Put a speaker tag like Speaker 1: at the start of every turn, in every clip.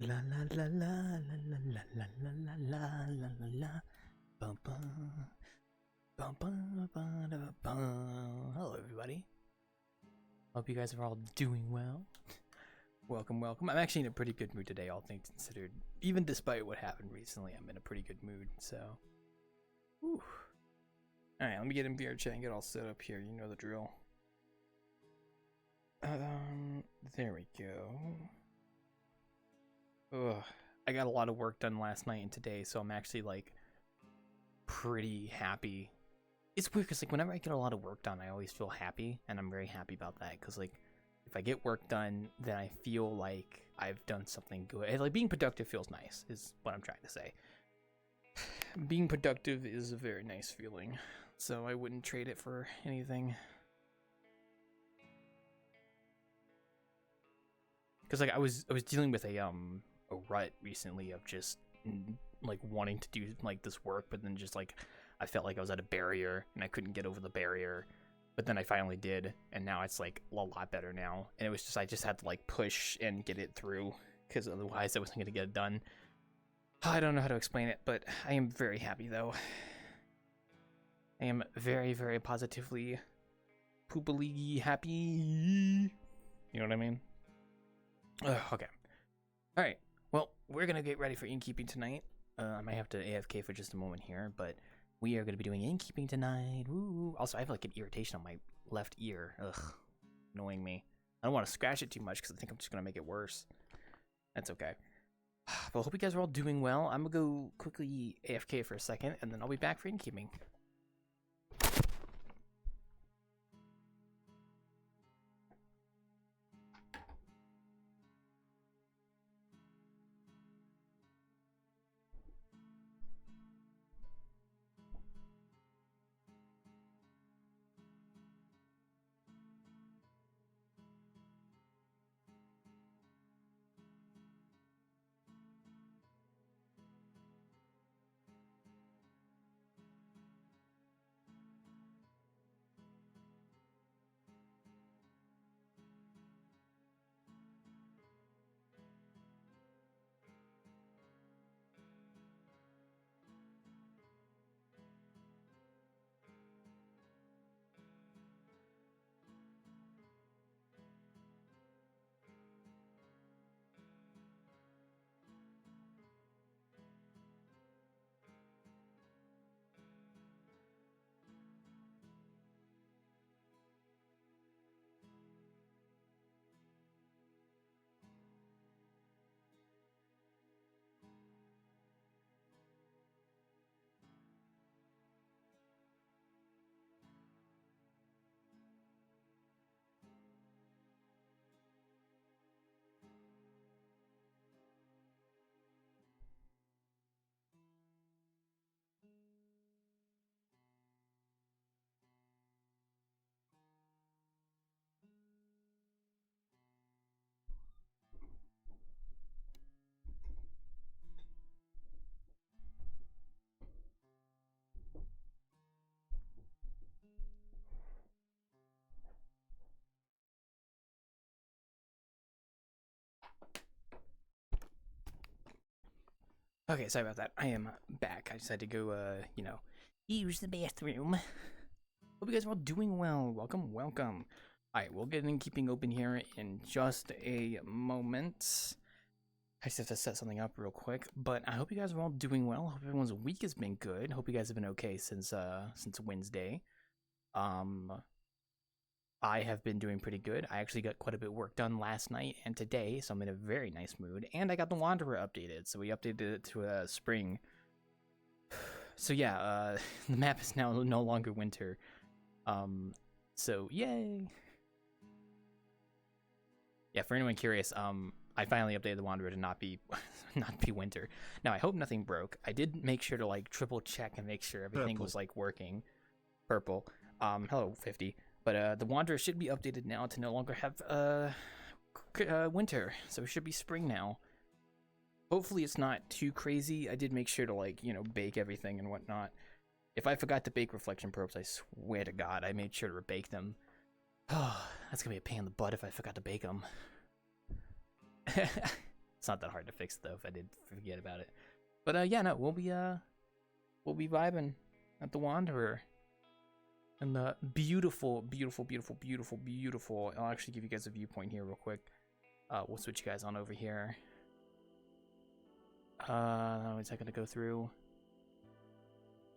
Speaker 1: La la la la la la la la la la la la la. Bum bum. Bum bum bum bum. Hello everybody. Hope you guys are all doing well. Welcome, welcome. I'm actually in a pretty good mood today, all things considered. Even despite what happened recently, I'm in a pretty good mood, so. Whew. Alright, let me get in VRChat and get all set up here. You know the drill. There we go. Ugh. I got a lot of work done last night and today, so I'm actually, like, pretty happy. It's weird, because, like, whenever I get a lot of work done, I always feel happy, and I'm very happy about that, because, like, if I get work done, then I feel like I've done something good. Like, being productive feels nice, is what I'm trying to say. Being productive is a very nice feeling, so I wouldn't trade it for anything. Because, like, I was dealing with a rut recently of just, like, wanting to do, like, this work, but then just, like, I felt like I was at a barrier, and I couldn't get over the barrier. But then I finally did, and now it's, like, a lot better now. And it was just, I just had to, like, push and get it through, because otherwise I wasn't going to get it done. I don't know how to explain it, but I am very happy, though. I am very, very positively, poopily happy. You know what I mean? Okay. Alright, well, we're going to get ready for Innkeeping tonight. I might have to AFK for just a moment here, but we are going to be doing Innkeeping tonight. Woo! Also, I have, like, an irritation on my left ear. Ugh. Annoying me. I don't want to scratch it too much because I think I'm just going to make it worse. That's okay. But I hope you guys are all doing well. I'm going to go quickly AFK for a second, and then I'll be back for Innkeeping. Okay, sorry about that. I am back. I just had to go, you know, use the bathroom. Hope you guys are all doing well. Welcome, welcome. Alright, we'll get Innkeeping open here in just a moment. I just have to set something up real quick, but I hope you guys are all doing well. Hope everyone's week has been good. Hope you guys have been okay since Wednesday. I have been doing pretty good. I actually got quite a bit of work done last night and today, so I'm in a very nice mood. And I got the Wanderer updated, so we updated it to spring. So yeah, the map is now no longer winter. So yay! Yeah, for anyone curious, I finally updated the Wanderer to not be winter. Now I hope nothing broke. I did make sure to like triple check and make sure everything was like working. Purple. Hello 50. But the Wanderer should be updated now to no longer have winter, so it should be spring now. Hopefully it's not too crazy. I did make sure to, like, you know, bake everything and whatnot. If I forgot to bake reflection probes, I swear to God, I made sure to bake them. Oh, that's gonna be a pain in the butt if I forgot to bake them. It's not that hard to fix though if I did forget about it. But yeah, no, we'll be vibing at the Wanderer. And the beautiful, beautiful, beautiful, beautiful, beautiful. I'll actually give you guys a viewpoint here real quick. We'll switch you guys on over here. How is that gonna go through?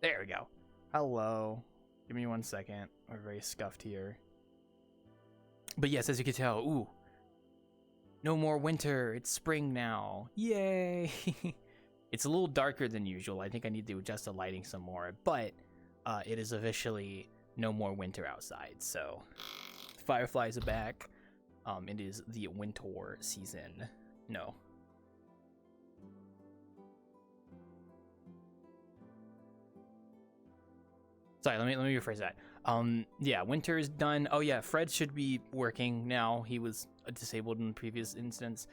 Speaker 1: There we go. Hello. Give me 1 second. We're very scuffed here. But yes, as you can tell, ooh. No more winter. It's spring now. Yay! It's a little darker than usual. I think I need to adjust the lighting some more. But it is officially no more winter outside. So fireflies are back. It is the winter season. No. Sorry, let me rephrase that. Yeah, winter is done. Oh yeah, Fred should be working now. He was disabled in the previous instance.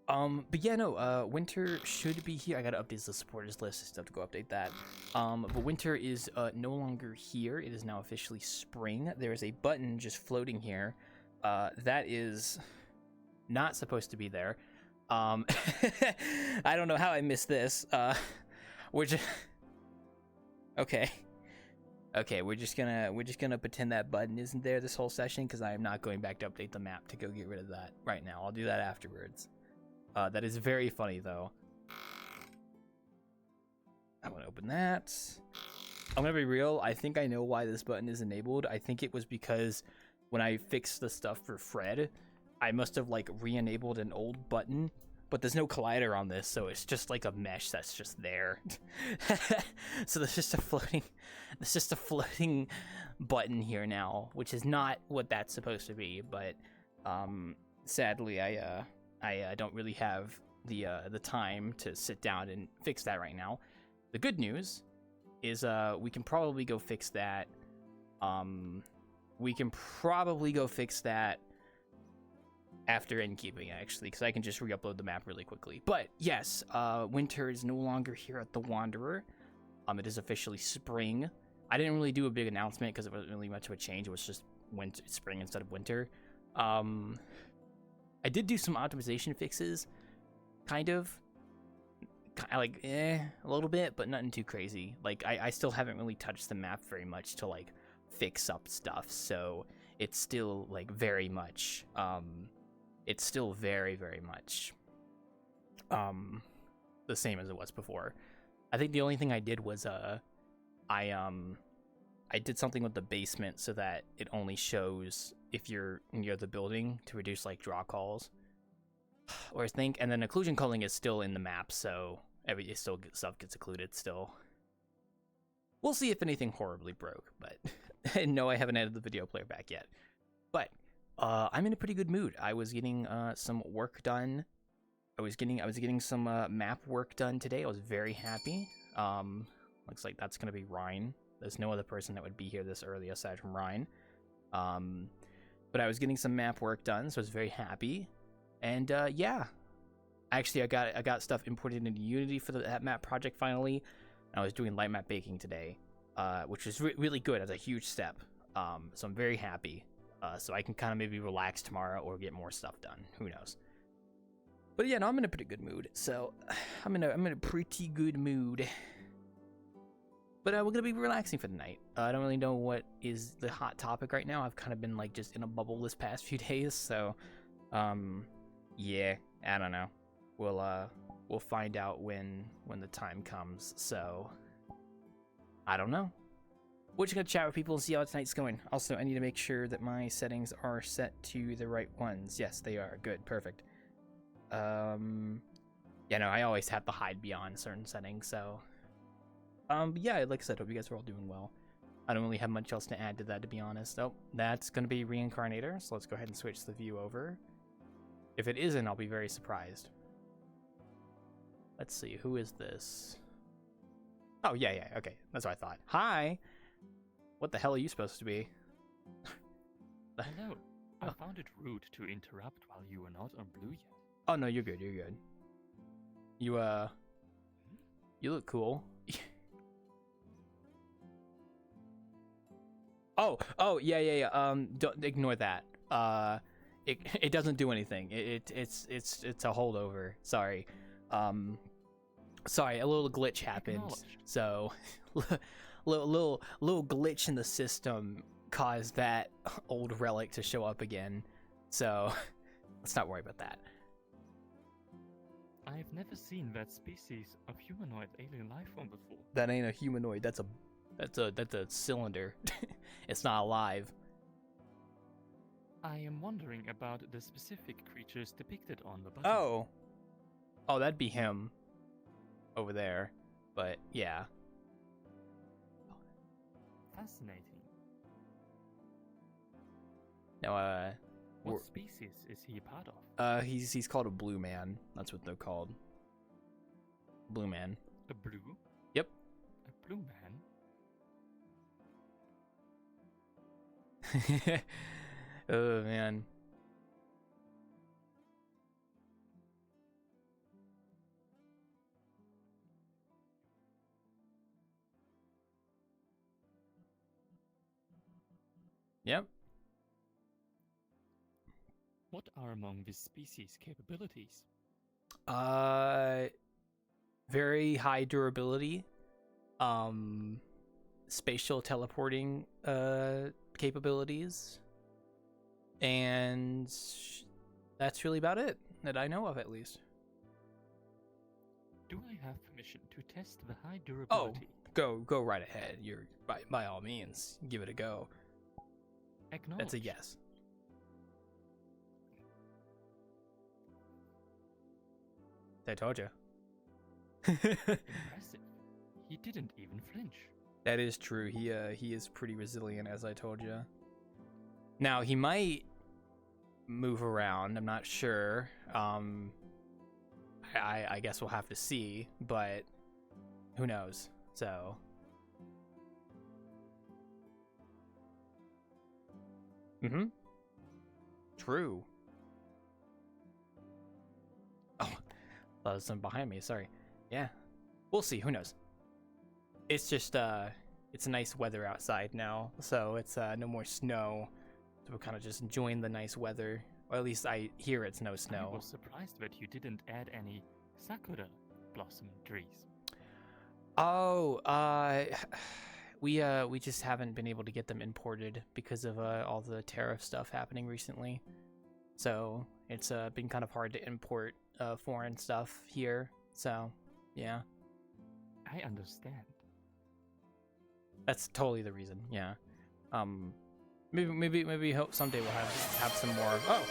Speaker 1: But yeah, no, winter should be here. I gotta update the supporters list. I still have to go update that. But winter is no longer here. It is now officially spring. There is a button just floating here. That is not supposed to be there. I don't know how I missed this. We're just okay. Okay, we're just gonna pretend that button isn't there this whole session because I am not going back to update the map to go get rid of that right now. I'll do that afterwards. That is very funny though. I'm gonna open that. I'm gonna be real. I think I know why this button is enabled. I think it was because when I fixed the stuff for Fred, I must have like re-enabled an old button. But there's no collider on this, so it's just like a mesh that's just there. So there's just a floating button here now, which is not what that's supposed to be. But sadly, I don't really have the time to sit down and fix that right now. The good news is we can probably go fix that. After Innkeeping, actually, because I can just re-upload the map really quickly. But yes, winter is no longer here at the Wanderer. It is officially spring. I didn't really do a big announcement because it wasn't really much of a change. It was just spring instead of winter. I did do some optimization fixes, kind of like a little bit, but nothing too crazy. Like I still haven't really touched the map very much to like fix up stuff, so it's still like very much it's still very, very much the same as it was before. I think the only thing I did was I did something with the basement so that it only shows if you're near the building to reduce like draw calls. Or I think, and then occlusion culling is still in the map, so stuff gets occluded still. We'll see if anything horribly broke, but no, I haven't added the video player back yet. But I'm in a pretty good mood. I was getting some work done. I was getting some map work done today. I was very happy. Looks like that's gonna be Ryan. There's no other person that would be here this early aside from Ryan. But I was getting some map work done, so I was very happy. And yeah, actually I got stuff imported into Unity for that map project finally. And I was doing light map baking today, which was really good. As a huge step. So I'm very happy. So I can kind of maybe relax tomorrow or get more stuff done. Who knows? But yeah, no, I'm in a pretty good mood. So I'm in a pretty good mood. But we're gonna be relaxing for the night. I don't really know what is the hot topic right now. I've kind of been like just in a bubble this past few days. So yeah, I don't know. We'll find out when the time comes. So I don't know. We're just gonna chat with people and see how tonight's going. Also, I need to make sure that my settings are set to the right ones. Yes, they are. Good, perfect. Yeah, no, I always have to hide beyond certain settings, so. Yeah, like I said, hope you guys are all doing well. I don't really have much else to add to that, to be honest. Oh, that's gonna be Reincarnator, so let's go ahead and switch the view over. If it isn't, I'll be very surprised. Let's see, who is this? Oh, yeah, okay, that's what I thought. Hi! What the hell are you supposed to be?
Speaker 2: Hello. I found it rude to interrupt while you were not on blue yet.
Speaker 1: Oh no, you're good. You look cool. Oh, yeah. Don't ignore that. it doesn't do anything. It's a holdover. Sorry. Sorry, a little glitch happened.
Speaker 2: Acknowledged.
Speaker 1: So, little glitch in the system caused that old relic to show up again. So, let's not worry about that.
Speaker 2: I've never seen that species of humanoid alien life form before.
Speaker 1: That ain't a humanoid. That's a cylinder. It's not alive.
Speaker 2: I am wondering about the specific creatures depicted on the button.
Speaker 1: Oh, that'd be him over there. But yeah.
Speaker 2: Fascinating.
Speaker 1: Now,
Speaker 2: What species is he a part of?
Speaker 1: he's called a blue man. That's what they're called. Blue man.
Speaker 2: A blue?
Speaker 1: Yep.
Speaker 2: A blue man?
Speaker 1: Oh man. Yep.
Speaker 2: What are among this species' capabilities?
Speaker 1: Very high durability. Spatial teleporting capabilities. And that's really about it that I know of, at least.
Speaker 2: Do I have permission to test the high
Speaker 1: Oh,
Speaker 2: durability?
Speaker 1: go right ahead. You're by all means, give it a go.
Speaker 2: Acknowledge.
Speaker 1: That's a yes. I told you.
Speaker 2: Impressive. He didn't even flinch.
Speaker 1: That is true. He is pretty resilient, as I told you. Now he might move around. I'm not sure. I guess we'll have to see, but who knows? So. True. Oh, that was something behind me. Sorry. Yeah, we'll see. Who knows? It's just it's nice weather outside now, so it's no more snow. So we're kind of just enjoying the nice weather, or at least I hear it's no snow.
Speaker 2: I was surprised that you didn't add any sakura blossom trees.
Speaker 1: Oh, we just haven't been able to get them imported because of all the tariff stuff happening recently. So it's been kind of hard to import foreign stuff here. So yeah,
Speaker 2: I understand.
Speaker 1: that's totally the reason. Yeah. Maybe hope someday we'll have some more. Oh,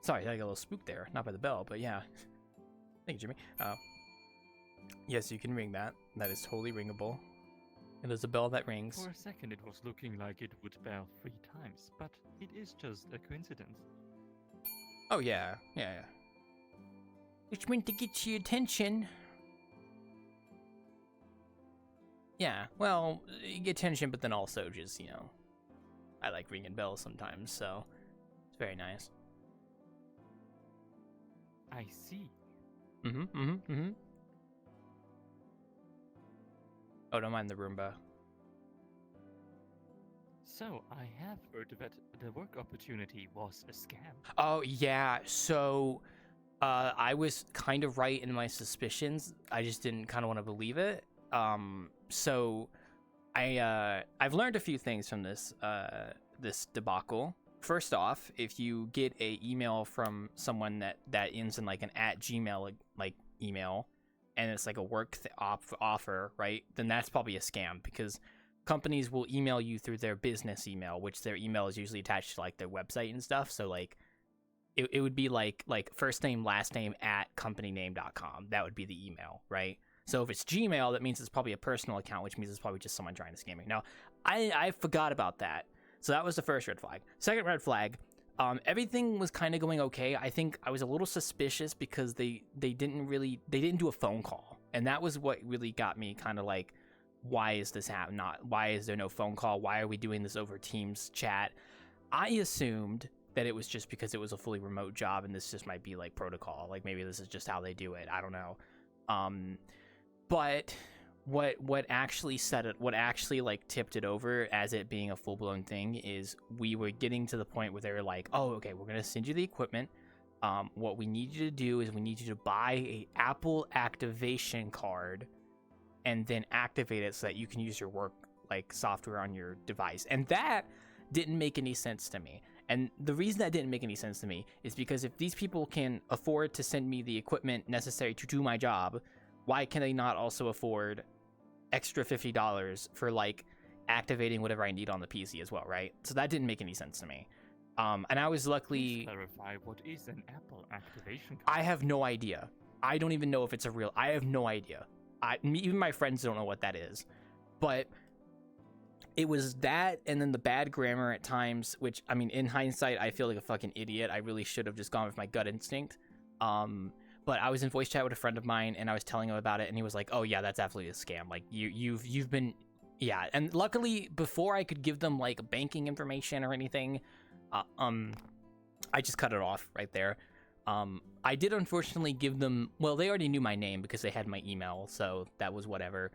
Speaker 1: sorry, I got a little spooked there. Not by the bell, but yeah. Thank you, Jimmy. Yes, you can ring that. That is totally ringable. It is a bell that rings.
Speaker 2: For a second, it was looking like it would bell 3 times, but it is just a coincidence.
Speaker 1: Oh yeah. It's meant to get your attention. Yeah, well, you get attention, but then also just, I like ringing bells sometimes, so it's very nice.
Speaker 2: I see.
Speaker 1: Oh, don't mind the Roomba.
Speaker 2: So, I have heard that the work opportunity was a scam.
Speaker 1: Oh, yeah, so I was kind of right in my suspicions. I just didn't kind of want to believe it. So I've learned a few things from this debacle. First off, if you get a email from someone that ends in like an @gmail like email, and it's like a work offer, right? Then that's probably a scam, because companies will email you through their business email, which their email is usually attached to like their website and stuff. So like it would be like first name last name @companyname.com. That would be the email, right? So if it's Gmail, that means it's probably a personal account, which means it's probably just someone trying to scam me. Now, I forgot about that. So that was the first red flag. Second red flag, everything was kind of going okay. I think I was a little suspicious because they didn't do a phone call. And that was what really got me kind of like, why is this why is there no phone call? Why are we doing this over Teams chat? I assumed that it was just because it was a fully remote job and this just might be like protocol. Like maybe this is just how they do it. I don't know. But what actually what actually like tipped it over as it being a full-blown thing is we were getting to the point where they were like, oh, okay, we're gonna send you the equipment. What we need you to do is we need you to buy a Apple activation card and then activate it so that you can use your work like software on your device. And that didn't make any sense to me. And the reason that didn't make any sense to me is because if these people can afford to send me the equipment necessary to do my job, why can they not also afford extra $50 for like activating whatever I need on the PC as well, right? So that didn't make any sense to me. And I was luckily...
Speaker 2: Please clarify, what is an Apple activation card?
Speaker 1: I have no idea. I don't even know if it's a real... I have no idea. Even my friends don't know what that is. But it was that, and then the bad grammar at times, which, I mean, in hindsight, I feel like a fucking idiot. I really should have just gone with my gut instinct. But I was in voice chat with a friend of mine, and I was telling him about it, and he was like, oh, yeah, that's absolutely a scam. Like, you've been... Yeah, and luckily, before I could give them, like, banking information or anything, I just cut it off right there. I did unfortunately give them... Well, they already knew my name because they had my email, so that was whatever.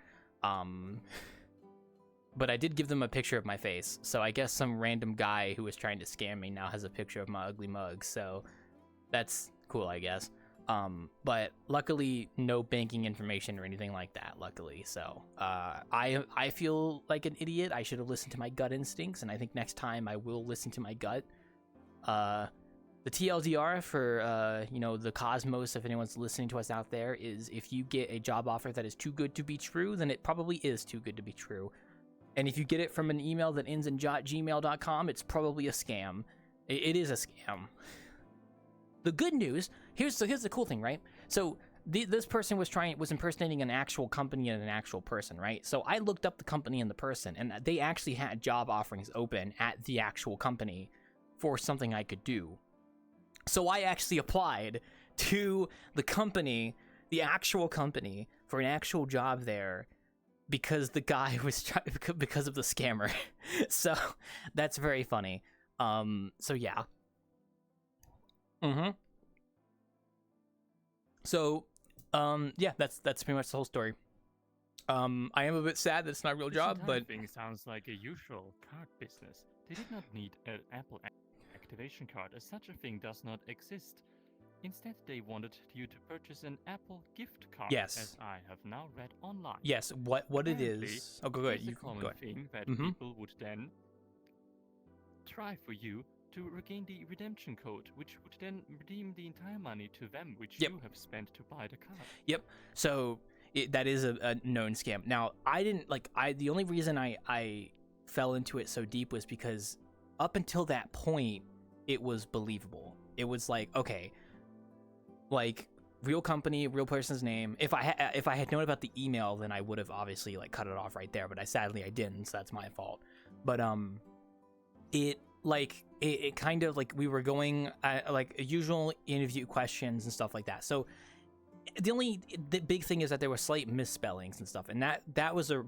Speaker 1: But I did give them a picture of my face, so I guess some random guy who was trying to scam me now has a picture of my ugly mug, so that's cool, I guess. But luckily, no banking information or anything like that, luckily. So I feel like an idiot. I should have listened to my gut instincts, and I think next time I will listen to my gut. The TLDR for, the cosmos, if anyone's listening to us out there, is if you get a job offer that is too good to be true, then it probably is too good to be true. And if you get it from an email that ends in gmail.com, it's probably a scam. It is a scam. The good news, here's the cool thing, right? So this person was impersonating an actual company and an actual person, right? So I looked up the company and the person, and they actually had job offerings open at the actual company for something I could do. So I actually applied to the company, the actual company, for an actual job there because the guy was because of the scammer. So that's very funny. So yeah. So, yeah, that's pretty much the whole story. I am a bit sad that it's not a real job, but...
Speaker 2: This sounds like a usual card business. They did not need an Apple activation card, as such a thing does not exist. Instead, they wanted you to purchase an Apple gift card,
Speaker 1: yes,
Speaker 2: as I have now read online.
Speaker 1: Yes, what
Speaker 2: Apparently,
Speaker 1: it is... Oh, go ahead.
Speaker 2: It's a common thing that people would then try for you to regain the redemption code, which would then redeem the entire money to them, which you have spent to buy the card. Yep.
Speaker 1: So that is a known scam. Now, the only reason I fell into it so deep was because up until that point, it was believable. It was like, okay, like real company, real person's name. If I had known about the email, then I would have obviously like cut it off right there. But sadly I didn't, so that's my fault. But it kind of like we were going like usual interview questions and stuff like that. So the big thing is that there were slight misspellings and stuff, and that was a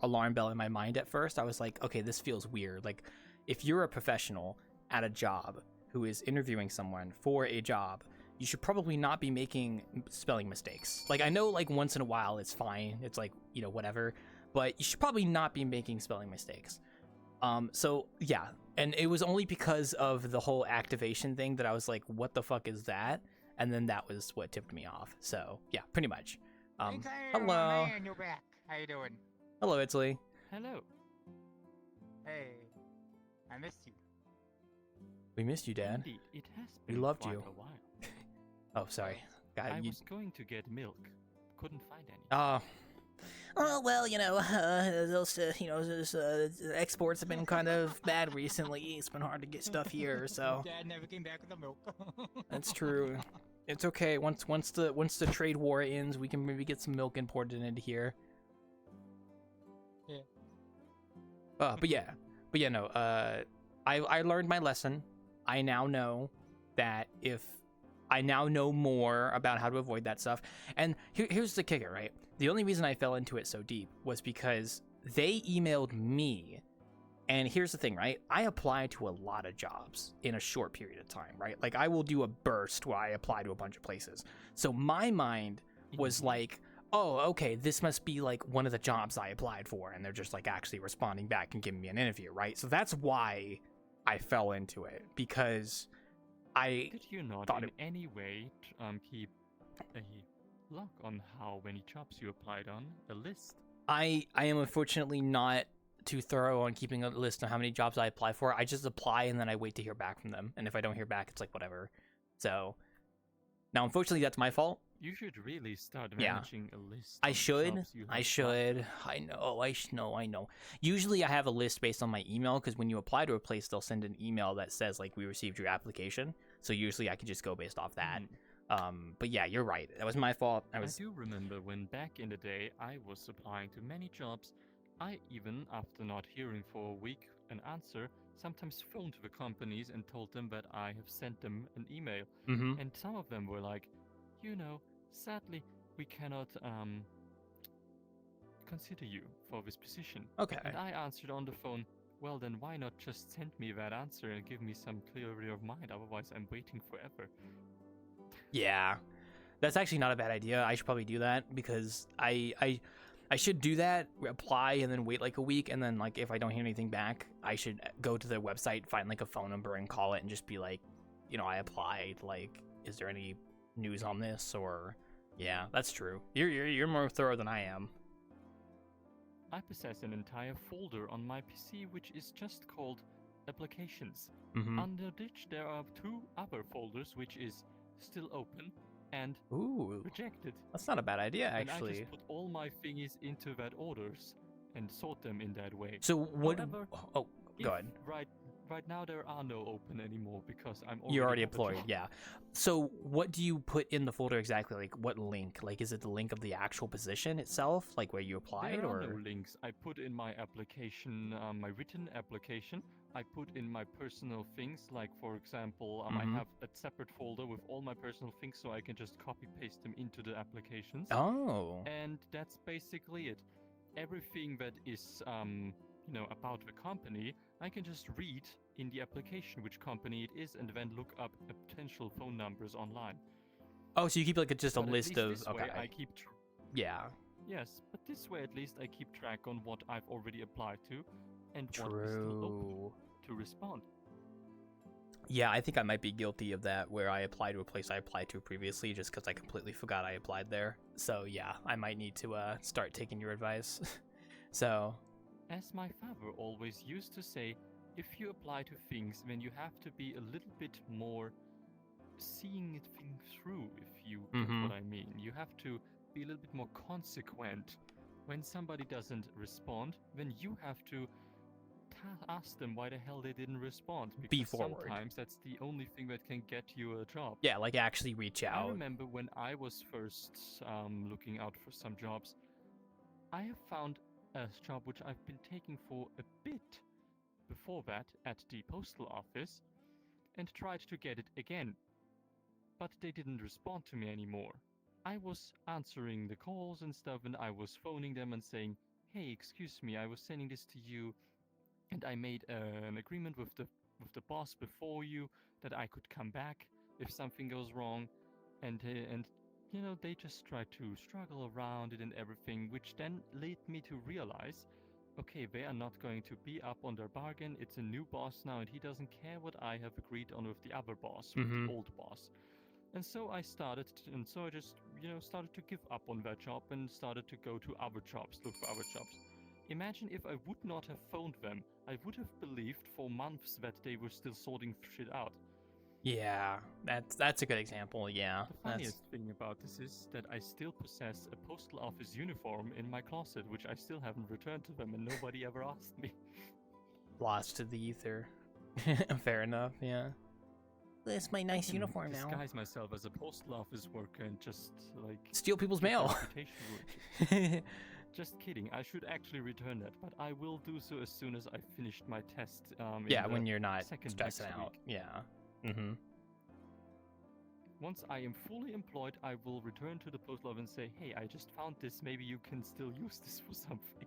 Speaker 1: alarm bell in my mind at first. I was like, okay, this feels weird. Like if you're a professional at a job who is interviewing someone for a job, you should probably not be making spelling mistakes. Like I know like once in a while it's fine. It's like, whatever, but you should probably not be making spelling mistakes. So yeah. And it was only because of the whole activation thing that I was like, what the fuck is that? And then that was what tipped me off. So, yeah, pretty much. Hello.
Speaker 3: Man, you're back. How you doing?
Speaker 1: Hello, Italy.
Speaker 2: Hello.
Speaker 3: Hey, I missed you.
Speaker 1: We missed you, Dad.
Speaker 2: Indeed, it has
Speaker 1: We
Speaker 2: been
Speaker 1: loved
Speaker 2: quite
Speaker 1: you.
Speaker 2: a while.
Speaker 1: Oh, sorry. God,
Speaker 2: I was going to get milk. Couldn't find any.
Speaker 1: Oh, well, those exports have been kind of bad recently. It's been hard to get stuff here, so.
Speaker 3: Dad never came back with the milk.
Speaker 1: That's true. It's okay. Once the trade war ends, we can maybe get some milk imported into here.
Speaker 3: Yeah.
Speaker 1: I learned my lesson. I now know that I now know more about how to avoid that stuff. And here's the kicker, right? The only reason I fell into it so deep was because they emailed me. And here's the thing, right? I apply to a lot of jobs in a short period of time, right? Like I will do a burst where I apply to a bunch of places. So my mind was like, oh, okay, this must be like one of the jobs I applied for, and they're just like actually responding back and giving me an interview, right? So that's why I fell into it, because I
Speaker 2: Did you not
Speaker 1: thought
Speaker 2: in
Speaker 1: it.
Speaker 2: any way keep a log on how many jobs you applied on? A list?
Speaker 1: I am unfortunately not too thorough on keeping a list of how many jobs I apply for. I just apply and then I wait to hear back from them, and if I don't hear back, it's like whatever. So now, unfortunately, that's my fault.
Speaker 2: You should really start
Speaker 1: Yeah.
Speaker 2: managing a list.
Speaker 1: I
Speaker 2: of
Speaker 1: should.
Speaker 2: jobs you have
Speaker 1: I
Speaker 2: applied
Speaker 1: should.
Speaker 2: for.
Speaker 1: I know. I know. Usually, I have a list based on my email because when you apply to a place, they'll send an email that says like we received your application. So usually, I can just go based off that. But yeah, you're right. That was my fault.
Speaker 2: I do remember when back in the day I was applying to many jobs. I even, after not hearing for a week an answer, sometimes phoned the companies and told them that I have sent them an email.
Speaker 1: Mm-hmm.
Speaker 2: And some of them were like, sadly, we cannot consider you for this position.
Speaker 1: Okay.
Speaker 2: And I answered on the phone, well, then why not just send me that answer and give me some clarity of mind? Otherwise, I'm waiting forever.
Speaker 1: Yeah, that's actually not a bad idea. I should probably do that because I should do that, apply, and then wait like a week, and then like if I don't hear anything back, I should go to the website, find like a phone number, and call it, and just be like, I applied. Like, is there any news on this? Or yeah, that's true. You're more thorough than I am.
Speaker 2: I possess an entire folder on my PC which is just called Applications.
Speaker 1: Mm-hmm.
Speaker 2: Under which there are 2 other folders which is still open and
Speaker 1: Ooh,
Speaker 2: rejected.
Speaker 1: that's not a bad idea,
Speaker 2: And I
Speaker 1: actually.
Speaker 2: just put all my thingies into that orders and sort them in that way.
Speaker 1: So what?
Speaker 2: However,
Speaker 1: Oh, go ahead.
Speaker 2: Right now there are no open anymore because
Speaker 1: You're already
Speaker 2: have a
Speaker 1: employed,
Speaker 2: job.
Speaker 1: yeah. So what do you put in the folder exactly? Like what link? Like is it the link of the actual position itself, like where you applied,
Speaker 2: There
Speaker 1: or?
Speaker 2: are no links. I put in my application, my written application. I put in my personal things, like for example, I
Speaker 1: Mhm.
Speaker 2: have a separate folder with all my personal things, so I can just copy paste them into the applications.
Speaker 1: Oh.
Speaker 2: And that's basically it. Everything that is, about the company, I can just read in the application which company it is, and then look up potential phone numbers online.
Speaker 1: Oh, so you keep like just a
Speaker 2: But at
Speaker 1: list
Speaker 2: least
Speaker 1: of
Speaker 2: this way
Speaker 1: okay.
Speaker 2: I keep.
Speaker 1: Yeah.
Speaker 2: Yes, but this way at least I keep track on what I've already applied to and what is still open
Speaker 1: True.
Speaker 2: to respond.
Speaker 1: Yeah, I think I might be guilty of that, where I applied to a place I applied to previously just because I completely forgot I applied there. So yeah, I might need to start taking your advice. So.
Speaker 2: As my father always used to say, if you apply to things, then you have to be a little bit more seeing it through, if you get what I mean. You have to be a little bit more consequent. When somebody doesn't respond, then you have to ask them why the hell they didn't respond. Because
Speaker 1: Be forward.
Speaker 2: sometimes that's the only thing that can get you a job.
Speaker 1: Yeah, like actually reach out.
Speaker 2: I remember when I was first looking out for some jobs, I have found a job which I've been taking for a bit before that at the postal office and tried to get it again. But they didn't respond to me anymore. I was answering the calls and stuff, and I was phoning them and saying, hey, excuse me, I was sending this to you, and I made an agreement with the boss before you that I could come back if something goes wrong, and they just tried to struggle around it and everything, which then led me to realize, okay, they are not going to be up on their bargain. It's a new boss now, and he doesn't care what I have agreed on with the other boss, with the old boss. And so I started, I just, started to give up on that job and started to go to other jobs, look for other jobs. Imagine if I would not have phoned them. I would have believed for months that they were still sorting shit out.
Speaker 1: Yeah, that's a good example. Yeah.
Speaker 2: The funniest thing about this is that I still possess a postal office uniform in my closet, which I still haven't returned to them, and nobody ever asked me.
Speaker 1: Lost to the ether. Fair enough. Yeah. That's my nice uniform now.
Speaker 2: Disguise myself as a postal office worker and just
Speaker 1: steal people's mail.
Speaker 2: Just kidding. I should actually return that, but I will do so as soon as I finished my test.
Speaker 1: When you're not stressing out.
Speaker 2: Week.
Speaker 1: Yeah.
Speaker 2: Once I am fully employed, I will return to the postal office and say, hey, I just found this. Maybe you can still use this for something.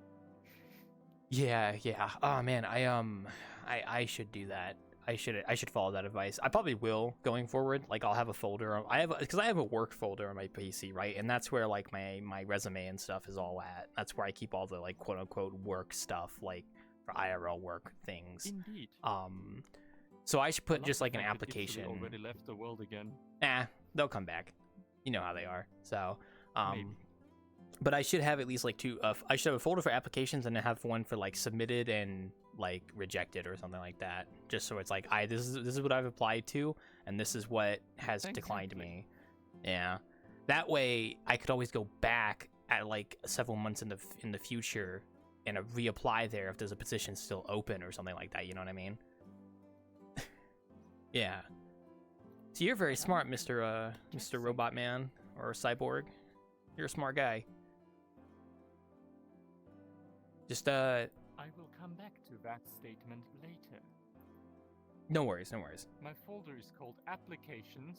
Speaker 1: Yeah. Oh man, I should do that. I should follow that advice. I probably will going forward. Like I'll have a folder. Because I have a work folder on my PC, right? And that's where like my resume and stuff is all at. That's where I keep all the like quote unquote work stuff, like for IRL work things.
Speaker 2: Indeed.
Speaker 1: So I should
Speaker 2: I
Speaker 1: put
Speaker 2: love
Speaker 1: just
Speaker 2: the
Speaker 1: like an
Speaker 2: fact that Italy
Speaker 1: application.
Speaker 2: already left the world again.
Speaker 1: Nah, they'll come back. You know how they are. So
Speaker 2: Maybe.
Speaker 1: but I should have at least like two. I should have a folder for applications and then have one for like submitted and like rejected or something like that. Just so it's like this is what I've applied to, and this is what has declined me. Yeah, that way I could always go back at like several months in the future and reapply there if there's a position still open or something like that. You know what I mean? Yeah. So you're very smart, Mr. Robot Man or Cyborg. You're a smart guy. Just
Speaker 2: I will come back to that statement later.
Speaker 1: no worries.
Speaker 2: My folder is called Applications,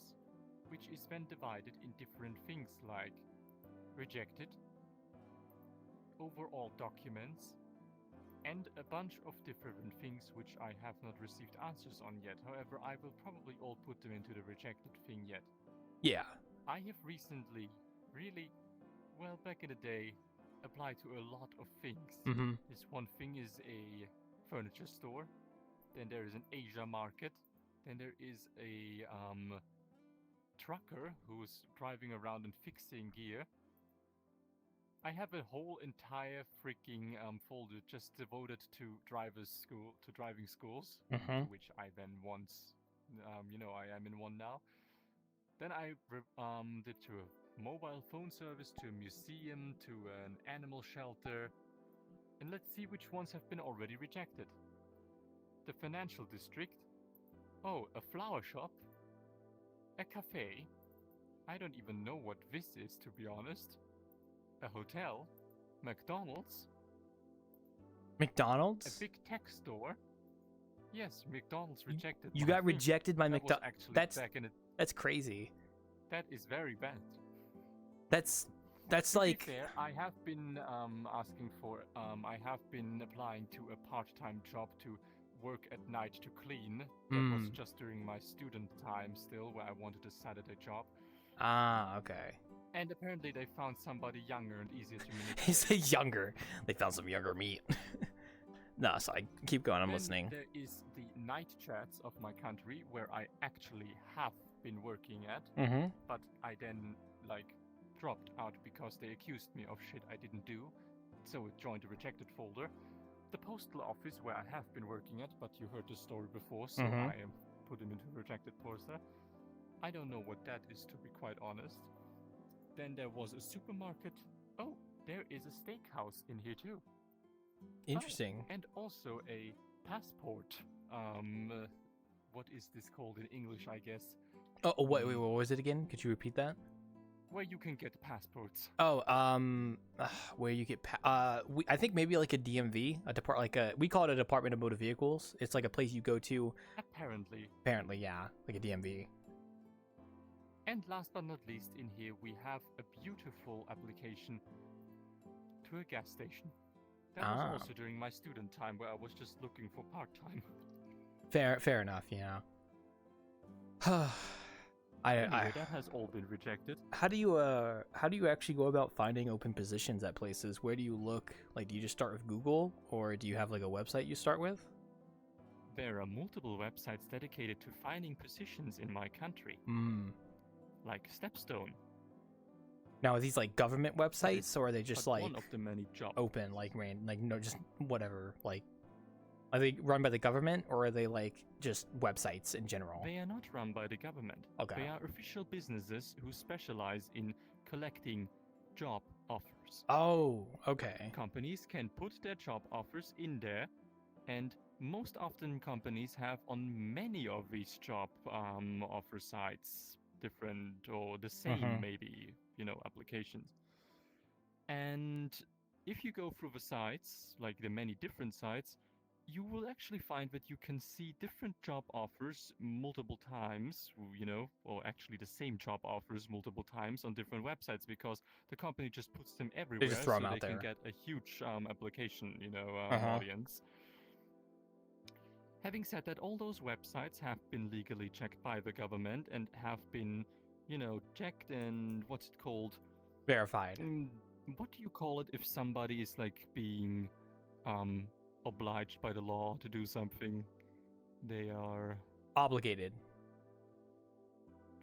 Speaker 2: which is then divided in different things like Rejected, Overall Documents, and a bunch of different things which I have not received answers on yet. However, I will probably all put them into the Rejected thing yet.
Speaker 1: Yeah.
Speaker 2: I have recently, really, well, back in the day, applied to a lot of things.
Speaker 1: Mm-hmm.
Speaker 2: This one thing is a furniture store. Then there is an Asia market. Then there is a trucker who's driving around and fixing gear. I have a whole entire freaking folder just devoted to driving schools,
Speaker 1: Mm-hmm.
Speaker 2: to which I then once, I am in one now. Then I did to a mobile phone service, to a museum, to an animal shelter. And let's see which ones have been already rejected. The financial district. Oh, a flower shop. A cafe. I don't even know what this is, to be honest. A hotel. McDonald's. A
Speaker 1: McDonald's?
Speaker 2: big tech store. Yes, McDonald's rejected.
Speaker 1: You
Speaker 2: my
Speaker 1: got
Speaker 2: thing.
Speaker 1: rejected by
Speaker 2: That was
Speaker 1: McDonald's.
Speaker 2: actually
Speaker 1: That's
Speaker 2: back in
Speaker 1: that's crazy.
Speaker 2: that is very bad.
Speaker 1: That's
Speaker 2: To
Speaker 1: like
Speaker 2: be fair, I have been I have been applying to a part-time job to work at night to clean. That was just during my student time still, where I wanted a Saturday job.
Speaker 1: okay.
Speaker 2: And apparently they found somebody younger and easier to manipulate.
Speaker 1: He said younger. They found some younger meat. No, sorry. Keep going. I'm
Speaker 2: Then
Speaker 1: listening.
Speaker 2: there is the night chats of my country, where I actually have been working at,
Speaker 1: Mm-hmm.
Speaker 2: but I then dropped out because they accused me of shit I didn't do, so it joined a rejected folder. The postal office, where I have been working at, but you heard the story before, so I am put him into rejected poster. I don't know what that is, to be quite honest. Then there was a supermarket. Oh, there is a steakhouse in here too.
Speaker 1: Interesting.
Speaker 2: And also a passport. What is this called in English, I guess?
Speaker 1: Oh, wait, what was it again? Could you repeat that?
Speaker 2: Where you can get passports.
Speaker 1: Oh, where you get I think maybe like a DMV, we call it a Department of Motor Vehicles. It's like a place you go to.
Speaker 2: Apparently.
Speaker 1: Apparently, yeah, like a DMV.
Speaker 2: And last but not least, in here we have a beautiful application to a gas station. That was also during my student time, where I was just looking for part-time.
Speaker 1: Fair enough, yeah.
Speaker 2: Anyway, that has all been rejected.
Speaker 1: How do you actually go about finding open positions at places? Where do you look? Like, do you just start with Google, or do you have like a website you start with?
Speaker 2: There are multiple websites dedicated to finding positions in my country. Like Stepstone.
Speaker 1: Now, are these like government websites, or are they just
Speaker 2: but
Speaker 1: like
Speaker 2: one of the many jobs.
Speaker 1: open, just whatever? Like, are they run by the government, or are they like just websites in general?
Speaker 2: They are not run by the government.
Speaker 1: Okay.
Speaker 2: They are official businesses who specialize in collecting job offers.
Speaker 1: Oh, okay.
Speaker 2: Companies can put their job offers in there, and most often companies have on many of these job offer sites different or the same maybe, applications. And if you go through the sites, like the many different sites, you will actually find that you can see different job offers multiple times, or actually the same job offers multiple times on different websites, because the company just puts them everywhere,
Speaker 1: just throw
Speaker 2: so
Speaker 1: them
Speaker 2: they
Speaker 1: out there.
Speaker 2: can get a huge application, audience. Having said that, all those websites have been legally checked by the government and have been, checked and what's it called?
Speaker 1: Verified.
Speaker 2: What do you call it if somebody is like being obliged by the law to do something? They are
Speaker 1: Obligated.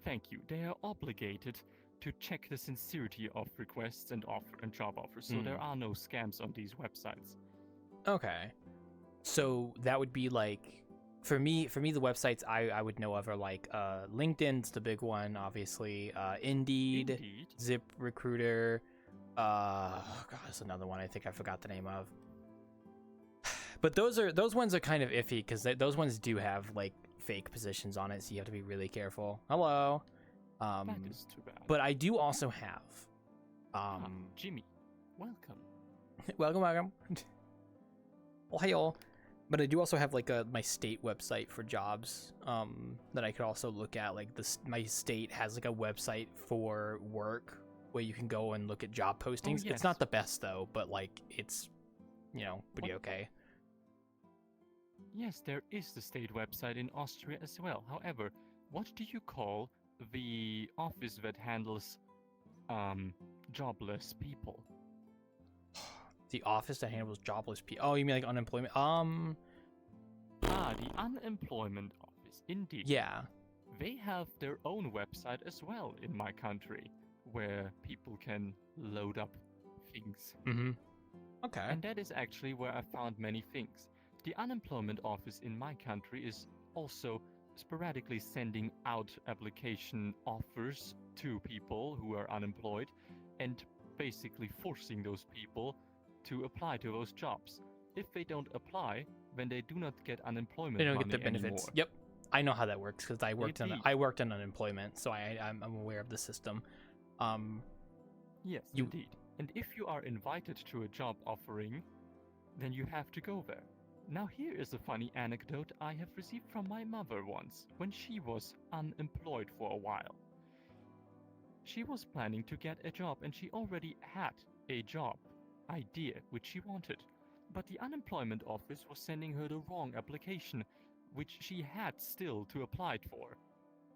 Speaker 2: Thank you. They are obligated to check the sincerity of requests and job offers, so there are no scams on these websites.
Speaker 1: Okay. So that would be like, for me, the websites I would know of are like LinkedIn's the big one, obviously. Indeed. ZipRecruiter. God, that's another one I think I forgot the name of. But those ones are kind of iffy because those ones do have like fake positions on it, so you have to be really careful. Hello.
Speaker 2: That is too bad.
Speaker 1: But I do also have
Speaker 2: Jimmy, welcome.
Speaker 1: welcome. Well, hey all. But I do also have like my state website for jobs that I could also look at. Like my state has like a website for work where you can go and look at job postings.
Speaker 2: Oh, yes.
Speaker 1: It's not the best though, but like it's pretty okay.
Speaker 2: Yes, there is the state website in Austria as well. However, what do you call the office that handles jobless people?
Speaker 1: The office that handles jobless people. Oh, you mean like unemployment?
Speaker 2: The unemployment office. Indeed.
Speaker 1: Yeah.
Speaker 2: They have their own website as well in my country, where people can load up things.
Speaker 1: Mm-hmm. Okay.
Speaker 2: And that is actually where I found many things. The unemployment office in my country is also sporadically sending out application offers to people who are unemployed and basically forcing those people to apply to those jobs. If they don't apply, then they do not get unemployment
Speaker 1: They don't
Speaker 2: money
Speaker 1: get the benefits.
Speaker 2: anymore.
Speaker 1: Yep. I know how that works because I worked
Speaker 2: Indeed.
Speaker 1: in unemployment, so I'm aware of the system.
Speaker 2: Yes, indeed. And if you are invited to a job offering, then you have to go there. Now here is a funny anecdote I have received from my mother once, when she was unemployed for a while. She was planning to get a job and she already had a job idea which she wanted. But the unemployment office was sending her the wrong application, which she had still to apply for.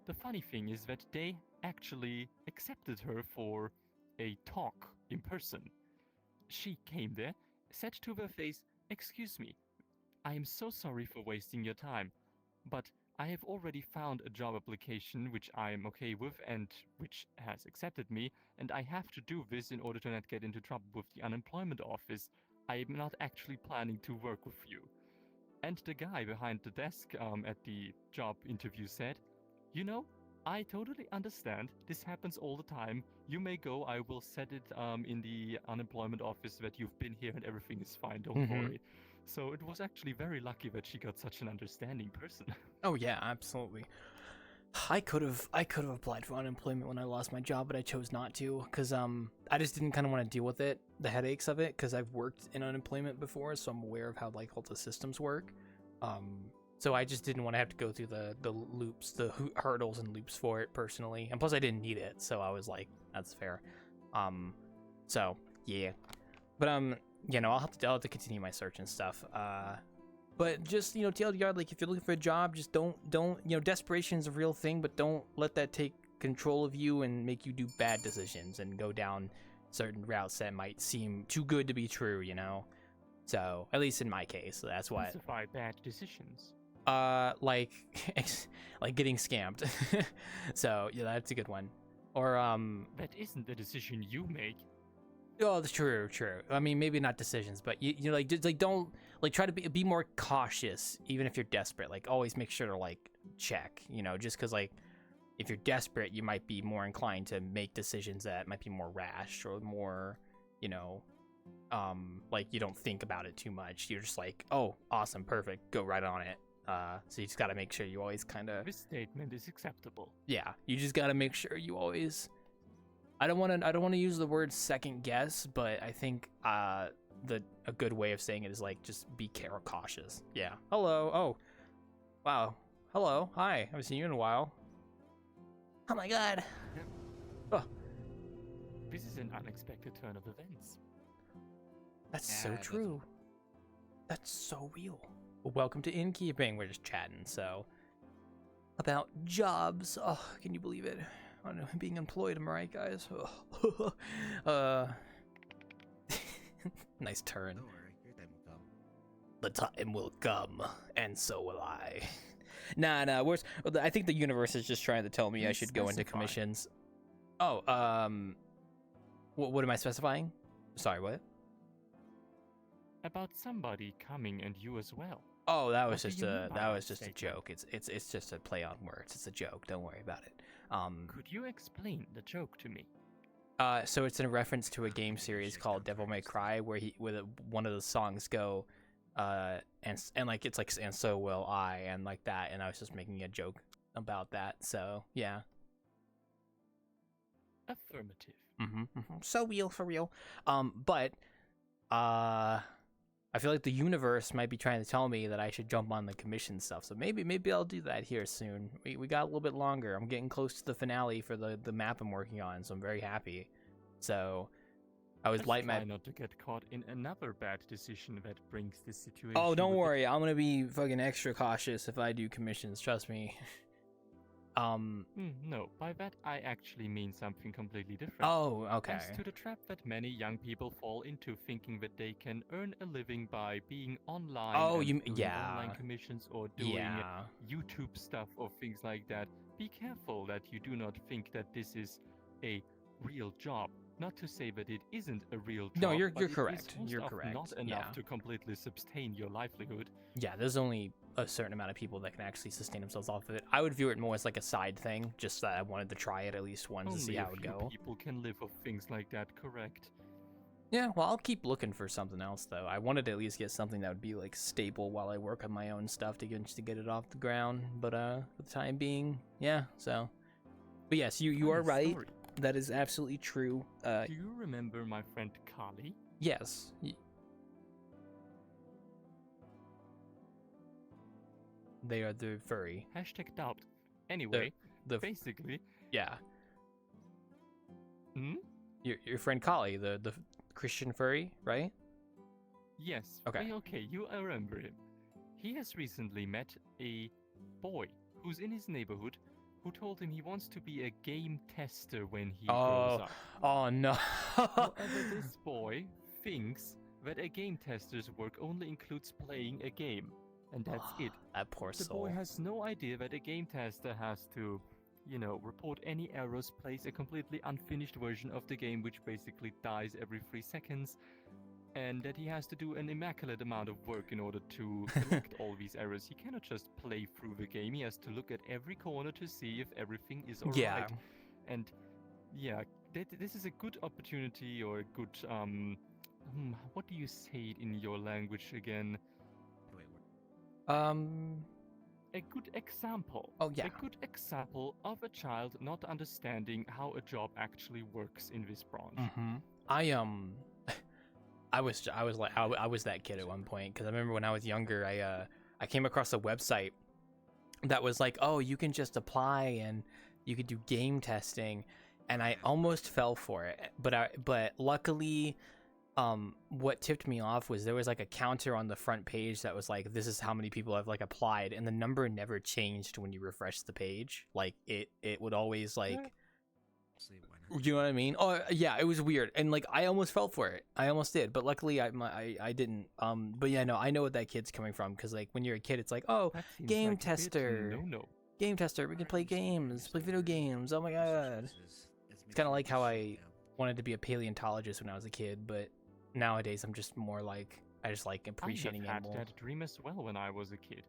Speaker 2: The funny thing is that they actually accepted her for a talk in person. She came there, said to her face, "Excuse me, I am so sorry for wasting your time, but I have already found a job application which I am okay with and which has accepted me, and I have to do this in order to not get into trouble with the unemployment office. I am not actually planning to work with you." And the guy behind the desk at the job interview said, "I totally understand. This happens all the time. You may go. I will set it in the unemployment office that you've been here and everything is fine. Don't worry." So it was actually very lucky that she got such an understanding person.
Speaker 1: Oh yeah, absolutely. I could have applied for unemployment when I lost my job, but I chose not to because I just didn't kind of want to deal with it, the headaches of it, because I've worked in unemployment before, so I'm aware of how like all the systems work. So I just didn't want to have to go through the loops, the hurdles and loops for it personally, and plus I didn't need it, so I was like, that's fair. So yeah, but I'll have to continue my search and stuff. But just, TLDR, like, if you're looking for a job, just don't, desperation is a real thing, but don't let that take control of you and make you do bad decisions and go down certain routes that might seem too good to be true, So, at least in my case, that's what.
Speaker 2: Specify bad decisions.
Speaker 1: Like getting scammed. So, yeah, that's a good one. Or,
Speaker 2: That isn't the decision you make.
Speaker 1: Oh, that's true. I mean, maybe not decisions, but you like, just, like, don't, like, try to be more cautious, even if you're desperate. Like, always make sure to, like, check, just because, like, if you're desperate, you might be more inclined to make decisions that might be more rash or more, like, you don't think about it too much. You're just like, oh, awesome, perfect, go right on it. So you just got to make sure you always kind of...
Speaker 2: This statement is acceptable.
Speaker 1: Yeah, you just got to make sure you always... I don't want to use the word second guess, but I think a good way of saying it is like just be cautious. Yeah. Hello. Oh. Wow. Hello. Hi. Haven't seen you in a while. Oh my god.
Speaker 2: Yep.
Speaker 1: Oh.
Speaker 2: This is an unexpected turn of events.
Speaker 1: That's so true. That's so real. Welcome to Innkeeping. We're just chatting, so about jobs. Oh, can you believe it? I don't know, being employed, am I right, guys? Nice turn.
Speaker 4: Don't worry, your time will come.
Speaker 1: The time will come, and so will I. Nah, I think the universe is just trying to tell me I
Speaker 2: Please
Speaker 1: should go into
Speaker 2: specify.
Speaker 1: commissions. Oh, what am I specifying? Sorry, what?
Speaker 2: About somebody coming and you as well.
Speaker 1: Oh, that was
Speaker 2: What do
Speaker 1: just
Speaker 2: you mean
Speaker 1: a
Speaker 2: by
Speaker 1: that
Speaker 2: that
Speaker 1: was just a
Speaker 2: statement?
Speaker 1: joke. It's just a play on words. It's a joke. Don't worry about it.
Speaker 2: Could you explain the joke to me?
Speaker 1: So it's in reference to a game series called Devil May Cry, where one of the songs go, and like it's like and so will I, and like that, and I was just making a joke about that. So yeah.
Speaker 2: Affirmative.
Speaker 1: So real for real. But I feel like the universe might be trying to tell me that I should jump on the commission stuff. So maybe I'll do that here soon. We got a little bit longer. I'm getting close to the finale for the map I'm working on, so I'm very happy. So I was
Speaker 2: Just
Speaker 1: light
Speaker 2: try
Speaker 1: map.
Speaker 2: not to get caught in another bad decision that brings this situation.
Speaker 1: Oh, don't
Speaker 2: with it.
Speaker 1: worry. I'm gonna be fucking extra cautious if I do commissions. Trust me.
Speaker 2: No, by that I actually mean something completely different.
Speaker 1: Oh, okay.
Speaker 2: As to the trap that many young people fall into, thinking that they can earn a living by being online.
Speaker 1: Oh,
Speaker 2: and
Speaker 1: you-
Speaker 2: doing
Speaker 1: yeah.
Speaker 2: online commissions or doing
Speaker 1: Yeah.
Speaker 2: YouTube stuff or things like that. Be careful that you do not think that this is a real job. Not to say that it isn't a real job.
Speaker 1: No, you're
Speaker 2: but it is
Speaker 1: correct.
Speaker 2: most
Speaker 1: You're
Speaker 2: often
Speaker 1: correct.
Speaker 2: Not enough
Speaker 1: Yeah.
Speaker 2: to completely sustain your livelihood.
Speaker 1: Yeah, there's only a certain amount of people that can actually sustain themselves off of it. I would view it more as like a side thing, just that I wanted to try it at least once to see
Speaker 2: Only
Speaker 1: how
Speaker 2: a
Speaker 1: it would
Speaker 2: few
Speaker 1: go.
Speaker 2: people can live off things like that. Correct.
Speaker 1: Yeah, well, I'll keep looking for something else though. I wanted to at least get something that would be like stable while I work on my own stuff to get it off the ground. But for the time being, yeah. So, but yes, you are
Speaker 2: Funny
Speaker 1: right.
Speaker 2: story.
Speaker 1: That is absolutely true.
Speaker 2: Do you remember my friend Carly?
Speaker 1: Yes. They are the furry.
Speaker 2: Hashtag doubt. Anyway,
Speaker 1: The
Speaker 2: basically,
Speaker 1: yeah.
Speaker 2: hmm?
Speaker 1: Your friend Kali, the Christian furry, right?
Speaker 2: Yes.
Speaker 1: Okay.
Speaker 2: Okay, you remember him. He has recently met a boy who's in his neighborhood who told him he wants to be a game tester when he grows up.
Speaker 1: Oh no.
Speaker 2: However, this boy thinks that a game tester's work only includes playing a game, and that's it.
Speaker 1: That poor
Speaker 2: The
Speaker 1: soul.
Speaker 2: boy has no idea that a game tester has to, report any errors, plays a completely unfinished version of the game which basically dies every 3 seconds, and that he has to do an immaculate amount of work in order to correct all these errors. He cannot just play through the game, he has to look at every corner to see if everything is alright.
Speaker 1: Yeah.
Speaker 2: And yeah, this is a good opportunity or a good, what do you say it in your language again?
Speaker 4: Wait,
Speaker 2: A good example.
Speaker 1: Oh, yeah.
Speaker 2: A good example of a child not understanding how a job actually works in this branch.
Speaker 1: Mm-hmm. I was that kid at one point because I remember when I was younger, I came across a website that was like, oh, you can just apply and you could do game testing, and I almost fell for it, but luckily, what tipped me off was there was like a counter on the front page that was like, this is how many people have like applied, and the number never changed when you refresh the page. Like it would always like.
Speaker 4: see, why not?
Speaker 1: You know what I mean? Oh yeah, it was weird, and like I almost fell for it. I almost did, but luckily I didn't. But yeah, no, I know what that kid's coming from because like when you're a kid, it's like, oh,
Speaker 2: That seems
Speaker 1: game
Speaker 2: like a bit
Speaker 1: tester.
Speaker 2: no.
Speaker 1: game tester, we can play games, play video games. Oh my god, it's kind of like how I wanted to be a paleontologist when I was a kid, but nowadays I'm just more like I just like appreciating
Speaker 2: I have
Speaker 1: animals.
Speaker 2: had that dream as well when I was a kid.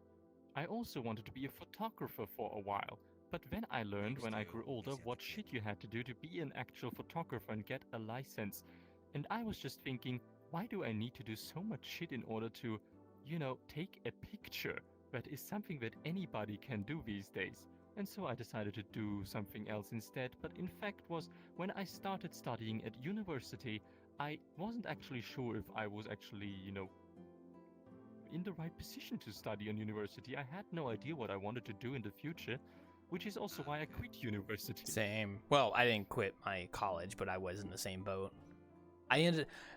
Speaker 2: I also wanted to be a photographer for a while, but then I learned when I grew older what shit you had to do to be an actual photographer and get a license. And I was just thinking, why do I need to do so much shit in order to, take a picture? That is something that anybody can do these days. And so I decided to do something else instead. But in fact was when I started studying at university, I wasn't actually sure if I was actually, in the right position to study in university. I had no idea what I wanted to do in the future, which is also why I quit university.
Speaker 1: Same. Well, I didn't quit my college, but I was in the same boat. I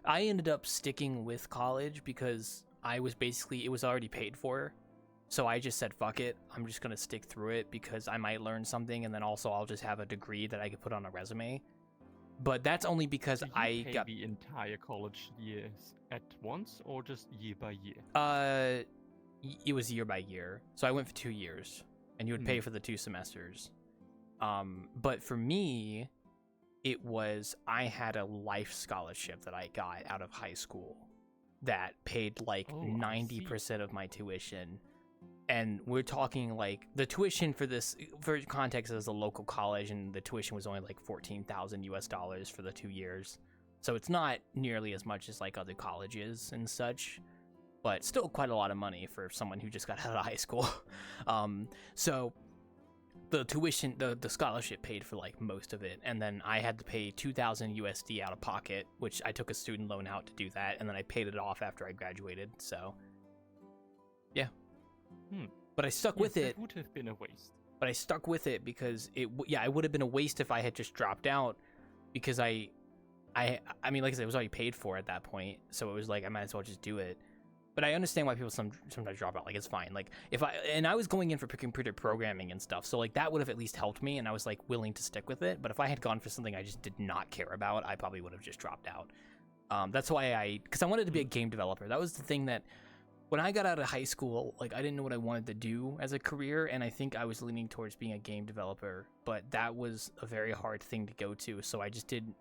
Speaker 1: ended up sticking with college because I was basically, it was already paid for. So I just said, fuck it. I'm just going to stick through it because I might learn something. And then also I'll just have a degree that I could put on a resume. But that's only because
Speaker 2: Do you
Speaker 1: I
Speaker 2: pay
Speaker 1: got...
Speaker 2: the entire college years at once or just year by year?
Speaker 1: It was year by year. So I went for 2 years. And you would pay for the 2 semesters. But for me, it was, I had a life scholarship that I got out of high school that paid like
Speaker 2: Oh,
Speaker 1: 90% of my tuition. And we're talking like the tuition for this, for context, is a local college, and the tuition was only like $14,000 for the 2 years. So it's not nearly as much as like other colleges and such, but still quite a lot of money for someone who just got out of high school. So the tuition, the scholarship paid for like most of it, and then I had to pay 2,000 USD out of pocket, which I took a student loan out to do that, and then I paid it off after I graduated. So yeah. But I stuck with it.
Speaker 2: That would have been a waste.
Speaker 1: But I stuck with it because it would have been a waste if I had just dropped out, because I mean, like I said, it was already paid for at that point, so it was like I might as well just do it. But I understand why people sometimes drop out. Like, it's fine. Like, I was going in for computer programming and stuff, so like that would have at least helped me, and I was like willing to stick with it. But if I had gone for something I just did not care about, I probably would have just dropped out. That's why because I wanted to be a game developer. That was the thing that, when I got out of high school, like, I didn't know what I wanted to do as a career, and I think I was leaning towards being a game developer, but that was a very hard thing to go to, so I just didn't,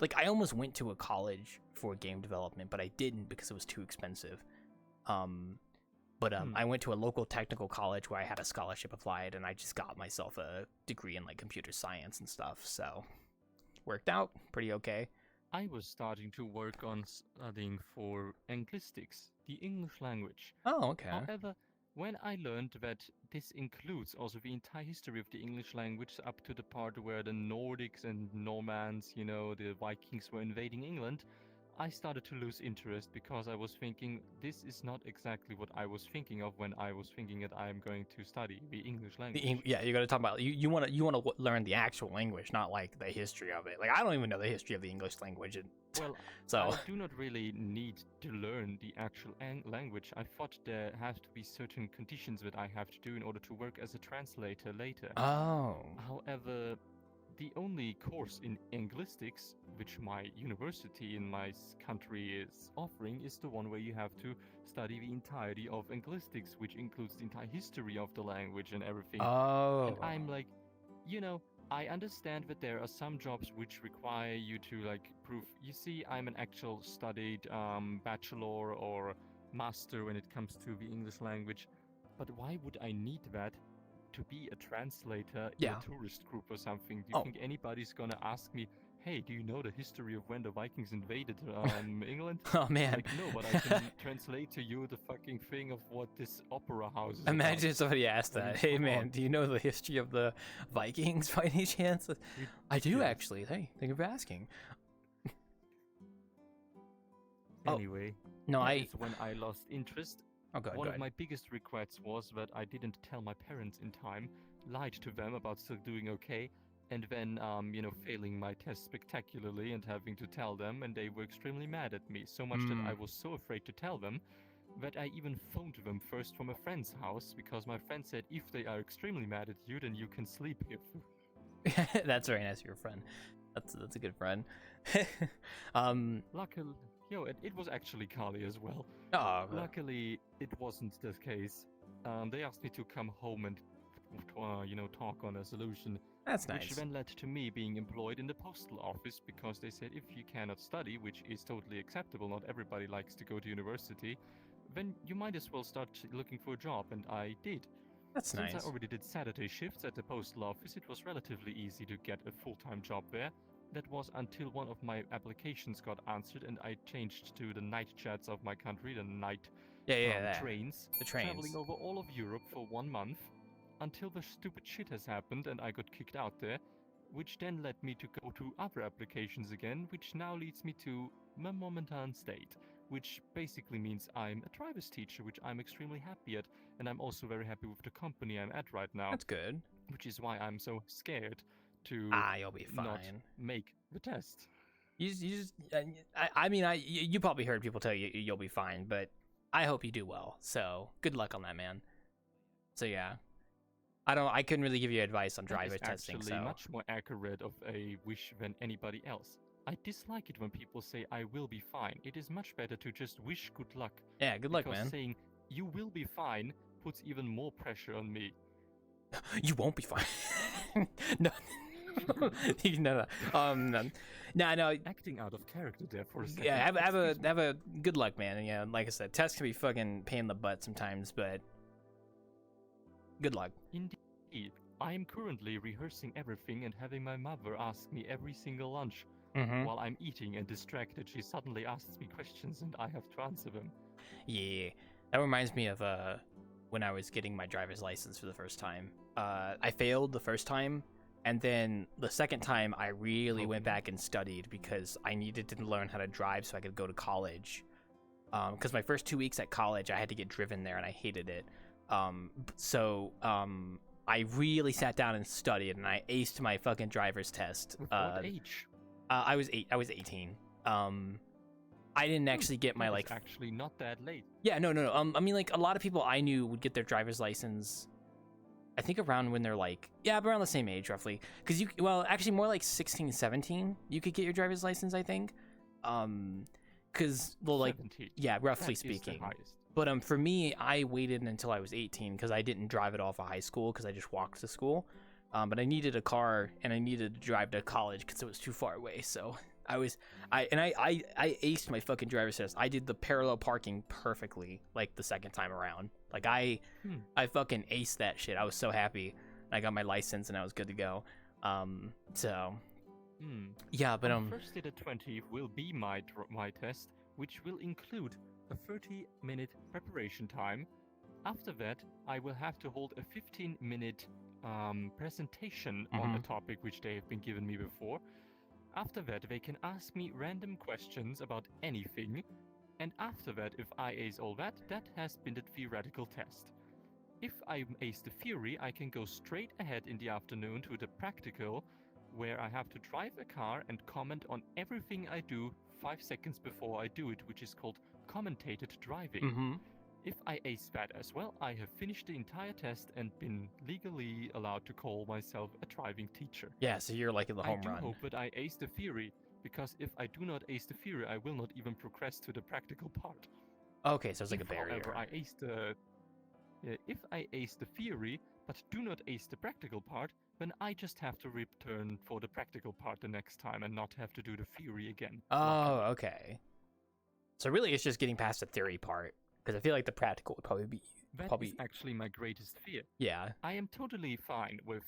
Speaker 1: like, I almost went to a college for game development, but I didn't because it was too expensive. I went to a local technical college where I had a scholarship applied, and I just got myself a degree in, like, computer science and stuff, so worked out pretty okay.
Speaker 2: I was starting to work on studying for linguistics, the English language.
Speaker 1: Oh, okay.
Speaker 2: However, when I learned that this includes also the entire history of the English language up to the part where the Nordics and Normans, you know, the Vikings were invading England, I started to lose interest because I was thinking this is not exactly what I was thinking of when I was thinking that I am going to study the English language.
Speaker 1: Yeah, you got to talk about you want to learn the actual language, not like the history of it. Like, I don't even know the history of the English language.
Speaker 2: Well,
Speaker 1: so
Speaker 2: I do not really need to learn the actual language. I thought there have to be certain conditions that I have to do in order to work as a translator later.
Speaker 1: Oh.
Speaker 2: However, the only course in linguistics which my university in my country is offering is the one where you have to study the entirety of linguistics, which includes the entire history of the language and everything.
Speaker 1: Oh.
Speaker 2: And I'm like, you know, I understand that there are some jobs which require you to like prove, you see, I'm an actual studied bachelor or master when it comes to the English language, but why would I need that to be a translator in a tourist group or something? Do you think anybody's gonna ask me, hey, do you know the history of when the Vikings invaded England?
Speaker 1: Oh, man.
Speaker 2: Like, no, but I can translate to you the fucking thing of what this opera house is
Speaker 1: Imagine
Speaker 2: about.
Speaker 1: somebody asked that. Hey, man, do you know the history of the Vikings by any chance? I do, actually. Hey, thank you for asking.
Speaker 2: Anyway, it's when I lost interest.
Speaker 1: Oh, good,
Speaker 2: One
Speaker 1: good.
Speaker 2: of my biggest regrets was that I didn't tell my parents in time, lied to them about still doing okay, and then, failing my test spectacularly and having to tell them, and they were extremely mad at me, so much that I was so afraid to tell them that I even phoned them first from a friend's house, because my friend said, if they are extremely mad at you, then you can sleep here.
Speaker 1: That's very nice of your friend. That's a good friend.
Speaker 2: Luckily, it was actually Kali as well.
Speaker 1: Oh,
Speaker 2: Luckily, it wasn't the case. They asked me to come home and, talk on a solution.
Speaker 1: That's nice.
Speaker 2: Which then led to me being employed in the postal office, because they said if you cannot study, which is totally acceptable, not everybody likes to go to university, then you might as well start looking for a job, and I did.
Speaker 1: That's nice.
Speaker 2: Since I already did Saturday shifts at the postal office, it was relatively easy to get a full-time job there. That was until one of my applications got answered and I changed to the night chats of my country, the night trains.
Speaker 1: The trains.
Speaker 2: Traveling over all of Europe for 1 month until the stupid shit has happened and I got kicked out there, which then led me to go to other applications again, which now leads me to my momentan state, which basically means I'm a driver's teacher, which I'm extremely happy at, and I'm also very happy with the company I'm at right now.
Speaker 1: That's good.
Speaker 2: Which is why I'm so scared to
Speaker 1: you'll be fine.
Speaker 2: not make the test.
Speaker 1: You probably heard people tell you you'll be fine, but I hope you do well. So good luck on that, man. So yeah, I couldn't really give you advice on
Speaker 2: That
Speaker 1: driver
Speaker 2: is
Speaker 1: testing.
Speaker 2: actually
Speaker 1: So
Speaker 2: much more accurate of a wish than anybody else. I dislike it when people say I will be fine. It is much better to just wish good luck.
Speaker 1: yeah, good luck,
Speaker 2: Because
Speaker 1: man.
Speaker 2: saying you will be fine puts even more pressure on me.
Speaker 1: You won't be fine. No. No. No.
Speaker 2: Acting out of character there for a second.
Speaker 1: Yeah,
Speaker 2: Excuse me.
Speaker 1: have a good luck, man. And yeah, like I said, tests can be fucking pain in the butt sometimes, but good luck.
Speaker 2: Indeed. I am currently rehearsing everything and having my mother ask me every single lunch.
Speaker 1: Mm-hmm.
Speaker 2: While I'm eating and distracted, she suddenly asks me questions and I have to answer them.
Speaker 1: Yeah, that reminds me of when I was getting my driver's license for the first time. I failed the first time, and then the second time I really went back and studied because I needed to learn how to drive so I could go to college. Because my first 2 weeks at college, I had to get driven there, and I hated it. I really sat down and studied, and I aced my fucking driver's test.
Speaker 2: With what age?
Speaker 1: I was 18. I didn't actually get my
Speaker 2: It's actually not that late.
Speaker 1: Yeah, no. I mean, like, a lot of people I knew would get their driver's license, I think around when they're like, yeah, around the same age roughly. Because actually more like 16, 17, you could get your driver's license, I think. Because, well, like,
Speaker 2: 17.
Speaker 1: yeah, roughly
Speaker 2: That is the
Speaker 1: speaking.
Speaker 2: highest.
Speaker 1: But for me, I waited until I was 18 because I didn't drive it off of high school because I just walked to school. But I needed a car and I needed to drive to college because it was too far away. So I aced my fucking driver's test. I did the parallel parking perfectly, like the second time around. Like I fucking aced that shit. I was so happy. I got my license and I was good to go. Yeah, but
Speaker 2: On Thursday the 20th will be my test, which will include a 30-minute preparation time. After that, I will have to hold a 15-minute presentation on a topic which they have been given me before. After that, they can ask me random questions about anything. And after that, if I ace all that, that has been the theoretical test. If I ace the theory, I can go straight ahead in the afternoon to the practical, where I have to drive a car and comment on everything I do 5 seconds before I do it, which is called commentated driving. If I ace that as well, I have finished the entire test and been legally allowed to call myself a driving teacher.
Speaker 1: Yeah, so you're like in the home
Speaker 2: I
Speaker 1: run.
Speaker 2: do hope that I ace the theory, because if I do not ace the theory, I will not even progress to the practical part.
Speaker 1: Okay, so it's like a
Speaker 2: If,
Speaker 1: barrier.
Speaker 2: however, if I ace the theory, but do not ace the practical part, then I just have to return for the practical part the next time and not have to do the theory again.
Speaker 1: Oh, okay. So really it's just getting past the theory part, because I feel like the practical would probably be...
Speaker 2: That is actually my greatest fear.
Speaker 1: Yeah.
Speaker 2: I am totally fine with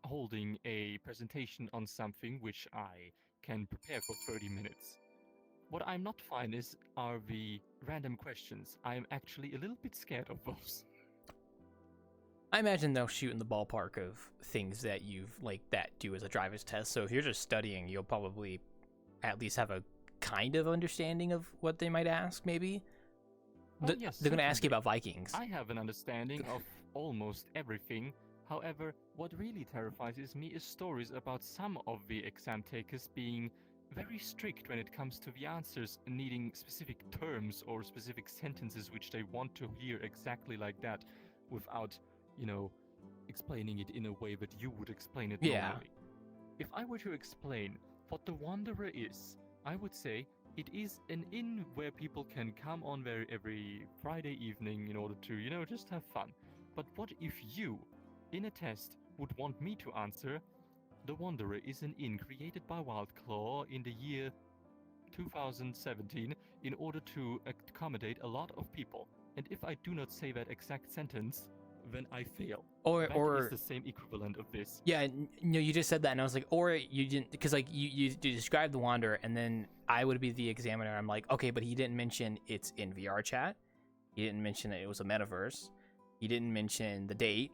Speaker 2: holding a presentation on something which I can prepare for 30 minutes. What I'm not fine are the random questions. I am actually a little bit scared of those.
Speaker 1: I imagine they'll shoot in the ballpark of things that that do as a driver's test. So if you're just studying, you'll probably at least have a kind of understanding of what they might ask, maybe.
Speaker 2: Yes,
Speaker 1: they're going to ask you
Speaker 2: certainly.
Speaker 1: about Vikings.
Speaker 2: I have an understanding of almost everything. However, what really terrifies me is stories about some of the exam takers being very strict when it comes to the answers, needing specific terms or specific sentences which they want to hear exactly like that without, explaining it in a way that you would explain it normally. If I were to explain what the Wanderer is, I would say it is an inn where people can come on there every Friday evening in order to, just have fun. But what if you, in a test, would want me to answer, the Wanderer is an inn created by Wildclaw in the year 2017 in order to accommodate a lot of people. And if I do not say that exact sentence, then I fail. That is the same equivalent of this.
Speaker 1: Yeah, you just said that, and I was like, or you didn't, because like you described the Wanderer, and then I would be the examiner. I'm like, okay, but he didn't mention it's in VRChat. He didn't mention that it was a metaverse. He didn't mention the date.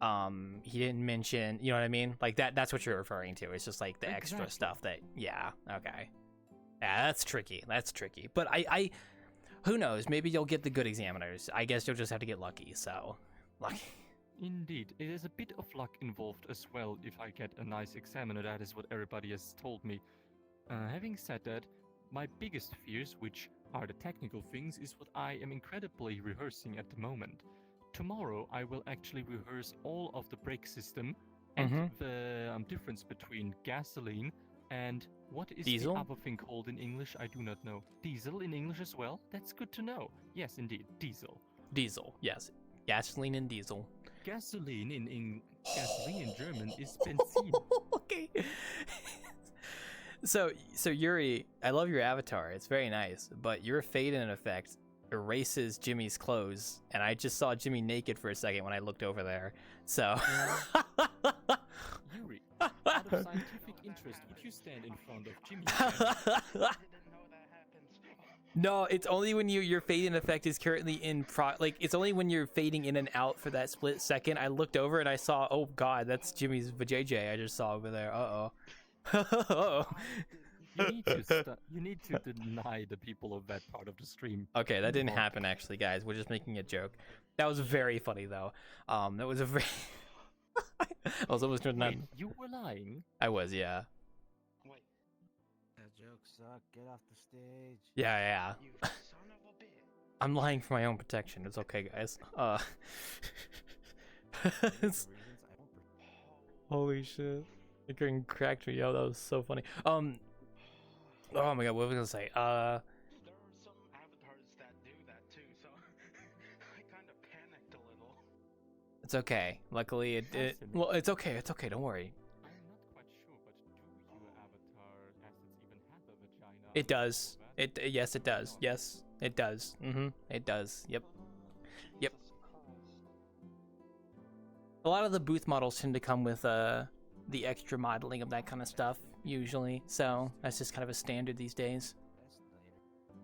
Speaker 1: He didn't mention, you know what I mean? Like that's what you're referring to. It's just like the extra stuff that, yeah, okay. Yeah, that's tricky. But I who knows? Maybe you'll get the good examiners. I guess you'll just have to get lucky. So, lucky.
Speaker 2: Indeed, it is a bit of luck involved as well if I get a nice examiner. That is what everybody has told me. Having said that, my biggest fears, which are the technical things is what I am incredibly rehearsing at the moment. Tomorrow I will actually rehearse all of the brake system and
Speaker 1: Mhm.
Speaker 2: the difference between gasoline and what is
Speaker 1: Diesel?
Speaker 2: the other thing called in English? I do not know. Diesel in English as well? That's good to know. Yes, indeed, diesel.
Speaker 1: Diesel, yes. Gasoline and diesel.
Speaker 2: Gasoline gasoline in German is Benzin.
Speaker 1: Okay. So Yuri, I love your avatar. It's very nice, but your fade in effect erases Jimmy's clothes, and I just saw Jimmy naked for a second when I looked over there. So
Speaker 2: Yuri, out of scientific interest, would you stand in front of Jimmy again?
Speaker 1: No, it's only when your fade-in effect is currently in it's only when you're fading in and out for that split second. I looked over and I saw, oh god, that's Jimmy's vajayjay I just saw over there. Uh-oh. Uh-oh.
Speaker 2: You need to deny the people of that part of the stream.
Speaker 1: Okay, that didn't
Speaker 2: Mark.
Speaker 1: happen actually, guys. We're just making a joke. That was very funny though. That was a very I was almost doing that.
Speaker 2: Wait, you were lying?
Speaker 1: I was, yeah.
Speaker 5: Wait,
Speaker 4: That joke sucked. Get off the stage.
Speaker 1: Yeah.
Speaker 5: you son of a bitch.
Speaker 1: I'm lying for my own protection. It's okay, guys.
Speaker 4: Reasons I won't
Speaker 1: Holy shit. It couldn't crack me. Yo, that was so funny. Oh my god, what was I gonna say?
Speaker 5: There are some avatars that do that too, so I kind of panicked a little.
Speaker 1: It's okay. Luckily, well, it's okay. It's okay. Don't worry.
Speaker 2: I'm not quite sure, but do your avatar assets even have a vagina?
Speaker 1: It does.
Speaker 2: That?
Speaker 1: Yes, it does. Yes, it does. It does. Yep. Yep. A lot of the booth models tend to come with the extra modeling of that kind of stuff usually, so that's just kind of a standard these days.
Speaker 4: test later.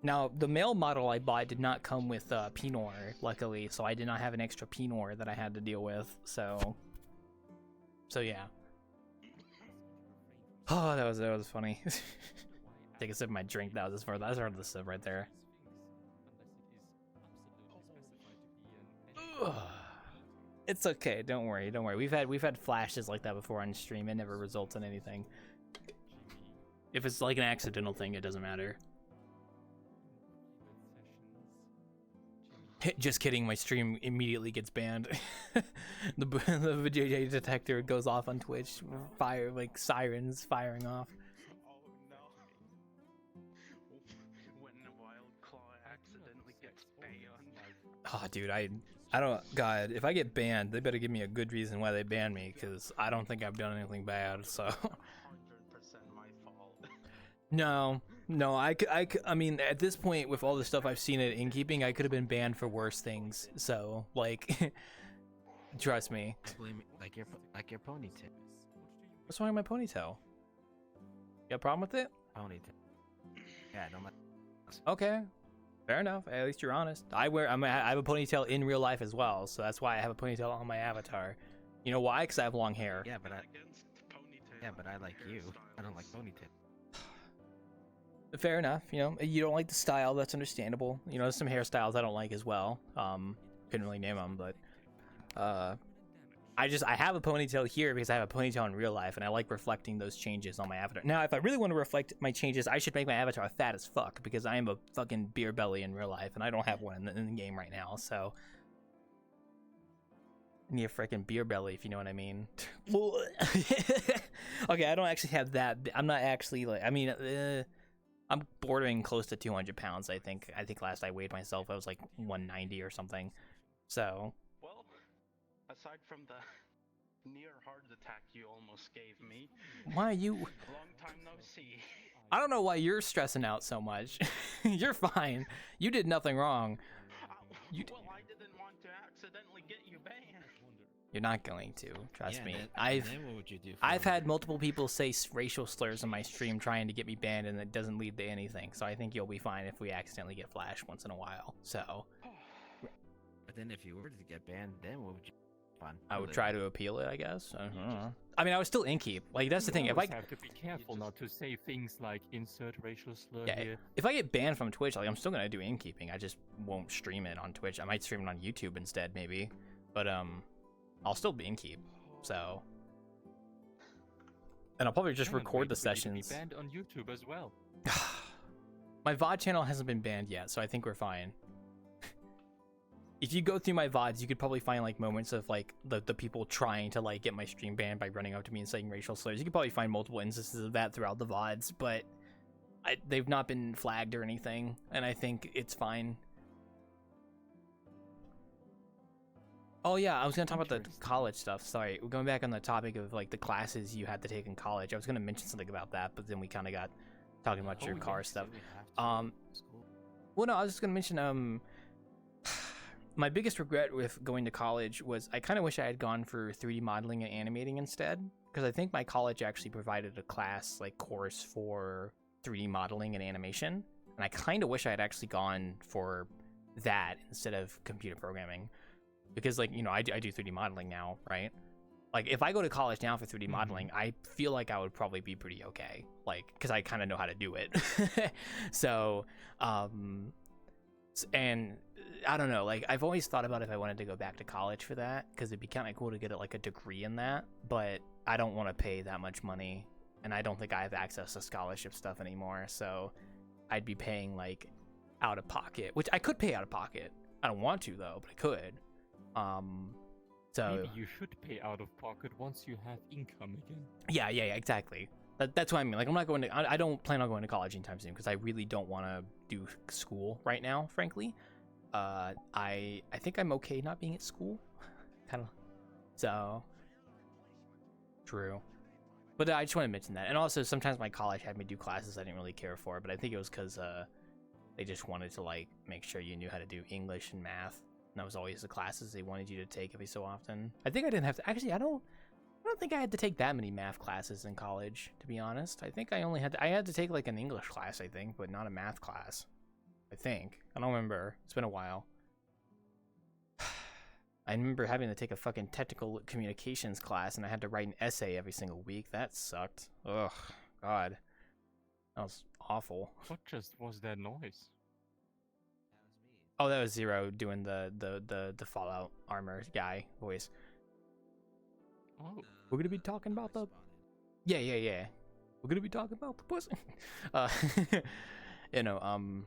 Speaker 1: Now, the male model I bought did not come with Pinot, luckily, so I did not have an extra Pinot that I had to deal with. So yeah. Oh, that was funny. Take a sip of my drink. That was as far as the sip right there. Ugh. It's okay. Don't worry. Don't worry. We've had flashes like that before on stream. It never results in anything. If it's like an accidental thing, it doesn't matter. Just kidding. My stream immediately gets banned. the JJ detector goes off on Twitch. Fire like sirens firing off.
Speaker 5: Oh no. When a wild claw accidentally gets banned.
Speaker 1: Oh, dude, I don't. God, if I get banned, they better give me a good reason why they banned me, because I don't think I've done anything bad. So.
Speaker 5: 100% my fault.
Speaker 1: No. I mean, at this point, with all the stuff I've seen at Innkeeping, I could have been banned for worse things. So, like, trust me.
Speaker 4: I blame it like your ponytail.
Speaker 1: What's wrong with my ponytail? You got a problem with it?
Speaker 4: Ponytail. Yeah, don't let.
Speaker 1: Okay. Fair enough. At least you're honest. I have a ponytail in real life as well, so that's why I have a ponytail on my avatar. You know why? Because I have long hair.
Speaker 4: Yeah, but I like you. I don't like ponytail.
Speaker 1: Fair enough. You know, you don't like the style. That's understandable. You know, there's some hairstyles I don't like as well. Couldn't really name them, but I have a ponytail here because I have a ponytail in real life, and I like reflecting those changes on my avatar. Now, if I really want to reflect my changes, I should make my avatar fat as fuck, because I am a fucking beer belly in real life, and I don't have one in the game right now, so. I need a freaking beer belly, if you know what I mean. Okay, I don't actually have that. I'm not actually, like, I mean, I'm bordering close to 200 pounds, I think. I think last I weighed myself, I was like 190 or something. So.
Speaker 5: Well, aside from the near heart attack you almost gave me,
Speaker 1: Why are you?
Speaker 5: long time no see.
Speaker 1: I don't know why you're stressing out so much. You're fine. You did nothing wrong.
Speaker 5: Well, I didn't want to accidentally get you banned.
Speaker 1: You're not going to. Trust
Speaker 4: Yeah,
Speaker 1: me.
Speaker 4: then what would you do?
Speaker 1: I've had multiple people say racial slurs on my stream trying to get me banned, and it doesn't lead to anything. So I think you'll be fine if we accidentally get flashed once in a while. So
Speaker 4: But then if you were to get banned, then what would you? Fun.
Speaker 1: I would try to appeal it, I guess. I mean, I was still Innkeep. Like, that's the thing. If I
Speaker 2: have to be careful not to say things like insert racial slur
Speaker 1: Yeah,
Speaker 2: here.
Speaker 1: if I get banned from Twitch, like, I'm still gonna do Innkeeping. I just won't stream it on Twitch. I might stream it on YouTube instead, maybe. But I'll still be Innkeep. So, and I'll probably just
Speaker 2: Can't
Speaker 1: record
Speaker 2: wait
Speaker 1: the
Speaker 2: for you to
Speaker 1: sessions.
Speaker 2: be banned on YouTube as well.
Speaker 1: My VOD channel hasn't been banned yet, so I think we're fine. If you go through my VODs, you could probably find like moments of like the people trying to like get my stream banned by running up to me and saying racial slurs. You could probably find multiple instances of that throughout the VODs, but they've not been flagged or anything, and I think it's fine. Oh yeah, I was gonna talk about the college stuff. Sorry, we're going back on the topic of like the classes you had to take in college. I was gonna mention something about that, but then we kind of got talking about your car stuff. Well, no, I was just gonna mention my biggest regret with going to college was I kind of wish I had gone for 3D modeling and animating instead, because I think my college actually provided a class like course for 3D modeling and animation, and I kind of wish I had actually gone for that instead of computer programming. Because, like, you know, I do 3D modeling now, right? Like, if I go to college now for 3D modeling, I feel like I would probably be pretty okay. Like, because I kind of know how to do it. So, and I don't know. Like, I've always thought about if I wanted to go back to college for that, because it'd be kind of cool to get, like, a degree in that. But I don't want to pay that much money, and I don't think I have access to scholarship stuff anymore. So, I'd be paying, like, out of pocket, which I could pay out of pocket. I don't want to, though, but I could. So
Speaker 2: maybe you should pay out of pocket once you have income again.
Speaker 1: Yeah, exactly. That's what I mean. Like, I'm not going to. I don't plan on going to college anytime soon because I really don't want to do school right now. Frankly, I think I'm okay not being at school. Kind of. So true. But I just want to mention that. And also, sometimes my college had me do classes I didn't really care for, but I think it was because they just wanted to like make sure you knew how to do English and math. And that was always the classes they wanted you to take every so often. I think I didn't have to. Actually, I don't think I had to take that many math classes in college, to be honest. I think I only had to, I had to take like an English class, I think, but not a math class. I think. I don't remember. It's been a while. I remember having to take a fucking technical communications class, and I had to write an essay every single week. That sucked. Ugh, God. That was awful.
Speaker 2: What just was that noise?
Speaker 1: Oh, that was Zero doing the Fallout armor guy voice.
Speaker 2: Oh.
Speaker 1: We're gonna be talking about the... Yeah. We're gonna be talking about the pussy. You know,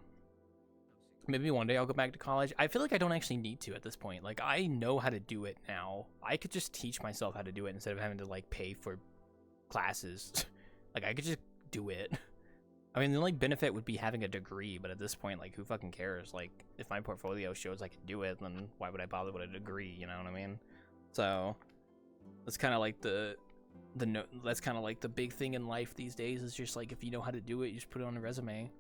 Speaker 1: maybe one day I'll go back to college. I feel like I don't actually need to at this point. Like, I know how to do it now. I could just teach myself how to do it instead of having to, like, pay for classes. Like, I could just do it. I mean, the only benefit would be having a degree, but at this point, like, who fucking cares? Like, if my portfolio shows I can do it, then why would I bother with a degree, you know what I mean? So, that's kind of like that's kind of like the big thing in life these days, is just, like, if you know how to do it, you just put it on a resume.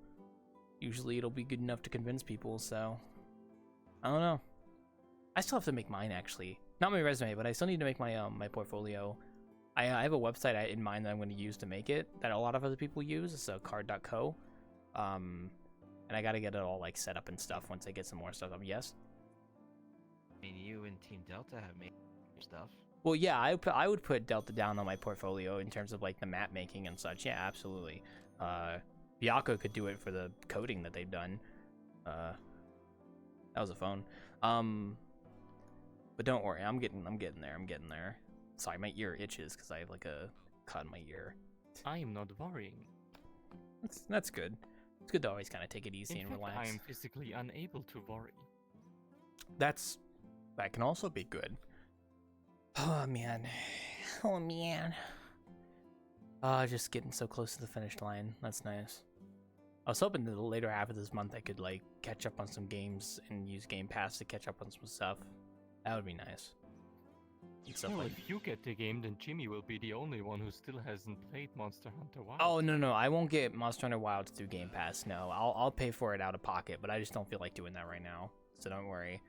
Speaker 1: Usually it'll be good enough to convince people, so, I don't know. I still have to make mine, actually. Not my resume, but I still need to make my, my portfolio. I have a website in mind that I'm going to use to make it that a lot of other people use. It's card.co. And I got to get it all like set up and stuff once I get some more stuff up. Yes?
Speaker 4: I mean, you and Team Delta have made stuff.
Speaker 1: Well, yeah, I would put Delta down on my portfolio in terms of like the map making and such. Yeah, absolutely. Biako could do it for the coding that they've done. That was a phone. But don't worry, I'm getting there. Sorry, my ear itches because I have like a cut in my ear.
Speaker 2: I am not worrying.
Speaker 1: That's good. It's good to always kind of take it easy and
Speaker 2: fact,
Speaker 1: relax.
Speaker 2: I am physically unable to worry.
Speaker 1: That can also be good. Oh man. Just getting so close to the finish line. That's nice. I was hoping that the later half of this month I could like catch up on some games and use Game Pass to catch up on some stuff. That would be nice.
Speaker 2: Well, if you get the game, then Jimmy will be the only one who still hasn't played Monster Hunter Wilds.
Speaker 1: Oh no, I won't get Monster Hunter Wilds through Game Pass. No, I'll pay for it out of pocket, but I just don't feel like doing that right now. So don't worry.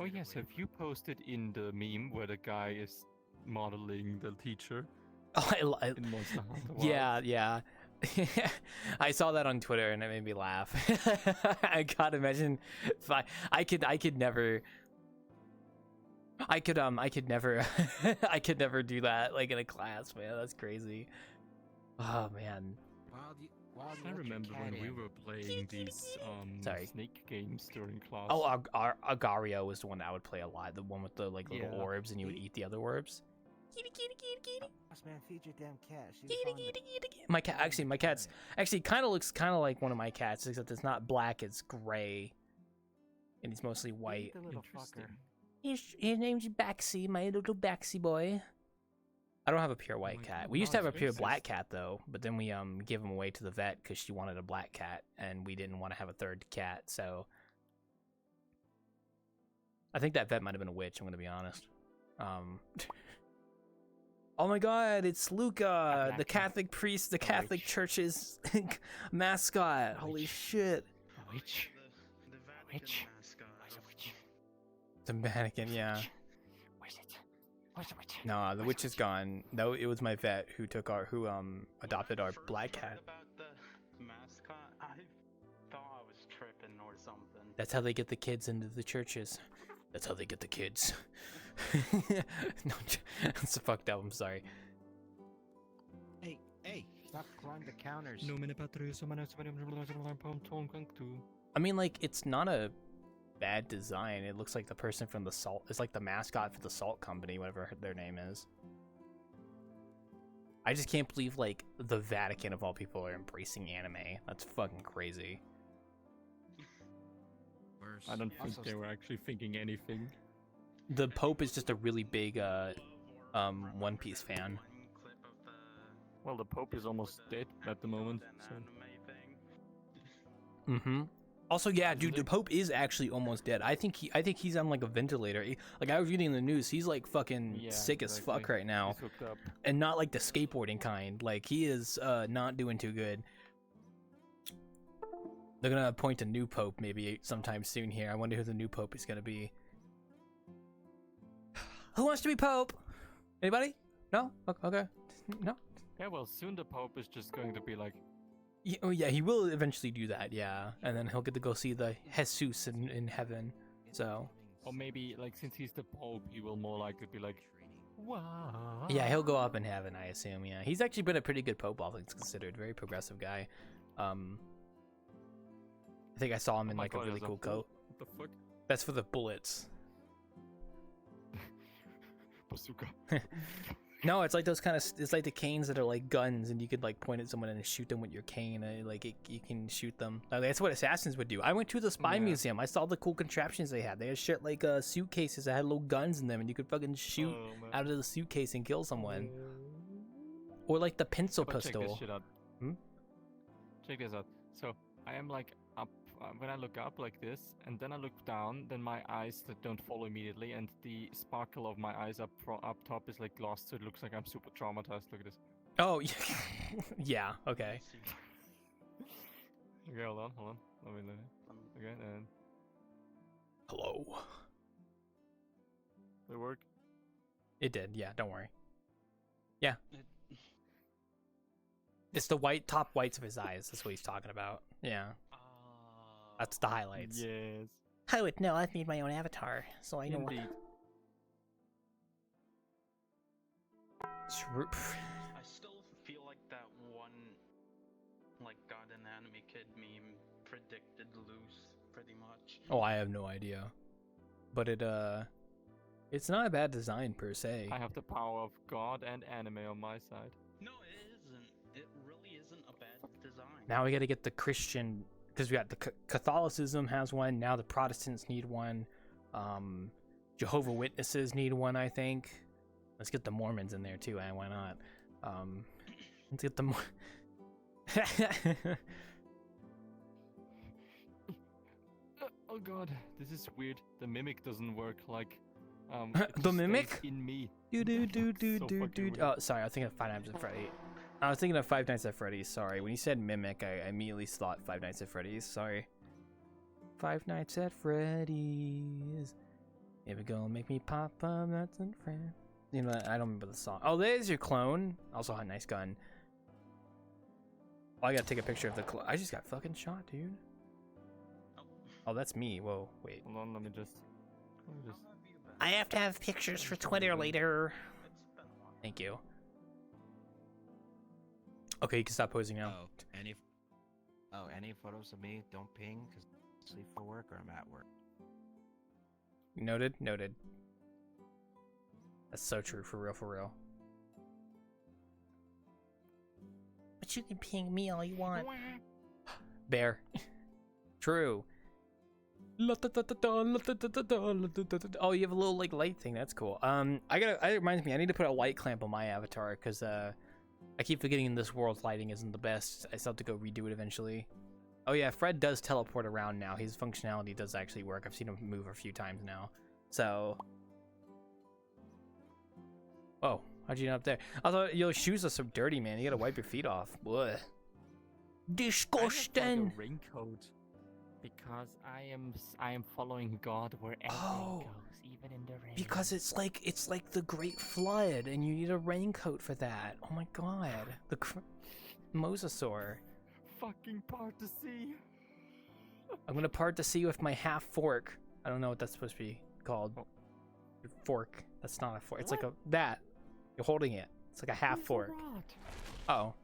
Speaker 2: Oh yes, have you posted in the meme where the guy is modeling the teacher?
Speaker 1: Oh,
Speaker 2: in Monster Hunter Wilds?
Speaker 1: Yeah. I saw that on Twitter and it made me laugh. I can't imagine if I could never I could never do that like in a class, man. That's crazy. Oh man.
Speaker 2: I remember when we were playing these snake games during class.
Speaker 1: Oh, Agario was the one that I would play a lot. The one with the like little orbs and you would eat the other orbs. Kitty, kitty, kitty, kitty.
Speaker 6: Boss man, feed your damn cat. She's
Speaker 1: Kitty,
Speaker 6: hungry.
Speaker 1: kitty, kitty, kitty. My cat, actually, my cat's actually kind of looks kind of like one of my cats, except it's not black, it's gray, and he's mostly white.
Speaker 6: The little
Speaker 2: Interesting.
Speaker 6: fucker.
Speaker 1: His name's Baxi, my little Baxi boy. I don't have a pure white
Speaker 2: my
Speaker 1: cat.
Speaker 2: God,
Speaker 1: We used to have a
Speaker 2: it's
Speaker 1: pure
Speaker 2: racist.
Speaker 1: black cat though, but then we gave him away to the vet because she wanted a black cat, and we didn't want to have a third cat. So I think that vet might have been a witch. I'm gonna be honest. Oh my God, it's Luca, the
Speaker 2: black
Speaker 1: Catholic priest, the
Speaker 2: A
Speaker 1: Catholic
Speaker 2: witch.
Speaker 1: Church's mascot. Holy
Speaker 2: witch.
Speaker 1: shit,
Speaker 2: A witch.
Speaker 5: The Vatican
Speaker 2: Witch.
Speaker 5: mascot.
Speaker 2: Where's the witch?
Speaker 1: the mannequin, yeah.
Speaker 2: Where's it? Where's the witch?
Speaker 1: No, the
Speaker 2: Where's
Speaker 1: witch is gone. No, it was my vet who took our adopted
Speaker 5: When I
Speaker 1: our
Speaker 5: first
Speaker 1: black
Speaker 5: heard
Speaker 1: cat.
Speaker 5: About the mascot, I thought I was tripping or something.
Speaker 1: That's how they get the kids into the churches. That's how they get the kids. No, it's fucked up. I'm sorry.
Speaker 6: Hey, hey, stop clawing the counters.
Speaker 1: I mean, like, it's not a bad design. It looks like the person from the salt. It's like the mascot for the salt company, whatever their name is. I just can't believe, like, the Vatican of all people are embracing anime. That's fucking crazy.
Speaker 4: Worse.
Speaker 2: I don't
Speaker 5: Yeah.
Speaker 2: think
Speaker 6: Also
Speaker 2: they were actually thinking anything.
Speaker 1: The Pope is just a really big
Speaker 5: Love or
Speaker 1: One Piece fan.
Speaker 5: one clip of the
Speaker 2: Well, the Pope is almost dead at the moment. So.
Speaker 5: anime thing.
Speaker 1: Mm-hmm. Also, yeah, dude,
Speaker 2: Isn't
Speaker 1: the
Speaker 2: it?
Speaker 1: Pope is actually almost dead. I think he's on like a ventilator. Like I was reading the news, he's like fucking
Speaker 2: Yeah,
Speaker 1: sick as fuck
Speaker 2: exactly.
Speaker 1: right now,
Speaker 2: He's hooked up.
Speaker 1: and not like the skateboarding kind. Like he is not doing too good. They're gonna appoint a new Pope maybe sometime soon here. I wonder who the new Pope is gonna be. Who wants to be Pope? Anybody? No? Okay. No?
Speaker 2: Yeah, well, soon the Pope is just going to be like,
Speaker 1: Oh yeah, he will eventually do that, yeah. And then he'll get to go see the Jesus in heaven. So,
Speaker 2: or maybe like since he's the Pope, he will more likely be like, wow.
Speaker 1: yeah, he'll go up in heaven, I assume, yeah. He's actually been a pretty good Pope, all things considered. Very progressive guy. I think I saw him
Speaker 2: Oh
Speaker 1: in
Speaker 2: my
Speaker 1: like a
Speaker 2: God,
Speaker 1: really
Speaker 2: there's
Speaker 1: cool
Speaker 2: full-
Speaker 1: coat.
Speaker 2: What the fuck?
Speaker 1: That's for the bullets.
Speaker 2: Bazooka.
Speaker 1: No, it's like those kind of, it's like the canes that are like guns, and you could like point at someone and shoot them with your cane. You can shoot them. That's what assassins would do. I went to the spy
Speaker 2: Yeah.
Speaker 1: museum. I saw the cool contraptions they had. They had shit like suitcases that had little guns in them, and you could fucking shoot
Speaker 2: Oh, man.
Speaker 1: out of the suitcase and kill someone. Or like the pencil
Speaker 2: But check this
Speaker 1: pistol.
Speaker 2: shit out.
Speaker 1: Hmm?
Speaker 2: Check this out. So I am like up when I look up like this, and then I look down. Then my eyes that don't follow immediately, and the sparkle of my eyes up top is like lost, so it looks like I'm super traumatized. Look at this.
Speaker 1: Oh, yeah. Okay.
Speaker 2: Okay, hold on. Let me. Okay, and
Speaker 1: Hello.
Speaker 2: did it work?
Speaker 1: It did. Yeah. Don't worry. Yeah. It's the top whites of his eyes. That's what he's talking about. Yeah. That's the highlights.
Speaker 2: Yes.
Speaker 1: I would know. I've made my own avatar, so I know.
Speaker 2: Indeed.
Speaker 5: I still feel like that one, like, God and Anime Kid meme predicted loose, pretty much.
Speaker 1: Oh, I have no idea. But it's not a bad design per se.
Speaker 2: I have the power of God and anime on my side.
Speaker 5: No, it isn't. It really isn't a bad design.
Speaker 1: Now we got to get the Christian, because we got the Catholicism has one. Now the Protestants need one. Jehovah Witnesses need one, I think. Let's get the Mormons in there too, and why not? Let's get the
Speaker 2: Oh god, this is weird. The mimic doesn't work like it
Speaker 1: The
Speaker 2: just
Speaker 1: mimic?
Speaker 2: stays in me.
Speaker 1: do do do do
Speaker 2: So
Speaker 1: do
Speaker 2: fucking
Speaker 1: do.
Speaker 2: weird.
Speaker 1: Oh, sorry, I was thinking of Five Nights at Freddy's. I was thinking of Five Nights at Freddy's. Sorry, when you said mimic, I immediately thought Five Nights at Freddy's. Sorry. Five Nights at Freddy's. Here we go, make me pop up nuts and friends. You know, I don't remember the song. Oh, there's your clone. Also a nice gun. Oh, I gotta take a picture of the clone. I just got fucking shot, dude. Oh, that's me. Whoa, wait.
Speaker 2: Hold on, let me just.
Speaker 1: I have to have pictures for Twitter later. Thank you. Okay, you can stop posing now.
Speaker 6: Any photos of me don't ping because I sleep for work or I'm at work.
Speaker 1: Noted, noted. That's so true, for real, for real. But you can ping me all you want. Bear. True. Oh, you have a little like light thing. That's cool. It reminds me, I need to put a light clamp on my avatar because I keep forgetting this world's lighting isn't the best. I still have to go redo it eventually. Oh yeah, Fred does teleport around now. His functionality does actually work. I've seen him move a few times now. So, oh, how'd you get up there? I thought your shoes are so dirty, man. You gotta wipe your feet off. Blech. Disgusting.
Speaker 2: I have a raincoat because I am following God wherever he goes, even in the rain.
Speaker 1: Because it's like the Great Flood, and you need a raincoat for that. Oh my God, the mosasaur.
Speaker 2: Fucking part to sea.
Speaker 1: I'm gonna part the sea with my half fork. I don't know what that's supposed to be called. Your fork. That's not a fork. It's like a that. You're holding it. It's like a half fork. Oh, all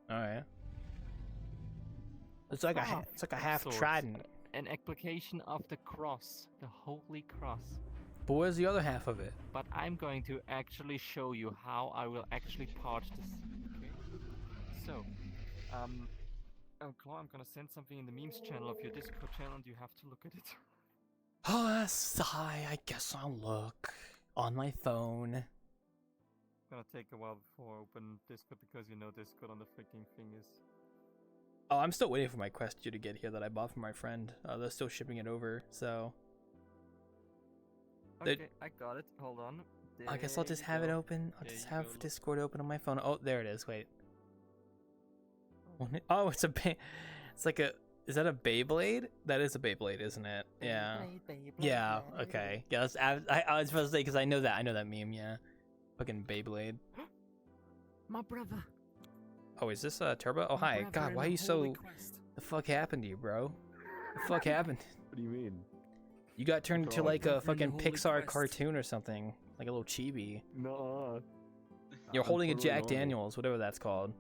Speaker 1: right. It's like a half
Speaker 2: Swords.
Speaker 1: trident.
Speaker 2: An application of the cross, the holy cross.
Speaker 1: But where's the other half of it?
Speaker 2: But I'm going to actually show you how I will actually part this. Okay. So, Claw, I'm gonna send something in the memes channel of your Discord channel, and you have to look at it.
Speaker 1: Oh, sigh. I guess I'll look on my phone.
Speaker 2: It's gonna take a while before I open Discord because you know Discord on the freaking thing is.
Speaker 1: Oh, I'm still waiting for my Quest 2 to get here that I bought from my friend. They're still shipping it over, so.
Speaker 2: Okay, I got it. Hold on.
Speaker 1: I guess I'll just have it open. I'll just have Discord open on my phone. Oh, there it is. Wait. Oh, it's like a. Is that a Beyblade? That is a Beyblade, isn't it? Yeah. Yeah. Okay. Yeah. I was supposed to say because I know that meme. Yeah. Fucking Beyblade.
Speaker 2: My brother.
Speaker 1: Oh, is this Turbo? Oh, hi. God, why are you so? The fuck happened to you, bro? The fuck happened?
Speaker 7: What do you mean?
Speaker 1: You got turned into like a fucking Pixar cartoon or something, like a little chibi.
Speaker 7: No.
Speaker 1: You're holding a Jack Daniels, whatever that's called.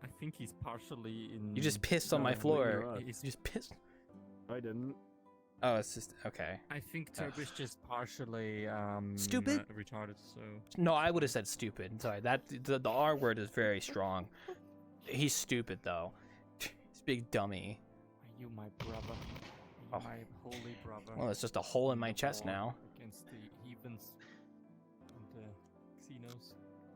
Speaker 2: I think he's partially in.
Speaker 1: You just pissed on my floor. You just pissed.
Speaker 7: I didn't.
Speaker 1: Oh, it's just okay.
Speaker 2: I think Turbo's just partially
Speaker 1: Stupid?
Speaker 2: retarded. So.
Speaker 1: No, I would have said stupid. Sorry, that the R word is very strong. He's stupid though. He's a big dummy.
Speaker 2: Are you my brother? Are you my holy brother?
Speaker 1: Well, it's just a hole in my chest now.
Speaker 2: Against the heathens and the Xenos.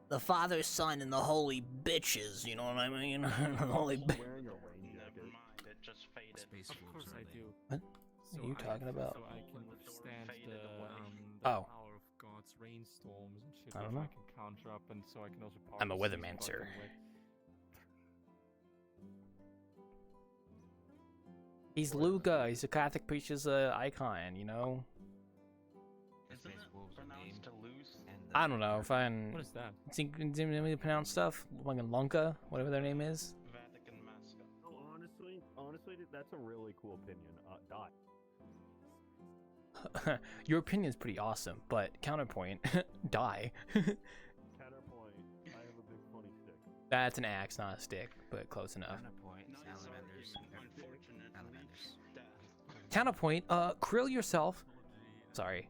Speaker 1: The Father, Son, and the holy bitches. You know what I mean? The holy.
Speaker 7: Wearing a rain
Speaker 5: Never
Speaker 7: jacket.
Speaker 5: mind, it just faded.
Speaker 4: Space
Speaker 2: Of
Speaker 4: wolves
Speaker 2: course
Speaker 4: are
Speaker 2: I
Speaker 4: they?
Speaker 2: do.
Speaker 1: What?
Speaker 2: So
Speaker 1: What are you talking about?
Speaker 2: So I can withstand
Speaker 5: Faded
Speaker 2: the
Speaker 5: away.
Speaker 1: Oh.
Speaker 2: power of God's rainstorms and shit.
Speaker 1: I don't
Speaker 2: which
Speaker 1: know.
Speaker 2: I can counter up, and so I can also.
Speaker 1: I'm a
Speaker 2: part the seas
Speaker 1: weatherman,
Speaker 2: without
Speaker 1: sir.
Speaker 2: getting wet.
Speaker 1: He's Luca. He's a Catholic preacher's icon. You know.
Speaker 4: The
Speaker 5: Isn't
Speaker 4: Space
Speaker 5: it
Speaker 4: wolves are named.
Speaker 5: pronounced to lose?
Speaker 4: And the
Speaker 1: I don't know. Fine.
Speaker 2: What is that?
Speaker 1: Can you pronounce stuff? Like Lunka, whatever their name is.
Speaker 5: Vatican mascot.
Speaker 7: No, honestly, that's a really cool opinion. Die.
Speaker 1: Your opinion's pretty awesome, but counterpoint, die.
Speaker 7: Counterpoint. I have a big funny stick.
Speaker 1: That's an axe, not a stick, but close enough.
Speaker 4: Counterpoint.
Speaker 5: Nice
Speaker 4: Salamanders.
Speaker 5: argument. Unfortunately,
Speaker 4: Salamanders.
Speaker 5: death.
Speaker 1: Counterpoint, krill yourself. Sorry,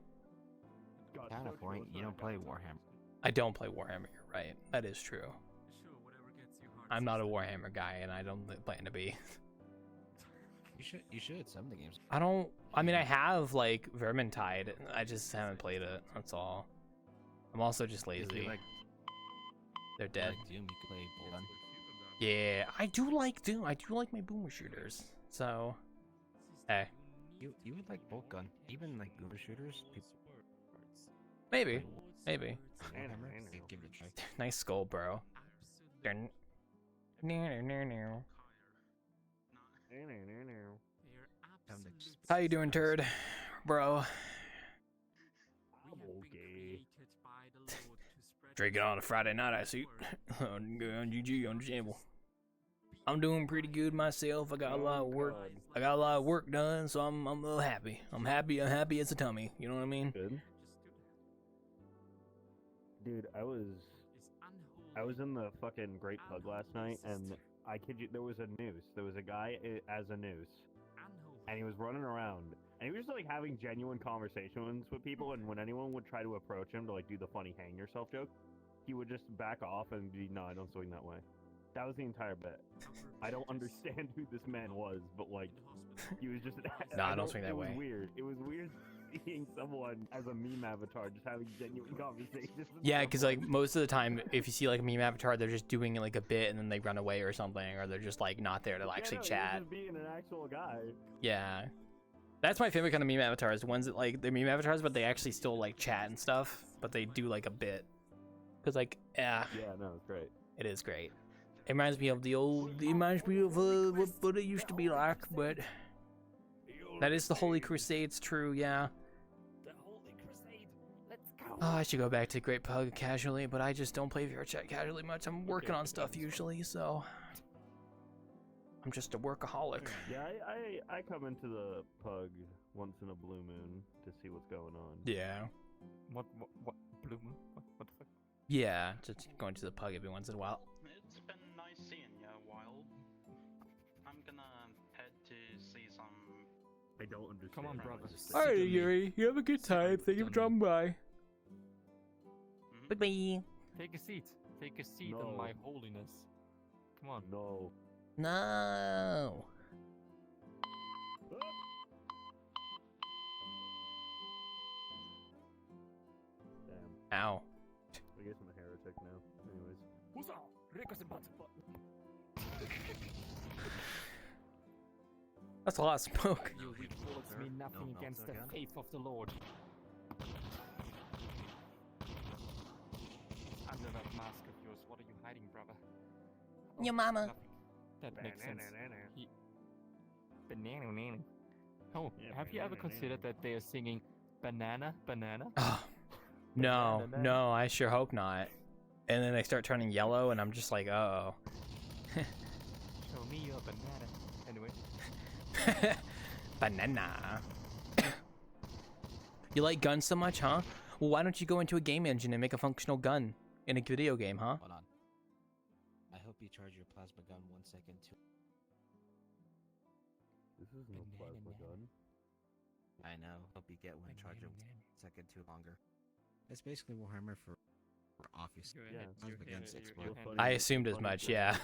Speaker 7: God,
Speaker 6: Counterpoint. You don't play Warhammer.
Speaker 1: I don't play Warhammer. You're right. That is true.
Speaker 2: Sure, whatever gets you hard.
Speaker 1: I'm not a Warhammer guy, and I don't plan to be.
Speaker 4: You should. Some of the games.
Speaker 1: I don't. I mean, I have like Vermintide. I just haven't played it. That's all. I'm also just
Speaker 4: If
Speaker 1: lazy.
Speaker 4: you like,
Speaker 1: They're dead.
Speaker 4: like Doom, you could play Bulldog.
Speaker 1: Yeah, I do like Doom. I do like my boomer shooters. So, hey,
Speaker 4: You would like bolt gun. Even like boomer shooters. People
Speaker 1: maybe.
Speaker 4: play Warhammer. Give it a try.
Speaker 1: Nice skull, bro. Dun- How you doing, turd? Bro.
Speaker 7: Okay.
Speaker 1: Drinking on a Friday night, I see. on GG, understandable. I'm doing pretty good myself. I got a lot of work. I got a lot of work done, so I'm a little happy. I'm happy as a tummy. You know what I mean?
Speaker 7: Good. Dude, I was in the fucking Great Pug last night, and I kid you, there was a noose. There was a guy as a noose, and he was running around, and he was just like having genuine conversations with people. And when anyone would try to approach him to like do the funny hang yourself joke, he would just back off and be, no, I don't swing that way. That was the entire bit. I don't understand who this man was, but like, he was just.
Speaker 1: Nah, I don't swing that
Speaker 7: it
Speaker 1: way.
Speaker 7: was weird. It was weird seeing someone as a meme avatar just having genuine conversations. with
Speaker 1: Yeah, because like
Speaker 7: someone.
Speaker 1: most of the time, if you see like a meme avatar, they're just doing like a bit and then they run away or something, or they're just like not there to actually
Speaker 7: Yeah, no, he was
Speaker 1: chat.
Speaker 7: just being an actual guy.
Speaker 1: Yeah, that's my favorite kind of meme avatars. The ones that like they're meme avatars, but they actually still like chat and stuff, but they do like a bit. Cause like, yeah,
Speaker 7: Yeah, no, it's great.
Speaker 1: it is great. It reminds me of the old. It reminds me of what it used to be like, but that is the Holy Crusade's true. Yeah. Oh, I should go back to Great Pug casually, but I just don't play VRChat casually much. I'm working on stuff usually, so I'm just a workaholic.
Speaker 7: Yeah, I come into the pug once in a blue moon to see what's going on.
Speaker 1: Yeah.
Speaker 2: What blue moon? What the fuck?
Speaker 1: Yeah, just going to the pug every once in a while.
Speaker 5: It's been nice seeing you a while. I'm gonna head to see some.
Speaker 7: I don't understand.
Speaker 2: Come on,
Speaker 7: how
Speaker 2: brother.
Speaker 7: it's just-
Speaker 1: Alright, Yuri, you have a good time. Thank you for dropping by.
Speaker 5: Mhm.
Speaker 1: Bye.
Speaker 2: Take a seat. Take a seat
Speaker 7: No.
Speaker 2: on my holiness. Come on.
Speaker 7: No.
Speaker 1: No.
Speaker 7: Damn.
Speaker 1: Ow.
Speaker 7: I guess I'm a heretic now. Anyways.
Speaker 1: That's a lot of smoke.
Speaker 2: You reports me nothing against the faith of the Lord. Under that mask of yours, what are you hiding, brother? Oh,
Speaker 1: Your mama.
Speaker 2: nothing. That makes sense. Banana. Oh,
Speaker 7: Yeah,
Speaker 2: have you ever considered that they are singing banana, banana?
Speaker 1: Oh, no, no, I sure hope not. And then they start turning yellow, and I'm just like, uh-oh.
Speaker 2: Show me your banana. Anyway.
Speaker 1: Banana. You like guns so much, huh? Well, why don't you go into a game engine and make a functional gun in a video game, huh?
Speaker 6: Hold on. I hope you charge your plasma gun 1 second too.
Speaker 7: This is no plasma gun.
Speaker 6: I know. Hope you get one charger 1 second too longer. It's basically Warhammer for office.
Speaker 7: Yeah,
Speaker 6: plasma guns explode.
Speaker 1: I assumed as much, yeah.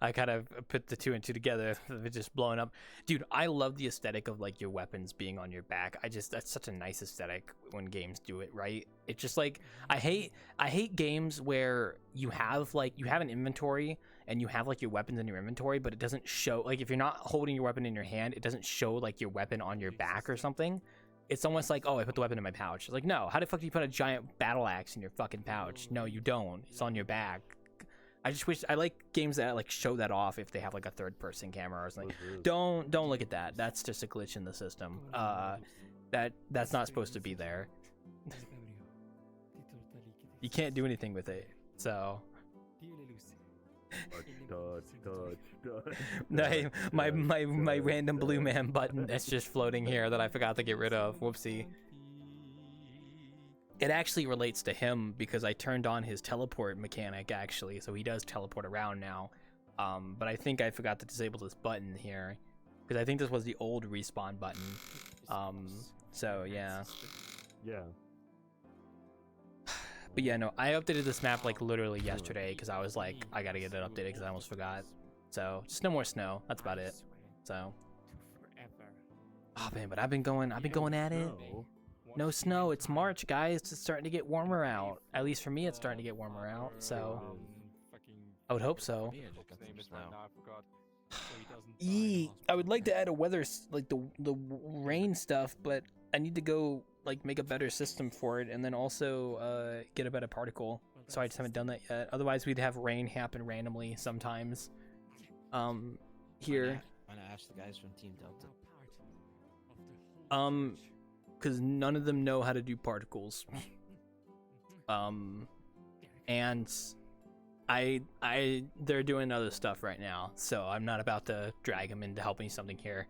Speaker 1: I kind of put the two and two together, of it just blowing up. Dude, I love the aesthetic of like your weapons being on your back. That's such a nice aesthetic when games do it right. It's just like I hate games where you have an inventory and you have like your weapons in your inventory, but it doesn't show, like if you're not holding your weapon in your hand, it doesn't show like your weapon on your back or something. It's almost like, oh, I put the weapon in my pouch. It's like, no, how the fuck do you put a giant battle axe in your fucking pouch? No, you don't. It's on your back. I just wish I like games that like show that off if they have like a third person camera or something. Don't look at that. That's just a glitch in the system. That's not supposed to be there. You can't do anything with it. So my random blue man button that's just floating here that I forgot to get rid of. Whoopsie. It actually relates to him because I turned on his teleport mechanic actually, so he does teleport around now. But I think I forgot to disable this button here because I think this was the old respawn button. So yeah.
Speaker 7: Yeah.
Speaker 1: But yeah, no, I updated this map like literally yesterday because I was like, I gotta get it updated because I almost forgot. So just no more snow. That's about it. So. Oh man, but I've been going at it. No snow. It's March, guys. It's starting to get warmer out. At least for me, it's starting to get warmer out. So. I would hope so. I would like to add a weather, like the rain stuff, but I need to go like make a better system for it, and then also get a better particle. So I just haven't done that yet. Otherwise, we'd have rain happen randomly sometimes. Here.
Speaker 6: Why not ask the guys from Team Delta?
Speaker 1: Because none of them know how to do particles. And they're doing other stuff right now, so I'm not about to drag them into helping something here.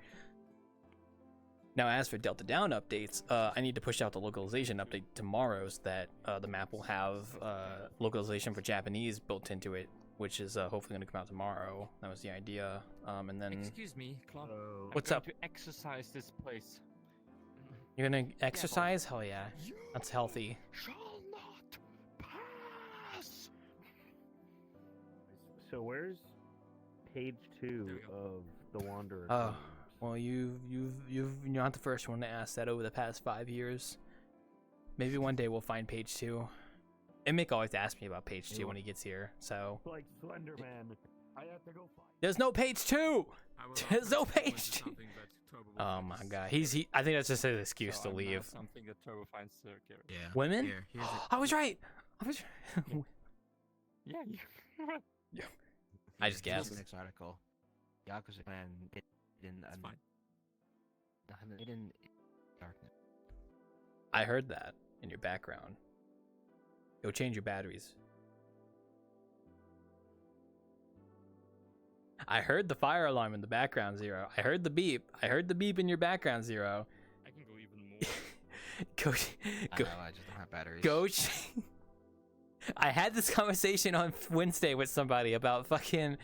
Speaker 1: Now, as for Delta Down updates, I need to push out the localization update tomorrow so that the map will have localization for Japanese built into it, which is hopefully going to come out tomorrow. That was the idea. And then...
Speaker 2: Excuse me, Club.
Speaker 1: What's
Speaker 2: I'm
Speaker 1: up?
Speaker 2: going to exercise this place.
Speaker 1: You're going to exercise? Hell yeah. That's healthy.
Speaker 2: Shall not pass.
Speaker 7: So where's page 2 of The Wanderer.
Speaker 1: Oh, well, you're not the first one to ask that over the past 5 years. Maybe one day we'll find page 2. And Mick always asks me about page 2 when he gets here, so.
Speaker 7: Like Slenderman. I have to go find.
Speaker 1: There's no page 2! There's no page 2! Oh my god. I think that's just an excuse
Speaker 2: So
Speaker 1: to
Speaker 2: I'm now
Speaker 1: leave.
Speaker 2: something that Turbo finds Garrett.
Speaker 6: Yeah.
Speaker 1: Women?
Speaker 6: Here's
Speaker 1: I was right!
Speaker 2: Yeah, you.
Speaker 1: I just
Speaker 6: here's
Speaker 1: guessed.
Speaker 6: the next article. Yakuza plan in
Speaker 2: It's fine.
Speaker 6: hidden darkness.
Speaker 1: I heard that in your background. Go change your batteries. I heard the fire alarm in the background, Zero. I heard the beep. I heard the beep in your background, Zero.
Speaker 2: I can go even more.
Speaker 1: Go,
Speaker 6: I
Speaker 1: go,
Speaker 6: know, I just don't have batteries.
Speaker 1: go. I had this conversation on Wednesday with somebody about fucking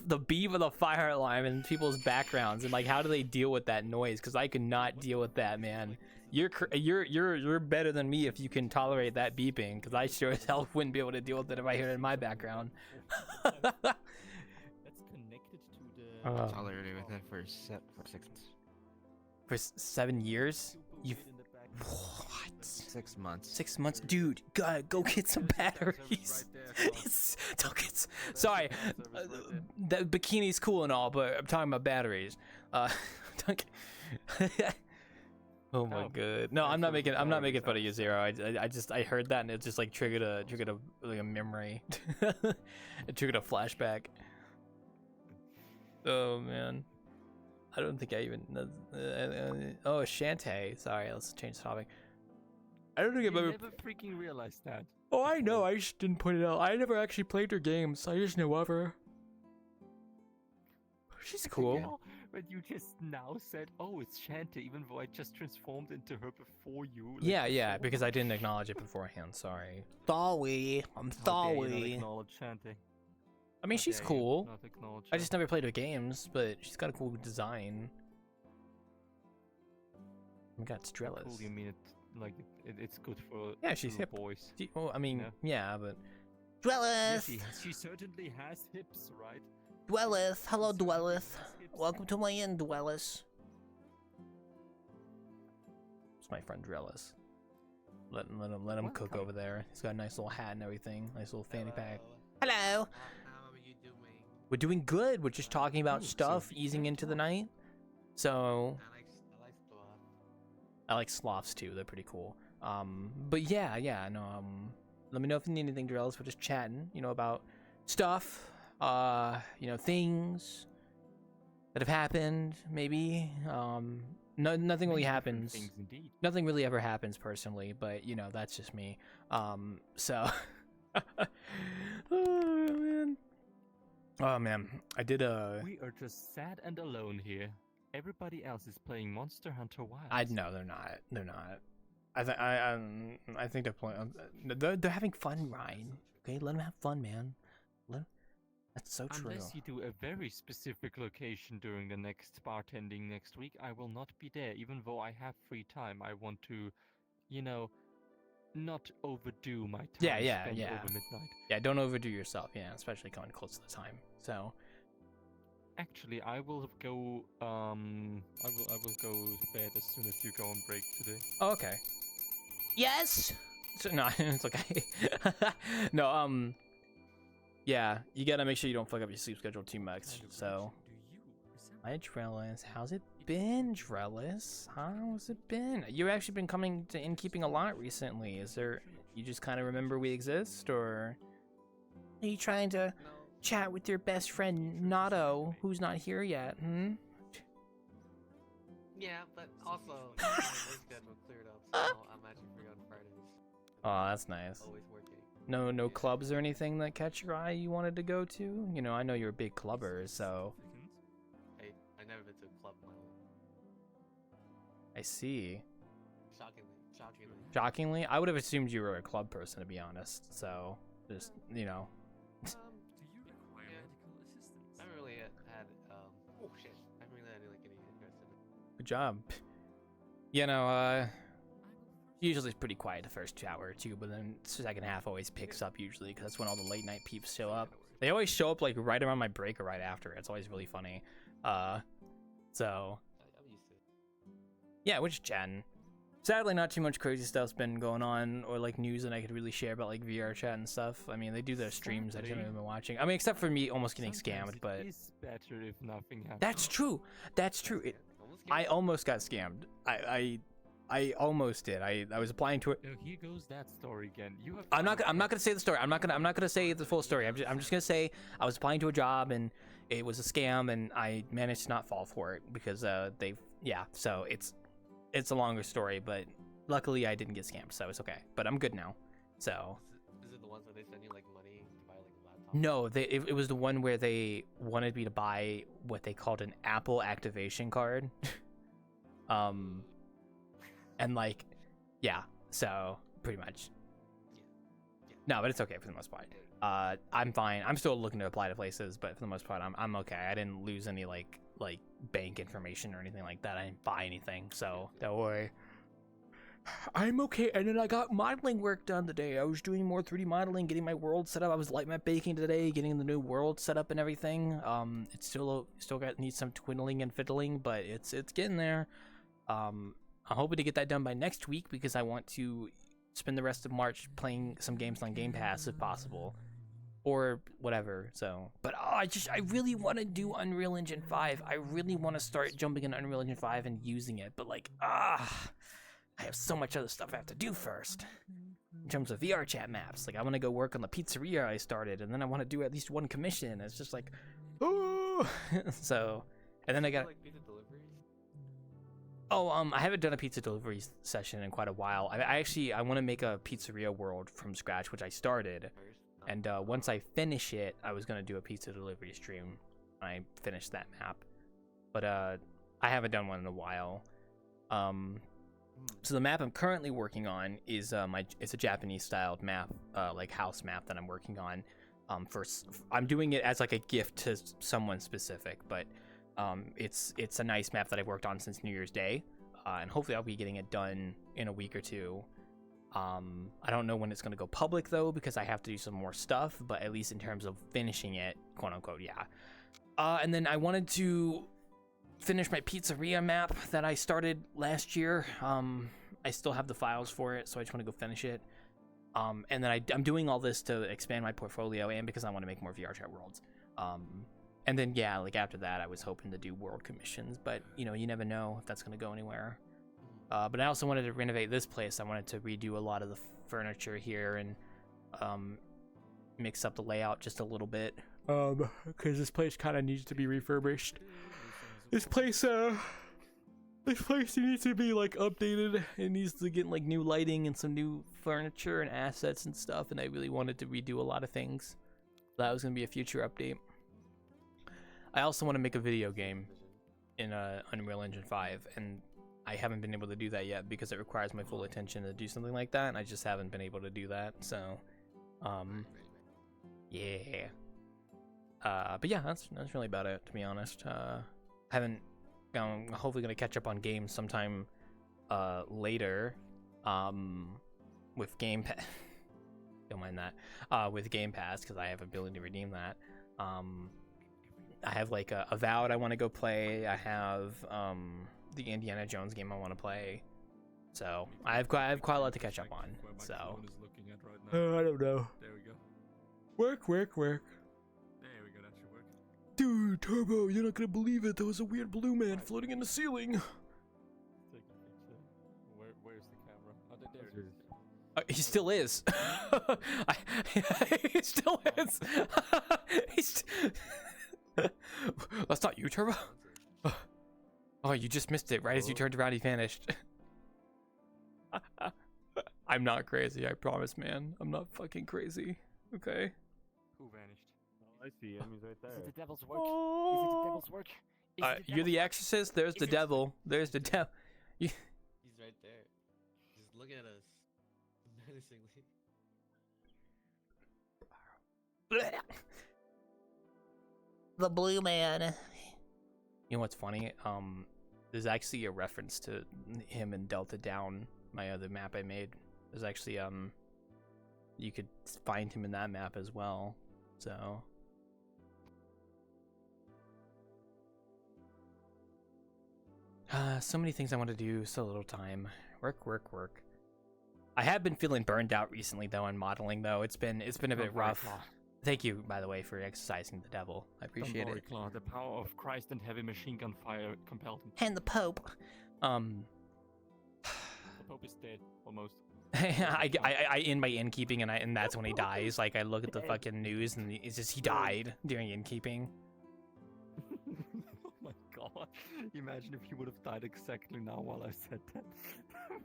Speaker 1: the beep of the fire alarm in people's backgrounds and like how do they deal with that noise? Because I could not deal with that, man. You're better than me if you can tolerate that beeping. Because I sure as hell wouldn't be able to deal with it if I hear it in my background.
Speaker 2: That's connected to the.
Speaker 6: Tolerated with it for 6 months.
Speaker 1: For 7 years? You've what?
Speaker 6: 6 months.
Speaker 1: 6 months, dude. Go get some batteries. Don't get. Sorry, that bikini's cool and all, but I'm talking about batteries. Don't get- oh my god. No, I'm not making fun of you, Zero. I heard that and it just like triggered a memory. It triggered a flashback. Oh man. I don't think I even. Oh, Shantae. Sorry, let's change the topic. I don't think I've
Speaker 2: You
Speaker 1: ever.
Speaker 2: never freaking realized that.
Speaker 1: Oh, I know. I just didn't point it out. I never actually played her games. I just know of her. She's cool.
Speaker 2: Yeah, but you just now said, "Oh, it's Shanta," even though I just transformed into her before you. Like,
Speaker 1: Yeah,
Speaker 2: before.
Speaker 1: because I didn't acknowledge it beforehand. Sorry. Sorry. I'm
Speaker 2: How dare you not
Speaker 1: sorry.
Speaker 2: acknowledge Shanta?
Speaker 1: I mean,
Speaker 2: How
Speaker 1: she's
Speaker 2: dare you
Speaker 1: cool.
Speaker 2: not acknowledge
Speaker 1: I
Speaker 2: her?
Speaker 1: just never played her games, but she's got a cool design. We got Strellis.
Speaker 2: Cool, you mean it like it's good for
Speaker 1: Yeah, she's
Speaker 2: little
Speaker 1: hip.
Speaker 2: boys.
Speaker 1: Well, I mean,
Speaker 2: Yeah.
Speaker 1: yeah, but.
Speaker 2: Yeah,
Speaker 1: Dwelleth!
Speaker 2: she certainly has hips, right?
Speaker 1: Dwelleth! Hello,
Speaker 2: She certainly
Speaker 1: Dwelleth.
Speaker 2: has hips.
Speaker 1: Welcome to my inn, Dwelleth. It's my friend Drellis. Let him cook
Speaker 2: Welcome.
Speaker 1: over there. He's got a nice little hat and everything. Nice little fanny pack.
Speaker 8: Hello.
Speaker 1: Hello!
Speaker 8: How are you doing?
Speaker 1: We're doing good. We're just talking about
Speaker 2: Ooh, so
Speaker 1: stuff,
Speaker 2: we
Speaker 1: easing
Speaker 2: can
Speaker 1: into the
Speaker 2: talk.
Speaker 1: night. So,
Speaker 8: I like sloth.
Speaker 1: I like sloths too. They're pretty cool. But yeah, no, let me know if you need anything, Drellis. We're just chatting, about stuff, things that have happened, maybe. No, nothing really
Speaker 2: Many different
Speaker 1: happens.
Speaker 2: Things indeed.
Speaker 1: Nothing really ever happens personally, but that's just me. So oh man, I did
Speaker 2: We are just sad and alone here. Everybody else is playing Monster Hunter Wilds.
Speaker 1: I know they're not. They're not. I think they're playing. They're having fun, Ryan. Okay, let them have fun, man. That's so true.
Speaker 2: Unless you do a very specific location during the next bartending next week, I will not be there. Even though I have free time, I want to, not overdo my time.
Speaker 1: Yeah,
Speaker 2: spent
Speaker 1: yeah.
Speaker 2: Over midnight.
Speaker 1: Yeah, don't overdo yourself. Yeah, especially coming close to the time. So.
Speaker 2: Actually, I will go. I will go to bed as soon as you go on break today.
Speaker 1: Oh, okay. Yes. So, no, it's okay. No, yeah, you gotta make sure you don't fuck up your sleep schedule too much. So, hi, Drellis. How's it been, Drellis? How's it been? You've actually been coming to Innkeeping a lot recently. Is there? You just kind of remember we exist, or are you trying to chat with your best friend Nato, who's not here yet?
Speaker 8: Yeah, but also my work schedule cleared up, so I'm actually free on Fridays.
Speaker 1: Oh, that's nice.
Speaker 8: Always working.
Speaker 1: No clubs or anything that catch your eye you wanted to go to? I know you're a big clubber, so
Speaker 8: Hey, I never been to a club in my life.
Speaker 1: I see.
Speaker 8: Shockingly.
Speaker 1: Shockingly, I would have assumed you were a club person, to be honest. So, just
Speaker 8: Do you require medical assistance? I haven't really had oh shit. I haven't really had like any interest in it.
Speaker 1: good job. Usually it's pretty quiet the first hour or two, but then the second half always picks up usually, because that's when all the late night peeps show up. They always show up like right around my break or right after. It's always really funny. So
Speaker 8: I'm used to it.
Speaker 1: yeah, we're just chatting. Sadly, not too much crazy stuff's been going on, or like news that I could really share about like VRChat and stuff. I mean, they do their streams. I just haven't been watching. I mean, except for me almost getting scammed, but
Speaker 2: It's better if nothing happens.
Speaker 1: that's true. That's true.
Speaker 8: Almost
Speaker 1: I
Speaker 8: get-
Speaker 1: almost got scammed. I almost did. I was applying to it.
Speaker 2: So here goes that story again. You have.
Speaker 1: I'm not gonna say the story. I'm not gonna say the full story. I'm just gonna say I was applying to a job and it was a scam and I managed to not fall for it because so it's a longer story, but luckily I didn't get scammed, so it's okay. But I'm good now. So
Speaker 8: Is it the ones where they send you like money to buy like a laptop?
Speaker 1: no, it was the one where they wanted me to buy what they called an Apple activation card. And like, yeah, so pretty much.
Speaker 8: Yeah.
Speaker 1: No, but it's okay for the most part. I'm fine. I'm still looking to apply to places, but for the most part, I'm okay. I didn't lose any like bank information or anything like that. I didn't buy anything, so don't worry. I'm okay. And then I got modeling work done today. I was doing more 3D modeling, getting my world set up. I was light map baking today, getting the new world set up and everything. It's still needs some twiddling and fiddling, but it's getting there. I'm hoping to get that done by next week because I want to spend the rest of March playing some games on Game Pass if possible, or whatever. So, but I really want to do Unreal Engine 5. I really want to start jumping into Unreal Engine 5 and using it, but like, I have so much other stuff I have to do first. In terms of VRChat maps, like I want to go work on the pizzeria I started, and then I want to do at least one commission. It's just like, oh, so, and then I got.
Speaker 8: Like pizza deliveries?
Speaker 1: Oh, I haven't done a pizza delivery session in quite a while. I want to make a pizzeria world from scratch, which I started. And once I finish it, I was gonna do a pizza delivery stream. I finished that map, but I haven't done one in a while. So the map I'm currently working on is it's a Japanese styled map, like house map that I'm working on. I'm doing it as like a gift to someone specific, but it's a nice map that I've worked on since New Year's Day, and hopefully I'll be getting it done in a week or two. I don't know when it's going to go public though, because I have to do some more stuff, but at least in terms of finishing it, quote unquote, yeah. And then I wanted to finish my pizzeria map that I started last year. I still have the files for it, so I just want to go finish it. And then I'm doing all this to expand my portfolio and because I want to make more VRChat worlds. And then, yeah, like after that, I was hoping to do world commissions, but you know, you never know if that's going to go anywhere. But I also wanted to renovate this place. I wanted to redo a lot of the furniture here and mix up the layout just a little bit. Because this place kind of needs to be refurbished. This place needs to be like updated. It needs to get like new lighting and some new furniture and assets and stuff. And I really wanted to redo a lot of things. That was going to be a future update. I also want to make a video game in Unreal Engine 5, and I haven't been able to do that yet because it requires my full attention to do something like that, and I just haven't been able to do that. So, yeah. But yeah, that's really about it, to be honest. I'm hopefully gonna catch up on games sometime later, with Game Pass. Don't mind that. With Game Pass, because I have a ability to redeem that. I have like a Avowed I want to go play. I have the Indiana Jones game I want to play. So I have quite a lot to catch up on. So I don't know.
Speaker 2: There we go.
Speaker 1: Work.
Speaker 2: There we go. That should work.
Speaker 1: Dude, Turbo, you're not gonna believe it. There was a weird blue man floating in the ceiling.
Speaker 2: Take a picture. Where's the camera? Oh, there it is.
Speaker 1: He still is. He still is. That's not you, Turbo. Oh, you just missed it. Right as you turned around, he vanished. I'm not crazy, I promise, man. I'm not fucking crazy. Okay.
Speaker 2: Who vanished?
Speaker 7: Oh, I see him. He's right there.
Speaker 9: Is it the devil's work? Is it the devil's work? Is it
Speaker 1: You're the exorcist. There's the devil. There's the devil.
Speaker 8: He's right there. Just look at us. Menacingly.
Speaker 1: The blue man. You know what's funny? There's actually a reference to him in Delta Down, my other map I made. There's actually you could find him in that map as well. So So many things I want to do, so little time. Work, work, work. I have been feeling burned out recently, though, on modeling. Though it's been a bit rough. Thank you, by the way, for exercising the devil. I appreciate it.
Speaker 2: Claude. The power of Christ and heavy machine gun fire compelled him.
Speaker 1: And the Pope.
Speaker 2: The Pope is dead, almost.
Speaker 1: I end my innkeeping, and that's when he dies. Like, I look at the fucking news, and it's just he died during innkeeping.
Speaker 2: Oh my god! Imagine if you would have died exactly now while I said that.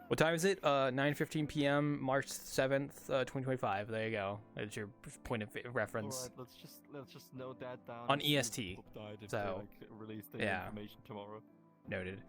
Speaker 1: What time is it? 9:15 p.m. March 7th, 2025. There you go. That's your point of reference.
Speaker 2: Alright, let's just note that down.
Speaker 1: On EST.
Speaker 2: If
Speaker 1: So,
Speaker 2: they, like, release the information tomorrow.
Speaker 1: Noted.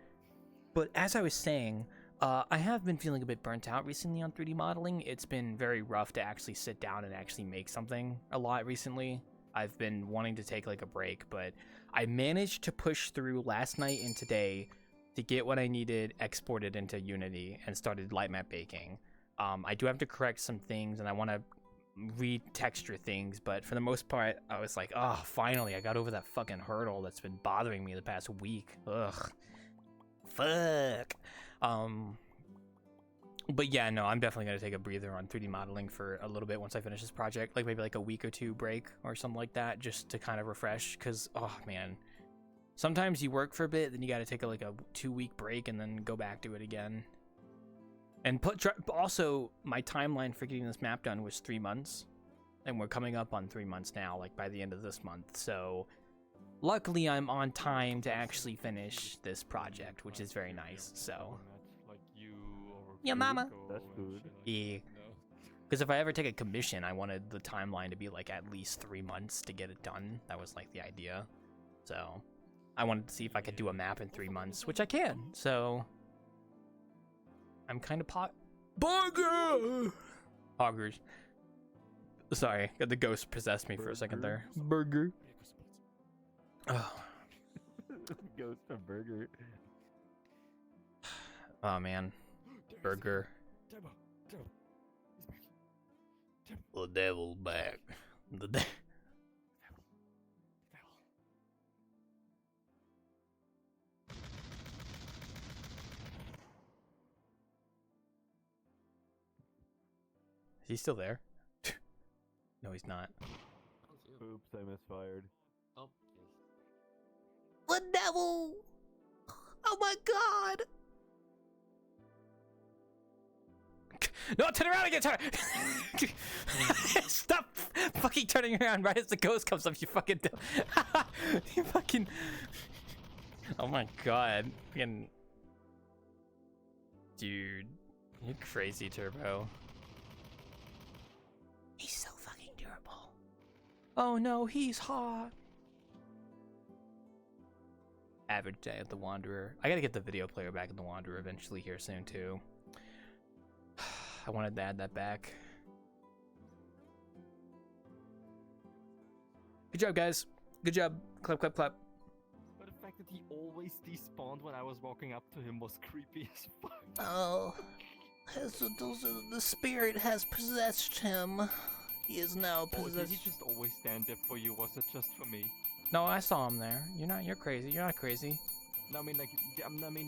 Speaker 1: But as I was saying, I have been feeling a bit burnt out recently on 3D modeling. It's been very rough to actually sit down and actually make something a lot recently. I've been wanting to take like a break, but I managed to push through last night and today to get what I needed exported into Unity and started lightmap baking. I do have to correct some things, and I want to retexture things, but for the most part, I was like, oh, finally, I got over that fucking hurdle that's been bothering me the past week. Ugh. Fuck. But yeah, no, I'm definitely gonna take a breather on 3D modeling for a little bit once I finish this project, like maybe like a week or two break or something like that, just to kind of refresh. Cause oh man, sometimes you work for a bit, then you got to take like a 2-week break and then go back to it again. And also, my timeline for getting this map done was 3 months, and we're coming up on 3 months now, like by the end of this month. So luckily, I'm on time to actually finish this project, which is very nice. So. Yeah, mama.
Speaker 7: That's food.
Speaker 1: Yeah. Because if I ever take a commission, I wanted the timeline to be like at least 3 months to get it done. That was like the idea. So I wanted to see if I could do a map in 3 months, which I can. So I'm kind of Burger! Hoggers. Sorry, the ghost possessed me for a second there. Burger. Oh.
Speaker 7: Ghost of burger.
Speaker 1: Oh man. Burger. The devil's back. The devil. Is he still there? No, he's not.
Speaker 7: Oops, I misfired.
Speaker 8: Oh,
Speaker 1: The devil! Oh my god! No, turn around again, turn! Stop fucking turning around right as the ghost comes up, you fucking you fucking... Oh my god. Fucking... Dude. You're crazy, Turbo. He's so fucking durable. Oh no, he's hot. Average day at the Wanderer. I gotta get the video player back in the Wanderer eventually here soon too. I wanted to add that back. Good job, guys. Good job. Clap, clap, clap.
Speaker 2: But the fact that he always despawned when I was walking up to him was creepy as fuck.
Speaker 1: Oh, the spirit has possessed him. He is now possessed.
Speaker 2: Did he just always stand there for you? Was it just for me?
Speaker 1: No, I saw him there. You're crazy. You're not crazy.
Speaker 2: No, I mean like,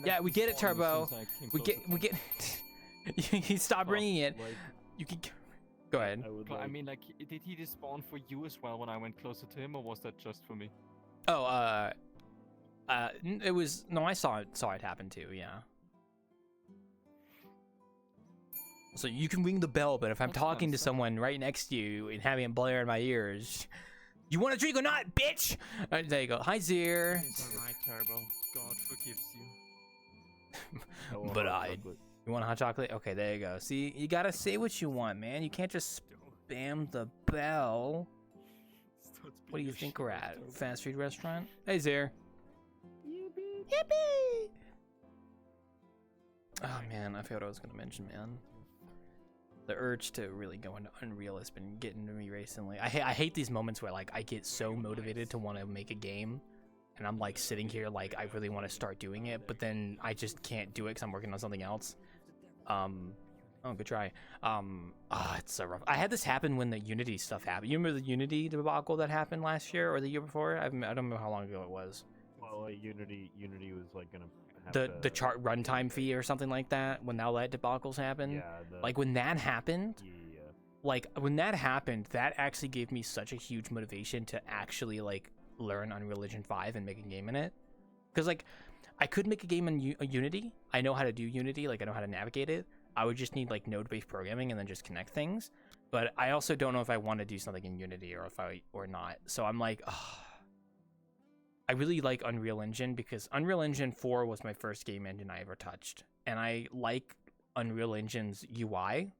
Speaker 1: yeah, we get it, Turbo. We get. He stopped bringing it.
Speaker 7: Like,
Speaker 1: You can go ahead.
Speaker 2: I mean, like, did he despawn for you as well when I went closer to him, or was that just for me?
Speaker 1: Oh, it was no. I saw it happen too. Yeah. So you can ring the bell, but if I'm talking to someone right next to you and having it blare in my ears, you want a drink or not, bitch? There you go. Hi, Zir.
Speaker 2: It's alright, Turbo. God forgives you.
Speaker 1: But you want a hot chocolate? Okay, there you go. See, you gotta say what you want, man. You can't just spam the bell. What do you think we're at? Fast food restaurant? Hey, Zir. Yippee! Oh man, I forgot what I was gonna mention, man. The urge to really go into Unreal has been getting to me recently. I hate these moments where like I get so motivated to want to make a game, and I'm like sitting here like I really want to start doing it, but then I just can't do it because I'm working on something else. Oh, good try. It's so rough. I had this happen when the Unity stuff happened. You remember the Unity debacle that happened last year or the year before? I don't remember how long ago it was.
Speaker 7: Well, like, Unity was like gonna have
Speaker 1: the
Speaker 7: to
Speaker 1: chart runtime fee or something like that when all that debacles happened.
Speaker 7: Yeah,
Speaker 1: Like when that happened,
Speaker 7: yeah.
Speaker 1: like when that happened, that actually gave me such a huge motivation to actually like learn Unreal Engine 5 and make a game in it. Because like I could make a game in Unity. I know how to do Unity, like I know how to navigate it. I would just need like node-based programming and then just connect things. But I also don't know if I want to do something in Unity or not. So I'm like, oh, I really like Unreal Engine because Unreal Engine 4 was my first game engine I ever touched. And I like Unreal Engine's UI.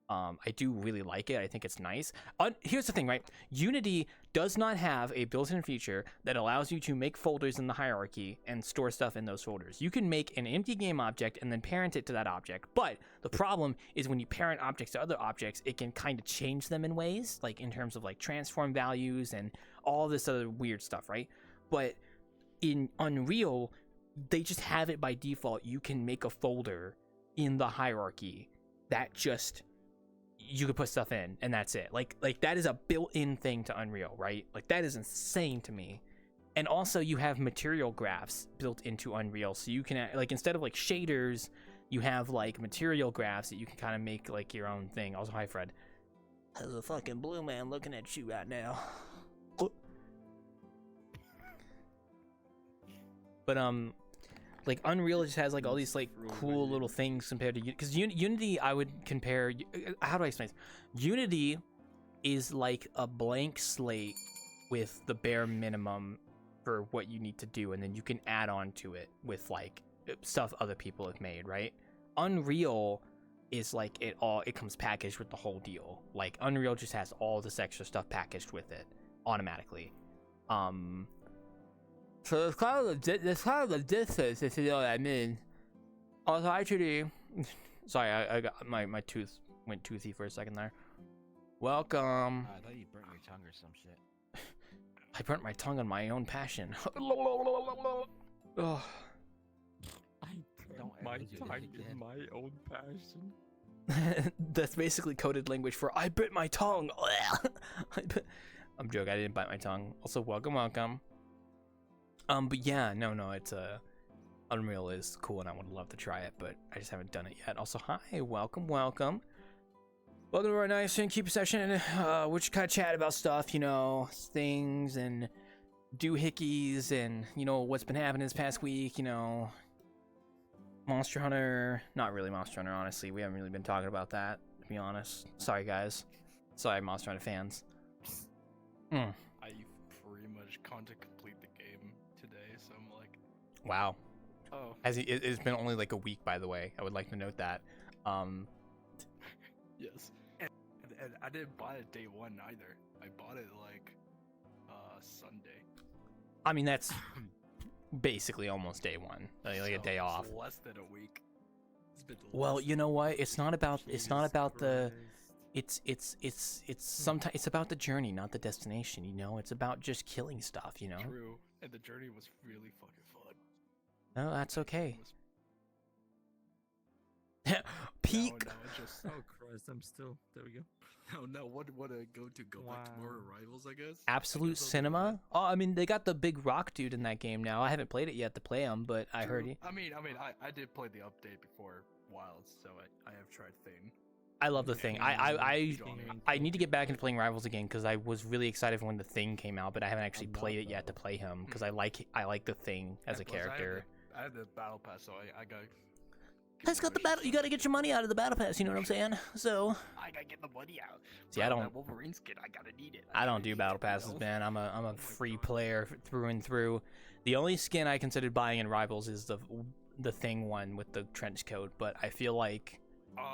Speaker 1: I do really like it. I think it's nice. Here's the thing, right? Unity does not have a built-in feature that allows you to make folders in the hierarchy and store stuff in those folders. You can make an empty game object and then parent it to that object. But the problem is when you parent objects to other objects, it can kind of change them in ways, like in terms of like transform values and all this other weird stuff, right? But in Unreal, they just have it by default. You can make a folder in the hierarchy that just you could put stuff in and that's it. Like that is a built-in thing to Unreal, right? Like that is insane to me. And also you have material graphs built into Unreal, so you can like instead of like shaders, you have like material graphs that you can kind of make like your own thing. Also, hi Fred. There's a fucking blue man looking at you right now. But like Unreal just has like all these like cool little things compared to because Unity I would compare. How do I explain this? Unity is like a blank slate with the bare minimum for what you need to do, and then you can add on to it with like stuff other people have made, right? Unreal is like it comes packaged with the whole deal. Like Unreal just has all this extra stuff packaged with it automatically. So there's kind of the distance, if you know what I mean. Also, actually, sorry, I got my tooth went toothy for a second there. Welcome.
Speaker 6: I thought you burnt your tongue or some shit.
Speaker 1: I burnt my tongue on my own passion. Oh.
Speaker 2: My tongue in my own passion.
Speaker 1: That's basically coded language for I bit my tongue. I'm joking. I didn't bite my tongue. Also, welcome. But yeah, no, it's Unreal is cool, and I would love to try it, but I just haven't done it yet. Also, hi, welcome. Welcome to our nice Innkeeping session. Which kind of chat about stuff, you know, things and doohickeys, and you know what's been happening this past week. You know, Monster Hunter. Not really Monster Hunter, honestly. We haven't really been talking about that, to be honest. Sorry, guys. Sorry, Monster Hunter fans.
Speaker 10: I pretty much can't complete the game today, so I'm like,
Speaker 1: wow.
Speaker 10: Oh.
Speaker 1: It's been only like a week, by the way. I would like to note that.
Speaker 10: Yes. And I didn't buy it day one either. I bought it like Sunday.
Speaker 1: I mean, that's basically almost day one, like a day off.
Speaker 10: Less than a week.
Speaker 1: Well, you know what? It's not about the. It's sometimes it's about the journey, not the destination. You know, it's about just killing stuff. You know.
Speaker 10: True, and the journey was really fucking fun.
Speaker 1: No, that's okay. Peak.
Speaker 10: No, just
Speaker 4: Oh Christ, I'm still. There we go.
Speaker 10: no. What I go back to more rivals, I guess.
Speaker 1: Absolute Cinema. Oh, I mean, they got the big rock dude in that game now. I haven't played it yet to play him, but I heard he.
Speaker 10: I mean, I did play the update before Wilds, so I have tried Thing.
Speaker 1: I love the Thing. I need to get back into playing Rivals again because I was really excited when the Thing came out, but I haven't actually played it yet to play him because I like the Thing as a character.
Speaker 10: I had the battle pass, so I got.
Speaker 1: That's got the battle. You got to get your money out of the battle pass. You know what I'm saying? So.
Speaker 10: I gotta get the money out.
Speaker 1: See, I don't.
Speaker 10: That Wolverine skin, I gotta need it.
Speaker 1: I don't do battle passes, man. I'm a free player through and through. The only skin I considered buying in Rivals is the Thing one with the trench coat, but I feel like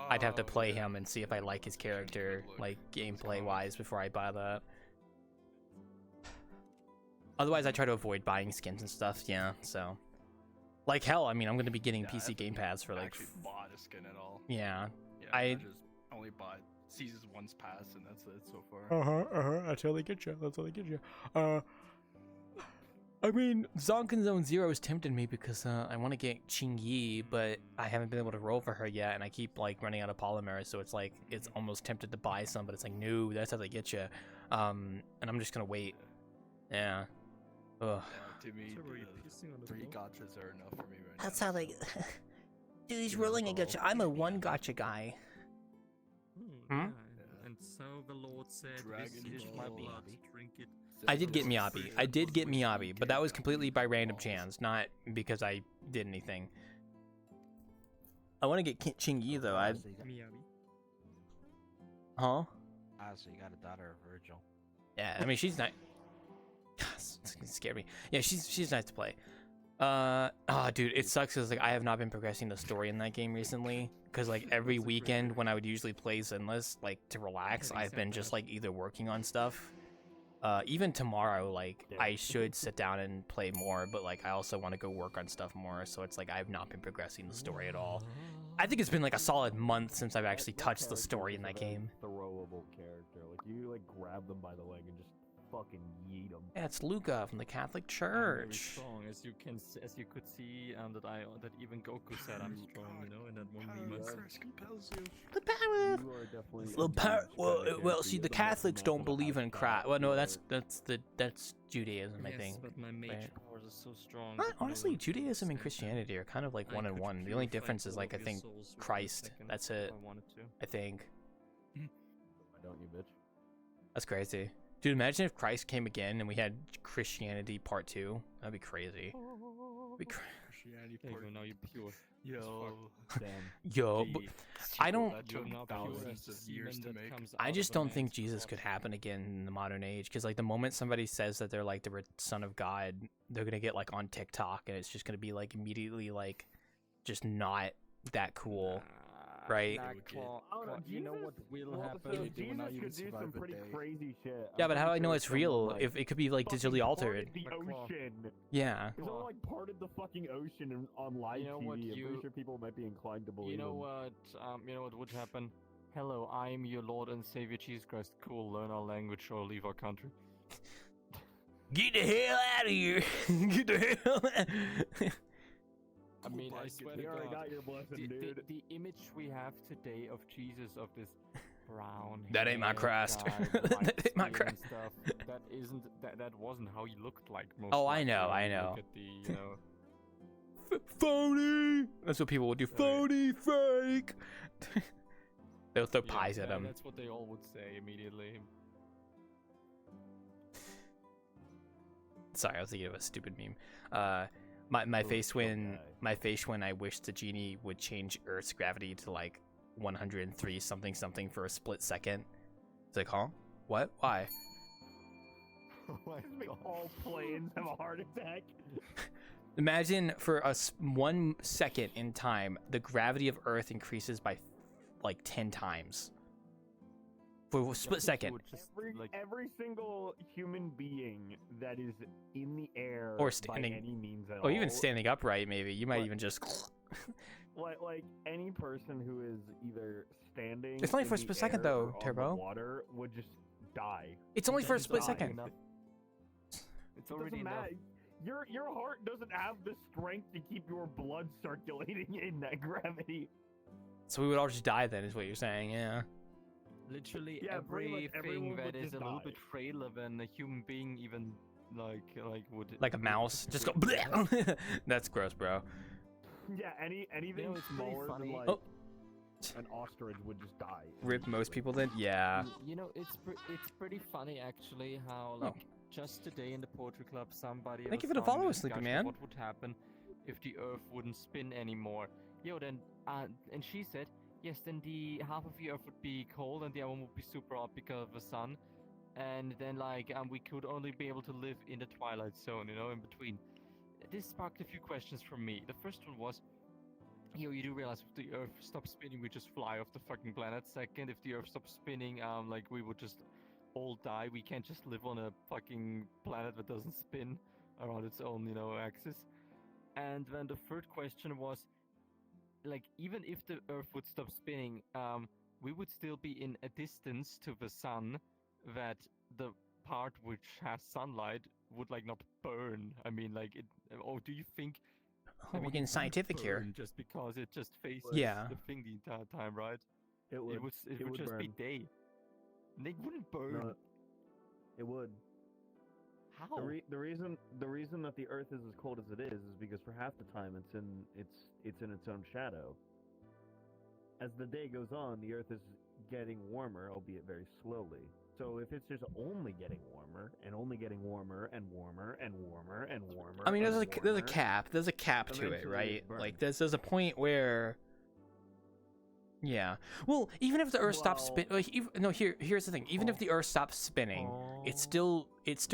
Speaker 1: I'd have to play him and see if I like his character, like gameplay wise, before I buy that. Otherwise, I try to avoid buying skins and stuff. Yeah, so. Like hell, I mean, I'm gonna be getting PC Game Pass for like.
Speaker 10: Actually bought a skin at all.
Speaker 1: Yeah.
Speaker 10: I just only bought Seasons 1's pass, and that's it so far.
Speaker 1: I totally get you. I mean, Zonkin Zone Zero has tempted me because I want to get Ching Yi, but I haven't been able to roll for her yet, and I keep like running out of polymers, so it's like it's almost tempted to buy some, but it's like no, that's how they get you. And I'm just gonna wait. Yeah. Ugh.
Speaker 10: To me, three gotchas are enough for me right
Speaker 1: That's
Speaker 10: now.
Speaker 1: how they. Dude, he's rolling a gotcha. I'm a one gotcha guy. Hmm?
Speaker 11: Yeah. And so the Lord said,
Speaker 10: Dragon
Speaker 11: "This is my
Speaker 10: Ball.
Speaker 11: blood. Drink it."
Speaker 1: I did get Miyabi. I did get Miyabi, but that was completely by random chance, not because I did anything. I want to get Chingy though. I.
Speaker 11: Miyabi.
Speaker 1: Huh?
Speaker 6: Ah, so you got a daughter of Virgil.
Speaker 1: Yeah, I mean she's nice. It's gonna scare me. Yeah, she's nice to play. Oh, dude, it sucks because like I have not been progressing the story in that game recently. Because like every weekend when I would usually play Zenless, like to relax, I've been just like either working on stuff. Even tomorrow, like I should sit down and play more, but like I also want to go work on stuff more. So it's like I've not been progressing the story at all. I think it's been like a solid month since I've actually touched the story in that game.
Speaker 7: Throwable character, like you like grab them by the leg and just fucking yeet them.
Speaker 1: Yeah, it's Luca from the Catholic
Speaker 11: I'm very
Speaker 1: Church.
Speaker 11: strong, as you could see, that even Goku said I'm strong, you know, in that one meme.
Speaker 1: The power.
Speaker 7: You are definitely
Speaker 1: The power. Well, see, the Catholics don't believe in Christ. Well, no, that's Judaism, I
Speaker 11: Yes,
Speaker 1: think.
Speaker 11: but my mage
Speaker 1: Right.
Speaker 11: powers are so strong.
Speaker 1: Well,
Speaker 11: that no
Speaker 1: honestly,
Speaker 11: one can
Speaker 1: Judaism and
Speaker 11: withstand
Speaker 1: Christianity are kind of like
Speaker 11: them.
Speaker 1: one
Speaker 11: I
Speaker 1: and
Speaker 11: could
Speaker 1: one. The only
Speaker 11: purify
Speaker 1: difference is
Speaker 11: all
Speaker 1: like I
Speaker 11: of your
Speaker 1: think
Speaker 11: souls within a
Speaker 1: Christ.
Speaker 11: second
Speaker 1: That's
Speaker 11: if
Speaker 1: it.
Speaker 11: I wanted to.
Speaker 1: I think.
Speaker 7: Why don't you, bitch?
Speaker 1: That's crazy. Dude, imagine if Christ came again and we had Christianity Part 2. That'd be crazy. That'd be
Speaker 10: Christianity
Speaker 11: There you go, now you're pure.
Speaker 10: Yo.
Speaker 7: Damn.
Speaker 1: Yo, but I don't.
Speaker 10: That took
Speaker 11: You're not
Speaker 10: thousands
Speaker 11: pure.
Speaker 10: of years to
Speaker 11: Semen that
Speaker 10: make.
Speaker 11: comes
Speaker 1: I
Speaker 11: out
Speaker 1: just
Speaker 11: of a
Speaker 1: don't think
Speaker 11: man's
Speaker 1: Jesus
Speaker 11: body.
Speaker 1: could happen again in the modern age. Because like the moment somebody says that they're like the son of God, they're gonna get like on TikTok and it's just gonna be like immediately like just not that cool. Right?
Speaker 11: Nah, you know what will happen?
Speaker 7: Jesus could do some pretty crazy shit.
Speaker 1: Yeah,
Speaker 7: I'm
Speaker 1: but how do I
Speaker 7: pretty
Speaker 1: know
Speaker 7: sure
Speaker 1: it's real?
Speaker 7: someone,
Speaker 1: If it could be like
Speaker 7: fucking
Speaker 1: digitally altered.
Speaker 7: parted the ocean.
Speaker 1: Yeah.
Speaker 7: If someone like parted the fucking ocean on live
Speaker 11: You know
Speaker 7: TV,
Speaker 11: what,
Speaker 7: I'm
Speaker 11: you-
Speaker 7: pretty sure people might be inclined to believe
Speaker 11: You know
Speaker 7: him.
Speaker 11: what? You know what would happen? Hello, I am your Lord and Savior Jesus Christ. Cool, learn our language or leave our country.
Speaker 1: Get the hell out of here! Get the hell out.
Speaker 11: I mean, I swear to
Speaker 7: You already
Speaker 11: God,
Speaker 7: got your blessing, dude.
Speaker 11: the image we have today of Jesus, of this brown
Speaker 1: That ain't my
Speaker 11: haired
Speaker 1: Christ.
Speaker 11: guy,
Speaker 1: That
Speaker 11: white
Speaker 1: ain't my
Speaker 11: skin and
Speaker 1: Christ.
Speaker 11: stuff, that wasn't how he looked like most
Speaker 1: Oh, I
Speaker 11: likely
Speaker 1: know,
Speaker 11: when
Speaker 1: I
Speaker 11: you
Speaker 1: know.
Speaker 11: Look at the, you know,
Speaker 1: Phony! That's what people will do. Phony, fake! They'll throw
Speaker 11: yeah,
Speaker 1: pies at
Speaker 11: yeah,
Speaker 1: him.
Speaker 11: That's what they all would say immediately.
Speaker 1: Sorry, I was thinking of a stupid meme. My face when I wished the genie would change Earth's gravity to like 103 something something for a split second. It's like, huh? What? Why?
Speaker 7: All planes have a heart attack.
Speaker 1: Imagine for 1 second in time, the gravity of Earth increases by like 10 times. For a split second.
Speaker 7: Every single human being that is in the air
Speaker 1: Or
Speaker 7: by
Speaker 1: standing.
Speaker 7: any means at
Speaker 1: Or even
Speaker 7: all,
Speaker 1: standing upright, maybe. You might even just.
Speaker 7: like any person who is either standing.
Speaker 1: It's only
Speaker 7: in
Speaker 1: for a
Speaker 7: the
Speaker 1: split second,
Speaker 7: air
Speaker 1: though,
Speaker 7: or on the
Speaker 1: Turbo.
Speaker 7: Water would just die.
Speaker 1: It's only for a
Speaker 7: Just
Speaker 1: split
Speaker 7: die.
Speaker 1: second.
Speaker 11: It's
Speaker 7: It
Speaker 11: already
Speaker 7: doesn't
Speaker 11: enough.
Speaker 7: matter. Your heart doesn't have the strength to keep your blood circulating in that gravity.
Speaker 1: So we would all just die then, is what you're saying, yeah.
Speaker 11: Literally
Speaker 7: Yeah, pretty much
Speaker 11: everything
Speaker 7: everyone
Speaker 11: that
Speaker 7: would
Speaker 11: is
Speaker 7: just
Speaker 11: a little
Speaker 7: die.
Speaker 11: bit frailer than a human being even like would
Speaker 1: Like a mouse. Just go. Bleh. That's gross, bro.
Speaker 7: Yeah, anything
Speaker 11: You know, it's pretty
Speaker 7: smaller than
Speaker 11: funny.
Speaker 7: like
Speaker 1: Oh.
Speaker 7: an ostrich would just die.
Speaker 1: Rip most people then? Yeah.
Speaker 11: You know, it's pretty funny actually how like just today in the poetry club somebody
Speaker 1: Thank you
Speaker 11: was
Speaker 1: for the
Speaker 11: having a
Speaker 1: follow, Sleepy
Speaker 11: discussion
Speaker 1: Man.
Speaker 11: what would happen if the Earth wouldn't spin anymore. Yo, then and she said, yes, then the half of the Earth would be cold and the other one would be super hot because of the sun, and then like we could only be able to live in the twilight zone, you know, in between. This sparked a few questions from me. The first one was, yo, you do realize if the Earth stops spinning, we just fly off the fucking planet. Second, if the Earth stops spinning, like we would just all die. We can't just live on a fucking planet that doesn't spin around its own, you know, axis. And then the third question was, like, even if the Earth would stop spinning, we would still be in a distance to the sun that the part which has sunlight would like not burn. I mean, like it. Or do you think?
Speaker 1: We're getting scientific here.
Speaker 11: burn just because it just faces
Speaker 1: Yeah.
Speaker 11: the thing the entire time, right?
Speaker 7: It would.
Speaker 11: It would just be
Speaker 7: burn.
Speaker 11: day. They wouldn't burn.
Speaker 7: No, it would.
Speaker 2: How?
Speaker 7: The reason that the Earth is as cold as it is because for half the time it's in its own shadow. As the day goes on, the Earth is getting warmer, albeit very slowly. So if it's just only getting warmer and only getting warmer and warmer and warmer and warmer,
Speaker 1: I mean, there's a
Speaker 7: warmer,
Speaker 1: cap. There's a cap to it,
Speaker 7: eventually
Speaker 1: right?
Speaker 7: it
Speaker 1: Like
Speaker 7: burns.
Speaker 1: there's a point where. Yeah. Well, even if the Earth stops spinning, like, here's the thing. Even if the Earth stops spinning, it's still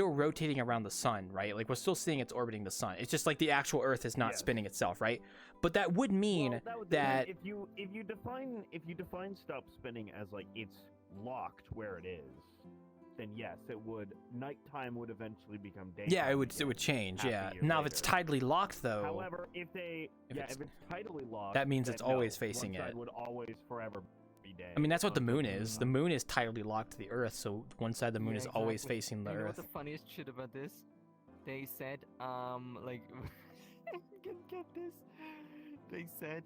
Speaker 1: rotating around the sun, right? Like we're still seeing it's orbiting the sun. It's just like the actual Earth is not spinning itself, right? But that would mean that
Speaker 7: if you define stop spinning as like it's locked where it is, then yes, it would. Nighttime would eventually become daytime.
Speaker 1: yeah, it would change.
Speaker 7: half a
Speaker 1: Yeah.
Speaker 7: year
Speaker 1: Now if it's
Speaker 7: later.
Speaker 1: tidally locked though,
Speaker 7: However, if it's tidally locked,
Speaker 1: that means
Speaker 7: then
Speaker 1: it's always
Speaker 7: no,
Speaker 1: facing
Speaker 7: one side
Speaker 1: it.
Speaker 7: would always forever be day.
Speaker 1: I mean, that's what the moon
Speaker 7: Until
Speaker 1: is. The moon is tidally locked to the Earth, so one side of the moon is always facing the
Speaker 11: You know what
Speaker 1: Earth.
Speaker 11: the funniest shit about this? They said, like, can get this. They said,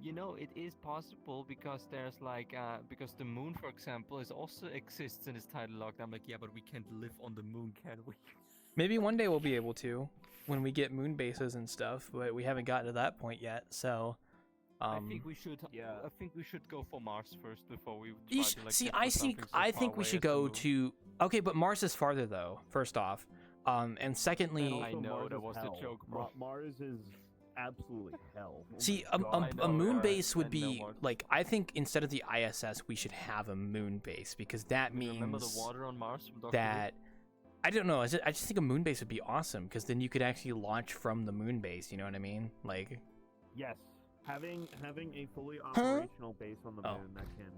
Speaker 11: you know, it is possible because there's like, because the moon, for example, is also exists in this tidal locked. I'm like, yeah, but we can't live on the moon, can we?
Speaker 1: Maybe one day we'll be able to, when we get moon bases and stuff, but we haven't gotten to that point yet. So,
Speaker 11: I think we should. I think we should go for Mars first before we.
Speaker 1: You
Speaker 11: Try
Speaker 1: sh-
Speaker 11: to, like,
Speaker 1: see,
Speaker 11: get for
Speaker 1: I think
Speaker 11: something so
Speaker 1: I
Speaker 11: far
Speaker 1: think we
Speaker 11: away
Speaker 1: should
Speaker 11: as the
Speaker 1: go
Speaker 11: moon.
Speaker 1: to. Okay, but Mars is farther though. First off, and secondly,
Speaker 11: I know,
Speaker 7: Mars
Speaker 11: that
Speaker 7: is
Speaker 11: was the
Speaker 7: hell.
Speaker 11: joke, bro.
Speaker 7: Mars is absolutely hell. Oh
Speaker 1: see,
Speaker 7: my God.
Speaker 1: a moon base
Speaker 11: I
Speaker 1: would
Speaker 11: know
Speaker 1: be
Speaker 11: Mars.
Speaker 1: like, I think instead of the ISS, we should have a moon base because that means
Speaker 11: Remember the water on Mars from Doctor Who?
Speaker 1: that. I don't know. I just think a moon base would be awesome because then you could actually launch from the moon base. You know what I mean? Like,
Speaker 7: Yes, having a fully operational base on the moon that can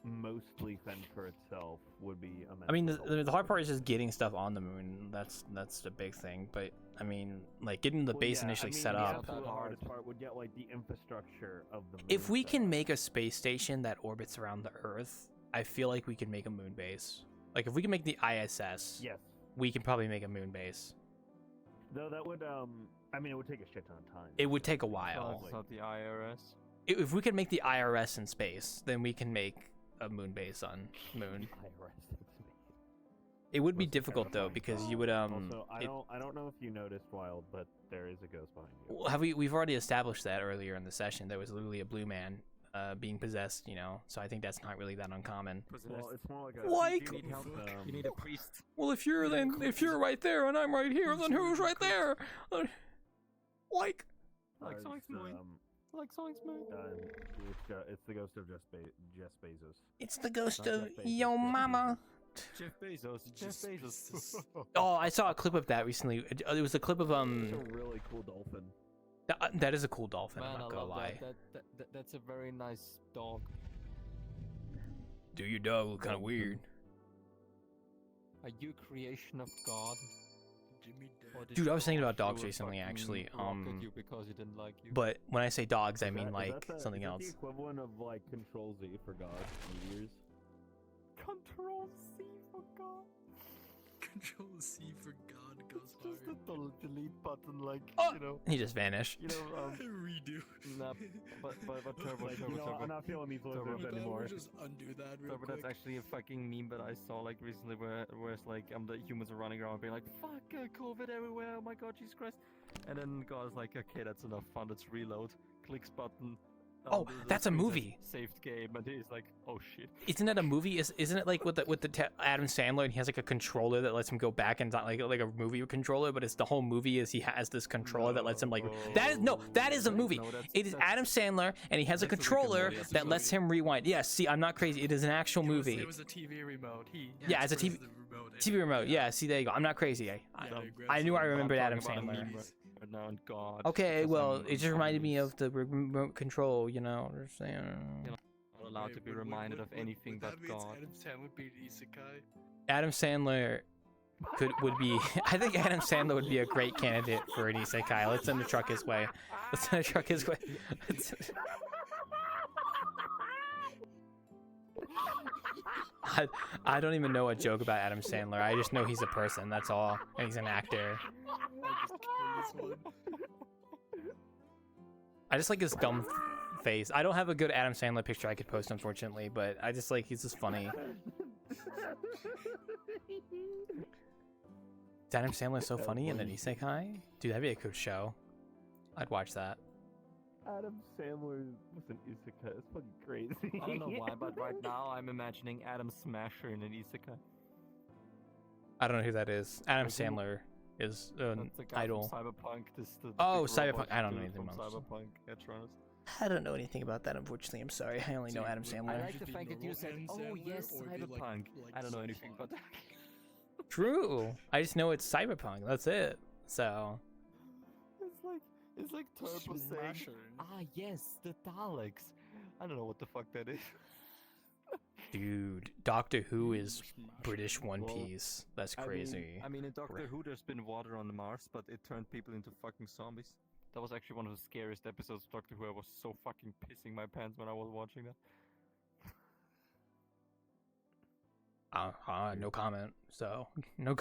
Speaker 7: mostly fend for itself would be amazing.
Speaker 1: I mean, the hard part is just getting stuff on the moon. That's the big thing. But I mean, like getting the base initially set
Speaker 7: the
Speaker 1: up.
Speaker 7: absolute hardest part would get like the infrastructure of the moon.
Speaker 1: If we
Speaker 7: set
Speaker 1: can
Speaker 7: up.
Speaker 1: make a space station that orbits around the Earth, I feel like we can make a moon base. Like if we can make the ISS,
Speaker 7: Yes.
Speaker 1: we can probably make a moon base.
Speaker 7: Though that would I mean it would take a shit ton of time.
Speaker 1: It would take a
Speaker 11: So
Speaker 1: while.
Speaker 11: it's not the IRS.
Speaker 1: If we can make the IRS in space, then we can make a moon base on moon. It would be difficult though because you would
Speaker 7: Also, I don't know if you noticed, Wild, but there is a ghost behind you.
Speaker 1: Well, we've already established that earlier in the session. There was literally a blue man being possessed, you know. So I think that's not really that uncommon.
Speaker 7: Well, it's more like a
Speaker 1: Like-
Speaker 11: You need help. You need a priest.
Speaker 1: Well, if you're right there and I'm right here, then who's right there? Like
Speaker 11: Like Sonic's moon. Like Sonic's moon.
Speaker 7: It's the ghost of Jeff Bezos.
Speaker 1: it's the ghost
Speaker 7: Not
Speaker 1: of
Speaker 7: Jeff Bezos,
Speaker 1: yo
Speaker 7: Jeff
Speaker 1: mama.
Speaker 11: Jeff Bezos. Jeff Bezos.
Speaker 1: Oh, I saw a clip of that recently. It was a clip of
Speaker 7: It's a really cool dolphin.
Speaker 1: That is a cool dolphin.
Speaker 11: Man,
Speaker 1: I'm
Speaker 11: I
Speaker 1: not gonna
Speaker 11: love
Speaker 1: lie.
Speaker 11: that's a very nice dog.
Speaker 1: Dude, your dog look kind of weird.
Speaker 11: Are you a creation of God? Or did
Speaker 1: Dude,
Speaker 11: you
Speaker 1: I was thinking
Speaker 11: God
Speaker 1: about dogs
Speaker 11: threw a
Speaker 1: recently,
Speaker 11: fucking
Speaker 1: actually.
Speaker 11: rock at you because he didn't like you?
Speaker 1: But when I say dogs, I mean
Speaker 7: Is
Speaker 1: like
Speaker 7: that
Speaker 1: something
Speaker 7: is that
Speaker 1: else.
Speaker 7: the equivalent of like Control Z for God meteors.
Speaker 11: Control C for God.
Speaker 10: Control C for God goes
Speaker 11: Just
Speaker 10: hard.
Speaker 11: the delete button, like
Speaker 1: Oh!
Speaker 11: you know.
Speaker 1: He just vanished.
Speaker 11: You know,
Speaker 10: Redo.
Speaker 11: nah, but turbo,
Speaker 7: Like,
Speaker 11: turbo,
Speaker 7: you know,
Speaker 11: turbo.
Speaker 7: I'm not feeling these
Speaker 11: Turbo.
Speaker 7: lizards
Speaker 10: With that,
Speaker 7: anymore.
Speaker 10: we'll just undo that real
Speaker 11: Turbo,
Speaker 10: quick.
Speaker 11: that's actually a fucking meme that I saw like recently, where it's like the humans are running around being like, "Fuck, COVID everywhere! Oh my God, Jesus Christ!" And then God is like, "Okay, that's enough fun. Let's reload." Clicks button.
Speaker 1: Oh,
Speaker 11: the
Speaker 1: that's a
Speaker 11: screen says,
Speaker 1: movie.
Speaker 11: Saved game, and he's like, "Oh shit."
Speaker 1: Isn't that a movie? Isn't it like with the Adam Sandler and he has like a controller that lets him go back and it's not like a movie controller, but it's the whole movie is he has this controller that lets him like that is a movie.
Speaker 11: No,
Speaker 1: It is Adam Sandler and he has a
Speaker 11: that's a Rick and
Speaker 1: controller
Speaker 11: Morty episode.
Speaker 1: that lets him rewind. Yes, see, I'm not crazy. It is an actual movie.
Speaker 10: It was a TV remote.
Speaker 1: Yeah, it's a TV TV remote. Yeah, see, there you go. I'm not crazy. I knew I remembered Adam Sandler.
Speaker 11: Right now, and God.
Speaker 1: Okay,
Speaker 11: because
Speaker 1: well,
Speaker 11: I'm
Speaker 1: it just reminded me of the remote control. You know, just saying.
Speaker 11: You're not allowed to be reminded of anything but God.
Speaker 10: Adam Sandler beat Isekai.
Speaker 1: Adam Sandler would be. I think Adam Sandler would be a great candidate for an isekai. Let's send the truck his way. Let's send the truck his way. I don't even know a joke about Adam Sandler. I just know he's a person. That's all, and he's an actor. I just like his dumb face. I don't have a good Adam Sandler picture I could post, unfortunately, but I just like he's just funny. Is Adam Sandler so funny in an isekai? Dude, that'd be a good show. I'd watch that.
Speaker 7: Adam Sandler was an isekai. It's fucking crazy.
Speaker 11: I don't know why, but right now I'm imagining Adam Smasher in an isekai.
Speaker 1: I don't know who that is. Adam
Speaker 11: Like, who-
Speaker 1: Sandler is an
Speaker 11: That's the guy
Speaker 1: idol.
Speaker 11: from Cyberpunk. This the
Speaker 1: Oh,
Speaker 11: big
Speaker 1: Cyberpunk.
Speaker 11: robot
Speaker 1: I don't know
Speaker 11: dude
Speaker 1: anything
Speaker 11: from
Speaker 1: about
Speaker 11: Cyberpunk. Edgerunners.
Speaker 1: I don't know anything about that, unfortunately. I'm sorry. I only know Adam
Speaker 10: would-
Speaker 1: Sandler.
Speaker 11: I like
Speaker 10: Should
Speaker 11: the
Speaker 10: be
Speaker 11: fact that you
Speaker 10: normal
Speaker 11: said,
Speaker 10: Adam
Speaker 11: "Oh
Speaker 10: Sandler,
Speaker 11: yes,
Speaker 10: or it'd be like-
Speaker 11: Cyberpunk."
Speaker 10: like
Speaker 11: I don't know anything about that.
Speaker 1: True. I just know it's Cyberpunk. That's it. So,
Speaker 11: It's like Turbo saying,
Speaker 10: Smasher.
Speaker 11: "Ah yes, the Daleks." I don't know what the fuck that is.
Speaker 1: dude, Doctor Who is
Speaker 10: Smasher.
Speaker 1: British One
Speaker 11: Well,
Speaker 1: Piece. That's crazy.
Speaker 11: I mean, in Doctor Who, there's been water on Mars, but it turned people into fucking zombies. That was actually one of the scariest episodes of Doctor Who. I was so fucking pissing my pants when I was watching that.
Speaker 1: No comment. So, no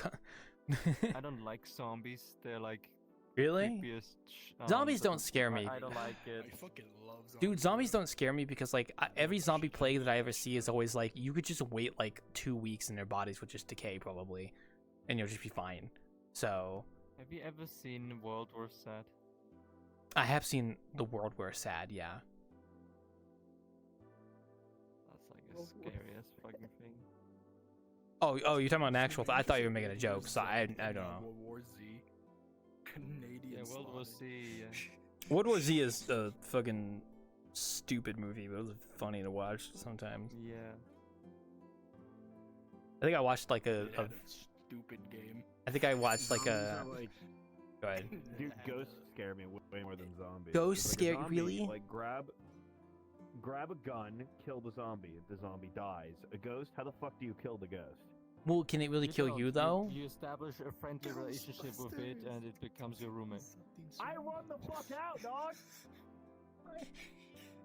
Speaker 11: I don't like zombies. They're like
Speaker 1: Really?
Speaker 11: creepiest.
Speaker 1: Zombies don't scare me.
Speaker 11: I don't like it.
Speaker 10: I fucking love zombies.
Speaker 1: Dude, zombies don't scare me because, like, every zombie plague that I ever see is always like, you could just wait, like, 2 weeks and their bodies would just decay, probably. And you'll just be fine. So,
Speaker 11: Have you ever seen World War Z?
Speaker 1: I have seen The World War Sad, yeah.
Speaker 11: That's like a scary ass fucking thing.
Speaker 1: Oh, you're talking about an actual... I thought you were making a joke, so I don't know.
Speaker 10: World War Z. Canadian.
Speaker 11: Yeah, World War
Speaker 10: slaughter.
Speaker 11: Z. Yeah.
Speaker 1: World War Z is a fucking stupid movie, but it was funny to watch sometimes.
Speaker 11: Yeah.
Speaker 1: I think I watched, like,
Speaker 10: It had a stupid game.
Speaker 1: I think I watched, like, a...
Speaker 6: Zombies are, like,
Speaker 1: Go ahead.
Speaker 7: Dude, ghosts scare me way more than zombies.
Speaker 1: Ghosts
Speaker 7: It's like a
Speaker 1: scare-
Speaker 7: zombie,
Speaker 1: really?
Speaker 7: Like grab a gun, kill the zombie. The zombie dies. A ghost? How the fuck do you kill the ghost?
Speaker 1: Well, can it really kill
Speaker 11: don't.
Speaker 1: you, though?
Speaker 11: You establish a friendly relationship with it, and it becomes your roommate.
Speaker 7: I run the fuck out, dog.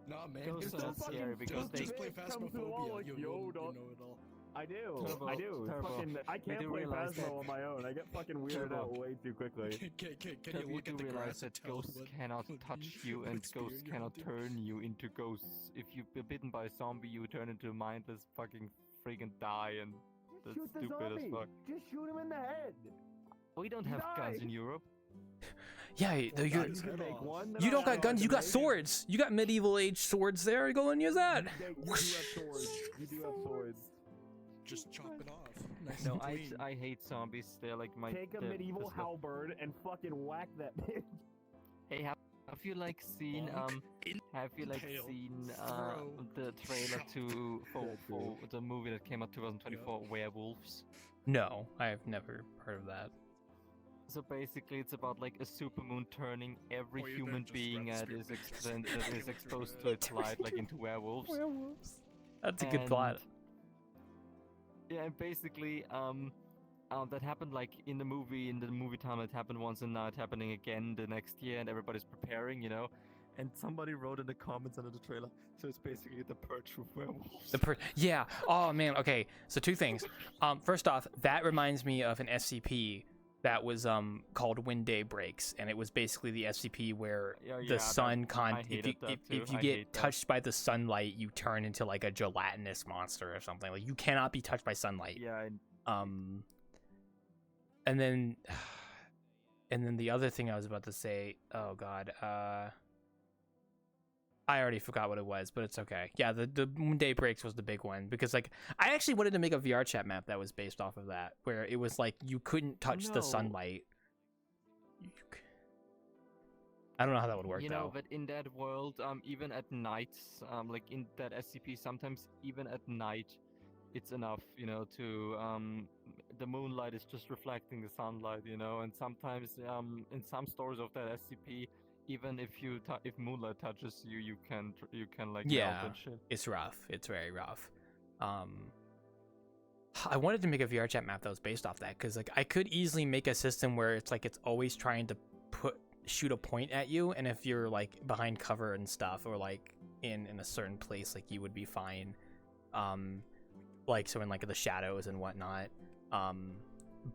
Speaker 10: Nah, man.
Speaker 11: Ghosts
Speaker 10: just
Speaker 11: are
Speaker 10: fucking-
Speaker 11: scary because
Speaker 10: just,
Speaker 11: they-
Speaker 10: just play
Speaker 7: Come to the wall
Speaker 10: Phasmophobia.
Speaker 7: like,
Speaker 10: You
Speaker 7: yo,
Speaker 10: know
Speaker 7: dog.
Speaker 10: it all.
Speaker 7: I do.
Speaker 11: Turbo,
Speaker 7: I do.
Speaker 11: Turbo.
Speaker 7: Fucking, I
Speaker 11: You
Speaker 7: can't
Speaker 11: do
Speaker 7: play
Speaker 11: realize that-
Speaker 7: Phasmo on my own. I get fucking weirded
Speaker 11: Turbo.
Speaker 7: out way too quickly.
Speaker 10: Can
Speaker 11: Have
Speaker 10: you
Speaker 11: you
Speaker 10: look
Speaker 11: do
Speaker 10: at the
Speaker 11: realize
Speaker 10: grass
Speaker 11: that
Speaker 10: and tell
Speaker 11: ghosts
Speaker 10: what-
Speaker 11: cannot
Speaker 10: what
Speaker 11: touch
Speaker 10: you-
Speaker 11: you,
Speaker 10: what
Speaker 11: and
Speaker 10: experience
Speaker 11: ghosts
Speaker 10: you're
Speaker 11: cannot
Speaker 10: having?
Speaker 11: turn you into ghosts. If you've been bitten by a zombie, you turn into a mindless fucking freaking die, and that's
Speaker 7: Shoot the
Speaker 11: stupid
Speaker 7: zombie.
Speaker 11: as fuck.
Speaker 7: Just shoot him in the head.
Speaker 11: We don't have guns
Speaker 7: Die.
Speaker 11: in Europe.
Speaker 1: Yeah,
Speaker 10: Well,
Speaker 1: you're,
Speaker 10: guns
Speaker 7: You
Speaker 10: head
Speaker 7: make
Speaker 10: off.
Speaker 7: one. then
Speaker 1: you
Speaker 7: I
Speaker 1: don't got
Speaker 7: have
Speaker 1: guns, you got
Speaker 7: to make-
Speaker 1: swords. You got medieval age swords there. Go and use that.
Speaker 7: You do have swords. You do have swords.
Speaker 10: Just chop it off. Nice
Speaker 11: No,
Speaker 10: and
Speaker 11: I
Speaker 10: clean.
Speaker 11: I hate zombies. They're like my.
Speaker 7: Take a
Speaker 11: they're-
Speaker 7: medieval
Speaker 11: that's what-
Speaker 7: halberd and fucking whack that bitch.
Speaker 11: Hey, have you like seen
Speaker 10: Bonk.
Speaker 11: have you like
Speaker 10: Impale.
Speaker 11: seen
Speaker 10: Throw.
Speaker 11: the trailer to for
Speaker 7: Yeah,
Speaker 11: the movie that came out 2024, Werewolves?
Speaker 1: No, I have never heard of that.
Speaker 11: So basically, it's about like a supermoon turning every
Speaker 10: Oh, you
Speaker 11: human
Speaker 10: better just
Speaker 11: being
Speaker 10: grab
Speaker 11: that
Speaker 10: the
Speaker 11: is
Speaker 10: spear.
Speaker 11: that is exposed to its light like into werewolves.
Speaker 1: Werewolves. That's a good plot.
Speaker 11: Yeah, and basically, that happened like in the movie time. It happened once, and now it's happening again the next year, and everybody's preparing, you know. And somebody wrote in the comments under the trailer, so it's basically the Purge with werewolves.
Speaker 1: Yeah. Oh man. Okay. So two things. First off, that reminds me of an SCP that was called When Day Breaks, and it was basically the SCP where
Speaker 11: Yeah,
Speaker 1: the sun
Speaker 11: I
Speaker 1: if
Speaker 11: hated
Speaker 1: you
Speaker 11: that
Speaker 1: if
Speaker 11: too.
Speaker 1: you
Speaker 11: I
Speaker 1: get
Speaker 11: hate that.
Speaker 1: touched by the sunlight, you turn into like a gelatinous monster or something. Like you cannot be touched by sunlight.
Speaker 11: Yeah,
Speaker 1: and then the other thing I was about to say, oh god, I already forgot what it was, but it's okay. Yeah, the When Day Breaks was the big one, because like I actually wanted to make a VRChat map that was based off of that, where it was like you couldn't touch the
Speaker 11: No.
Speaker 1: sunlight. I don't know how that would work
Speaker 11: you
Speaker 1: though.
Speaker 11: know, but in that world, even at night, like in that SCP, sometimes even at night, it's enough, you know, to the moonlight is just reflecting the sunlight, you know, and sometimes in some stories of that SCP, even if if moonlight touches you, you can like melt
Speaker 1: Yeah,
Speaker 11: and shit.
Speaker 1: it's rough. It's very rough. I wanted to make a VRChat map that was based off that, because like I could easily make a system where it's like it's always trying to shoot a point at you, and if you're like behind cover and stuff, or like in a certain place, like you would be fine. Like so in like the shadows and whatnot.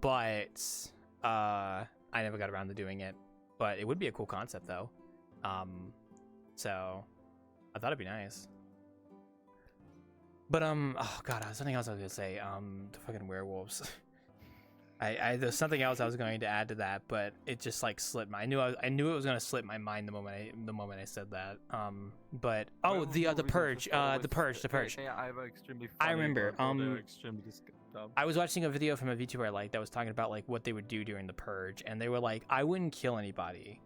Speaker 1: But I never got around to doing it. But it would be a cool concept though. So I thought it'd be nice. But oh god, something else I was gonna say. The fucking werewolves. There's something else I was going to add to that, but it just like slipped my. I knew it was gonna slip my mind the moment I said that. But the purge, the purge.
Speaker 11: Yeah, I have extremely.
Speaker 1: I remember.
Speaker 11: Extremely dumb.
Speaker 1: I was watching a video from a VTuber I liked that was talking about like what they would do during the purge, and they were like, I wouldn't kill anybody.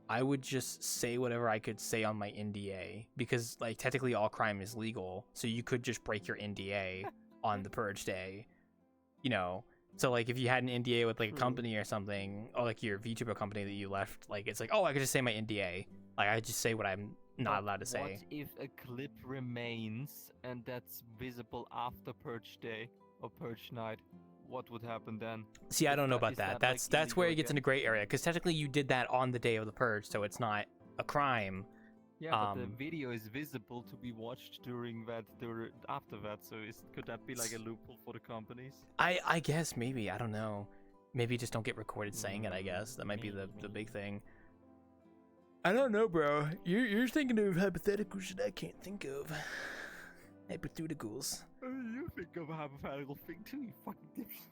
Speaker 1: I would just say whatever I could say on my NDA, because like technically all crime is legal, so you could just break your NDA on the purge day, you know. So like if you had an NDA with like a company or something, or like your VTuber company that you left, like it's like, oh, I could just say my NDA. Like I just say what I'm not allowed to say.
Speaker 11: What if a clip remains and that's visible after purge day or purge night? What would happen then?
Speaker 1: See, I don't know about that. That's where it gets into gray area, because technically you did that on the day of the purge, so it's not a crime.
Speaker 11: Yeah, but the video is visible to be watched after that. So could that be like a loophole for the companies?
Speaker 1: I guess maybe, I don't know. Maybe just don't get recorded saying it. I guess that might be the big thing. I don't know, bro. You're thinking of hypotheticals that I can't think of. Hypotheticals.
Speaker 11: You think of a hypothetical thing too, you fucking dipshit.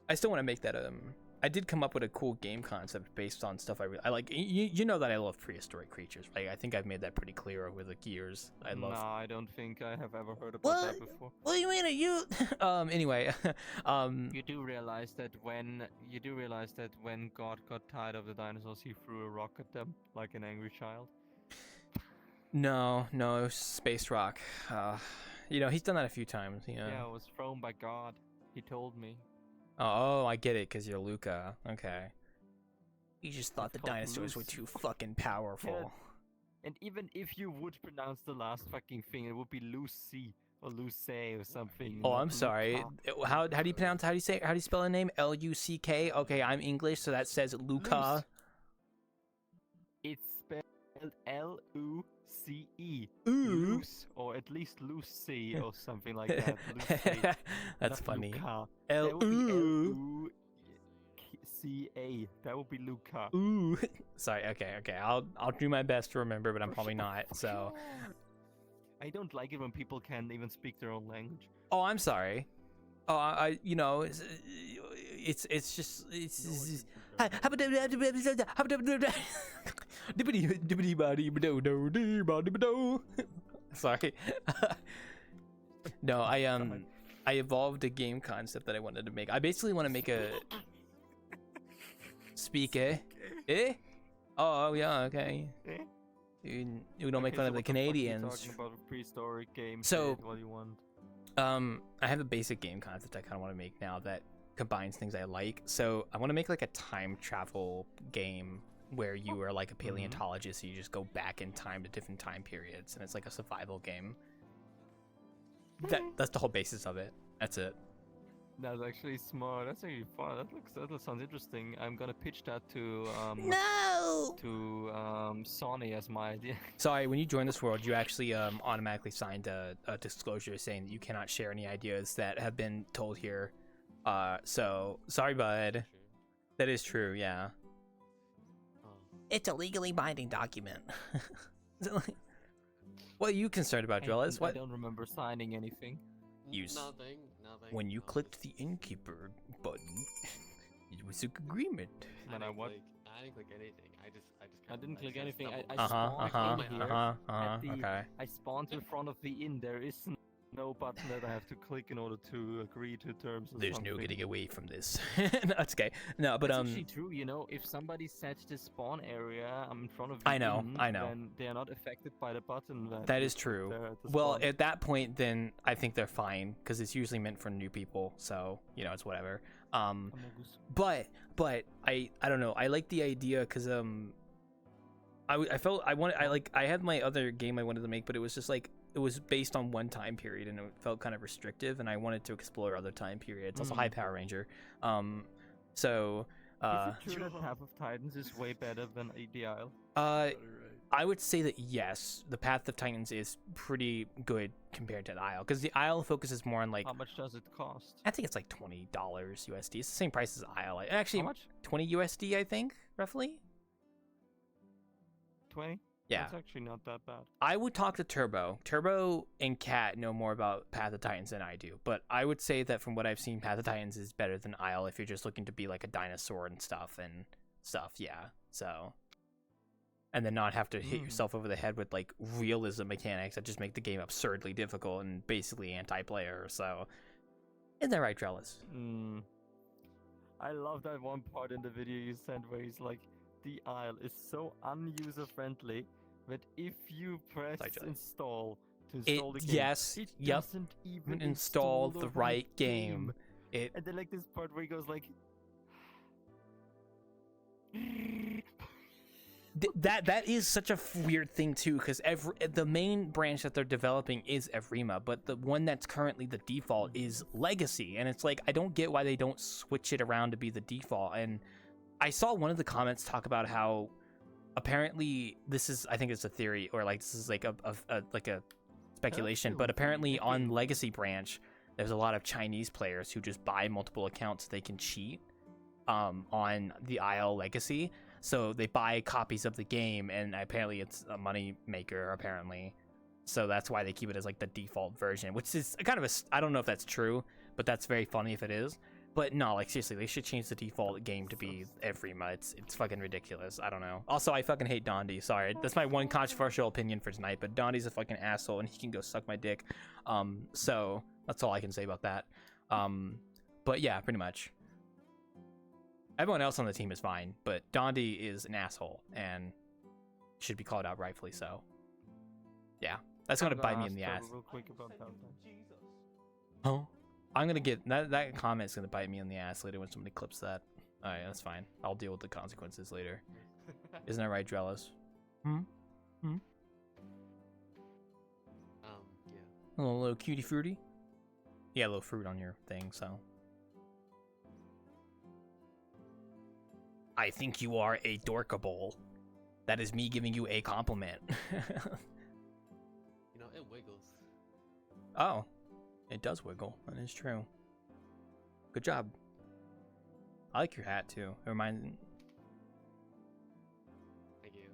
Speaker 1: I still want to make that I did come up with a cool game concept based on stuff I like. You know that I love prehistoric creatures, right? I think I've made that pretty clear over the years.
Speaker 11: No, I don't think I have ever heard about that before.
Speaker 1: What do you mean? Are you? Anyway,
Speaker 11: You do realize that when God got tired of the dinosaurs, he threw a rock at them like an angry child.
Speaker 1: No, it was space rock. He's done that a few times.
Speaker 11: Yeah, it was thrown by God. He told me.
Speaker 1: Oh, I get it, because you're Luca. Okay. You just thought the dinosaurs were too fucking powerful.
Speaker 11: Yeah. And even if you would pronounce the last fucking thing, it would be Lucy or Luce or something.
Speaker 1: Oh, I'm sorry. How do you pronounce? How do you spell the name? Luck? Okay, I'm English, so that says Luca.
Speaker 11: It's spelled Luce.
Speaker 1: Loose,
Speaker 11: or at least Lucy or something like that.
Speaker 1: That's funny.
Speaker 11: Luca. That would be Luca.
Speaker 1: Ooh. Sorry. Okay. I'll do my best to remember, but I'm probably not. So.
Speaker 11: I don't like it when people can't even speak their own language.
Speaker 1: Oh, I'm sorry. Oh, it's just. Sorry. No, I evolved a game concept that I wanted to make. I basically want to make a speak, eh? Oh yeah, okay. You don't make fun of the Canadians.
Speaker 11: Talking about a prehistoric game.
Speaker 1: So,
Speaker 11: what do you want?
Speaker 1: I have a basic game concept I kind of want to make now that combines things I like. So I want to make like a time travel game where you are like a paleontologist, so you just go back in time to different time periods, and it's like a survival game. That's the whole basis of it. That's it.
Speaker 11: That's actually smart. That's actually fun. That sounds interesting. I'm gonna pitch that to Sony as my idea.
Speaker 1: Sorry, when you join this world, you actually automatically signed a disclosure saying that you cannot share any ideas that have been told here. So sorry, bud. That is true. Yeah. It's a legally binding document. What are you concerned about, Drellis? What?
Speaker 11: I don't remember signing anything.
Speaker 8: Nothing.
Speaker 1: When you clicked the Innkeeper button, it was an agreement.
Speaker 8: I didn't click anything. I
Speaker 11: didn't click anything. I spawned in front of the inn. There is no button that I have to click in order to agree to terms.
Speaker 1: There's no getting away from this. No, it's okay. No, but
Speaker 11: That's actually true. You know, if somebody sets the spawn area in front of the
Speaker 1: I know.
Speaker 11: then they are not affected by the button.
Speaker 1: That is true. Well, at that point, then I think they're fine because it's usually meant for new people. So it's whatever. But I don't know. I like the idea because I had my other game I wanted to make, but it was just like. It was based on one time period, and it felt kind of restrictive, and I wanted to explore other time periods. Also, High Power Ranger. So.
Speaker 11: Is it true that Path of Titans is way better than the Isle?
Speaker 1: I would say that yes, the Path of Titans is pretty good compared to the Isle, because the Isle focuses more on like.
Speaker 11: How much does it cost?
Speaker 1: I think it's like $20 USD. It's the same price as Isle. Actually,
Speaker 11: how much?
Speaker 1: 20 USD, I think, roughly.
Speaker 11: 20.
Speaker 1: Yeah.
Speaker 11: That's actually not that bad.
Speaker 1: I would talk to Turbo. Turbo and Cat know more about Path of Titans than I do, but I would say that from what I've seen, Path of Titans is better than Isle if you're just looking to be like a dinosaur and stuff, yeah. So, and then not have to hit yourself over the head with like realism mechanics that just make the game absurdly difficult and basically anti-player. So, is that right, Trellis?
Speaker 11: I love that one part in the video you sent where he's like, the Isle is so unuser-friendly that if you press install to install the game, it doesn't even
Speaker 1: install the right game.
Speaker 11: And then like this part where he goes like,
Speaker 1: that is such a weird thing too, because the main branch that they're developing is Evrima, but the one that's currently the default is Legacy, and it's like I don't get why they don't switch it around to be the default. And I saw one of the comments talk about how apparently this is, I think it's a theory, or like this is like a speculation, but apparently on Legacy branch there's a lot of Chinese players who just buy multiple accounts so they can cheat on the Isle Legacy. So they buy copies of the game, and apparently it's a money maker, apparently. So that's why they keep it as like the default version, which is kind of I don't know if that's true, but that's very funny if it is. But no, like seriously, they should change the default game to be Evrima. It's fucking ridiculous. I don't know. Also, I fucking hate Dondi. Sorry, that's my one controversial opinion for tonight. But Dondi's a fucking asshole, and he can go suck my dick. So that's all I can say about that. But yeah, pretty much. Everyone else on the team is fine, but Dondi is an asshole and should be called out rightfully so. Yeah, that's gonna bite me in the ass.
Speaker 11: Real quick about that.
Speaker 1: Huh? I'm gonna get that comment's gonna bite me in the ass later when somebody clips that. All right, that's fine. I'll deal with the consequences later. Isn't that right, Drellis?
Speaker 8: Yeah.
Speaker 1: A little cutie fruity. Yeah, a little fruit on your thing. So. I think you are a dorkable. That is me giving you a compliment.
Speaker 8: You know, it wiggles.
Speaker 1: Oh, it does wiggle. That is true. Good job. I like your hat too. It reminds me.
Speaker 8: Thank you.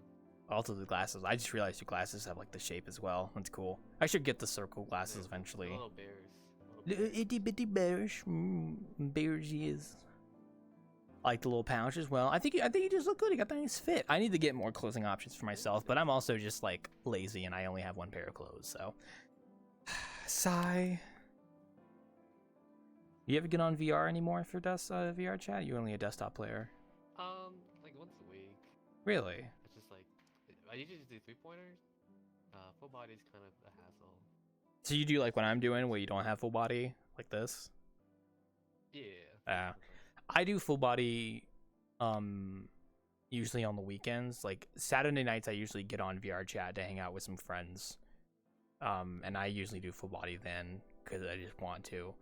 Speaker 1: Also the glasses. I just realized your glasses have like the shape as well. That's cool. I should get the circle glasses eventually.
Speaker 8: Little bears.
Speaker 1: Little itty bitty bears. Bears he is. I like the little pouch as well. I think you just look good. You got that nice fit. I need to get more clothing options for myself, but I'm also just like lazy and I only have one pair of clothes, so sigh. You ever get on VR anymore for VRChat? You only a desktop player?
Speaker 8: Like once a week.
Speaker 1: Really?
Speaker 8: It's just like I usually just do 3-pointers. Full body's kind of a hassle.
Speaker 1: So you do like what I'm doing, where you don't have full body like this?
Speaker 8: Yeah.
Speaker 1: I do full body usually on the weekends. Like Saturday nights I usually get on VRChat to hang out with some friends. And I usually do full body then because I just want to.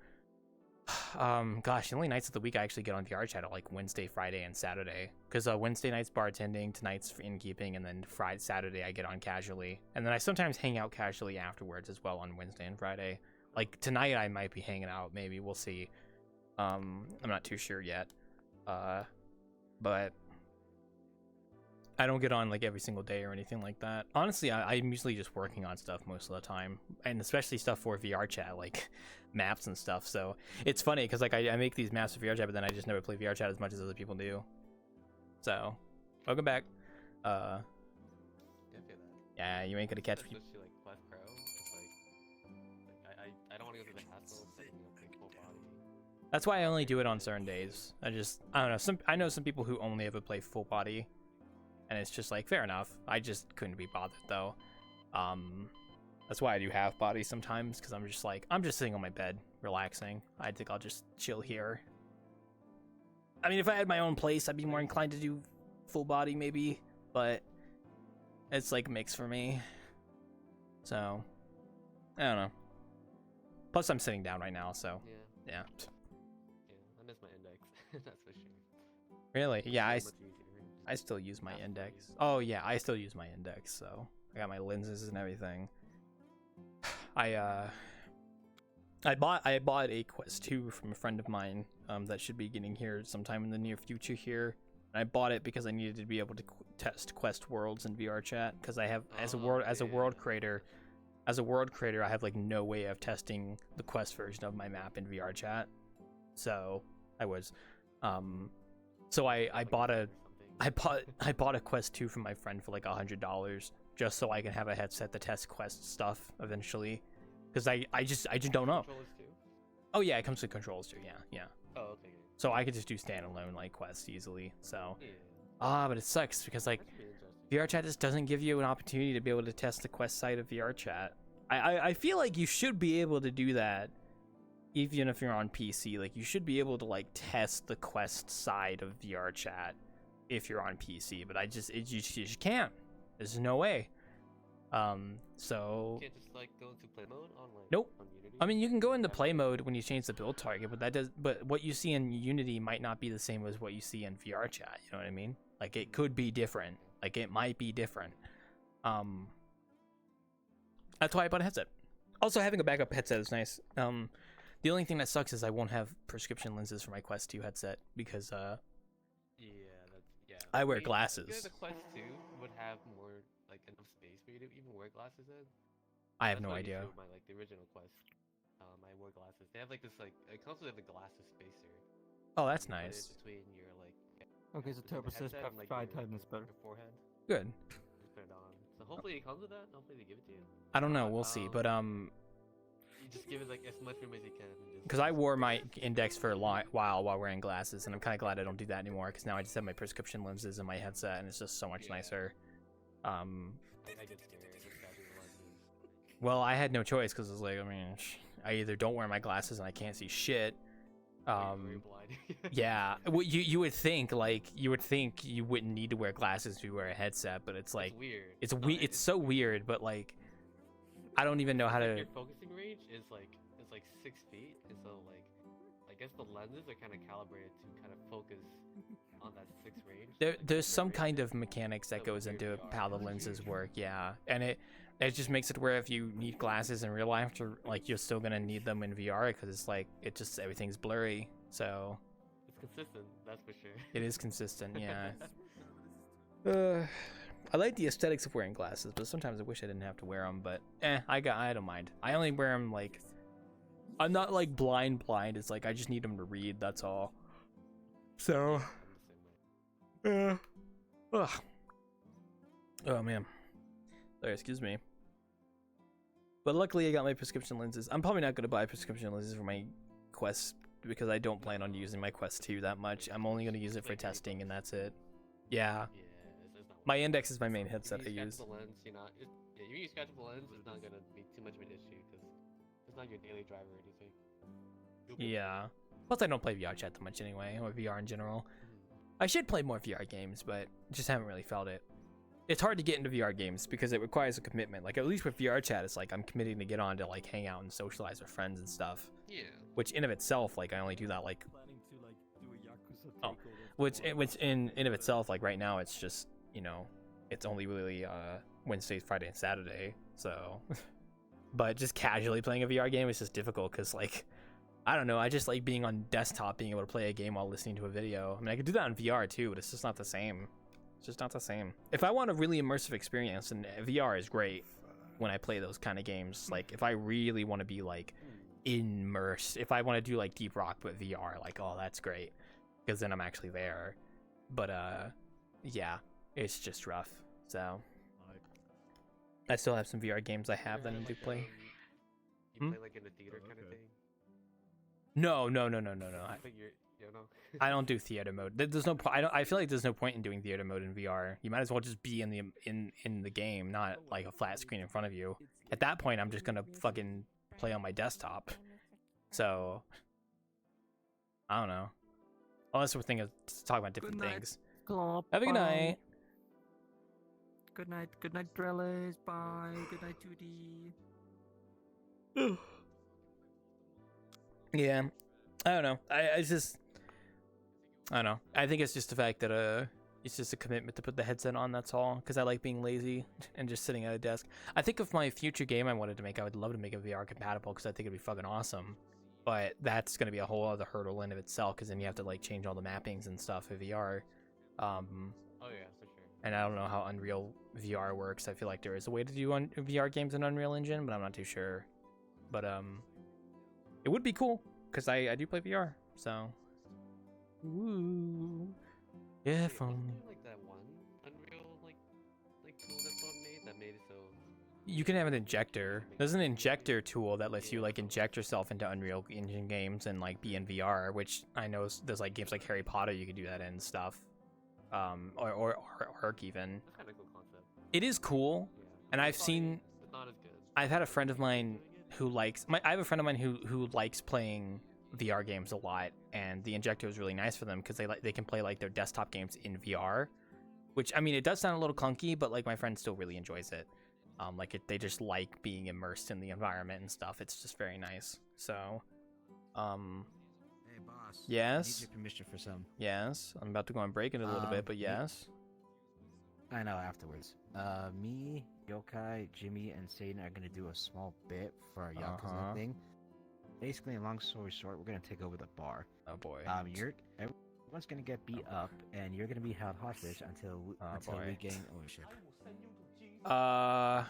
Speaker 1: Gosh, the only nights of the week I actually get on VRChat are like Wednesday, Friday, and Saturday. Because Wednesday night's bartending, tonight's for Innkeeping, and then Saturday I get on casually. And then I sometimes hang out casually afterwards as well on Wednesday and Friday. Like tonight I might be hanging out, maybe, we'll see. I'm not too sure yet. But I don't get on like every single day or anything like that. Honestly, I'm usually just working on stuff most of the time, and especially stuff for VRChat, like maps and stuff. So it's funny because like I make these maps for VRChat, but then I just never play VRChat as much as other people do. So welcome back. Yeah, you ain't gonna catch me.
Speaker 8: Especially like Clash Pro, it's like I don't want to go through the hassle of setting up like full body.
Speaker 1: That's why I only do it on certain days. I don't know. I know some people who only ever play full body, and it's just like fair enough. I just couldn't be bothered though. That's why I do half body sometimes, because I'm just sitting on my bed relaxing. I think I'll just chill here. I mean, if I had my own place, I'd be more inclined to do full body maybe, but it's like mixed for me. So I don't know. Plus, I'm sitting down right now, so yeah.
Speaker 8: I miss my index. That's for sure.
Speaker 1: Really? Yeah,
Speaker 8: It's so much easier.
Speaker 1: I still use my index. Oh yeah, I still use my index. So I got my lenses and everything. I bought a Quest 2 from a friend of mine that should be getting here sometime in the near future here. And I bought it because I needed to be able to test Quest worlds in VRChat because I have as a world creator, I have like no way of testing the Quest version of my map in VRChat. So I was, so I bought a Quest 2 from my friend for like $100 just so I can have a headset to test Quest stuff eventually, because I just don't know. Oh yeah, it comes with controls too. Yeah.
Speaker 8: Oh, okay.
Speaker 1: So I could just do standalone like Quest easily. So, but it sucks because like VRChat just doesn't give you an opportunity to be able to test the Quest side of VRChat. I feel like you should be able to do that even if you're on PC. Like you should be able to like test the Quest side of VRChat if you're on PC, but you just can't. There's no way. So
Speaker 8: you can't just like go into play mode on like
Speaker 1: nope.
Speaker 8: on Unity?
Speaker 1: I mean, you can go into play mode when you change the build target, but what you see in Unity might not be the same as what you see in VRChat. You know what I mean? Like it could be different. Like it might be different. That's why I bought a headset. Also, having a backup headset is nice. The only thing that sucks is I won't have prescription lenses for my Quest 2 headset because I wear glasses.
Speaker 8: I feel like the Quest 2 would have more like enough space for you to even wear glasses in.
Speaker 1: I have no idea.
Speaker 8: My like the original Quest, I wore glasses. They have like this like it comes with a glasses spacer.
Speaker 1: Oh, that's nice.
Speaker 8: Between your like.
Speaker 11: Okay, so Turbo says
Speaker 8: like,
Speaker 11: 5 times better.
Speaker 8: Your forehead.
Speaker 1: Good.
Speaker 8: Just put it on. So hopefully it comes with that. Hopefully they give it to you.
Speaker 1: I don't know. We'll see. But
Speaker 8: You just give it like as much room as you can.
Speaker 1: Because I wore my index for a while wearing glasses, and I'm kind of glad I don't do that anymore. Because now I just have my prescription lenses in my headset, and it's just so much nicer.
Speaker 8: I get scared.
Speaker 1: Well, I had no choice because I was like, I mean, I either don't wear my glasses and I can't see shit. Yeah, you would think you wouldn't need to wear glasses to wear a headset, but it's like
Speaker 8: it's weird.
Speaker 1: It's so weird, but like I don't even know how to.
Speaker 8: Your focusing range is like 6 feet, and so like I guess the lenses are kind of calibrated to kind of focus on that 6 range.
Speaker 1: There's some kind of mechanics that goes into how the lenses work, yeah, and it just makes it where if you need glasses in real life, you're still gonna need them in VR because it's like everything's blurry. So
Speaker 8: it's consistent, that's for sure.
Speaker 1: It is consistent, yeah. I like the aesthetics of wearing glasses, but sometimes I wish I didn't have to wear them. But I don't mind. I only wear them like I'm not like blind. It's like I just need them to read. That's all. So, ugh. Oh man. Sorry, excuse me. But luckily I got my prescription lenses. I'm probably not gonna buy prescription lenses for my Quest because I don't plan on using my Quest 2 that much. I'm only gonna use it for testing and that's it. Yeah. My index is my main headset I use.
Speaker 8: The lens, if you scratch the lens, it's not gonna be too much of an issue because it's not your daily driver or anything.
Speaker 1: Yeah. Plus I don't play VRChat that much anyway, or VR in general. I should play more VR games, but just haven't really felt it. It's hard to get into VR games because it requires a commitment. Like at least with VRChat, it's like I'm committing to get on to like hang out and socialize with friends and stuff.
Speaker 8: Yeah.
Speaker 1: Which in of itself, like I only do that like. Which in of itself, like right now, it's just it's only really Wednesday, Friday, and Saturday. So, but just casually playing a VR game is just difficult because like I don't know. I just like being on desktop, being able to play a game while listening to a video. I mean, I could do that in VR too, but it's just not the same. It's just not the same. If I want a really immersive experience, and VR is great when I play those kind of games. Like if I really want to be like immersed, if I want to do like Deep Rock with VR, like oh that's great, because then I'm actually there. But yeah, it's just rough. So I still have some VR games I have that I need to play.
Speaker 8: You play like in the theater kind of thing?
Speaker 1: No.
Speaker 8: I think
Speaker 1: I don't do theater mode. There's no. I feel like there's no point in doing theater mode in VR. You might as well just be in the game, not like a flat screen in front of you. At that point, I'm just gonna fucking play on my desktop. So I don't know. Unless we're thinking of talking about different things. Have a good night.
Speaker 11: Good night. Good night, Drellis. Bye. Good night, 2D.
Speaker 1: Yeah, I don't know. I don't know. I think it's just the fact that it's just a commitment to put the headset on. That's all. Because I like being lazy and just sitting at a desk. I think if my future game I wanted to make, I would love to make it VR compatible because I think it'd be fucking awesome. But that's gonna be a whole other hurdle in of itself because then you have to like change all the mappings and stuff for VR.
Speaker 8: Oh yeah, for sure.
Speaker 1: And I don't know how Unreal VR works. I feel like there is a way to do VR games in Unreal Engine, but I'm not too sure. But it would be cool because I do play VR. So, ooh, yeah,
Speaker 8: Wait,
Speaker 1: fun.
Speaker 8: wasn't there like that one Unreal like tool that someone made that made it so
Speaker 1: You can have an injector. There's an injector tool that lets you like inject yourself into Unreal Engine games and like be in VR, which I know there's like games like Harry Potter you can do that in and stuff. Or Ark even.
Speaker 8: That's kind of cool concept.
Speaker 1: It is cool,
Speaker 8: Yeah.
Speaker 1: and I've
Speaker 8: It's probably-
Speaker 1: seen.
Speaker 8: It's not as good.
Speaker 1: I've had a friend of mine who likes. I have a friend of mine who likes playing VR games a lot, and the injector is really nice for them because they can play like their desktop games in VR, which I mean it does sound a little clunky, but like my friend still really enjoys it. They just like being immersed in the environment and stuff. It's just very nice. So,
Speaker 6: Hey, boss. I
Speaker 1: yes.
Speaker 6: need your permission for some.
Speaker 1: Yes, I'm about to go on break in a little bit, but yes.
Speaker 6: I know afterwards. Me, Yokai, Jimmy, and Satan are gonna do a small bit for our Yakuza thing. Basically, long story short, we're gonna take over the bar.
Speaker 1: Oh boy.
Speaker 6: Everyone's gonna get beat up, and you're gonna be held hostage until we
Speaker 1: boy.
Speaker 6: gain ownership.
Speaker 1: I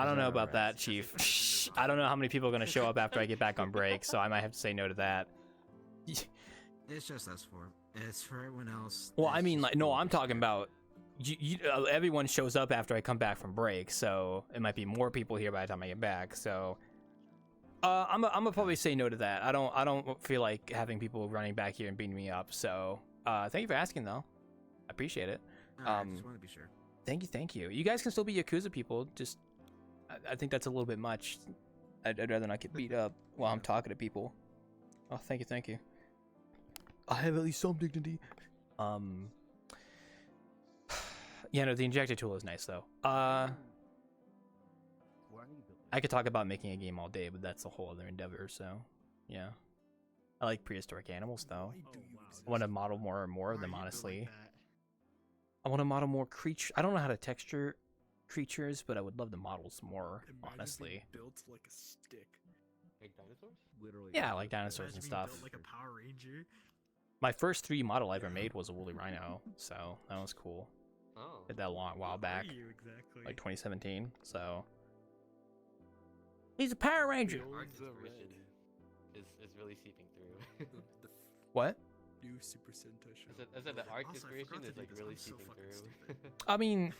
Speaker 1: don't know about that, Chief. I don't know how many people are gonna show up after I get back on break, so I might have to say no to that.
Speaker 6: It's just us four. It's for everyone else.
Speaker 1: Well,
Speaker 6: it's
Speaker 1: I mean,
Speaker 6: just
Speaker 1: like, no,
Speaker 6: four
Speaker 1: I'm talking about everyone shows up after I come back from break, so it might be more people here by the time I get back. So, I'm gonna probably say no to that. I don't feel like having people running back here and beating me up. So, thank you for asking, though. I appreciate it.
Speaker 6: I just want to be sure.
Speaker 1: Thank you. You guys can still be Yakuza people. Just, I think that's a little bit much. I'd rather not get beat up while I'm talking to people. Oh, thank you. I have at least some dignity. Yeah, no, the injector tool is nice though. I could talk about making a game all day, but that's a whole other endeavor. So, yeah. I like prehistoric animals though. I want to model more and more of them, honestly. I want to model more creatures. I don't know how to texture creatures, but I would love to model some more, honestly.
Speaker 10: Built like a stick.
Speaker 8: Like dinosaurs?
Speaker 6: Literally.
Speaker 1: Yeah, like dinosaurs and stuff.
Speaker 10: Built like a Power Ranger.
Speaker 1: My first 3D model I ever made was a woolly rhino, so that was cool.
Speaker 8: Oh.
Speaker 1: Did that a while back,
Speaker 10: Exactly.
Speaker 1: like 2017. So he's a Power Ranger.
Speaker 8: Art inspiration is really seeping through.
Speaker 1: What?
Speaker 10: New Super Sentai show.
Speaker 8: I said the art
Speaker 10: Also, I
Speaker 8: inspiration
Speaker 10: forgot to
Speaker 8: is
Speaker 10: do
Speaker 8: like
Speaker 10: this.
Speaker 8: really
Speaker 10: I'm so
Speaker 8: seeping
Speaker 10: fucking
Speaker 8: through.
Speaker 10: stupid.
Speaker 1: I mean,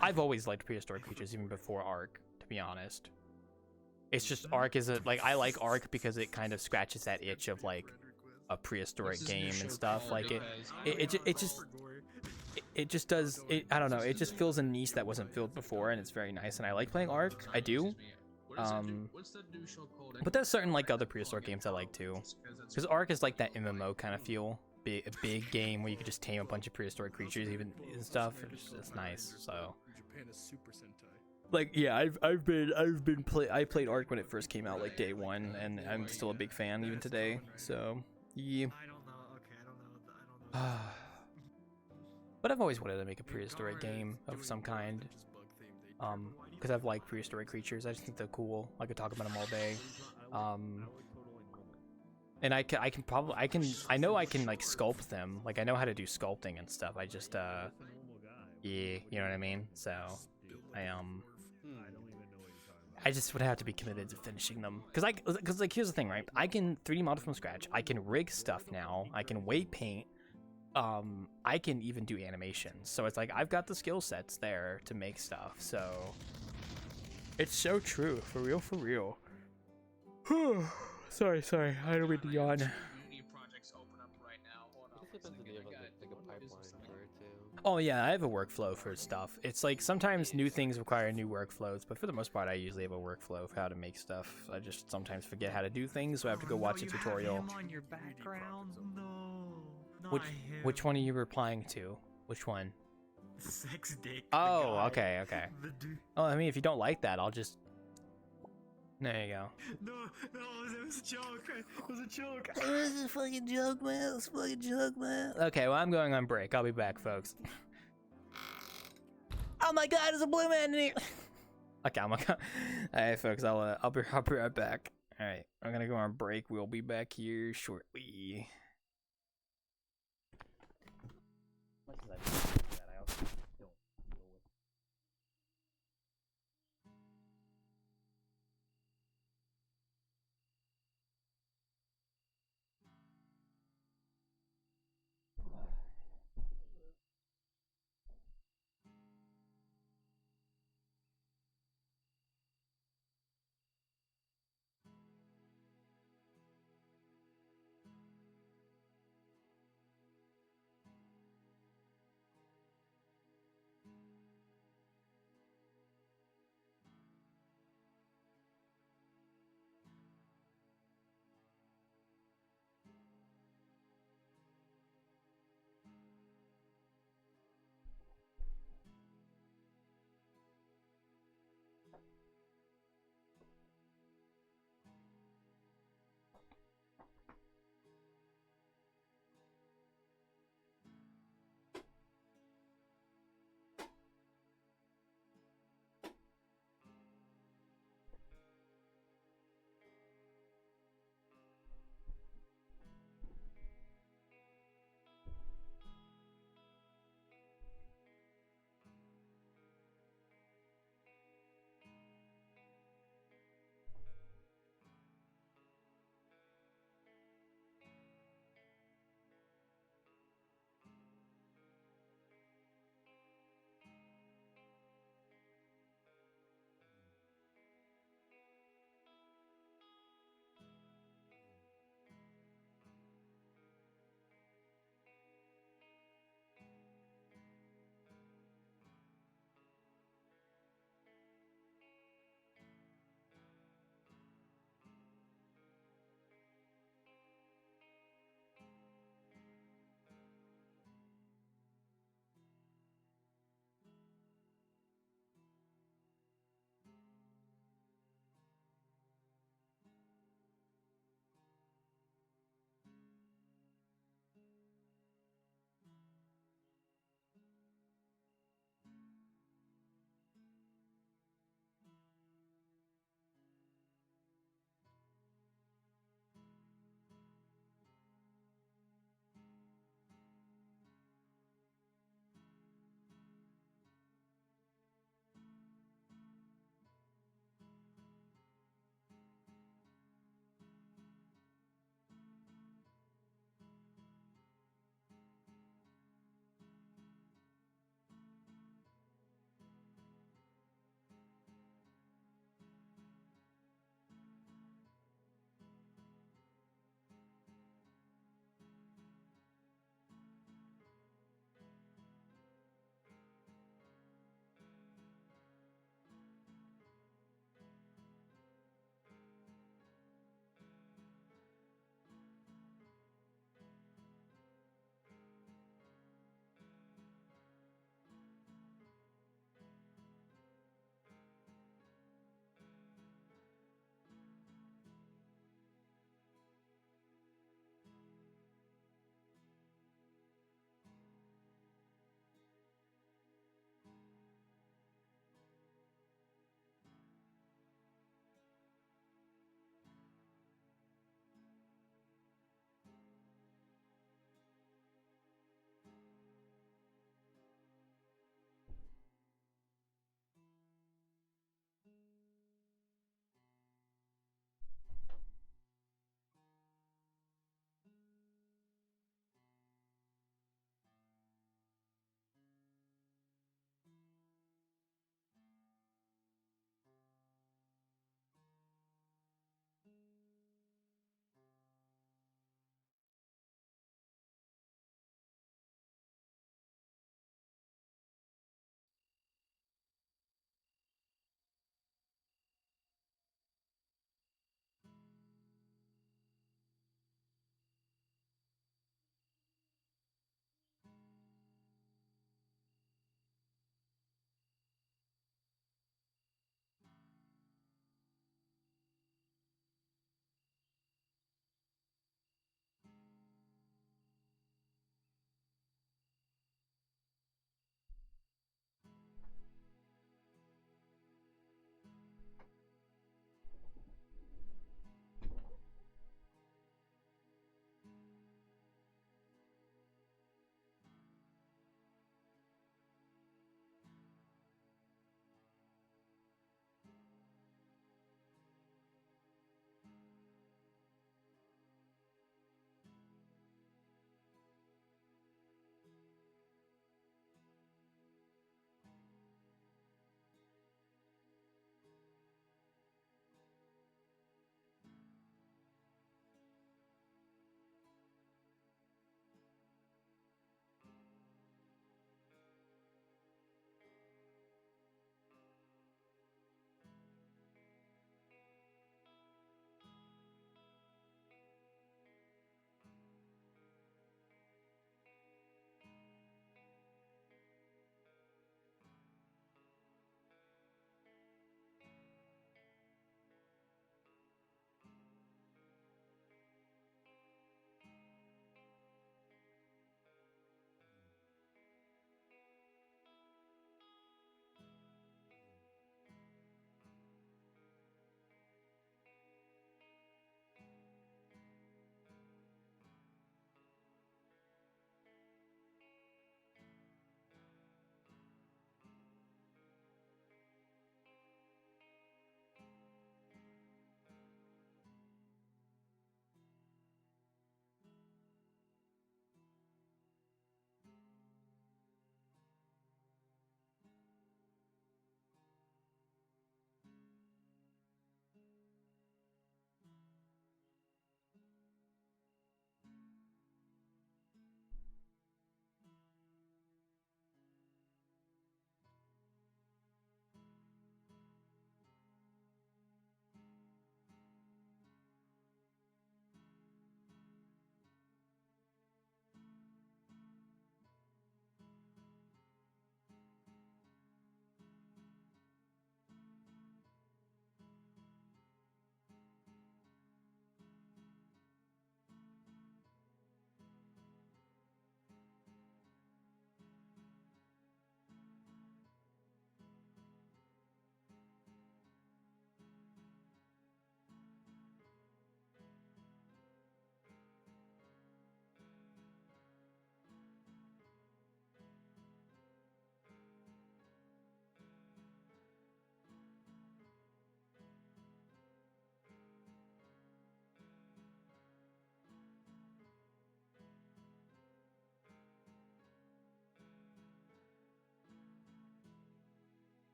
Speaker 1: I've always liked prehistoric creatures, even before Ark. To be honest, it's just Ark is I like Ark because it kind of scratches that itch of like a prehistoric game and stuff. Like it just does it. I don't know. It just fills a niche that wasn't filled before, and it's very nice. And I like playing Ark. I do. But there's certain like other prehistoric games I like too, because Ark is like that MMO kind of feel, a big game where you can just tame a bunch of prehistoric creatures even and stuff. It's nice. So
Speaker 10: Japan is Super Sentai.
Speaker 1: like yeah, I played Ark when it first came out like day one, and I'm still a big fan even today. So yeah.
Speaker 10: I don't know. Okay, I don't know.
Speaker 1: But I've always wanted to make a prehistoric game of some kind. Because I've liked prehistoric creatures. I just think they're cool. I could talk about them all day. And I know I can like sculpt them. Like I know how to do sculpting and stuff. I just yeah, you know what I mean? So I just would have to be committed to finishing them. Cause like here's the thing, right? I can 3D model from scratch. I can rig stuff now. I can weight paint. I can even do animations. So it's like I've got the skill sets there to make stuff. So it's so true. For real. Sorry. I don't mean to yawn. Oh yeah, I have a workflow for stuff. It's like sometimes new things require new workflows, but for the most part I usually have a workflow of how to make stuff. I just sometimes forget how to do things, so I have to go watch a tutorial.
Speaker 3: On your background? No.
Speaker 1: Which one are you replying to? Which one?
Speaker 3: Sex dick.
Speaker 1: Oh, okay. Oh, I mean, if you don't like that, I'll just... There you go.
Speaker 3: No, it was a joke. It was a joke.
Speaker 1: It was a fucking joke, man. It was a fucking joke, man. Okay, well, I'm going on break. I'll be back, folks. Oh my god, there's a blue man in here. Okay, I'm okay. Alright, folks, I'll be right back. Alright, I'm gonna go on break. We'll be back here shortly. much as I don't do that, I also don't deal with.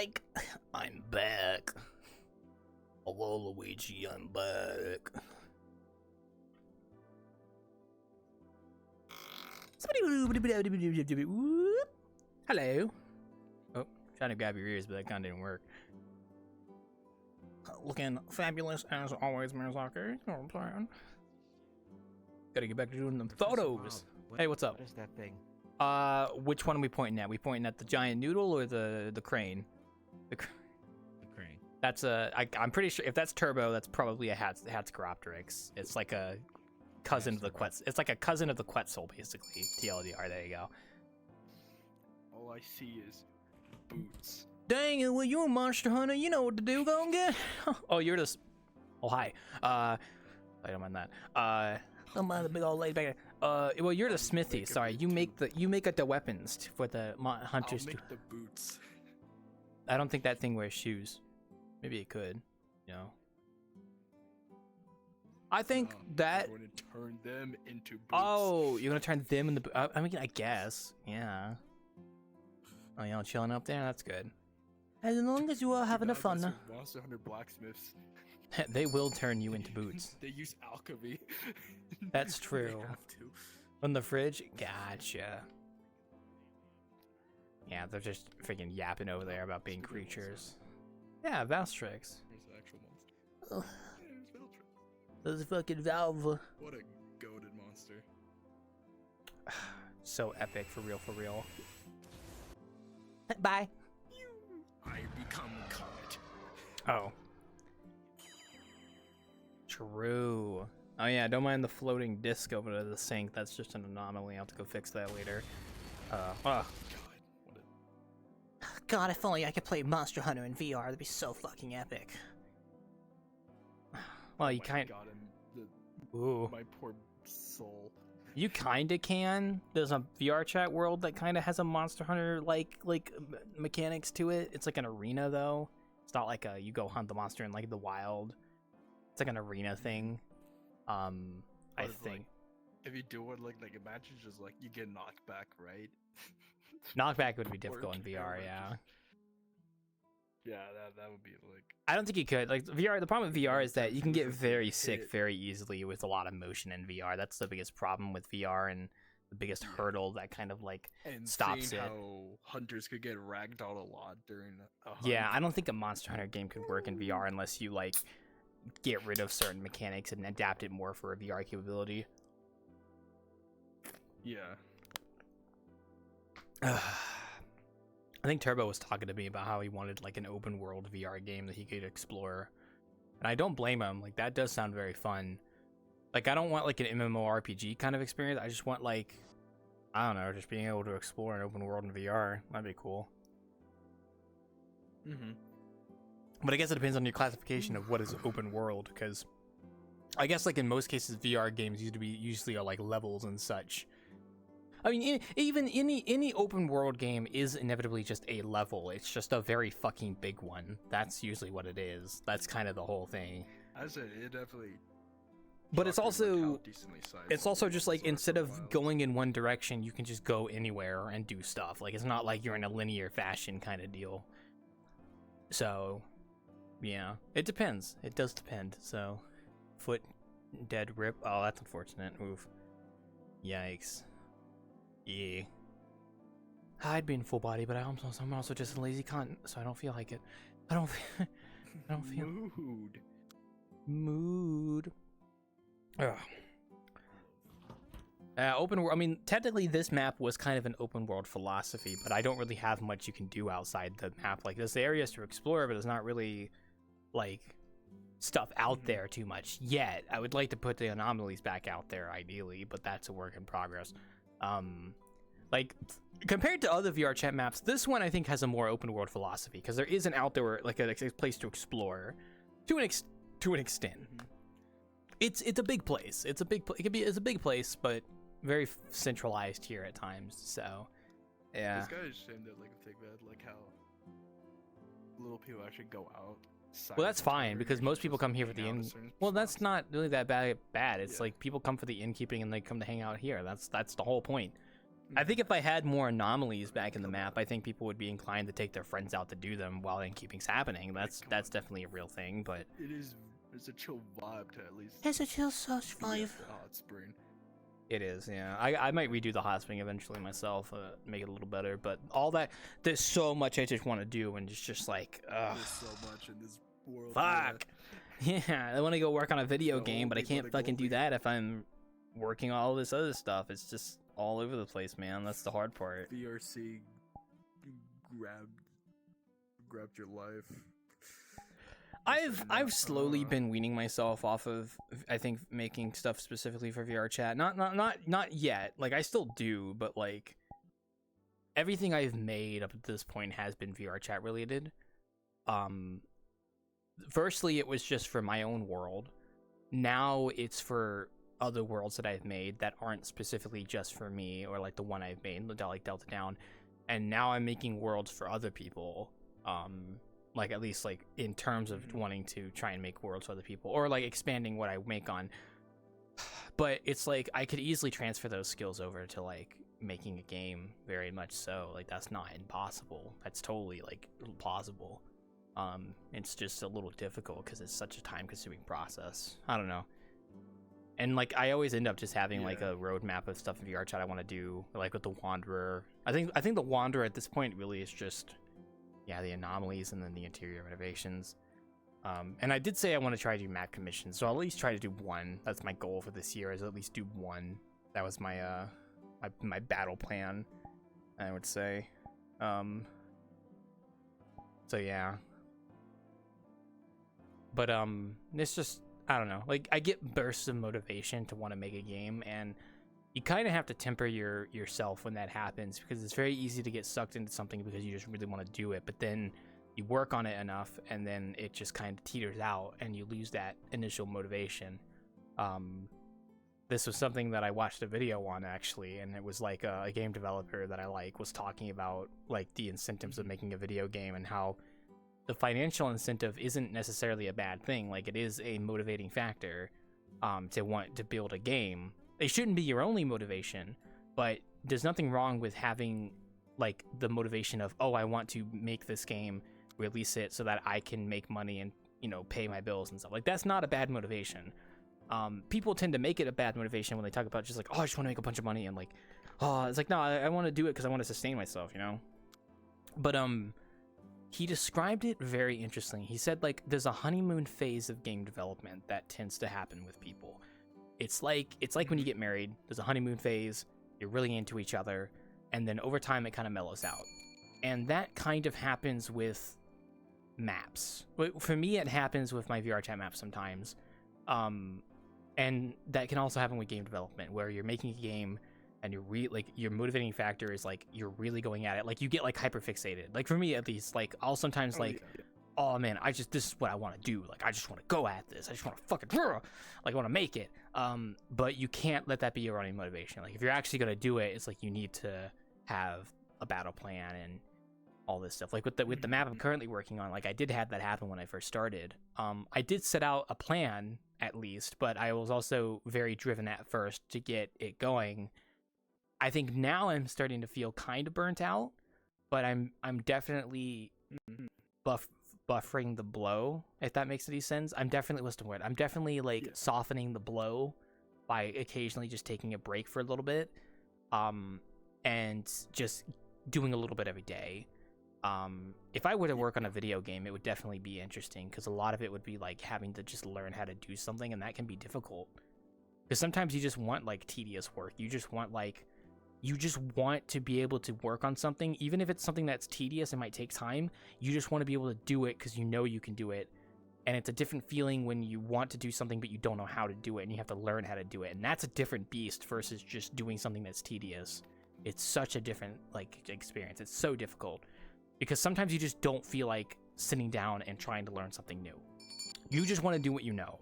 Speaker 1: like, I'm back. Hello, Luigi, I'm back. Hello. Oh, trying to grab your ears, but that kind of didn't work. Looking fabulous as always, Miyazaki. You know what I'm saying? Gotta get back to doing them photos. Hey, what's up?
Speaker 6: What is that thing?
Speaker 1: Which one are we pointing at? We pointing at the giant noodle or the crane? The crane. That's I'm pretty sure if that's Turbo, that's probably a Hatscaropteryx. It's like a cousin of the Quetzal. It's like a cousin of the Quetzal, basically. TLDR. There you go.
Speaker 10: All I see is boots.
Speaker 1: Dang it! Well, you're a monster hunter. You know what to do. Go and get. Oh, you're just. Oh, hi. I don't mind that. Don't mind the big old lady back there. Well, you're the smithy. Sorry, you make the weapons for the hunters.
Speaker 10: I'll make the boots.
Speaker 1: I don't think that thing wears shoes. Maybe it could. You know. I think that.
Speaker 10: I'm going to turn them into boots.
Speaker 1: Oh, you're gonna turn them into. I mean, I guess. Yeah. Oh, y'all chilling up there? That's good. As long as you are having a fun.
Speaker 10: Monster Hunter blacksmiths.
Speaker 1: They will turn you into boots.
Speaker 10: They use alchemy.
Speaker 1: That's true.
Speaker 10: They have to.
Speaker 1: From the fridge? Gotcha. Yeah, they're just freaking yapping over there about being creatures. Yeah, Valstrix.
Speaker 10: Where's the actual monster?
Speaker 1: Oh.
Speaker 10: Yeah, it's Valstrix.
Speaker 1: Those fucking Valve.
Speaker 10: What a goated monster.
Speaker 1: So epic, for real, for real. Bye.
Speaker 10: I become Comet.
Speaker 1: Oh. True. Oh yeah, don't mind the floating disc over to the sink. That's just an anomaly. I'll have to go fix that later. God, if only I could play Monster Hunter in VR. That'd be so fucking epic. Well, you kind. Ooh.
Speaker 10: My poor soul.
Speaker 1: You kinda can. There's a VRChat world that kinda has a Monster Hunter like mechanics to it. It's like an arena though. It's not like you go hunt the monster in like the wild. It's like an arena thing. I think.
Speaker 10: Like, if you do it like imagine just like you get knocked back, right?
Speaker 1: Knockback would be difficult in VR, yeah.
Speaker 10: Yeah, that would be like.
Speaker 1: I don't think you could. Like VR, the problem with VR is that you can get very sick very easily with a lot of motion in VR. That's the biggest problem with VR and the biggest hurdle that kind of like stops it.
Speaker 10: How hunters could get ragdolled a lot during a hunt.
Speaker 1: Yeah, I don't think a Monster Hunter game could work in VR unless you like get rid of certain mechanics and adapt it more for a VR capability.
Speaker 10: Yeah.
Speaker 1: I think Turbo was talking to me about how he wanted like an open world VR game that he could explore. And I don't blame him. Like that does sound very fun. Like I don't want like an MMORPG kind of experience. I just want like, I don't know, just being able to explore an open world in VR. That'd be cool.
Speaker 10: Mm-hmm.
Speaker 1: But I guess it depends on your classification of what is open world, because I guess like in most cases VR games usually are like levels and such. I mean, even any open world game is inevitably just a level. It's just a very fucking big one. That's usually what it is. That's kind of the whole thing.
Speaker 10: I said it definitely.
Speaker 1: But it's also just like instead of going in one direction, you can just go anywhere and do stuff. Like it's not like you're in a linear fashion kind of deal. So, yeah, it depends. It does depend. So, foot dead rip. Oh, that's unfortunate. Oof. Yikes. Yeah. I'd be in full body, but I'm also just a lazy cunt, so I don't feel like it. I don't feel mood. Ugh. Open world. I mean, technically, this map was kind of an open world philosophy, but I don't really have much you can do outside the map. Like, there's areas to explore, but there's not really like stuff out there too much yet. I would like to put the anomalies back out there, ideally, but that's a work in progress. Like compared to other VRChat maps, this one I think has a more open world philosophy because there is an out there like a place to explore to an extent. It's a big place. It's a big big place, but very centralized here at times. So yeah.
Speaker 10: This guy is ashamed that like think that like how little people actually go out.
Speaker 1: Well, that's fine because most people come here for the inn. Well, that's not really that bad. It's like people come for the innkeeping and they come to hang out here. That's the whole point. I think if I had more anomalies back in the map, I think people would be inclined to take their friends out to do them while Innkeeping's happening. That's definitely a real thing, but
Speaker 10: It's a chill vibe to at least.
Speaker 1: it's a chill sauce vibe.
Speaker 10: The hot spring.
Speaker 1: It is, yeah. I might redo the hot spring eventually myself, make it a little better. But all that, there's so much I just want to do, and it's just like, ugh.
Speaker 10: There's so much in this world.
Speaker 1: Fuck. Yeah, I want to go work on a video
Speaker 10: No,
Speaker 1: game, but I
Speaker 10: people
Speaker 1: can't
Speaker 10: that go
Speaker 1: fucking do
Speaker 10: over-
Speaker 1: that if I'm working all this other stuff. It's just all over the place, man. That's the hard part.
Speaker 10: VRC grabbed your life.
Speaker 1: I've slowly been weaning myself off of, I think, making stuff specifically for VRChat. Not yet. Like, I still do, but like everything I've made up at this point has been VRChat related. Firstly, it was just for my own world. Now it's for other worlds that I've made that aren't specifically just for me, or like the one I've made, like Delta Down. And now I'm making worlds for other people. Like, at least like in terms of wanting to try and make worlds for other people, or like expanding what I make on. But it's like I could easily transfer those skills over to like making a game, very much so. Like, that's not impossible. That's totally like plausible. It's just a little difficult because it's such a time-consuming process. I don't know. And like I always end up just having like a roadmap of stuff in VRChat I want to do, like with the Wanderer. I think the Wanderer at this point really is just the anomalies and then the interior renovations. And I did say I want to try to do map commissions, so I'll at least try to do one. That's my goal for this year, is at least do one. That was my my battle plan, I would say. So yeah. But it's just, I don't know. Like, I get bursts of motivation to want to make a game, and you kind of have to temper yourself when that happens, because it's very easy to get sucked into something because you just really want to do it, but then you work on it enough and then it just kind of teeters out and you lose that initial motivation. This was something that I watched a video on, actually, and it was like a game developer that I like was talking about like the incentives of making a video game and how the financial incentive isn't necessarily a bad thing. Like, it is a motivating factor to want to build a game. It shouldn't be your only motivation, but there's nothing wrong with having like the motivation of, oh, I want to make this game, release it so that I can make money and, you know, pay my bills and stuff. Like, that's not a bad motivation. People tend to make it a bad motivation when they talk about just like, oh, I just want to make a bunch of money, and like, oh, it's like, no, I want to do it because I want to sustain myself, you know? But he described it very interesting. He said like there's a honeymoon phase of game development that tends to happen with people. It's like when you get married, there's a honeymoon phase, you're really into each other, and then over time it kind of mellows out. And that kind of happens with maps. For me, it happens with my VRChat maps sometimes. And that can also happen with game development, where you're making a game and you're like, your motivating factor is like you're really going at it. Like, you get like hyper fixated. Like, for me at least, like I'll sometimes oh man, this is what I want to do. Like, I just want to go at this. I just want to fucking, like, I want to make it. But you can't let that be your only motivation. Like, if you're actually going to do it, it's like you need to have a battle plan and all this stuff. Like with the map I'm currently working on, like I did have that happen when I first started. I did set out a plan at least, but I was also very driven at first to get it going. I think now I'm starting to feel kind of burnt out, but I'm definitely buffering the blow, if that makes any sense. I'm definitely, what's the word? I'm definitely like softening the blow by occasionally just taking a break for a little bit, and just doing a little bit every day. If I were to work on a video game, it would definitely be interesting, because a lot of it would be like having to just learn how to do something, and that can be difficult. Because sometimes you just want like tedious work. You just want to be able to work on something, even if it's something that's tedious and might take time. You just want to be able to do it because you know you can do it. And it's a different feeling when you want to do something but you don't know how to do it, and you have to learn how to do it. And that's a different beast versus just doing something that's tedious. It's such a different like experience. It's so difficult because sometimes you just don't feel like sitting down and trying to learn something new. You just want to do what you know.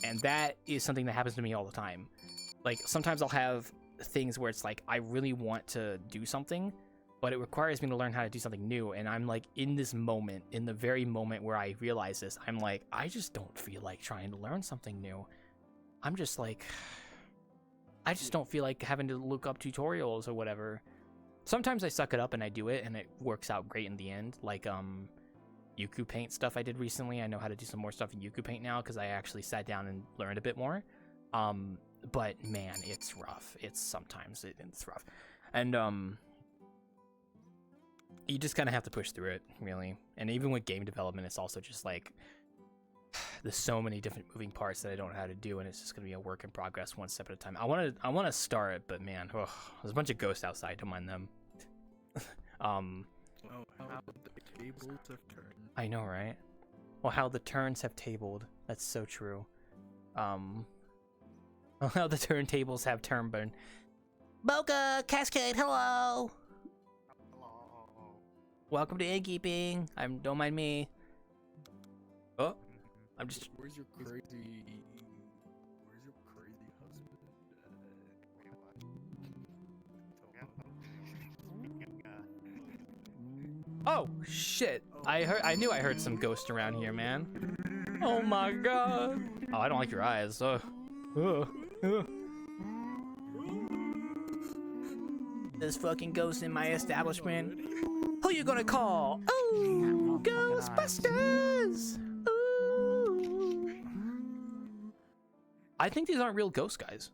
Speaker 1: And that is something that happens to me all the time. Like, sometimes I'll have things where it's like I really want to do something, but it requires me to learn how to do something new, and I'm like, in this moment, in the very moment where I realize this, I'm like, I just don't feel like trying to learn something new. I'm just like, I just don't feel like having to look up tutorials or whatever. Sometimes I suck it up and I do it, and it works out great in the end. Like Yuku Paint stuff I did recently. I know how to do some more stuff in Yuku Paint now because I actually sat down and learned a bit more. But man, it's rough. It's rough, and you just kind of have to push through it, really. And even with game development, it's also just like there's so many different moving parts that I don't know how to do, and it's just gonna be a work in progress, one step at a time. I want to start it, but man, there's a bunch of ghosts outside. Don't mind them.
Speaker 10: Oh, how the tables have turned.
Speaker 1: I know, right? Well, how the turns have tabled. That's so true. How the turntables have turned. Boca Cascade, hello. Welcome to Innkeeping. Don't mind me. Oh, I'm just.
Speaker 10: Where's your crazy husband?
Speaker 1: Oh shit! I knew I heard some ghost around here, man. Oh my god! Oh, I don't like your eyes. There's fucking ghosts in my establishment. Who you gonna call? Oh, Ghostbusters! Ooh. I think these aren't real ghost guys.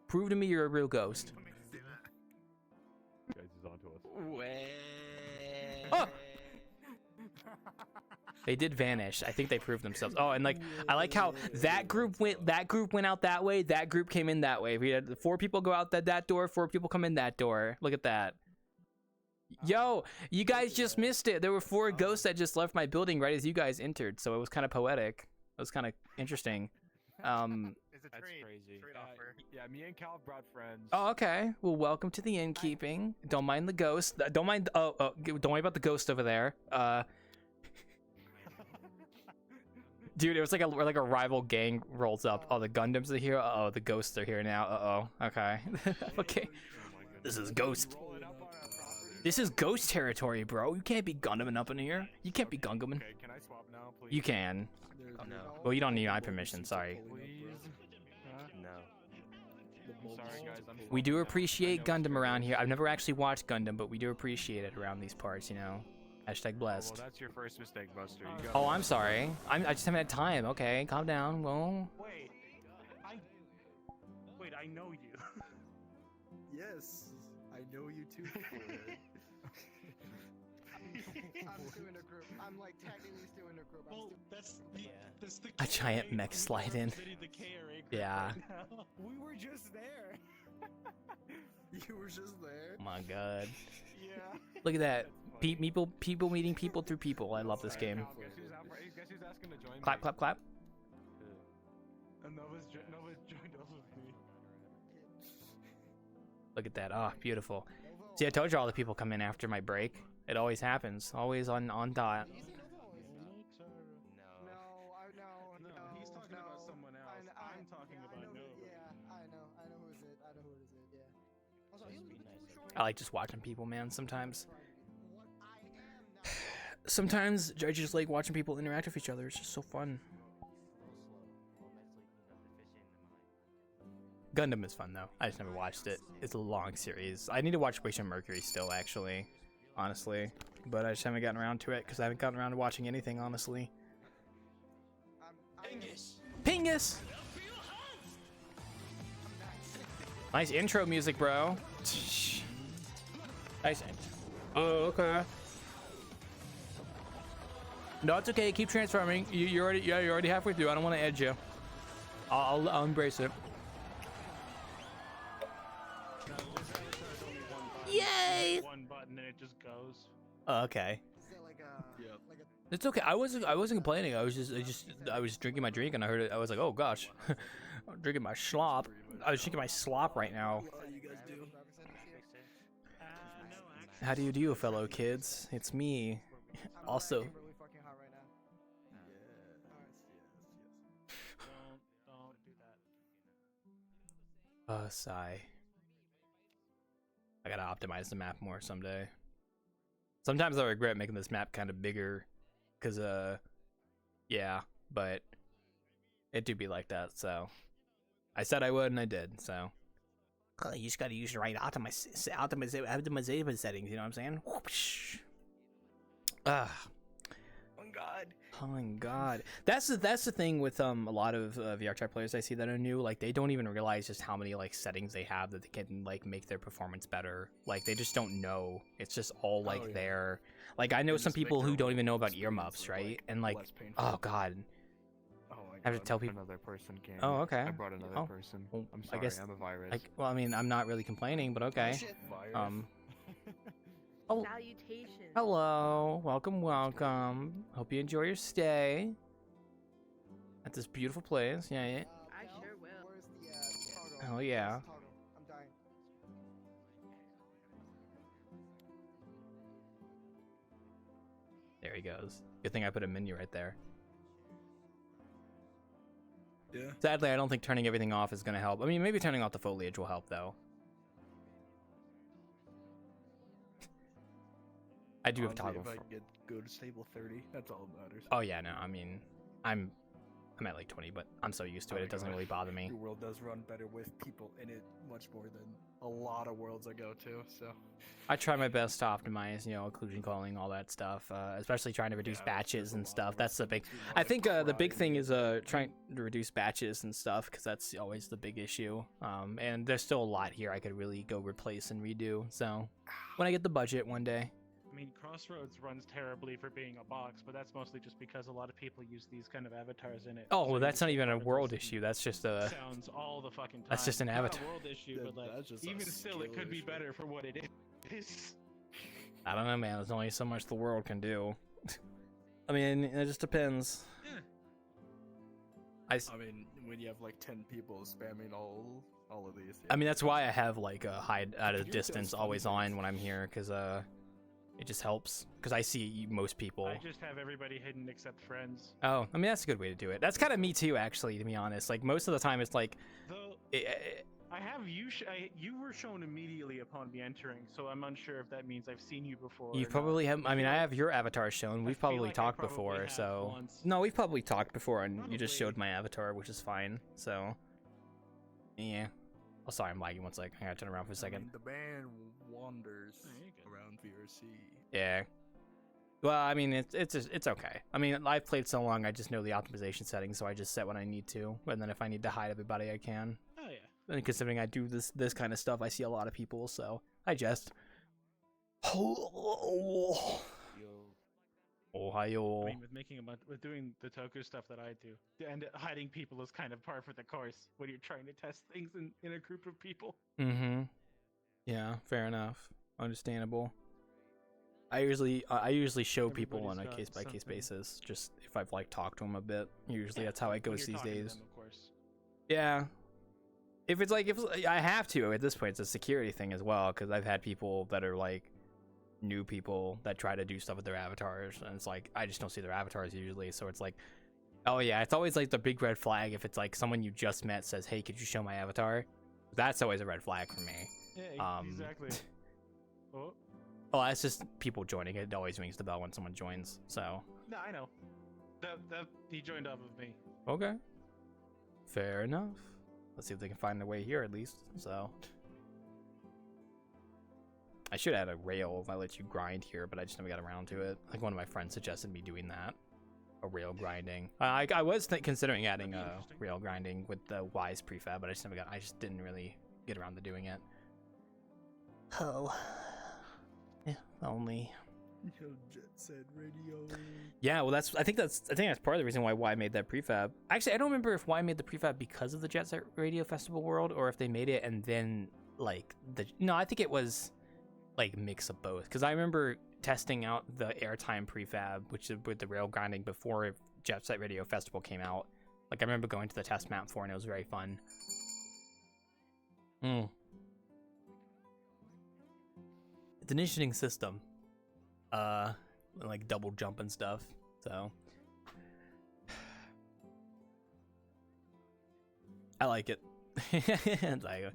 Speaker 1: Prove to me you're a real ghost.
Speaker 7: Guys is onto us.
Speaker 1: Oh! They did vanish. I think they proved themselves. Oh, and like I like how that group went out that way, that group came in that way. We had 4 people go out that door, 4 people come in that door. Look at that. Yo, you guys just missed it. There were 4 ghosts that just left my building right as you guys entered, so it was kind of poetic. It was kind of interesting.
Speaker 9: That's
Speaker 11: crazy.
Speaker 9: Yeah, me and Cal brought friends.
Speaker 1: Oh, okay. Well, welcome to the Innkeeping. Don't mind the ghost. Don't mind. Don't worry about the ghost over there. Dude, it was like a rival gang rolls up. Oh, the Gundams are here. Uh-oh, the ghosts are here now. Uh-oh. Okay. Okay. This is ghost. This is ghost territory, bro. You can't be Gundaming up in here. You can't be Gundaming.
Speaker 9: Okay, can I swap now, please?
Speaker 1: You can.
Speaker 4: No.
Speaker 1: Well, you don't need my permission. Sorry.
Speaker 4: No.
Speaker 9: Sorry, guys.
Speaker 1: We do appreciate Gundam around here. I've never actually watched Gundam, but we do appreciate it around these parts, you know. Hashtag blessed.
Speaker 9: Well, that's your first mistake, Buster. You
Speaker 1: Oh, I'm sorry. I just haven't had time. Okay, calm down. Well.
Speaker 3: Wait, I know you.
Speaker 10: Yes, I know you too.
Speaker 12: I'm still in a group. I'm like technically still in a group.
Speaker 3: Well, that's the
Speaker 1: A giant mech slide in. Yeah.
Speaker 12: We were just there.
Speaker 10: You were just there.
Speaker 1: Oh my god.
Speaker 12: Yeah.
Speaker 1: Look at that. People meeting people through people. I love this game.
Speaker 9: Guess who's asking to join
Speaker 1: Clap,
Speaker 9: me?
Speaker 1: clap, clap.
Speaker 9: Nova's joined us with me.
Speaker 1: Look at that. Oh, beautiful. See, I told you all the people come in after my break. It always happens. Always on dot.
Speaker 12: No, he's talking about someone else. I'm talking about Nova. Yeah, I know who it is. Yeah. Also,
Speaker 1: I like just watching people, man, sometimes. Sometimes I just like watching people interact with each other. It's just so fun. Gundam is fun, though. I just never watched it. It's a long series. I need to watch Wishing Mercury still, actually. Honestly. But I just haven't gotten around to it because I haven't gotten around to watching anything, honestly. Pingus! Nice intro music, bro. Nice. Oh, okay. No, it's okay. Keep transforming. You're already halfway through. I don't want to edge you. I'll embrace it. Yay!
Speaker 3: One button and it just goes.
Speaker 1: Oh, okay. It's okay. I wasn't complaining. I was drinking my drink and I heard it. I was like, oh gosh, I'm drinking my slop. I was drinking my slop right now. How do you do, fellow kids? It's me. Also.
Speaker 12: Really fucking hot right now.
Speaker 3: Don't do that.
Speaker 1: Sigh. I gotta optimize the map more someday. Sometimes I regret making this map kind of bigger, cause yeah, but it do be like that. So I said I would, and I did. So You just gotta use the right optimization settings, you know what I'm saying? Whoosh. Ah.
Speaker 10: Oh God.
Speaker 1: Oh my God. That's the thing with a lot of VRChat players I see that are new. Like, they don't even realize just how many like settings they have that they can like make their performance better. Like, they just don't know. It's just all like there. Like, I know some people who don't even know about earmuffs, right? And like, oh God. I have to tell people.
Speaker 9: Another person came.
Speaker 1: Oh, okay.
Speaker 9: I brought another person.
Speaker 1: Well,
Speaker 9: I'm sorry,
Speaker 1: I guess
Speaker 9: I'm a virus.
Speaker 1: well, I mean, I'm not really complaining, but okay. Oh,
Speaker 13: Salutations.
Speaker 1: hello. Welcome. Hope you enjoy your stay at this beautiful place. Yeah.
Speaker 13: I sure will.
Speaker 12: Where's the toggle?
Speaker 1: Oh yeah.
Speaker 12: Where's the toggle? I'm dying.
Speaker 1: There he goes. Good thing I put a menu right there.
Speaker 10: Yeah.
Speaker 1: Sadly, I don't think turning everything off is gonna help. I mean, maybe turning off the foliage will help though. I do have toggle.
Speaker 10: If I go to stable 30, that's all that matters.
Speaker 1: Oh yeah, no. I mean, I'm at like 20, but I'm so used to it. It doesn't really bother me.
Speaker 10: Your world does run better with people in it much more than a lot of worlds I go to. So
Speaker 1: I try my best to optimize, you know, occlusion calling, all that stuff, especially trying to reduce batches and stuff. That's the big. I think the big thing is trying to reduce batches and stuff, because that's always the big issue. And there's still a lot here I could really go replace and redo. So when I get the budget one day.
Speaker 3: I mean, Crossroads runs terribly for being a box, but that's mostly just because a lot of people use these kind of avatars in it.
Speaker 1: Oh,
Speaker 3: So
Speaker 1: well, that's
Speaker 3: you
Speaker 1: not
Speaker 3: get
Speaker 1: even a
Speaker 3: part of
Speaker 1: world
Speaker 3: this
Speaker 1: issue. That's just a.
Speaker 3: sounds all the fucking time.
Speaker 1: That's just an
Speaker 3: Not
Speaker 1: avatar.
Speaker 3: a world issue, but like
Speaker 10: that's just a
Speaker 3: even still, it
Speaker 10: skill
Speaker 3: could be
Speaker 10: issue.
Speaker 3: better for what it is.
Speaker 1: I don't know, man. There's only so much the world can do. I mean, it just depends.
Speaker 10: I mean, when you have like 10 people spamming all of these.
Speaker 1: I mean, that's why I have like a hide out of distance always on when I'm here, because it just helps. Because I see most people.
Speaker 3: I just have everybody hidden except friends.
Speaker 1: Oh, I mean, that's a good way to do it. That's kind of me too, actually, to be honest. Like, most of the time, it's like.
Speaker 3: Though I have you. You were shown immediately upon me entering, so I'm unsure if that means I've seen you before.
Speaker 1: You
Speaker 3: or
Speaker 1: probably
Speaker 3: not.
Speaker 1: have. I mean, I have your avatar shown. We've
Speaker 3: feel
Speaker 1: probably
Speaker 3: like I
Speaker 1: talked
Speaker 3: probably
Speaker 1: before,
Speaker 3: have
Speaker 1: so.
Speaker 3: once.
Speaker 1: No, we've probably talked before, and you just showed my avatar, which is fine. So. Yeah. Oh, sorry, I'm lagging one sec. I gotta turn around for a
Speaker 10: I
Speaker 1: second.
Speaker 10: mean, the band wanders around VRC.
Speaker 1: Yeah. Well, I mean, it's okay. I mean, I've played so long, I just know the optimization settings, so I just set when I need to, and then if I need to hide everybody, I can.
Speaker 3: Oh yeah.
Speaker 1: And considering I do this kind of stuff, I see a lot of people, so I just. Oh, Ohio.
Speaker 3: I mean, with doing the Toku stuff that I do, and hiding people is kind of par for the course when you're trying to test things in a group of people.
Speaker 1: Mm-hmm. Yeah, fair enough. Understandable. I usually show people on a
Speaker 3: Everybody's
Speaker 1: case
Speaker 3: got
Speaker 1: by case
Speaker 3: something.
Speaker 1: basis, just if I've like talked to them a bit. Usually that's how it
Speaker 3: When
Speaker 1: goes
Speaker 3: you're
Speaker 1: these
Speaker 3: talking to
Speaker 1: days.
Speaker 3: them, of course.
Speaker 1: Yeah. If I have to at this point, it's a security thing as well, because I've had people that are like new people that try to do stuff with their avatars, and it's like I just don't see their avatars usually, so it's like, oh yeah, it's always like the big red flag if it's like someone you just met says, hey, could you show my avatar? That's always a red flag for me.
Speaker 3: Yeah, exactly. Oh.
Speaker 1: Oh, that's just people joining. It always rings the bell when someone joins. So.
Speaker 3: No, I know. That he joined off of me.
Speaker 1: Okay. Fair enough. Let's see if they can find their way here at least. So. I should add a rail if I let you grind here, but I just never got around to it. Like one of my friends suggested me doing that. A rail grinding. I was considering adding rail grinding with the Wise prefab, but I just didn't really get around to doing it. Oh. Yeah, only.
Speaker 10: Yo, Jet Set Radio.
Speaker 1: Yeah, well, I think that's part of the reason why Y made that prefab. Actually, I don't remember if Y made the prefab because of the Jet Set Radio Festival World, or if they made it and then like no, I think it was like mix of both. Because I remember testing out the Airtime prefab, which is with the rail grinding before Jet Set Radio Festival came out. Like I remember going to the test map for it, and it was very fun. It's an interesting system. Like double jump and stuff. So I like it. It's like,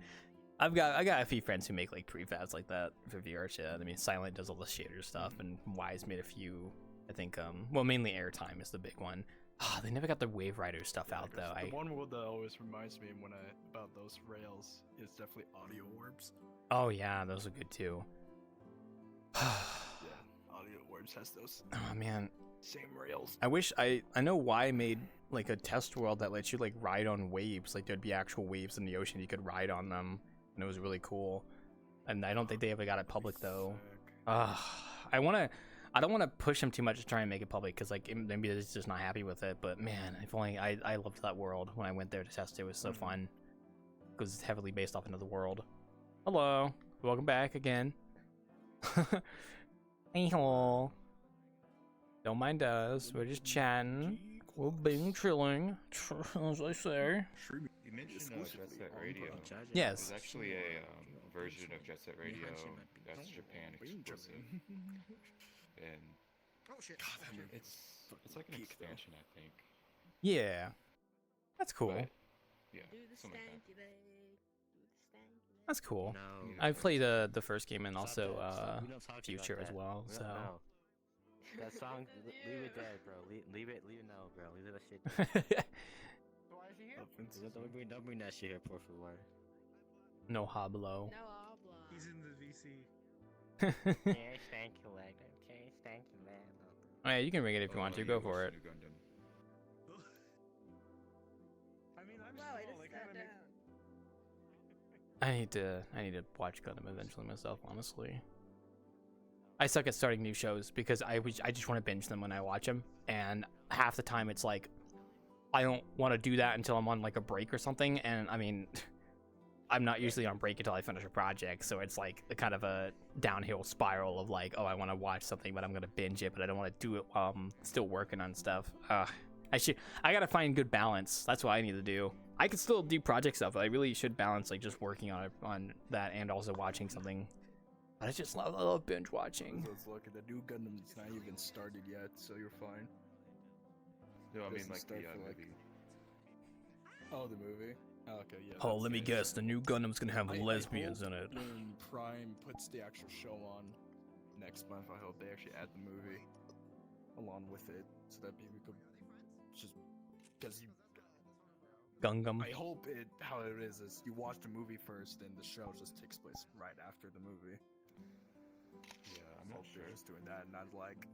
Speaker 1: I got a few friends who make like prefabs like that for VRChat. I mean, Silent does all the shader stuff, and Wise made a few. I think well, mainly Airtime is the big one. They never got the Wave Rider stuff out though.
Speaker 10: The one word that always reminds me about those rails is definitely audio orbs.
Speaker 1: Oh yeah, those are good too.
Speaker 10: Yeah, audio orbs has those.
Speaker 1: Oh man,
Speaker 10: same rails.
Speaker 1: I wish I know why made like a test world that lets you like ride on waves. Like there'd be actual waves in the ocean, you could ride on them, and it was really cool. And I don't think they ever got it public though. I don't want to push him too much to try and make it public because like maybe he's just not happy with it. But man, if only I loved that world when I went there to test it. It was so fun because it's heavily based off another world. Hello, welcome back again. Hey, hello. Don't mind us. We're just chatting. We're being chilling, as I say.
Speaker 14: You mentioned Jet Set Radio.
Speaker 1: Yes.
Speaker 14: There's actually a version of Jet Set Radio that's Japan exclusive. And it's like an expansion, I think.
Speaker 1: Yeah, that's cool.
Speaker 14: But, yeah, something like that.
Speaker 1: That's cool.
Speaker 6: No.
Speaker 1: I've played the first game and also Future as well. So.
Speaker 6: That song, leave it dead, bro. Leave it now, bro. Leave that shit.
Speaker 12: Why is he here?
Speaker 6: Don't bring that shit here, por favor.
Speaker 1: No hablo.
Speaker 13: No habla.
Speaker 3: He's in the VC.
Speaker 6: Yes, thank you, Wagner. Okay, thank you, man.
Speaker 1: Oh, yeah, you can ring it if you want to. Go for it.
Speaker 3: I mean, I'm
Speaker 13: Wow, I just sat down.
Speaker 1: I need to watch Gundam eventually myself, honestly. I suck at starting new shows because I just want to binge them when I watch them, and half the time it's like I don't want to do that until I'm on like a break or something, and I mean I'm not usually on break until I finish a project, so it's like a kind of a downhill spiral of like, oh, I want to watch something but I'm gonna binge it, but I don't want to do it while I'm still working on stuff. I gotta find good balance. That's what I need to do. I could still do project stuff, but I really should balance like just working on that and also watching something. But I just love binge watching.
Speaker 10: Let's look at the new Gundam's not even started yet, so you're fine.
Speaker 14: No, I mean
Speaker 10: Doesn't
Speaker 14: like the
Speaker 10: start for,
Speaker 14: movie.
Speaker 10: Oh, the movie? Oh, okay, yeah.
Speaker 1: Oh,
Speaker 10: that's
Speaker 1: let me
Speaker 10: it.
Speaker 1: guess. The new Gundam's gonna have
Speaker 10: I
Speaker 1: lesbians
Speaker 10: hope
Speaker 1: in it.
Speaker 10: When Prime puts the actual show on next month, I hope they actually add the movie along with it, so that people could just because you.
Speaker 1: Gungam.
Speaker 10: I hope how it is you watch the movie first, and the show just takes place right after the movie.
Speaker 14: Yeah, I'm
Speaker 10: I
Speaker 14: not
Speaker 10: hope
Speaker 14: sure.
Speaker 10: they're just doing that, and not like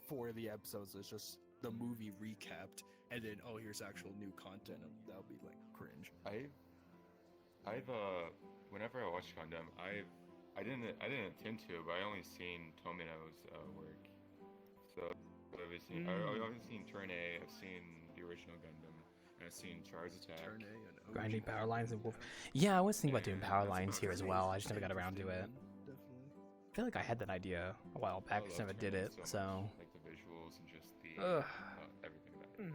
Speaker 10: four of the episodes is just the movie recapped, and then here's actual new content, and that'll be like cringe.
Speaker 14: I've whenever I watch Gundam, I didn't intend to, but I only seen Tomino's work. So I've seen Turn A, I've seen the original Gundam, and I've seen Char's Attack.
Speaker 10: Turn A and OG.
Speaker 1: Grinding power lines and wolf. Yeah, I was thinking about doing power lines here as well. I just never got around to it. I feel like I had that idea a while back, just never did it. So.
Speaker 14: Much, like the visuals and just the everything about it.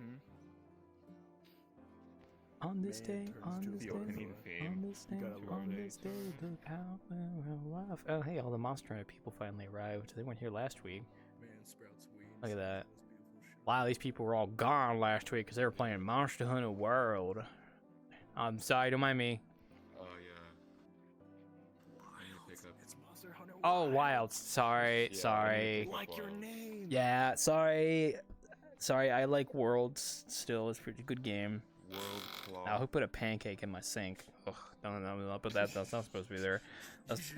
Speaker 1: On this day, on this
Speaker 14: the
Speaker 1: day,
Speaker 14: opening theme.
Speaker 1: on this day, on this day, the power will arrive. Oh, hey, all the Monster Hunter people finally arrived. They weren't here last week.
Speaker 10: Man, Sprouts wings.
Speaker 1: Look at that. Wow, these people were all gone last week because they were playing Monster Hunter World. I'm sorry, don't mind me.
Speaker 14: Oh yeah. I need to pick up.
Speaker 10: It's Monster Hunter.
Speaker 1: Oh, Wild. Sorry,
Speaker 14: Yeah,
Speaker 1: sorry.
Speaker 10: Like your name.
Speaker 1: Yeah, sorry. Sorry, I like Worlds still. It's a pretty good game.
Speaker 14: World Claw.
Speaker 1: Now, who put a pancake in my sink? Ugh, don't put that. That's not supposed to be there. That's...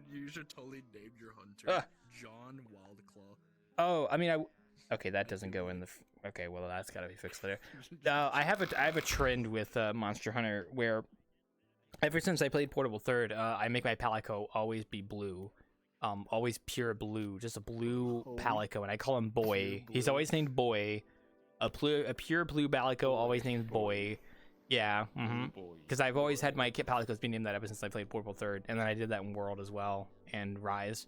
Speaker 10: You should totally name your hunter John Wildclaw.
Speaker 1: Oh, I mean, okay, that doesn't go in the. Okay, well, that's gotta be fixed later. I have a trend with Monster Hunter where, ever since I played Portable Third, I make my Palico always be blue, always pure blue, just a blue Palico, and I call him Boy. He's always named Boy. A pure blue Palico, always named Boy. Yeah, because I've always had my Palicos be named that ever since I played Portable Third, and then I did that in World as well and Rise.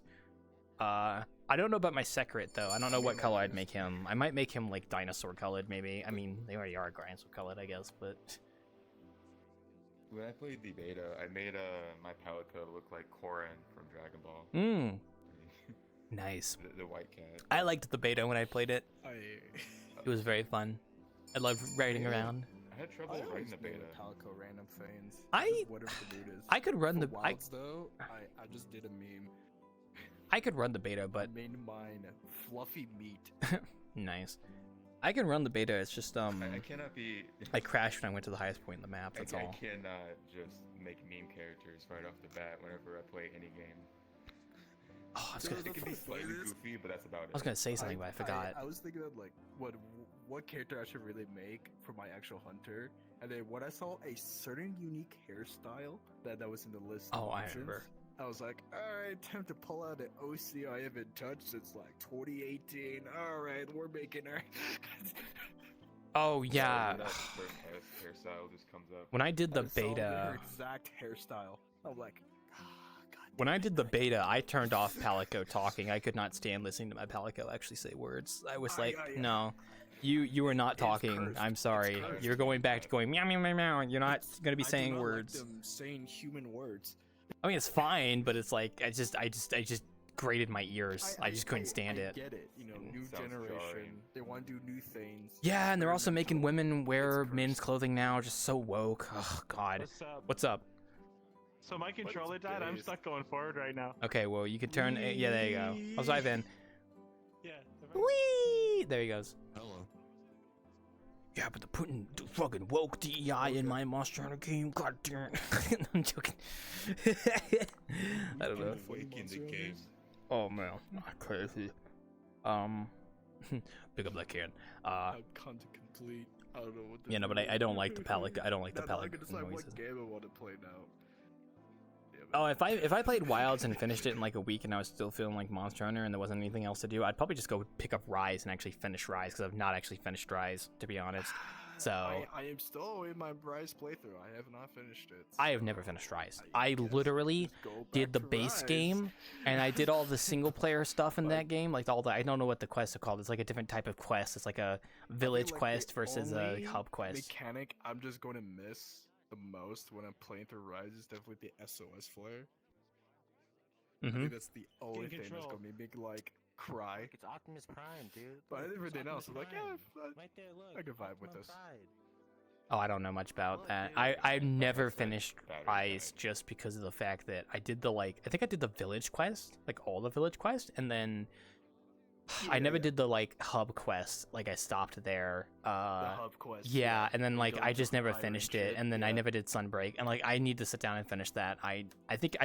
Speaker 1: I don't know about my Secret though. I don't know what color I'd make him. I might make him like dinosaur colored, maybe. I mean, they already are dinosaur colored, I guess. But
Speaker 14: when I played the beta, I made my Palico look like Korin from Dragon Ball.
Speaker 1: Nice.
Speaker 14: The white cat.
Speaker 1: I liked the beta when I played it. It was very fun. I loved riding around.
Speaker 14: I had trouble writing the beta.
Speaker 10: Palico random things. Whatever the mood is.
Speaker 1: I could run the.
Speaker 10: Though, I just did a meme.
Speaker 1: I could run the beta, but
Speaker 10: I made mine fluffy meat.
Speaker 1: Nice. I can run the beta. It's just
Speaker 14: I cannot be.
Speaker 1: I crashed when I went to the highest point in the map. That's
Speaker 14: I
Speaker 1: all.
Speaker 14: cannot just make meme characters right off the bat whenever I play any game.
Speaker 1: Oh, I was
Speaker 14: It
Speaker 1: gonna,
Speaker 14: can be slightly goofy, but that's about it.
Speaker 1: I was gonna say something, but I forgot.
Speaker 10: I was thinking of like what character I should really make for my actual hunter, and then when I saw a certain unique hairstyle that was in the list.
Speaker 1: Oh,
Speaker 10: of
Speaker 1: I
Speaker 10: options,
Speaker 1: remember.
Speaker 10: I was like, alright, time to pull out an OC I haven't touched since like 2018. Alright, we're making her.
Speaker 1: Oh yeah.
Speaker 14: That first hairstyle just comes up.
Speaker 1: When I did the
Speaker 10: I saw
Speaker 1: beta,
Speaker 10: her exact hairstyle. I'm like,
Speaker 1: when I did the beta, I turned off Palico talking. I could not stand listening to my Palico actually say words. I was like, no, you are not talking.
Speaker 10: cursed.
Speaker 1: I'm sorry.
Speaker 10: cursed.
Speaker 1: You're going back to going meow meow meow meow. You're not gonna be
Speaker 10: I do
Speaker 1: saying
Speaker 10: not
Speaker 1: words.
Speaker 10: Like them saying human words.
Speaker 1: I mean, it's fine, but it's like I just grated my ears. I just couldn't stand it.
Speaker 10: I get it. You know, new
Speaker 14: sounds
Speaker 10: generation.
Speaker 14: jarring.
Speaker 10: They want to do new things.
Speaker 1: Yeah, and they're also making
Speaker 10: experimental.
Speaker 1: women wear
Speaker 10: It's
Speaker 1: men's
Speaker 10: cursed.
Speaker 1: clothing now. Just so woke. Oh God.
Speaker 3: What's up?
Speaker 1: What's up?
Speaker 3: So my controller died. I'm stuck going forward right now.
Speaker 1: Okay, well you can turn. Yeah, there you go. How's I been?
Speaker 3: Yeah.
Speaker 1: Whee! There he goes.
Speaker 6: Hello.
Speaker 1: Yeah, but they're putting the fucking woke DEI in my Monster Hunter game. God damn it. I'm joking. I don't know.
Speaker 14: Waking the game.
Speaker 1: Oh man, crazy. Pick up that can.
Speaker 10: Content complete. I don't know what.
Speaker 1: Yeah, no, but I don't like the Palico. I don't like the
Speaker 10: Now I
Speaker 1: Palico
Speaker 10: can decide
Speaker 1: noises.
Speaker 10: what game I want to play now.
Speaker 1: Oh, if I played Wilds and finished it in like a week and I was still feeling like Monster Hunter and there wasn't anything else to do, I'd probably just go pick up Rise and actually finish Rise because I've not actually finished Rise, to be honest. So
Speaker 10: I am still in my Rise playthrough. I have not finished it.
Speaker 1: I have never finished Rise. I literally did the base game and I did all the single player stuff in that game, like all the I don't know what the quests are called. It's like a different type of quest. It's like a village
Speaker 10: like
Speaker 1: quest
Speaker 10: the
Speaker 1: versus a
Speaker 10: only
Speaker 1: hub quest.
Speaker 10: Mechanic I'm just going to miss the most when I'm playing through Rise is definitely the SOS flare. I think that's the only thing that's gonna make me like cry.
Speaker 6: It's Optimus Prime, dude.
Speaker 10: But
Speaker 6: Look, it's
Speaker 10: everything else, I'm like, yeah,
Speaker 6: Optimus right there, look.
Speaker 10: I can vibe with
Speaker 6: Optimus
Speaker 10: this.
Speaker 6: Prime.
Speaker 1: Oh, I don't know much about that. I've never finished Rise just because of the fact that I did the I think I did the village quest, like all the village quest, and then I never did the hub quest. Like I stopped there.
Speaker 10: The hub quest.
Speaker 1: Yeah, and then I just never
Speaker 10: fire and
Speaker 1: finished it,
Speaker 10: shit,
Speaker 1: and then I never did Sunbreak, and I need to sit down and finish that. I think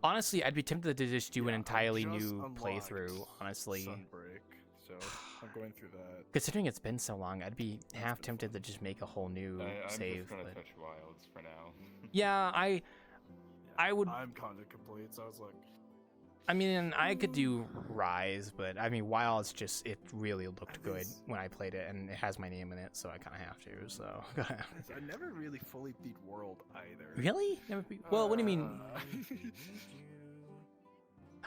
Speaker 1: honestly I'd be tempted to just do an entirely new playthrough. Honestly,
Speaker 10: Sunbreak, so I'm going through that.
Speaker 1: considering it's been so long, I'd be half tempted to just make a whole new
Speaker 14: I'm
Speaker 1: save.
Speaker 14: just gonna
Speaker 1: but-
Speaker 14: touch Wilds for now.
Speaker 1: Yeah, I would.
Speaker 10: I'm content complete, so I was like,
Speaker 1: I mean, I could do Rise, but I mean, Wilds it really looked good when I played it, and it has my name in it, so I kind of have to. So.
Speaker 10: I never really fully beat World either.
Speaker 1: Really? Never well, what do you mean?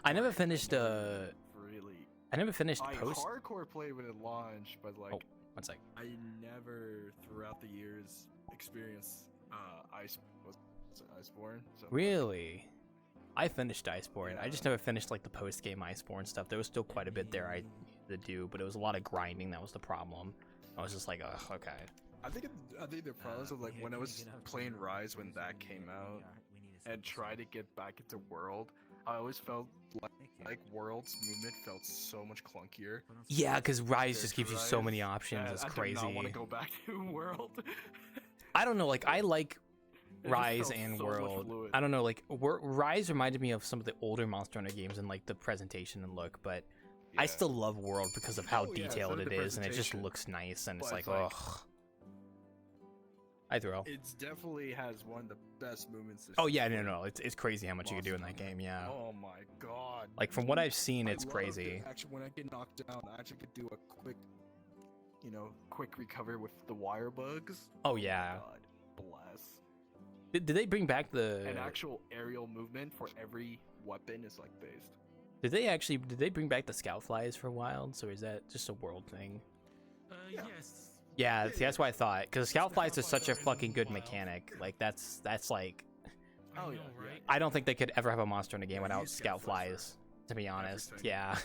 Speaker 1: I never finished.
Speaker 10: Really.
Speaker 1: I never finished
Speaker 10: I
Speaker 1: Post.
Speaker 10: hardcore played when it launched, but like.
Speaker 1: Oh, one sec.
Speaker 10: I never, throughout the years, experienced Iceborne. So
Speaker 1: Really? I finished Iceborne. I just never finished the post game Iceborne stuff. There was still quite a bit there I to do, but it was a lot of grinding. That was the problem. I was just like, ugh, okay.
Speaker 10: I think the problems of when I was playing Rise when that came out and tried to get back into World, I always felt like World's movement felt so much clunkier.
Speaker 1: Yeah, because Rise just gives you so many options. It's
Speaker 10: I
Speaker 1: crazy.
Speaker 10: do not want to go back to World.
Speaker 1: I don't know. I like
Speaker 10: It just
Speaker 1: Rise
Speaker 10: felt
Speaker 1: and
Speaker 10: so much
Speaker 1: World.
Speaker 10: fluid.
Speaker 1: I don't know. Rise reminded me of some of the older Monster Hunter games and the presentation and look, but I still love World because of how
Speaker 10: Oh, yeah,
Speaker 1: detailed
Speaker 10: so
Speaker 1: it
Speaker 10: the
Speaker 1: is, and it just
Speaker 10: presentation.
Speaker 1: looks nice, and it's
Speaker 10: But,
Speaker 1: ugh. I throw.
Speaker 10: It definitely has one of the best movements.
Speaker 1: Oh yeah, no, it's crazy how much you can do in that game. Yeah.
Speaker 10: Oh my god.
Speaker 1: From what I've seen, it's
Speaker 10: loved
Speaker 1: crazy.
Speaker 10: it. Actually, when I get knocked down, I actually could do a quick recover with the wire bugs.
Speaker 1: Oh yeah.
Speaker 10: God bless.
Speaker 1: Did they bring back the?
Speaker 10: An actual aerial movement for every weapon is based.
Speaker 1: Did they bring back the scout flies for Wilds, or is that just a World thing?
Speaker 15: Yes.
Speaker 1: Yeah, see, that's what I thought. Because scout flies is such a fucking good mechanic. That's like.
Speaker 10: Oh yeah,
Speaker 15: right?
Speaker 1: I don't think they could ever have a monster in a game without scout flies. To be honest, yeah.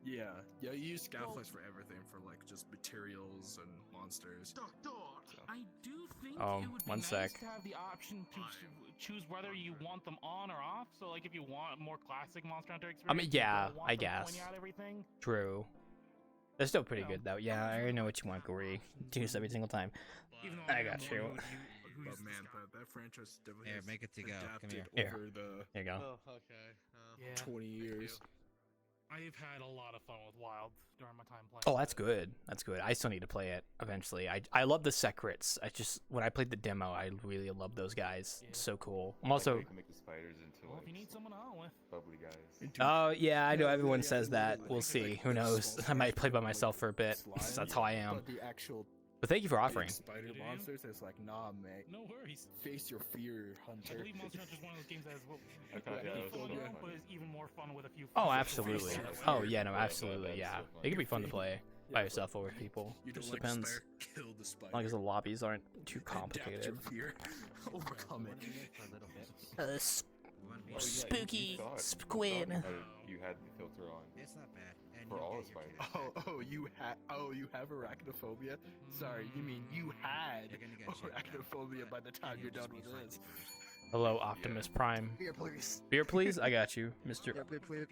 Speaker 10: Yeah, you use scout flies for everything, for just materials and monsters.
Speaker 15: I do think
Speaker 1: Oh,
Speaker 15: it would be
Speaker 1: one
Speaker 15: nice
Speaker 1: sec.
Speaker 15: to have the option to choose whether you want them on or off. So, if you want more classic Monster Hunter experience,
Speaker 1: I mean, yeah,
Speaker 15: you don't want
Speaker 1: I
Speaker 15: them
Speaker 1: guess.
Speaker 15: pointing out everything.
Speaker 1: True. They're still pretty good though. Yeah, I already know what you want, Gory. Do this every single time. I got you.
Speaker 10: But man, that franchise definitely
Speaker 6: Here,
Speaker 10: has
Speaker 6: make it to go. Come
Speaker 10: adapted
Speaker 1: here.
Speaker 10: over the
Speaker 1: There you go.
Speaker 8: Oh, okay.
Speaker 10: 20 years.
Speaker 15: I've had a lot of fun with Wild during my time playing.
Speaker 1: Oh, that's good. That's good. I still need to play it eventually. I love the secrets. I just when I played the demo, I really loved those guys. It's so cool. I'm also.
Speaker 14: You can make the spiders into
Speaker 15: Well, if you need someone on with.
Speaker 14: bubbly guys.
Speaker 1: Oh yeah, I know everyone says that. We'll see. Who knows? I might play by myself for a bit. That's how I am.
Speaker 10: But the actual
Speaker 1: But thank you for offering.
Speaker 10: spider monsters, it's like, nah, mate.
Speaker 15: No worries.
Speaker 10: Face your fear,
Speaker 15: I
Speaker 10: Hunter.
Speaker 15: believe Monster Hunter is one of those games that has
Speaker 14: I thought, yeah, that was so fun.
Speaker 15: but is even more fun with a few.
Speaker 1: Oh,
Speaker 15: friends.
Speaker 1: absolutely. Oh yeah, no, absolutely. Yeah, it can be fun to play by yourself or with people.
Speaker 10: You don't
Speaker 1: Just
Speaker 10: like
Speaker 1: depends.
Speaker 10: spider, kill the spider.
Speaker 1: As long as the lobbies aren't too
Speaker 10: Adapt
Speaker 1: complicated.
Speaker 10: your fear. Overcome it.
Speaker 1: Spooky squid.
Speaker 14: You had the filter on.
Speaker 6: It's not bad. And
Speaker 14: For
Speaker 6: you'll
Speaker 14: all
Speaker 6: get
Speaker 14: the
Speaker 6: your
Speaker 14: spiders.
Speaker 10: You have arachnophobia? Sorry, you mean you had
Speaker 6: You're gonna get checked out.
Speaker 10: arachnophobia by the time you're done with this.
Speaker 1: Hello, Optimus Prime.
Speaker 12: Beer, please.
Speaker 1: Beer, please. I got you, Mr.
Speaker 12: Yeah,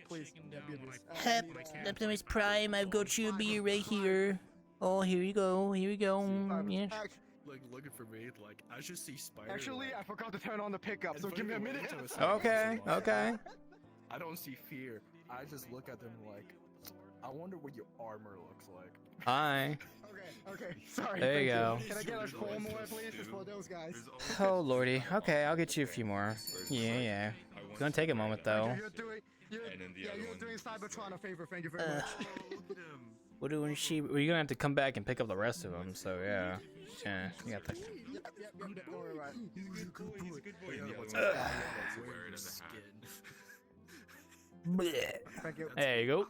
Speaker 12: please. Yeah, beer, please.
Speaker 1: Hep, Optimus Prime. I've got you a beer right here. Oh, here you go. Here you go. Yes.
Speaker 10: Like looking for me, like I just see spider.
Speaker 12: Actually,
Speaker 10: like,
Speaker 12: I forgot to turn on the pickup, so give me a minute.
Speaker 1: Okay. Okay.
Speaker 10: I don't see fear. I just look at them like, I wonder what your armor looks like.
Speaker 1: Hi.
Speaker 12: Okay, sorry.
Speaker 1: There you
Speaker 12: thank
Speaker 1: go.
Speaker 12: Can I get a four more, please, just for those guys?
Speaker 1: Oh lordy. Okay, I'll get you a few more. Yeah. It's gonna take a moment though.
Speaker 12: You're doing Cybertron a favor. Thank you very much.
Speaker 1: We're doing sheep. Well, you're gonna have to come back and pick up the rest of them. So yeah. Yeah. You got the.
Speaker 12: Don't worry about it.
Speaker 10: He's a good boy.
Speaker 1: Bleh.
Speaker 12: Thank you.
Speaker 1: There you go.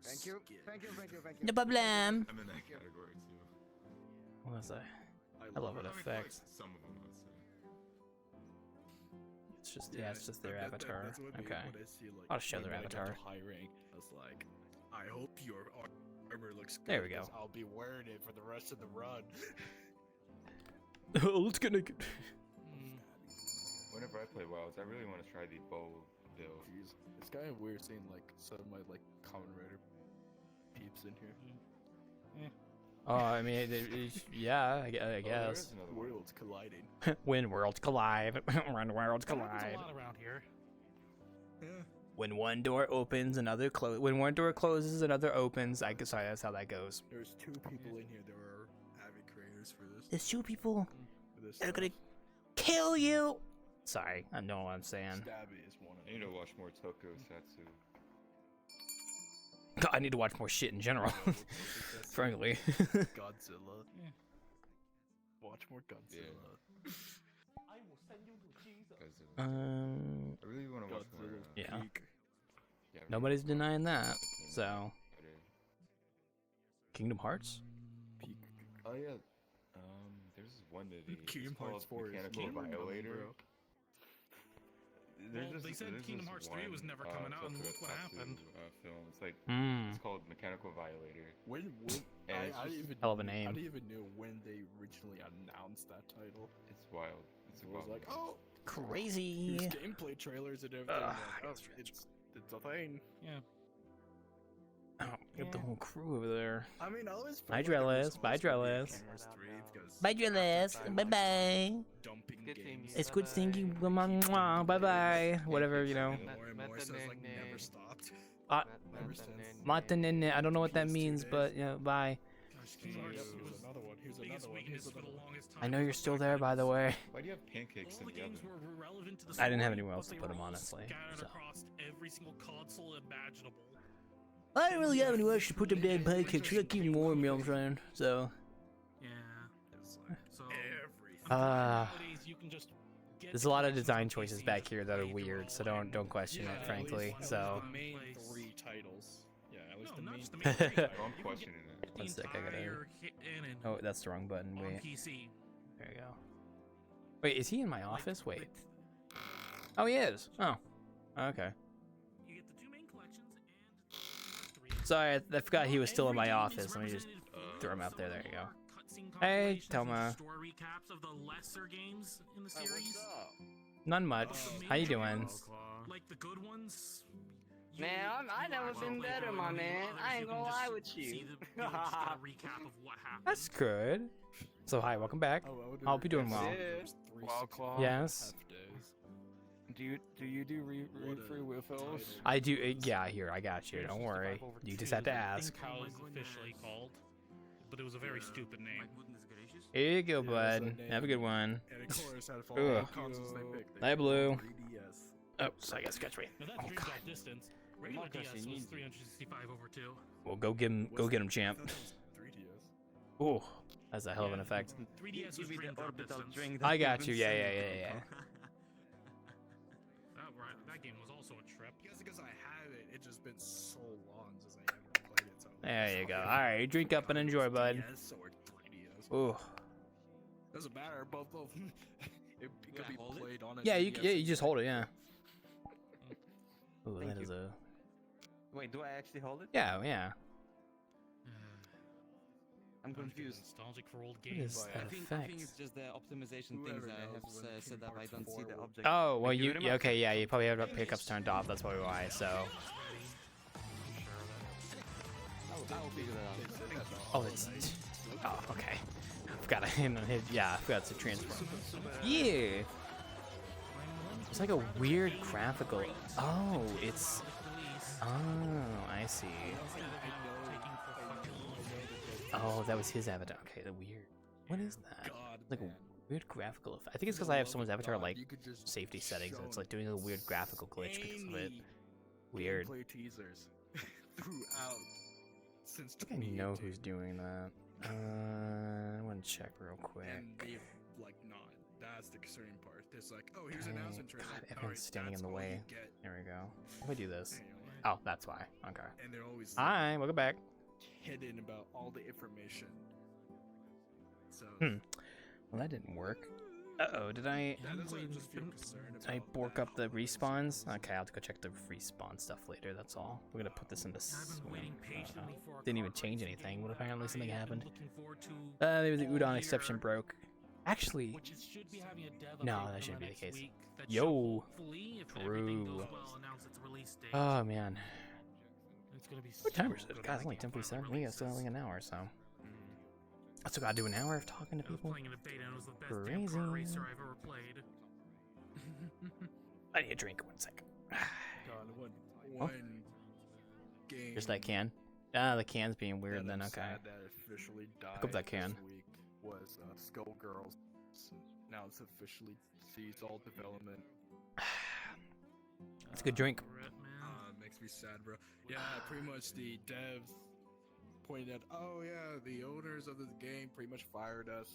Speaker 12: Thank you.
Speaker 1: No problem.
Speaker 14: I'm in that category too.
Speaker 1: What was I? I love it effects.
Speaker 14: Some of them, I'd say.
Speaker 1: It's just it's just their avatar.
Speaker 10: That's what
Speaker 1: Okay.
Speaker 10: when I see, like,
Speaker 1: I'll show their
Speaker 10: when I got to
Speaker 1: avatar.
Speaker 10: high rank, I was like, I hope your armor looks good.
Speaker 1: There we go.
Speaker 10: 'cause I'll be wearing it for the rest of the run.
Speaker 1: Oh, let's get naked.
Speaker 14: Whenever I play Wilds, I really want to try the bow build.
Speaker 10: Jeez, it's kind of weird seeing like some of my like Common Rider peeps in here.
Speaker 1: Oh, I mean, yeah, I
Speaker 14: there
Speaker 1: guess.
Speaker 14: is another one.
Speaker 10: Worlds colliding.
Speaker 1: When worlds collide, when worlds
Speaker 15: There's
Speaker 1: collide.
Speaker 15: a lot around here.
Speaker 10: Yeah.
Speaker 1: When one door opens, another closes. When one door closes, another opens. I guess that's how that goes.
Speaker 10: There's two people in here that are avid creators for this.
Speaker 1: There's two people
Speaker 10: For this
Speaker 1: that are gonna kill you. Sorry, I know what I'm saying.
Speaker 10: Stabby is one of
Speaker 14: I need to watch more Tokusatsu.
Speaker 1: I need to watch more shit in general, frankly.
Speaker 10: Godzilla.
Speaker 15: Yeah.
Speaker 10: Watch more Godzilla.
Speaker 14: I really want to watch more.
Speaker 10: Godzilla.
Speaker 1: Yeah.
Speaker 10: Peak.
Speaker 14: Yeah,
Speaker 1: Nobody's denying that. So,
Speaker 14: better.
Speaker 1: Kingdom Hearts.
Speaker 10: Peak.
Speaker 14: Oh yeah. There's this one movie.
Speaker 10: Kingdom
Speaker 14: it's called
Speaker 10: Hearts 4 is
Speaker 14: Mechanical
Speaker 10: mind-numbing,
Speaker 14: Violator.
Speaker 10: bro.
Speaker 15: Well, they said Kingdom Hearts 3 was never coming out, and look what happened.
Speaker 14: Film. It's like
Speaker 1: Mm.
Speaker 14: it's called Mechanical Violator.
Speaker 10: When
Speaker 14: And
Speaker 10: I
Speaker 14: it's just-
Speaker 10: even
Speaker 1: Hell of a
Speaker 10: I
Speaker 1: name.
Speaker 10: didn't even know when they originally announced that title.
Speaker 14: It's wild. It's
Speaker 10: It was
Speaker 14: wild.
Speaker 10: like, oh,
Speaker 1: Crazy.
Speaker 10: here's gameplay trailers and everything.
Speaker 1: Ugh,
Speaker 10: like, oh, it's a thing.
Speaker 15: Yeah.
Speaker 1: Oh, get the whole crew over there.
Speaker 10: I mean, I always
Speaker 1: Bye,
Speaker 10: felt like it was
Speaker 1: Drellis. Bye,
Speaker 10: supposed to be a
Speaker 1: Drellis.
Speaker 10: Kingdom Hearts 3 because
Speaker 1: Bye, Drellis. Bye, bye.
Speaker 10: dumping
Speaker 8: Good seeing
Speaker 10: games.
Speaker 8: you.
Speaker 1: It's good seeing you. Bye, bye. Whatever, you know.
Speaker 10: More and more, so it's like never stopped. Ever since.
Speaker 1: Matanene. I don't know what that means, but yeah, bye.
Speaker 10: Here's another one. Here's another one. Here's another one.
Speaker 1: I know you're still there, by the way.
Speaker 14: Why do you have pancakes in the oven?
Speaker 1: I didn't have anywhere else to put them, honestly.
Speaker 15: Scattered
Speaker 1: So.
Speaker 15: across every single console imaginable.
Speaker 1: I didn't really have anywhere else to put them dead pancakes. We gotta keep them warm, you know what I'm saying? So.
Speaker 15: Yeah. So
Speaker 10: Everything.
Speaker 15: nowadays you can just get
Speaker 1: There's a lot of
Speaker 15: the
Speaker 1: design
Speaker 15: collections
Speaker 1: choices
Speaker 15: and
Speaker 1: back here that are
Speaker 15: play through
Speaker 1: weird,
Speaker 15: all
Speaker 1: so
Speaker 15: of
Speaker 1: don't question
Speaker 10: Yeah,
Speaker 1: it,
Speaker 10: at
Speaker 1: frankly.
Speaker 10: least
Speaker 1: So.
Speaker 10: the main
Speaker 15: Place.
Speaker 10: 3 titles. Yeah, at least
Speaker 15: No,
Speaker 10: the
Speaker 15: not
Speaker 10: main
Speaker 15: just the
Speaker 10: 3
Speaker 15: main three.
Speaker 10: titles.
Speaker 14: Oh, I'm questioning it.
Speaker 15: The
Speaker 1: One sec, I gotta-
Speaker 15: entire canon
Speaker 1: Oh, that's the wrong button.
Speaker 15: on
Speaker 1: Wait.
Speaker 15: PC.
Speaker 1: There you go. Wait, is he in my office? Wait. Oh, he is. Oh. Okay.
Speaker 15: You get the 2 main collections and 3.
Speaker 1: Sorry, I forgot he was still in my
Speaker 15: Every game
Speaker 1: office.
Speaker 15: is
Speaker 1: Let me just
Speaker 15: represented
Speaker 1: throw him
Speaker 15: for
Speaker 1: out there. There you
Speaker 15: some
Speaker 1: go.
Speaker 15: more cutscene
Speaker 1: Hey,
Speaker 15: compilations and
Speaker 1: Toma.
Speaker 15: Story recaps of the lesser games in the
Speaker 10: Hey,
Speaker 15: series.
Speaker 10: what's up?
Speaker 1: None much.
Speaker 15: The
Speaker 1: How you
Speaker 15: major
Speaker 1: doing?
Speaker 15: ones, like the good ones,
Speaker 11: Man, I never been better, my man. I ain't gonna lie with you.
Speaker 1: That's good. So hi, welcome back. I hope you're doing well.
Speaker 9: Wow, Claw.
Speaker 1: Yes.
Speaker 9: Do you do free refills?
Speaker 1: I do. Yeah, here I got you. Don't worry. You just have to ask.
Speaker 15: How it's officially called, but it was a very stupid name.
Speaker 1: Here you go, bud. Have a good one. Ugh. Hi, Blue. Oh, sorry, I got scratch me.
Speaker 15: Now that dreams off distance. Regular DS was 365 over 2.
Speaker 1: Well, go get him, champ. Ooh, that's a hell of an effect.
Speaker 15: 3DS was dreams off distance.
Speaker 1: I got you. Yeah.
Speaker 15: That game was also a trip.
Speaker 10: I guess because I have it, it's just been so long since I even played it. So
Speaker 1: There you go. All right, drink up and enjoy, bud.
Speaker 10: DS or 3DS.
Speaker 1: Ooh.
Speaker 10: Doesn't matter. Both of them. It could be played on a
Speaker 1: Yeah, you
Speaker 10: DS.
Speaker 1: just hold it. Yeah. Ooh,
Speaker 11: Thank
Speaker 1: that is
Speaker 11: you.
Speaker 1: a.
Speaker 11: Wait, do I actually hold it?
Speaker 1: Yeah.
Speaker 11: I'm confused.
Speaker 15: Nostalgic for old
Speaker 1: What
Speaker 15: games.
Speaker 1: is that
Speaker 11: I think
Speaker 1: effect?
Speaker 11: it's just the optimization things
Speaker 10: Whoever
Speaker 11: I have
Speaker 10: knows when
Speaker 11: set up. I
Speaker 10: Kingdom
Speaker 11: don't see the
Speaker 10: Hearts
Speaker 11: object.
Speaker 1: Oh well,
Speaker 11: Like,
Speaker 1: you
Speaker 11: give it
Speaker 1: yeah,
Speaker 11: a-
Speaker 1: okay, yeah, you probably have the pickups turned off. That's probably why. So.
Speaker 11: I'll figure that out.
Speaker 1: Oh, it's. Oh, okay. I forgot I hit. Yeah, I forgot to transfer. Yeah. It's like a weird graphical. Oh, it's. Oh, I see. Oh, that was his avatar. Okay, the weird. What is that? Like a weird graphical effect. I think it's because I have someone's avatar like safety settings, and it's like doing a weird graphical glitch because of it. Weird.
Speaker 10: Gameplay teasers throughout since
Speaker 1: I think I know who's doing that. I want to check real quick.
Speaker 10: And they've like not. That's the concerning part. It's like, oh, here's an
Speaker 1: Okay.
Speaker 10: announcement trailer.
Speaker 1: God,
Speaker 10: Alright,
Speaker 1: everyone's standing in
Speaker 10: that's
Speaker 1: the
Speaker 10: all
Speaker 1: way.
Speaker 10: you get.
Speaker 1: There we go. If I do this. Oh, that's why. Okay.
Speaker 10: And they're always
Speaker 1: Hi, welcome back.
Speaker 10: hidden about all the information. So
Speaker 1: Well, that didn't work. Uh-oh, did I...
Speaker 10: that's why I just feel concerned
Speaker 1: Did I bork up the respawns? Okay, I'll have to go check the respawn stuff later, that's all. We're gonna put this into... didn't even change anything, but apparently something happened. Maybe the udon exception broke. Actually... No, that shouldn't be the case. Yo! True. Oh, man. What time is it? God, it's only 10:47. We got still only an hour, so... I still gotta do an hour of talking to people. Crazy. I need a drink. 1 second.
Speaker 10: God, one game.
Speaker 1: Just that can. Ah, the can's being weird.
Speaker 10: that
Speaker 1: Then
Speaker 10: I'm
Speaker 1: okay.
Speaker 10: sad that officially died
Speaker 1: Pick up that can.
Speaker 10: this week was Skullgirls. Now it's officially ceased all development.
Speaker 1: It's a good drink.
Speaker 10: Makes me sad, bro. Yeah, pretty much the devs pointed out, oh yeah, the owners of this game pretty much fired us.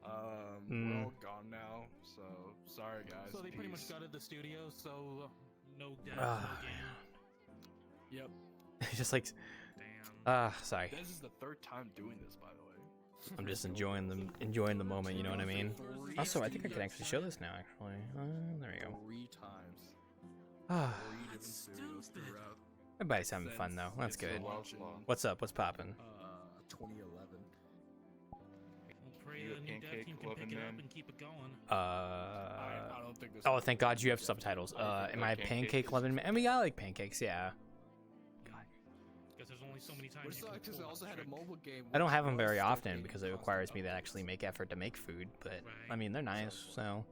Speaker 10: We're all gone now, so sorry guys.
Speaker 15: So they pretty much
Speaker 10: peace.
Speaker 15: gutted the studio, so no devs,
Speaker 1: Ah,
Speaker 15: no game.
Speaker 10: Yep.
Speaker 1: It's just like... sorry.
Speaker 10: This is the third time doing this, by the way.
Speaker 1: I'm just enjoying the moment, you know what I mean? Also, I think I can actually show this now, actually. There you go.
Speaker 10: 3 times.
Speaker 1: Ah,
Speaker 10: 3 different studios throughout.
Speaker 1: everybody's having fun, though. That's good. What's up? What's poppin'?
Speaker 10: 2011.
Speaker 15: Pray the new dev team can pick it up and keep it going.
Speaker 10: I don't think this.
Speaker 1: Oh, thank God you have subtitles. Am I a pancake loving man? I mean, I like pancakes, yeah.
Speaker 15: Because there's only so many times
Speaker 10: Which
Speaker 15: you can
Speaker 10: sucks because
Speaker 15: pull
Speaker 10: I also
Speaker 15: that
Speaker 10: had a
Speaker 15: trick.
Speaker 10: mobile game.
Speaker 1: I don't
Speaker 10: which
Speaker 1: have them very
Speaker 10: was
Speaker 1: often
Speaker 10: still
Speaker 1: because it
Speaker 10: being
Speaker 1: requires me to actually make effort to make food, but I mean, they're nice, so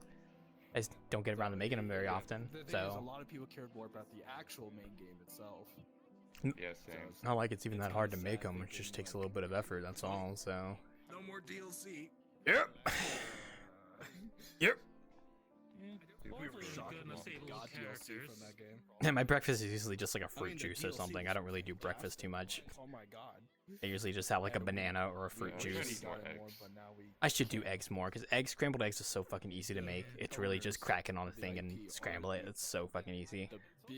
Speaker 1: I just don't get around to making them very often,
Speaker 10: The thing is,
Speaker 1: so
Speaker 10: a lot of people cared more about the actual main game itself.
Speaker 14: Yeah, same.
Speaker 1: it's not like it's even that hard to make them. It just takes a little bit of effort, that's all, so.
Speaker 10: No more DLC.
Speaker 1: Yep. Yep.
Speaker 10: We were
Speaker 15: Hopefully it's
Speaker 10: shocked
Speaker 15: good enough
Speaker 10: when we
Speaker 15: stable
Speaker 10: got DLC
Speaker 15: characters.
Speaker 10: from that game.
Speaker 1: And my breakfast is usually just like a fruit
Speaker 10: mean, the
Speaker 1: juice or
Speaker 10: DLC
Speaker 1: something. I don't really do breakfast too much.
Speaker 10: Oh my god.
Speaker 1: I usually just have like a banana or a fruit
Speaker 14: Yeah, we gotta
Speaker 1: juice.
Speaker 14: eat more eggs.
Speaker 10: But now we
Speaker 1: I should do eggs more because scrambled eggs is so fucking easy to make. It's really just cracking on a thing and scramble it. It's so fucking easy.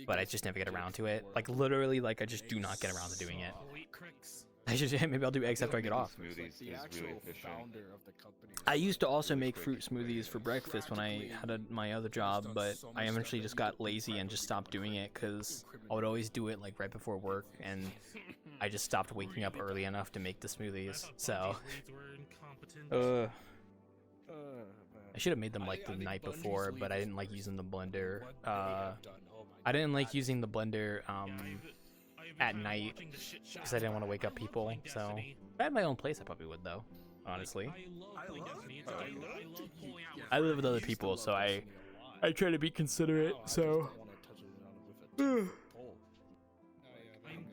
Speaker 1: But I just never get around to it. Like literally, like I just do not get around to doing it.
Speaker 15: Wheat cricks.
Speaker 1: I should maybe I'll do eggs after I get off.
Speaker 14: Smoothies
Speaker 10: the
Speaker 14: is
Speaker 10: actual
Speaker 14: really efficient.
Speaker 10: founder of the company.
Speaker 1: I used to also make fruit smoothies for breakfast when I had my other job, but I eventually just got lazy and just stopped doing it because I would always do it like right before work, and I just stopped waking up early enough to make the smoothies. So, I should have made them like the night before, but I didn't like using the blender. I didn't like using the blender at night because I didn't want to wake up people. So if I had my own place, I probably would though. Honestly, I live with other people, so I try to be considerate. So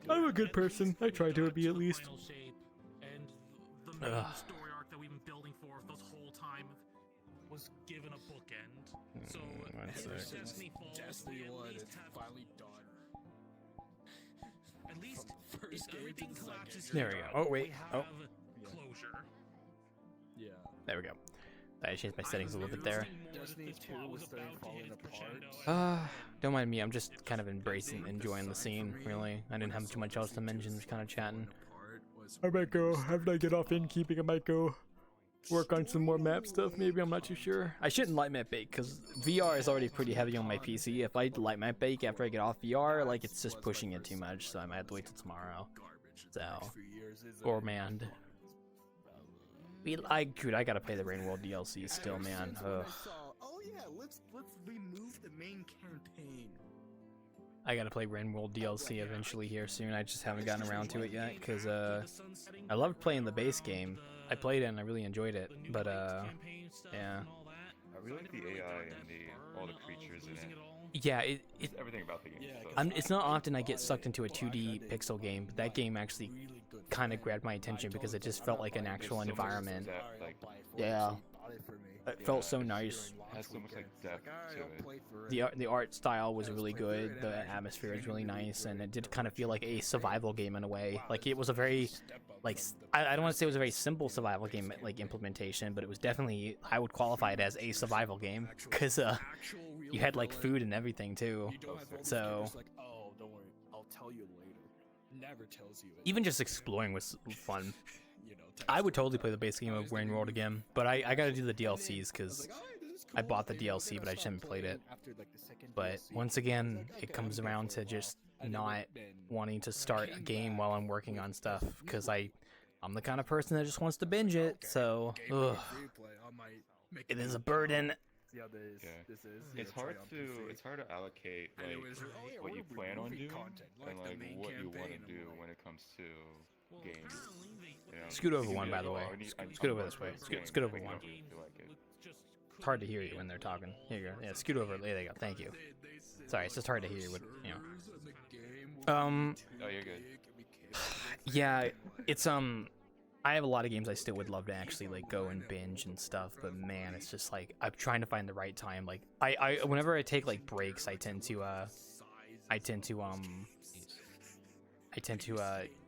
Speaker 1: I'm a good person. I try to be at least.
Speaker 15: And the main story arc that we've been building for this whole time was given a bookend. So as Destiny falls, we at least have
Speaker 10: finally done.
Speaker 15: at least if everything collapses
Speaker 1: There we
Speaker 15: here,
Speaker 1: go. Oh wait.
Speaker 15: we
Speaker 1: Oh,
Speaker 15: have closure.
Speaker 10: Yeah.
Speaker 1: there we go. I changed my settings a little bit there.
Speaker 10: Destiny 2 was starting falling apart.
Speaker 1: Don't mind me. I'm just kind of enjoying the scene. Really, I didn't have too much else to mention. Just kind of chatting. I might go after I get off Innkeeping. I might go work on some more map stuff. Maybe I'm not too sure. I shouldn't light map bake because VR is already pretty heavy on my PC. If I light map bake after I get off VR, like it's just pushing it too much. So I might have to wait till tomorrow. So, or man. Dude, I gotta play the Rain World DLC still, man. Ugh.
Speaker 10: Oh yeah, let's remove the main campaign.
Speaker 1: I gotta play Rain World DLC eventually here soon. I just haven't gotten around to it yet because I loved playing the base game. I played it and I really enjoyed it, but yeah.
Speaker 14: I really like the AI and all the creatures in it.
Speaker 1: Yeah,
Speaker 14: Just everything about the game.
Speaker 1: it's not often I get sucked into a 2D pixel game, but that game actually kind of grabbed my attention because it just felt like an actual environment. Yeah, it felt so nice.
Speaker 14: It has so much like depth to it.
Speaker 1: The art style was really good. The atmosphere is really nice, and it did kind of feel like a survival game in a way. Like it was a very, like I don't want to say it was a very simple survival game like implementation, but it was definitely, I would qualify it as a survival game because you had like food and everything too. So
Speaker 10: Oh, don't worry, I'll tell you later. Never tells you.
Speaker 1: even just exploring was fun. I would totally play the base game of Rain World again, but I gotta do the DLCs because I bought the DLC, but I just haven't played it. But once again, it comes around to just not wanting to start a game while I'm working on stuff because I'm the kind of person that just wants to binge it. So it is a burden.
Speaker 14: Yeah. It's hard to allocate like what you plan on doing and like what you want to do when it comes to games. You know?
Speaker 1: Scoot over one, by the way. Scoot over this way. Scoot over one. It's hard to hear you when they're talking. Here you go. Yeah, scoot over. There you go. Thank you. Sorry, it's just hard to hear you.
Speaker 14: Oh, you're good.
Speaker 1: Yeah, it's I have a lot of games I still would love to actually like go and binge and stuff, but man, it's just like I'm trying to find the right time. Like I whenever I take like breaks, I tend to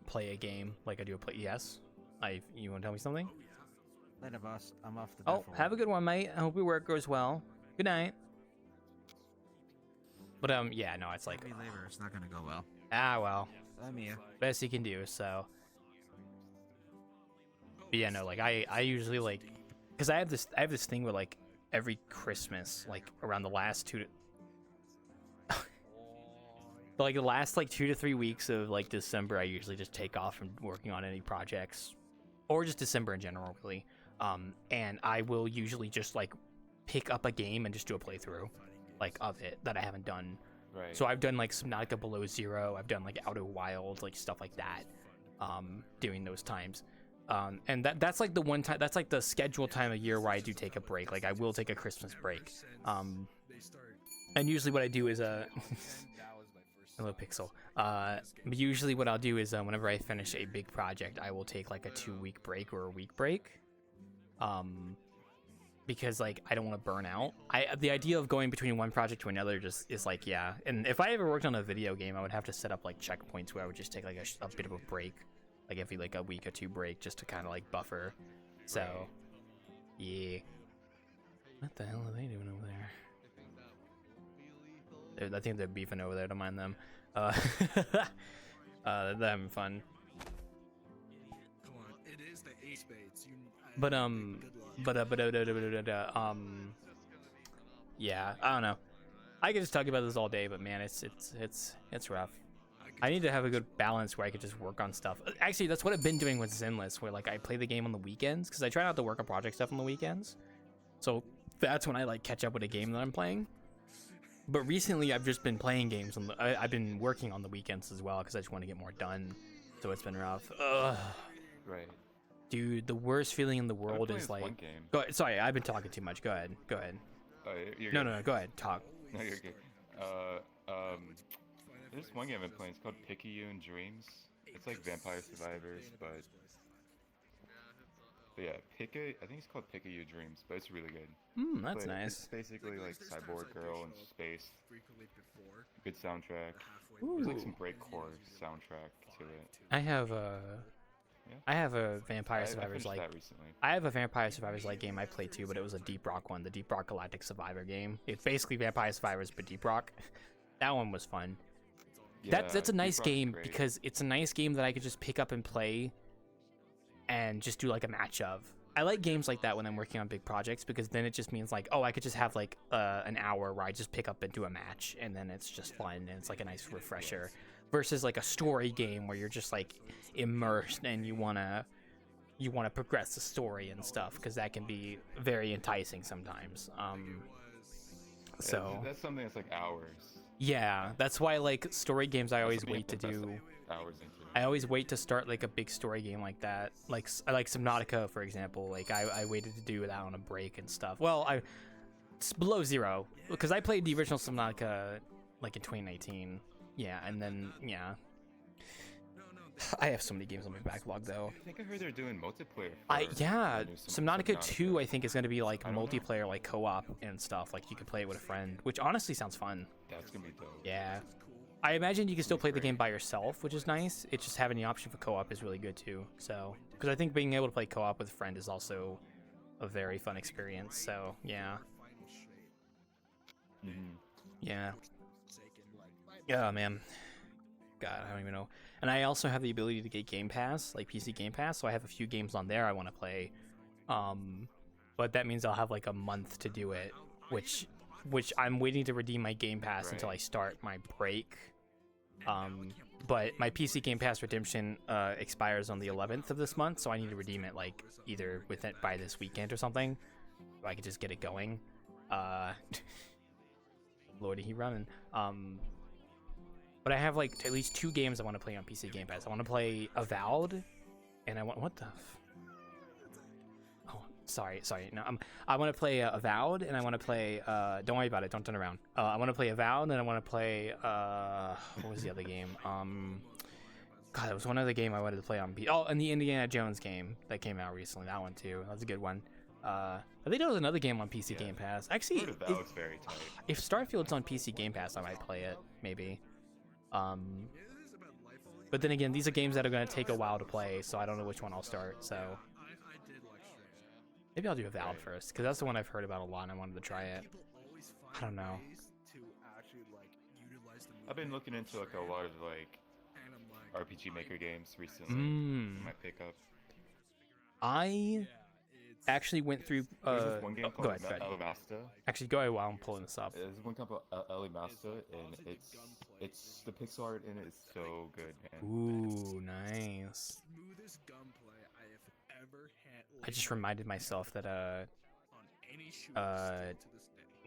Speaker 1: play a game. Like I do a play. Yes, you want to tell me something?
Speaker 6: Later, boss. I'm off the.
Speaker 1: Oh, have a good one, mate. I hope your work goes well. Good night. But yeah, no, it's like
Speaker 6: labor. It's not gonna go well.
Speaker 1: Ah, well.
Speaker 6: I'm here.
Speaker 1: Best you can do. So. But yeah, no, like I usually like, cause I have this thing where like every Christmas, like around the last like the last like 2 to 3 weeks of like December, I usually just take off from working on any projects, or just December in general, really. And I will usually just like pick up a game and just do a playthrough, like of it that I haven't done.
Speaker 14: Right.
Speaker 1: So I've done like Subnautica Below Zero, I've done like Outer Wilds, like stuff like that. During those times. And that's like the one time, that's like the scheduled time of year where I do take a break. Like I will take a Christmas break. And usually what I do is hello Pixel. Usually what I'll do is whenever I finish a big project, I will take like a 2-week break or a week break. Because like I don't want to burn out. The idea of going between one project to another just is like, yeah. And if I ever worked on a video game, I would have to set up like checkpoints where I would just take like a bit of a break. Like every like a week or two break just to kind of like buffer. So, yeah. What the hell are they doing over there? I think they're beefing over there. Don't mind them. They're having fun.
Speaker 10: Come on, it is the ace spades.
Speaker 1: Yeah, I don't know. I could just talk about this all day, but man, it's rough. I need to have a good balance where I could just work on stuff. Actually, that's what I've been doing with Zenless, where like I play the game on the weekends because I try not to work on project stuff on the weekends. So that's when I like catch up with a game that I'm playing. But recently, I've just been playing games on I've been working on the weekends as well because I just want to get more done. So it's been rough. Ugh.
Speaker 14: Right.
Speaker 1: Dude, the worst feeling in the world
Speaker 14: playing
Speaker 1: is
Speaker 14: this one
Speaker 1: like.
Speaker 14: game.
Speaker 1: Go ahead. Sorry, I've been talking too much. Go ahead. Go ahead.
Speaker 14: You're
Speaker 1: No,
Speaker 14: good.
Speaker 1: no, no. Go ahead. Talk.
Speaker 14: No, you're good. There's one game I've been playing. It's called Picayune Dreams. It's like Vampire Survivors, but yeah, I think it's called Picayune Dreams, but it's really good.
Speaker 1: That's nice.
Speaker 14: It's basically like Cyborg Girl in space. Good soundtrack.
Speaker 1: Ooh.
Speaker 14: There's like some breakcore soundtrack to it.
Speaker 1: I have a Vampire Survivors like. I have a Vampire Survivors like game I played too, but it was a Deep Rock one, the Deep Rock Galactic Survivor game. It's basically Vampire Survivors but Deep Rock. That one was fun.
Speaker 14: Yeah,
Speaker 1: That's a nice
Speaker 14: Deep Rock's
Speaker 1: game
Speaker 14: great.
Speaker 1: because it's a nice game that I could just pick up and play, and just do like a match of. I like games like that when I'm working on big projects because then it just means like, oh, I could just have like an hour where I just pick up and do a match, and then it's just fun and it's like a nice refresher. Versus like a story game where you're just like immersed and you wanna progress the story and stuff, because that can be very enticing sometimes. So
Speaker 14: that's something that's like hours.
Speaker 1: yeah, that's why like story games I always wait to do.
Speaker 14: Hours into it.
Speaker 1: I always wait to start like a big story game like that. Like I like Subnautica, for example. Like I waited to do that on a break and stuff. Well, it's below zero because I played the original Subnautica like in 2019. Yeah, and then yeah. I have so many games on my backlog though.
Speaker 14: I think I heard they're doing multiplayer.
Speaker 1: Yeah,
Speaker 14: the new
Speaker 1: Subnautica 2 I think is going to be like multiplayer, like co-op and stuff. Like you could play it with a friend, which honestly sounds fun.
Speaker 14: That's gonna be dope.
Speaker 1: Yeah. I imagine you can still play the game by yourself, which is nice. It's just having the option for co-op is really good too. So, because I think being able to play co-op with a friend is also a very fun experience. So, yeah. Yeah. Yeah, man. God, I don't even know. And I also have the ability to get Game Pass, like PC Game Pass, so I have a few games on there I want to play. But that means I'll have like a month to do it, which I'm waiting to redeem my Game Pass until I start my break. But my PC Game Pass redemption expires on the 11th of this month, so I need to redeem it like either by this weekend or something, so I could just get it going. Lordy, he running. But I have like at least 2 games I want to play on PC Game Pass. I want to play Avowed, and I want what the. Oh, sorry. No, I want to play Avowed, and I want to play. Don't worry about it. Don't turn around. I want to play Avowed, and I want to play. What was the other game? God, there was one other game I wanted to play on. Oh, and the Indiana Jones game that came out recently. That one too. That was a good one. I think there was another game on PC Game Pass. Actually,
Speaker 14: very tight.
Speaker 1: If Starfield's on PC Game Pass, I might play it. Maybe. But then again, these are games that are going to take a while to play, so I don't know which one I'll start. So maybe I'll do Avowed first, because that's the one I've heard about a lot and I wanted to try it. I don't know.
Speaker 14: I've been looking into like a lot of like RPG Maker games recently. Might pick up.
Speaker 1: I actually went through.
Speaker 14: There's this one game
Speaker 1: Go
Speaker 14: called
Speaker 1: ahead.
Speaker 14: Alimasta.
Speaker 1: Actually, go ahead while I'm pulling this up.
Speaker 14: There's one called Alimasta, and it's the pixel art in it is so good, man.
Speaker 1: Ooh, nice. I just reminded myself that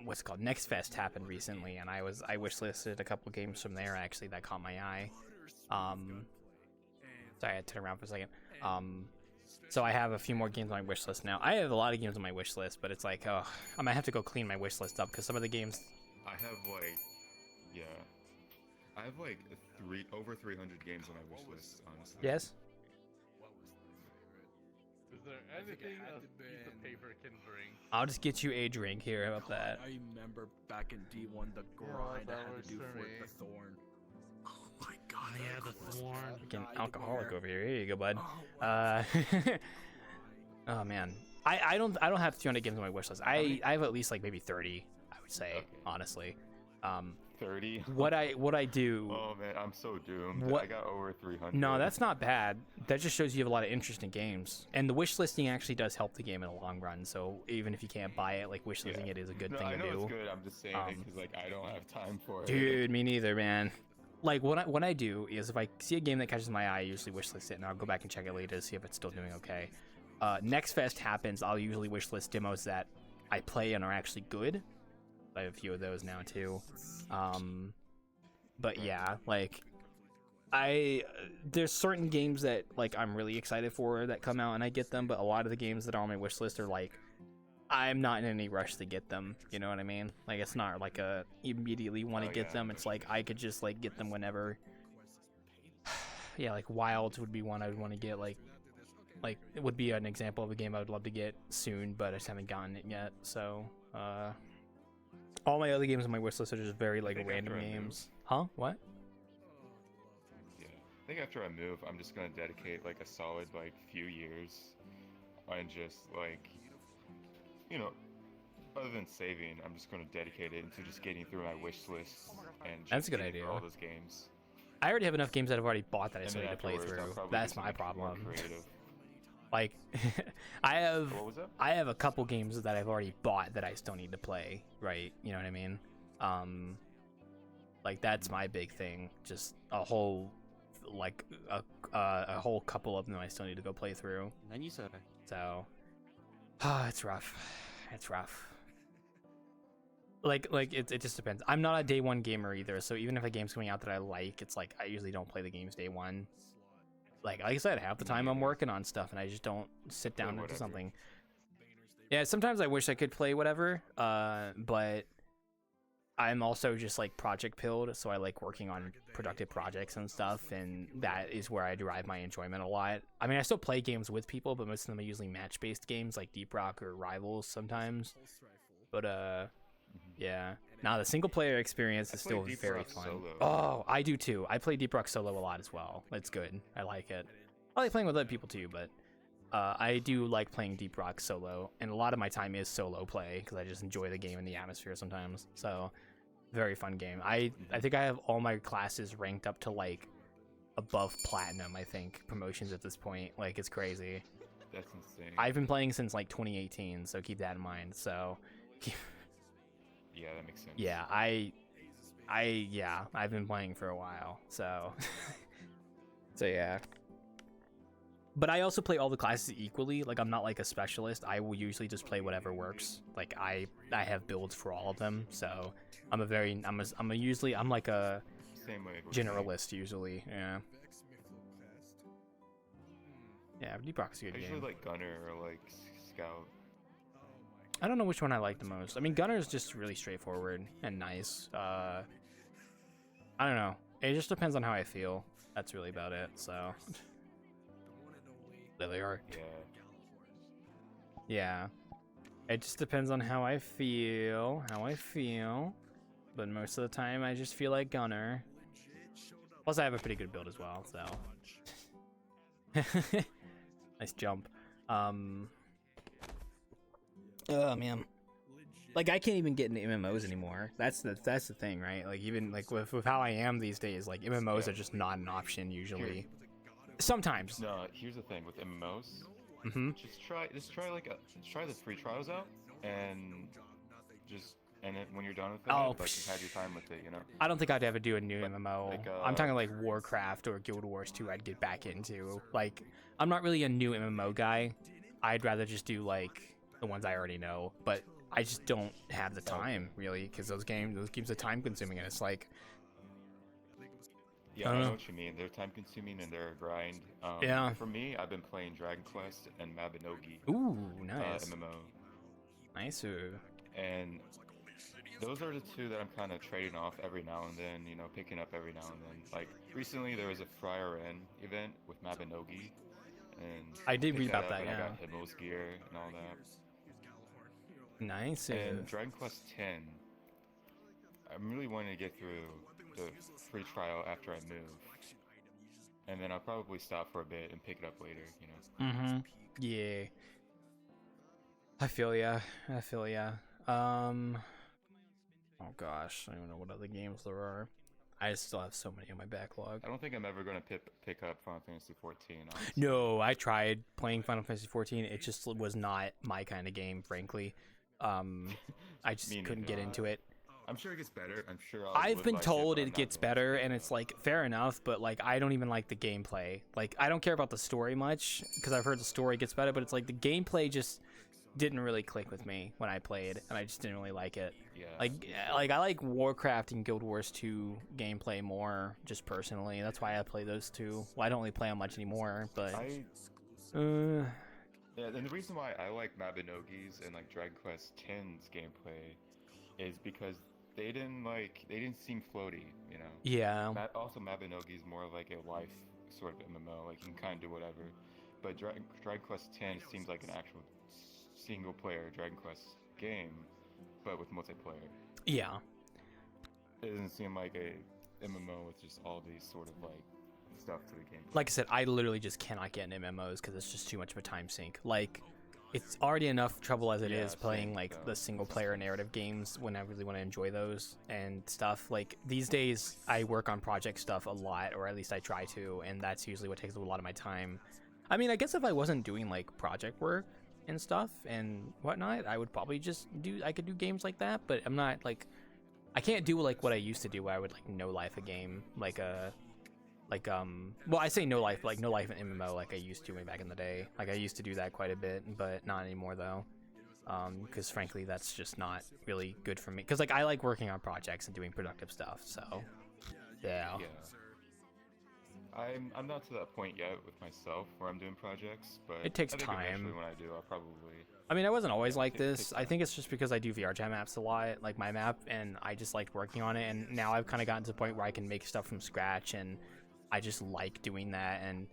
Speaker 1: what's it called? Next Fest happened recently, and I wishlisted a couple games from there actually that caught my eye. Sorry, I had to turn around for a second. So I have a few more games on my wish list now. I have a lot of games on my wish list, but it's like, oh, I might have to go clean my wish list up because some of the games.
Speaker 14: I have like over 300 games on my wish list, honestly.
Speaker 1: Yes.
Speaker 2: Is there anything a piece of paper can bring?
Speaker 1: I'll just get you a drink here. How about that?
Speaker 10: I remember back in D1 the grind I had to do for the Thorn. Oh my god.
Speaker 15: Yeah, the Thorn.
Speaker 1: Freaking alcoholic over here. Here you go, bud. Oh man, I don't have 300 games on my wish list. I have at least like maybe 30. I would say honestly.
Speaker 14: 30.
Speaker 1: What I do.
Speaker 14: Oh man, I'm so doomed.
Speaker 1: What,
Speaker 14: I got over 300.
Speaker 1: No, that's not bad. That just shows you have a lot of interest in games, and the wish listing actually does help the game in the long run. So even if you can't buy it, like wish listing it is a good thing
Speaker 14: I know
Speaker 1: to do.
Speaker 14: it's good. I'm just saying it because like I don't have time for it.
Speaker 1: Dude, me neither, man. Like what I do is if I see a game that catches my eye, I usually wishlist it, and I'll go back and check it later to see if it's still doing okay. Next Fest happens, I'll usually wishlist demos that I play and are actually good. I have a few of those now too. But yeah, like there's certain games that like I'm really excited for that come out and I get them, but a lot of the games that are on my wish list are like I'm not in any rush to get them. You know what I mean? Like it's not like a immediately want to get them. It's like I could just like get them whenever. Yeah, like Wilds would be one I would want to get. Like it would be an example of a game I would love to get soon, but I just haven't gotten it yet. So all my other games on my wish list are just very like random games. Huh? What?
Speaker 14: Yeah, I think after I move, I'm just gonna dedicate like a solid like few years, and just like, you know, other than saving, I'm just gonna dedicate it into just getting through my wish list and just
Speaker 1: That's a good
Speaker 14: getting through
Speaker 1: idea.
Speaker 14: all those games.
Speaker 1: I already have enough games that I've already bought that I
Speaker 14: And
Speaker 1: still
Speaker 14: then
Speaker 1: need to play
Speaker 14: afterwards, I'll
Speaker 1: through.
Speaker 14: probably
Speaker 1: That's
Speaker 14: do
Speaker 1: my
Speaker 14: something more
Speaker 1: problem.
Speaker 14: creative.
Speaker 1: Like,
Speaker 14: What was that?
Speaker 1: I have a couple games that I've already bought that I still need to play, right? You know what I mean? Like that's my big thing. Just a whole, like a whole couple of them I still need to go play through. So, it's rough. It's rough. Like it just depends. I'm not a day one gamer either, so even if a game's coming out that I like, it's like I usually don't play the games day one. Like I said, half the time I'm working on stuff and I just don't sit down and do something. Yeah, sometimes I wish I could play whatever, but I'm also just like project pilled, so I like working on productive projects and stuff, and that is where I derive my enjoyment a lot. I mean, I still play games with people, but most of them are usually match-based games like Deep Rock or Rivals sometimes. But yeah. Now the single player experience is still very fun. Oh, I do too. I play Deep Rock solo a lot as well. It's good. I like it. I like playing with other people too, but I do like playing Deep Rock solo, and a lot of my time is solo play because I just enjoy the game and the atmosphere sometimes. So, very fun game. I think I have all my classes ranked up to like above platinum. I think promotions at this point. Like it's crazy.
Speaker 14: That's insane.
Speaker 1: I've been playing since like 2018, so keep that in mind. So.
Speaker 14: Yeah, that makes sense.
Speaker 1: Yeah, I've been playing for a while, so so yeah. But I also play all the classes equally. Like I'm not like a specialist. I will usually just play whatever works. Like I have builds for all of them, so I'm like a
Speaker 14: Same way with
Speaker 1: generalist usually. Yeah. Yeah, Deep Rock's a good
Speaker 14: I
Speaker 1: game.
Speaker 14: usually like Gunner or like Scout.
Speaker 1: I don't know which one I like the most. I mean, Gunner is just really straightforward and nice. I don't know. It just depends on how I feel. That's really about it. So there they are. Yeah. It just depends on how I feel. But most of the time, I just feel like Gunner. Plus, I have a pretty good build as well. So nice jump. Oh man, like I can't even get into MMOs anymore. That's the thing, right? Like even like with how I am these days, like MMOs are just not an option usually. Sometimes.
Speaker 14: No, here's the thing with MMOs.
Speaker 1: Mm-hmm.
Speaker 14: Just try the free trials out and when you're done with it, like you've had your time with it, you know.
Speaker 1: I don't think I'd ever do a new MMO.
Speaker 14: like,
Speaker 1: I'm talking like Warcraft or Guild Wars 2. I'd get back into. Like I'm not really a new MMO guy. I'd rather just do like the ones I already know, but I just don't have the time really because those games are time consuming, and it's like
Speaker 14: yeah, I know what you mean. They're time consuming and they're a grind.
Speaker 1: Yeah.
Speaker 14: For me, I've been playing Dragon Quest and Mabinogi.
Speaker 1: Ooh, nice.
Speaker 14: MMO.
Speaker 1: Nice.
Speaker 14: And those are the two that I'm kind of trading off every now and then, you know, picking up every now and then. Like recently, there was a Friar N event with Mabinogi, and
Speaker 1: I did read about that.
Speaker 14: And
Speaker 1: Yeah.
Speaker 14: I got Himmel's gear and all that.
Speaker 1: Nice.
Speaker 14: And Dragon Quest X, I'm really wanting to get through the free trial after I move, and then I'll probably stop for a bit and pick it up later, you know.
Speaker 1: Mm-hmm. Yeah. I feel ya. Oh gosh, I don't know what other games there are. I still have so many on my backlog.
Speaker 14: I don't think I'm ever gonna pick up Final Fantasy 14. Honestly.
Speaker 1: No, I tried playing Final Fantasy 14. It just was not my kind of game, frankly. I just couldn't get into it.
Speaker 14: I'm sure it gets better. I'm sure
Speaker 1: I've been told it gets better, and it's like fair enough, but like I don't even like the gameplay. Like I don't care about the story much because I've heard the story gets better, but it's like the gameplay just didn't really click with me when I played, and I just didn't really like it.
Speaker 14: Yeah.
Speaker 1: Like I like Warcraft and Guild Wars 2 gameplay more, just personally. That's why I play those two. Well, I don't really play them much anymore, but
Speaker 14: yeah, and the reason why I like Mabinogi's and like Dragon Quest X's gameplay is because they didn't seem floaty, you know.
Speaker 1: Yeah.
Speaker 14: Also, Mabinogi's more like a life sort of MMO, like you can kind of do whatever. But Dragon Quest X seems like an actual single-player Dragon Quest game, but with multiplayer.
Speaker 1: Yeah.
Speaker 14: It doesn't seem like a MMO with just all these sort of like stuff to the game.
Speaker 1: Like I said, I literally just cannot get in MMOs because it's just too much of a time sink. Like, it's already enough trouble as it is playing like the single-player narrative games when I really want to enjoy those and stuff. Like these days, I work on project stuff a lot, or at least I try to, and that's usually what takes a lot of my time. I mean, I guess if I wasn't doing like project work and stuff and whatnot, I would probably just I could do games like that, but I'm not like, I can't do like what I used to do where I would like no life a game, well, I say no life, like no life in MMO like I used to way back in the day. Like I used to do that quite a bit, but not anymore though. Because frankly, that's just not really good for me. Because like I like working on projects and doing productive stuff, so yeah.
Speaker 14: I'm not to that point yet with myself where I'm doing projects, but
Speaker 1: it takes
Speaker 14: I think
Speaker 1: time.
Speaker 14: Eventually, when I do, I'll probably.
Speaker 1: I mean, I wasn't always like this. I think it's just because I do VRChat maps a lot, like my map, and I just liked working on it. And now I've kind of gotten to the point where I can make stuff from scratch, and I just like doing that. And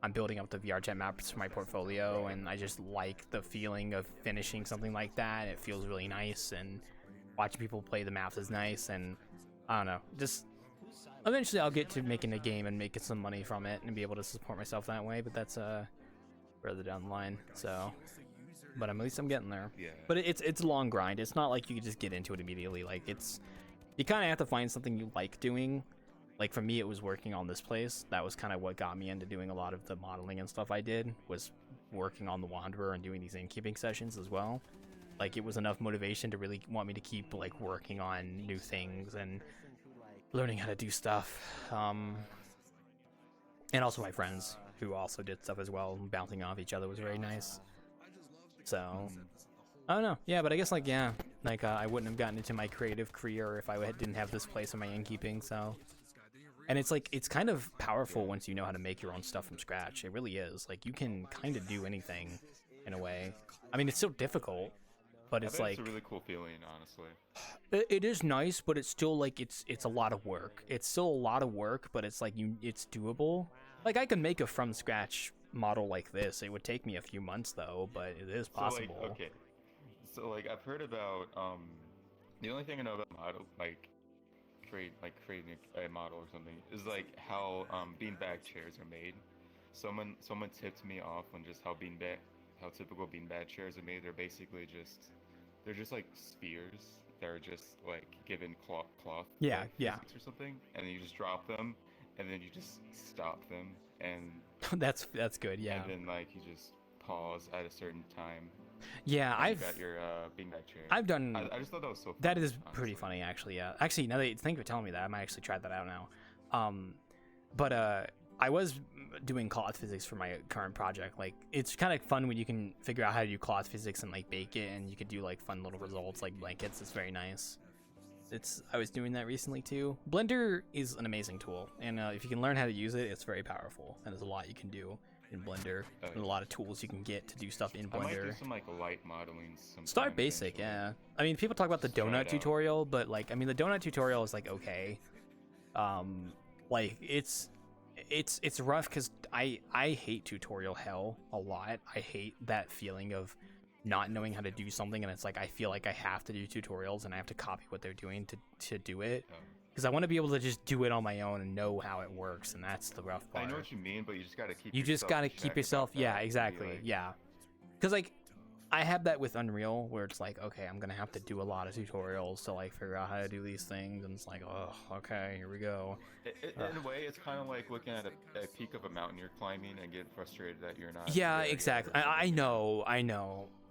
Speaker 1: I'm building up the VRChat maps for my portfolio, and I just like the feeling of finishing something like that. It feels really nice, and watching people play the maps is nice. And I don't know, just eventually I'll get to making a game and making some money from it and be able to support myself that way. But that's further down the line. So. But at least I'm getting there.
Speaker 14: Yeah.
Speaker 1: But it's a long grind. It's not like you can just get into it immediately. Like you kind of have to find something you like doing. Like for me, it was working on this place. That was kind of what got me into doing a lot of the modeling and stuff I did, was working on the Wanderer and doing these innkeeping sessions as well. Like it was enough motivation to really want me to keep like working on new things and learning how to do stuff. And also my friends who also did stuff as well, bouncing off each other was very nice. So, I don't know. Yeah, but I guess, like, yeah. Like, I wouldn't have gotten into my creative career if I didn't have this place in my innkeeping, so. And it's, like, it's kind of powerful once you know how to make your own stuff from scratch. It really is. Like, you can kind of do anything, in a way. I mean, it's still difficult, but it's, like.
Speaker 14: It's a really cool feeling, honestly.
Speaker 1: It is nice, but it's still, like, it's a lot of work. It's still a lot of work, but it's, like, it's doable. Like, I can make a from-scratch model like this. It would take me a few months though, but it is possible.
Speaker 14: So, like, okay. So like I've heard about the only thing I know about model creating a model or something is like how beanbag chairs are made. Someone tipped me off on just how typical beanbag chairs are made. They're just like spheres that are just like given cloth
Speaker 1: yeah
Speaker 14: or something, and then you just drop them and then you just stop them, and
Speaker 1: that's good, yeah.
Speaker 14: And then like you just pause at a certain time.
Speaker 1: Yeah,
Speaker 14: I've got your beanbag chair.
Speaker 1: I've done.
Speaker 14: I just thought that was so funny.
Speaker 1: That is pretty funny, actually. Yeah, actually, now that you think of telling me that, I might actually try that out now. But I was doing cloth physics for my current project. Like, it's kind of fun when you can figure out how to do cloth physics and like bake it, and you could do like fun little results like blankets. It's very nice. I was doing that recently too. Blender is an amazing tool, and if you can learn how to use it, it's very powerful. And there's a lot you can do in Blender. There's a lot of tools you can get to do stuff in Blender.
Speaker 14: I might do some like light modeling.
Speaker 1: Start basic, yeah. I mean, people talk about the donut tutorial, but like, I mean, the donut tutorial is like okay. Like it's rough because I hate tutorial hell a lot. I hate that feeling of not knowing how to do something, and it's like I feel like I have to do tutorials and I have to copy what they're doing to do it, because I want to be able to just do it on my own and know how it works, and that's the rough part.
Speaker 14: I know what you mean, but you just gotta
Speaker 1: keep yourself yeah, exactly, yeah, because like I have that with Unreal where it's like, okay, I'm gonna have to do a lot of tutorials to like figure out how to do these things, and it's like, oh, okay, here we go.
Speaker 14: In a way, it's kind of like looking at a peak of a mountain you're climbing and getting frustrated that you're not.
Speaker 1: Yeah, exactly.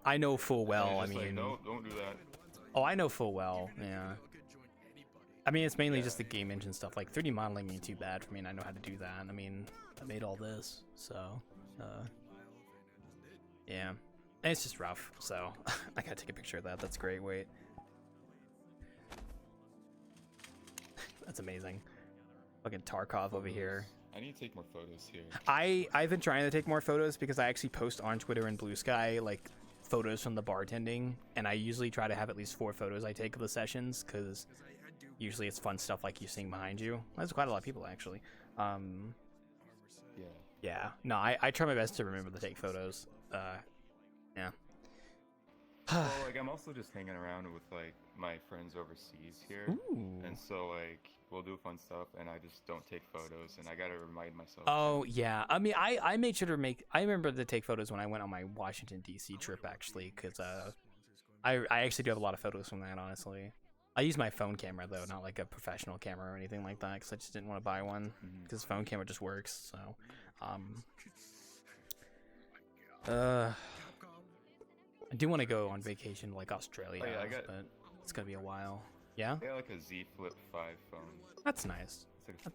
Speaker 1: I know full well. I mean,
Speaker 14: like, no, don't do that.
Speaker 1: Oh, I know full well. Yeah. I mean, it's mainly just the game engine stuff. Like 3D modeling ain't too bad for me, and I know how to do that. I mean, I made all this, so yeah. it's just rough. So I gotta take a picture of that. That's great. Wait, that's amazing. Fucking Tarkov over here.
Speaker 14: I need to take more photos here.
Speaker 1: I've been trying to take more photos because I actually post on Twitter and Blue Sky like photos from the bartending, and I usually try to have at least 4 photos I take of the sessions because usually it's fun stuff like you seeing behind you. There's quite a lot of people actually. Yeah. No, I try my best to remember to take photos. Yeah.
Speaker 14: Well, like I'm also just hanging around with like my friends overseas here, and so like we'll do fun stuff, and I just don't take photos, and I gotta remind myself.
Speaker 1: Oh yeah, I mean I made sure to make. I remember to take photos when I went on my Washington D.C. trip actually, because I actually do have a lot of photos from that. Honestly, I use my phone camera though, not like a professional camera or anything like that, because I just didn't want to buy one because phone camera just works. So, I do want to go on vacation to like Australia, but it's gonna be a while. Yeah?
Speaker 14: I got like a Z Flip 5 phone.
Speaker 1: That's nice.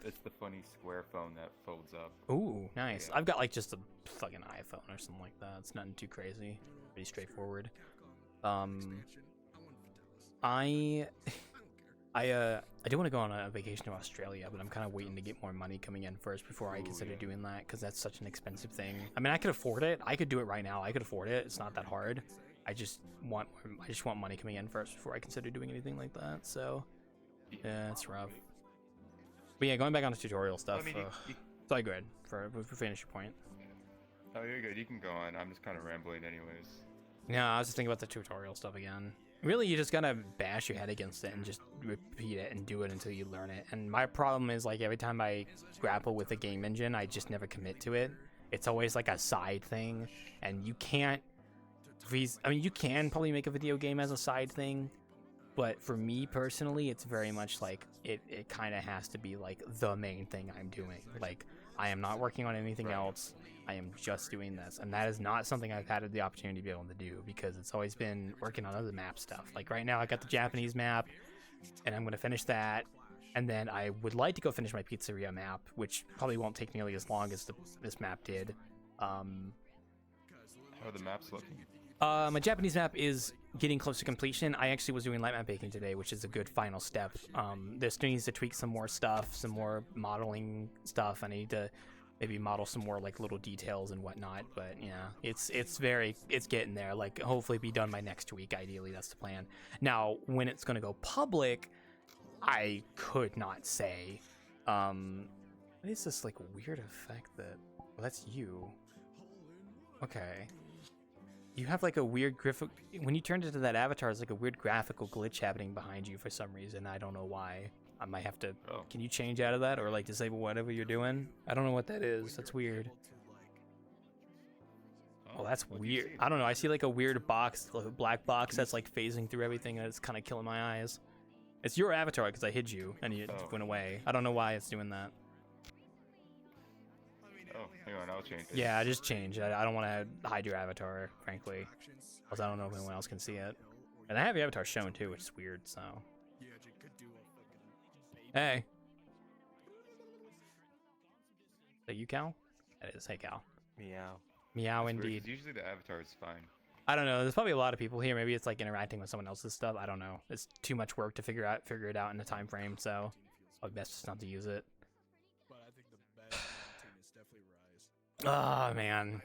Speaker 14: It's the funny square phone that folds up.
Speaker 1: Ooh, nice.
Speaker 14: Yeah.
Speaker 1: I've got like just a fucking iPhone or something like that. It's nothing too crazy. Pretty straightforward. I do want to go on a vacation to Australia, but I'm kind of waiting to get more money coming in first before I consider doing that, because that's such an expensive thing. I mean, I could afford it. I could do it right now. I could afford it. It's not that hard. I just want money coming in first before I consider doing anything like that. So, yeah, it's rough. But yeah, going back on the tutorial stuff.
Speaker 14: I mean,
Speaker 1: so go ahead for finish your point.
Speaker 14: Oh, you're good. You can go on. I'm just kind of rambling, anyways.
Speaker 1: Yeah, I was just thinking about the tutorial stuff again. Really, you just gotta bash your head against it and just repeat it and do it until you learn it. And my problem is, like, every time I grapple with a game engine, I just never commit to it. It's always like a side thing, and you can't. I mean, you can probably make a video game as a side thing, but for me personally, it's very much like it kind of has to be like the main thing I'm doing. Like, I am not working on anything else. I am just doing this, and that is not something I've had the opportunity to be able to do because it's always been working on other map stuff. Like right now, I got the Japanese map, and I'm gonna finish that, and then I would like to go finish my pizzeria map, which probably won't take nearly as long as this map did.
Speaker 14: How are the maps looking?
Speaker 1: My Japanese map is getting close to completion. I actually was doing light map baking today, which is a good final step. There still needs to tweak some more stuff, some more modeling stuff. I need to maybe model some more like little details and whatnot. But yeah, it's getting there. Like hopefully be done by next week. Ideally, that's the plan. Now, when it's gonna go public, I could not say. What is this like weird effect that? Well, that's you. Okay. You have like a weird when you turned into that avatar, it's like a weird graphical glitch happening behind you for some reason. I don't know why. I might have to.
Speaker 14: Oh.
Speaker 1: Can you change out of that or like disable whatever you're doing? I don't know what that is. That's weird. Oh, that's weird. I don't know. I see like a weird box, like a black box that's like phasing through everything, and it's kind of killing my eyes. It's your avatar because I hid you and you went away. I don't know why it's doing that.
Speaker 14: Oh, hang on, I'll change it.
Speaker 1: Yeah, I just changed. I don't want to hide your avatar, frankly. Because I don't know if anyone else can see it. And I have your avatar shown too, which is weird, so. Hey. Is that you, Cal? That is. Hey, Cal.
Speaker 4: Meow.
Speaker 1: Meow,
Speaker 14: That's weird,
Speaker 1: indeed.
Speaker 14: 'cause usually the avatar is fine.
Speaker 1: I don't know. There's probably a lot of people here. Maybe it's like interacting with someone else's stuff. I don't know. It's too much work to figure it out in a time frame, so probably best just not to use it. Oh man,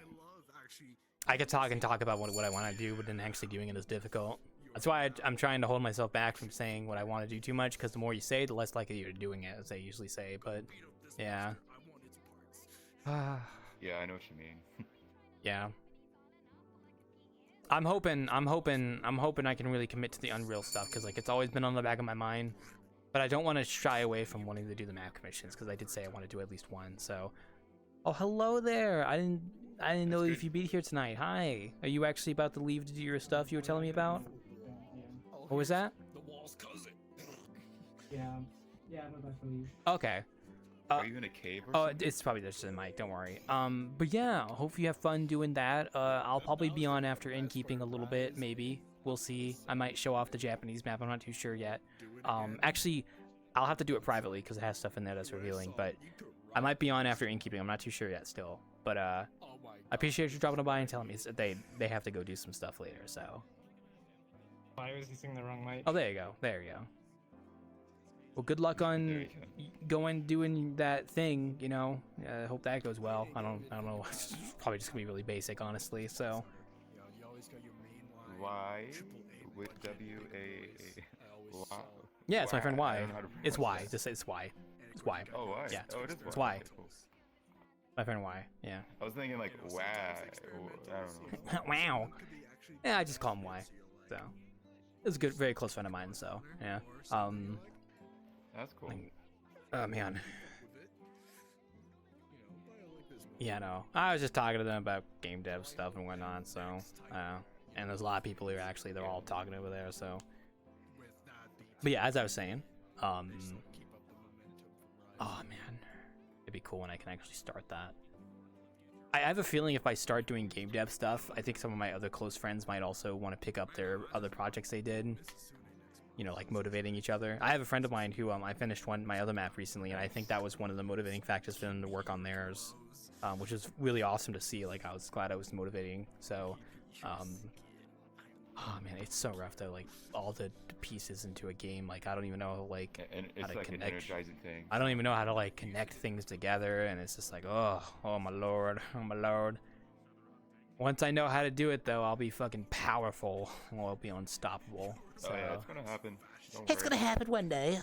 Speaker 1: I could talk about what I want to do, but then actually doing it is difficult. That's why I'm trying to hold myself back from saying what I want to do too much, because the more you say, the less likely you're doing it, as they usually say. But yeah.
Speaker 14: Yeah, I know what you mean.
Speaker 1: Yeah. I'm hoping I can really commit to the Unreal stuff, because like it's always been on the back of my mind. But I don't want to shy away from wanting to do the map commissions, because I did say I want to do at least one. So. Oh, hello there. I didn't know if you'd be here tonight. Hi. Are you actually about to leave to do your stuff you were telling me about? What was that?
Speaker 15: The wall's cousin.
Speaker 12: Yeah, I'm about to leave.
Speaker 1: Okay.
Speaker 14: Are you in a cave or something?
Speaker 1: It's probably just a mic, don't worry. But yeah, hope you have fun doing that. I'll probably be on after Innkeeping a little bit, maybe. We'll see. I might show off the Japanese map. I'm not too sure yet. Actually, I'll have to do it privately because it has stuff in there that's revealing, but I might be on after Innkeeping. I'm not too sure yet still. But I appreciate you dropping by and telling me that they have to go do some stuff later. So.
Speaker 16: Why was using the wrong mic?
Speaker 1: Oh, there you go. There you go. Well, good luck on doing that thing. You know, I hope that goes well. I don't know. It's probably just gonna be really basic, honestly. So.
Speaker 14: Y with W A.
Speaker 1: Yeah, it's my friend
Speaker 14: I
Speaker 1: Y.
Speaker 14: don't know how to
Speaker 1: It's
Speaker 14: pronounce
Speaker 1: Y.
Speaker 14: that.
Speaker 1: Just say it's Y. It's Y.
Speaker 14: Oh, Y.
Speaker 1: Yeah.
Speaker 14: Oh, it is
Speaker 1: It's
Speaker 14: Y.
Speaker 1: Y.
Speaker 14: Okay, cool.
Speaker 1: My friend Y. Yeah.
Speaker 14: I was thinking like wow. I don't know.
Speaker 1: Wow. Yeah, I just call him Y. So. It's a good, very close friend of mine. So yeah.
Speaker 14: That's cool.
Speaker 1: Oh man. Yeah, no. I was just talking to them about game dev stuff and whatnot. So, and there's a lot of people here. Actually, they're all talking over there. So. But yeah, as I was saying, oh man, it'd be cool when I can actually start that. I have a feeling if I start doing game dev stuff, I think some of my other close friends might also want to pick up their other projects they did. You know, like motivating each other. I have a friend of mine who I finished my other map recently, and I think that was one of the motivating factors for them to work on theirs, which is really awesome to see. Like I was glad I was motivating. So, oh man, it's so rough though. Like all the pieces into a game. Like I don't even know like
Speaker 14: And
Speaker 1: how
Speaker 14: it's
Speaker 1: to
Speaker 14: like
Speaker 1: connect.
Speaker 14: an energizing thing.
Speaker 1: I don't even know how to like connect things together, and it's just like oh my lord, oh my lord. Once I know how to do it though, I'll be fucking powerful. I'll be unstoppable. So.
Speaker 14: Oh yeah, it's gonna happen.
Speaker 1: It's gonna happen one day.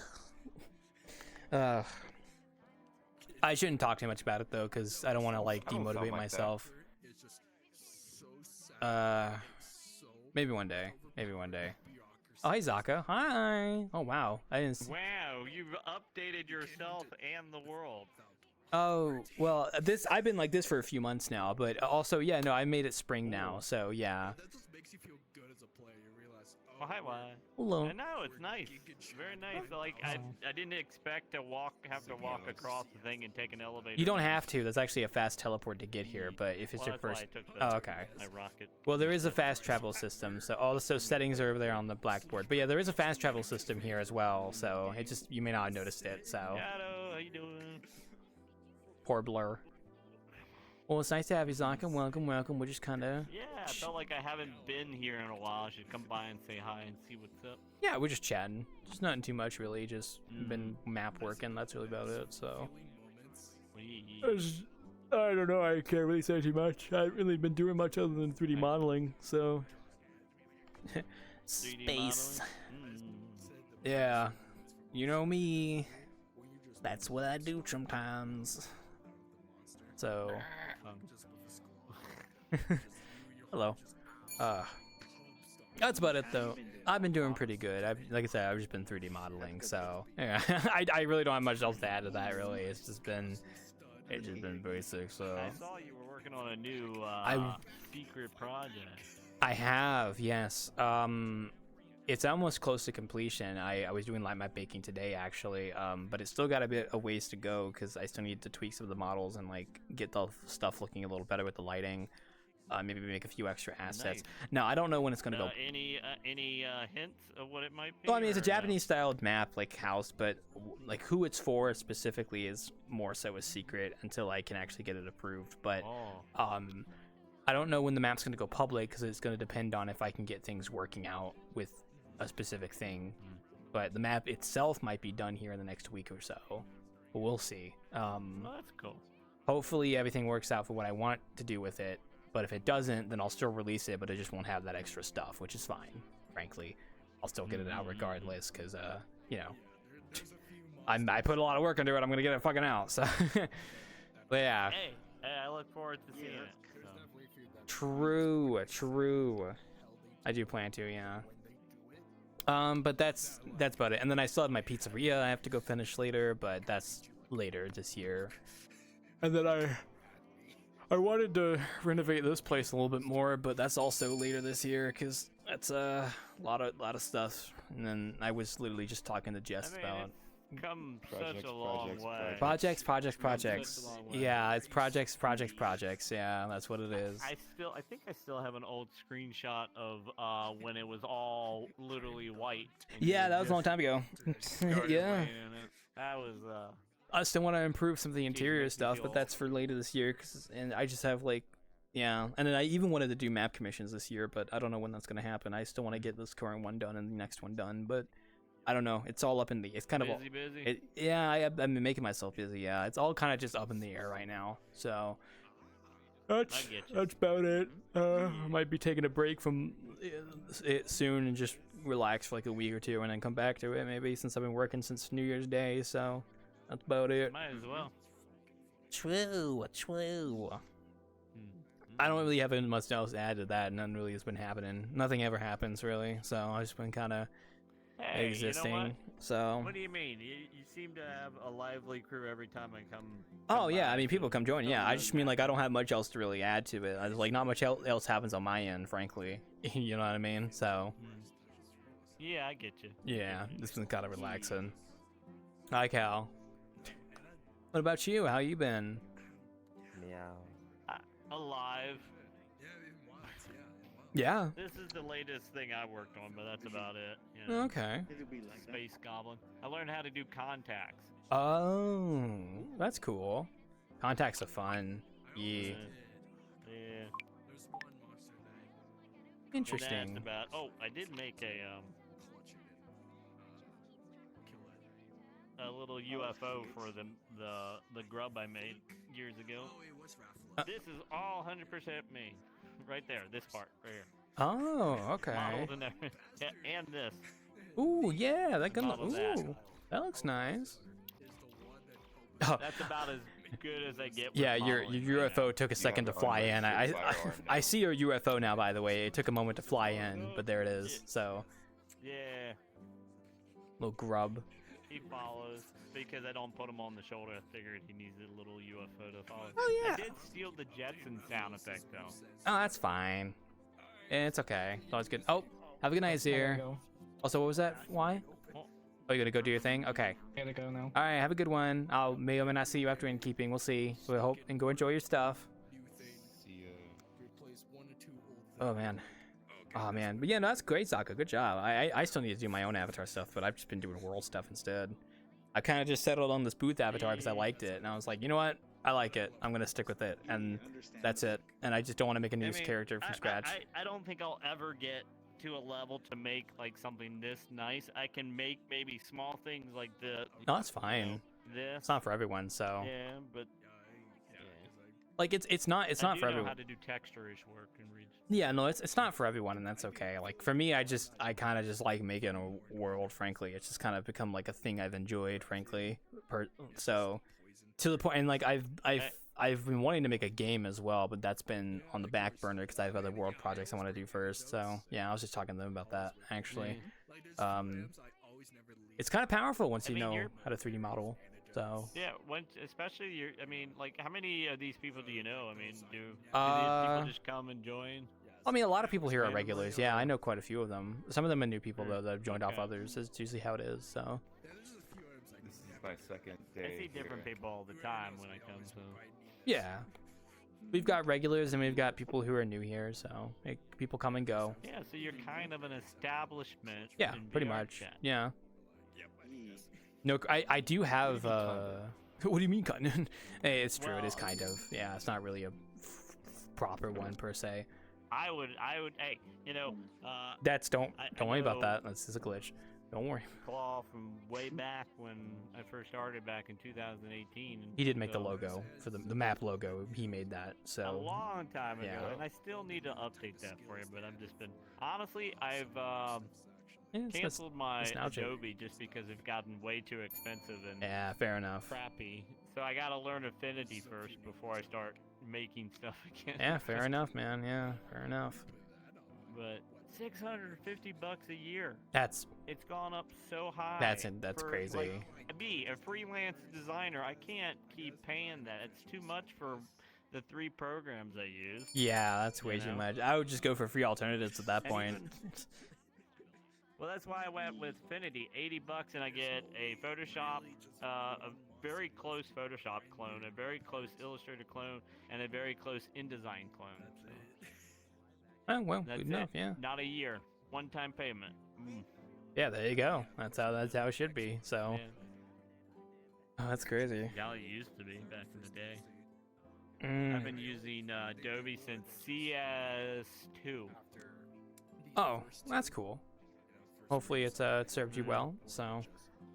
Speaker 1: I shouldn't talk too much about it though, because I don't want to like
Speaker 14: I don't sound
Speaker 1: demotivate
Speaker 14: like
Speaker 1: myself. Maybe one day. Maybe one day. Oh, hey Zaka. Hi. Oh wow. I didn't.
Speaker 17: Wow, you've updated yourself and the world.
Speaker 1: Oh well, I've been like this for a few months now, but also yeah, no, I made it spring now, so yeah.
Speaker 17: Well, hi, why?
Speaker 1: Hello.
Speaker 17: I know it's nice. It's very nice. Like I didn't expect to have to walk across the thing and take an elevator.
Speaker 1: You don't have to. There's actually a fast teleport to get here, but if it's
Speaker 17: Well,
Speaker 1: your
Speaker 17: that's why
Speaker 1: first.
Speaker 17: I took the-
Speaker 1: Oh, okay.
Speaker 17: my rocket.
Speaker 1: Well, there is a fast travel system, so also settings are over there on the blackboard. But yeah, there is a fast travel system here as well, so it just you may not have noticed it. So.
Speaker 17: Hello, how you doing?
Speaker 1: Poor Blur. Well, it's nice to have you, Zonka. Welcome, welcome. We're just kind of.
Speaker 17: Yeah, I felt like I haven't been here in a while. I should come by and say hi and see what's up.
Speaker 1: Yeah, we're just chatting. Just nothing too much, really. Just been map working. That's really about it. So. I don't know. I can't really say too much. I haven't really been doing much other than 3D modeling. So.
Speaker 17: 3D
Speaker 1: Space.
Speaker 17: modeling?
Speaker 1: Yeah. You know me. That's what I do sometimes. So. Hello. That's about it though. I've been doing pretty good. Like I said, I've just been 3D modeling, so yeah. I really don't have much else to add to that. Really, it's just been basic. So.
Speaker 17: I saw you were working on a new secret project.
Speaker 1: I have, yes. It's almost close to completion. I was doing light map baking today actually, but it's still got a ways to go because I still need to tweak some of the models and like get the stuff looking a little better with the lighting. Maybe make a few extra assets.
Speaker 17: Nice.
Speaker 1: Now I don't know when it's gonna go.
Speaker 17: Any hints of what it might be?
Speaker 1: Well, I mean it's a
Speaker 17: or no?
Speaker 1: Japanese styled map like house, but like who it's for specifically is more so a secret until I can actually get it approved. But I don't know when the map's gonna go public because it's gonna depend on if I can get things working out with a specific thing. But the map itself might be done here in the next week or so. But we'll see.
Speaker 17: Oh, that's cool.
Speaker 1: Hopefully everything works out for what I want to do with it. But if it doesn't, then I'll still release it, but I just won't have that extra stuff, which is fine, frankly. I'll still get it out regardless, because, you know, I put a lot of work into it, I'm going to get it fucking out, so. But yeah.
Speaker 17: Hey, I look forward to seeing it.
Speaker 1: True. I do plan to, yeah. But that's about it. And then I still have my pizzeria I have to go finish later, but that's later this year. And then I wanted to renovate this place a little bit more, but that's also later this year because that's a lot of stuff. And then I was literally just talking to Jess about
Speaker 17: It's come such a long way.
Speaker 1: projects. Yeah, it's projects. Yeah, that's what it is.
Speaker 17: I think I still have an old screenshot of when it was all literally white.
Speaker 1: Yeah, that was a long time ago. Yeah.
Speaker 17: That was
Speaker 1: I still want to improve some of the interior stuff, but that's for later this year. And I just have like Yeah, and then I even wanted to do map commissions this year, but I don't know when that's gonna happen. I still want to get this current one done and the next one done, but I don't know. It's all up in the. It's kind of
Speaker 17: busy.
Speaker 1: Yeah, I've been making myself busy. Yeah, it's all kind of just up in the air right now. So that's about it. I might be taking a break from it soon and just relax for like a week or two, and then come back to it maybe, since I've been working since New Year's Day. So that's about it.
Speaker 17: Might as well.
Speaker 1: True. I don't really have much else to add to that. None really has been happening. Nothing ever happens really. So I've just been kind of existing.
Speaker 17: You know what?
Speaker 1: So.
Speaker 17: What do you mean? You seem to have a lively crew every time I come.
Speaker 1: Oh yeah, I mean people come join. Yeah, I just mean like I don't have much else to really add to it. I just, like not much else happens on my end, frankly. You know what I mean? So.
Speaker 17: Yeah, I get you.
Speaker 1: Yeah, it's been kind of relaxing. Hi, Cal. What about you? How you been?
Speaker 8: Meow.
Speaker 17: Alive.
Speaker 1: Yeah.
Speaker 17: This is the latest thing I worked on, but that's about it. You know?
Speaker 1: Okay.
Speaker 17: Space Goblin. I learned how to do contacts.
Speaker 1: Oh, that's cool. Contacts are fun. Yeah.
Speaker 17: Yeah.
Speaker 1: Interesting.
Speaker 17: And that's about. Oh, I did make a little UFO for the grub I made years ago. This is all 100% me, right there. This part right here.
Speaker 1: Oh, okay.
Speaker 17: Modeled and everything. And this.
Speaker 1: Ooh, yeah, that gun.
Speaker 17: Modeled
Speaker 1: Ooh, that looks nice. Oh.
Speaker 17: That's about as good as I get. With
Speaker 1: Yeah, your UFO took a second to fly in. I see your UFO now. By the way, it took a moment to fly in, but there it is. So.
Speaker 17: Yeah.
Speaker 1: Little grub.
Speaker 17: He follows because I don't put him on the shoulder. I figured he needs a little UFO to follow.
Speaker 1: Oh yeah.
Speaker 17: I did steal the Jetson sound effect though.
Speaker 1: Oh, that's fine. It's okay. It's always good. Oh, have a good night, Zir. Also, what was that? Why? Oh, you gonna go do your thing? Okay.
Speaker 16: I gotta go now.
Speaker 1: All right, have a good one. I'll may or may not see you after Innkeeping. We'll see. We hope and go enjoy your stuff. Oh man. Oh man. But yeah, no, that's great, Zaka. Good job. I still need to do my own avatar stuff, but I've just been doing world stuff instead. I kind of just settled on this booth avatar because I liked it, and I was like, you know what? I like it. I'm gonna stick with it, and that's it. And I just don't want to make a new character from scratch.
Speaker 17: I don't think I'll ever get to a level to make like something this nice. I can make maybe small things like the.
Speaker 1: No, that's fine.
Speaker 17: You know, this.
Speaker 1: It's not for everyone, so.
Speaker 17: Yeah, but.
Speaker 1: Like it's not for everyone.
Speaker 17: I know how to do texture-ish work and read.
Speaker 1: Yeah, no, it's not for everyone, and that's okay. Like for me, I kind of just like making a world. Frankly, it's just kind of become like a thing I've enjoyed. Frankly, so to the point, and like I've been wanting to make a game as well, but that's been on the back burner because I have other world projects I want to do first. So yeah, I was just talking to them about that actually. It's kind of powerful once you know how to 3D model. So.
Speaker 17: Yeah, especially I mean, like, how many of these people do you know? I mean, do these people just come and join?
Speaker 1: I mean, a lot of people here are regulars. Yeah, I know quite a few of them. Some of them are new people though that have joined off others. It's usually how it is. So.
Speaker 14: This is my second day.
Speaker 17: I see different people all the time when I come. So.
Speaker 1: Yeah, we've got regulars and we've got people who are new here. So people come and go.
Speaker 17: Yeah, so you're kind of an establishment.
Speaker 1: Yeah,
Speaker 17: in
Speaker 1: pretty
Speaker 17: VRChat.
Speaker 1: much. Yeah. No, I do have. What do you mean, Cotton? Hey, it's true. It is kind of. Yeah, it's not really a proper one per se.
Speaker 17: I would. Hey, you know.
Speaker 1: Don't worry about that. This is a glitch. Don't worry.
Speaker 17: Claw from way back when I first started back in 2018.
Speaker 1: He did make the logo for the map logo. He made that. So.
Speaker 17: A long time ago,
Speaker 1: yeah.
Speaker 17: and I still need to update that for you. But I've just been honestly, I've canceled my Adobe just because it's gotten way too expensive and
Speaker 1: fair enough.
Speaker 17: Crappy. So I gotta learn Affinity first before I start making stuff again.
Speaker 1: Yeah, fair enough, man. Yeah, fair enough.
Speaker 17: But $650 a year.
Speaker 1: It's
Speaker 17: gone up so high.
Speaker 1: That's crazy.
Speaker 17: Like, me, a freelance designer, I can't keep paying that. It's too much for the 3 programs I use.
Speaker 1: Yeah, that's way too much. I would just go for free alternatives at that point.
Speaker 17: Well, that's why I went with Affinity, $80, and I get a Photoshop, a very close Photoshop clone, a very close Illustrator clone, and a very close InDesign clone. So.
Speaker 1: Oh well,
Speaker 17: That's
Speaker 1: good enough. Yeah.
Speaker 17: Not a year, one-time payment.
Speaker 1: Yeah, there you go. That's how it should be. So.
Speaker 17: Yeah.
Speaker 1: Oh, that's crazy.
Speaker 17: How it used to be back in the day. I've been using Adobe since CS2.
Speaker 1: Oh, that's cool. Hopefully it's served you well. So,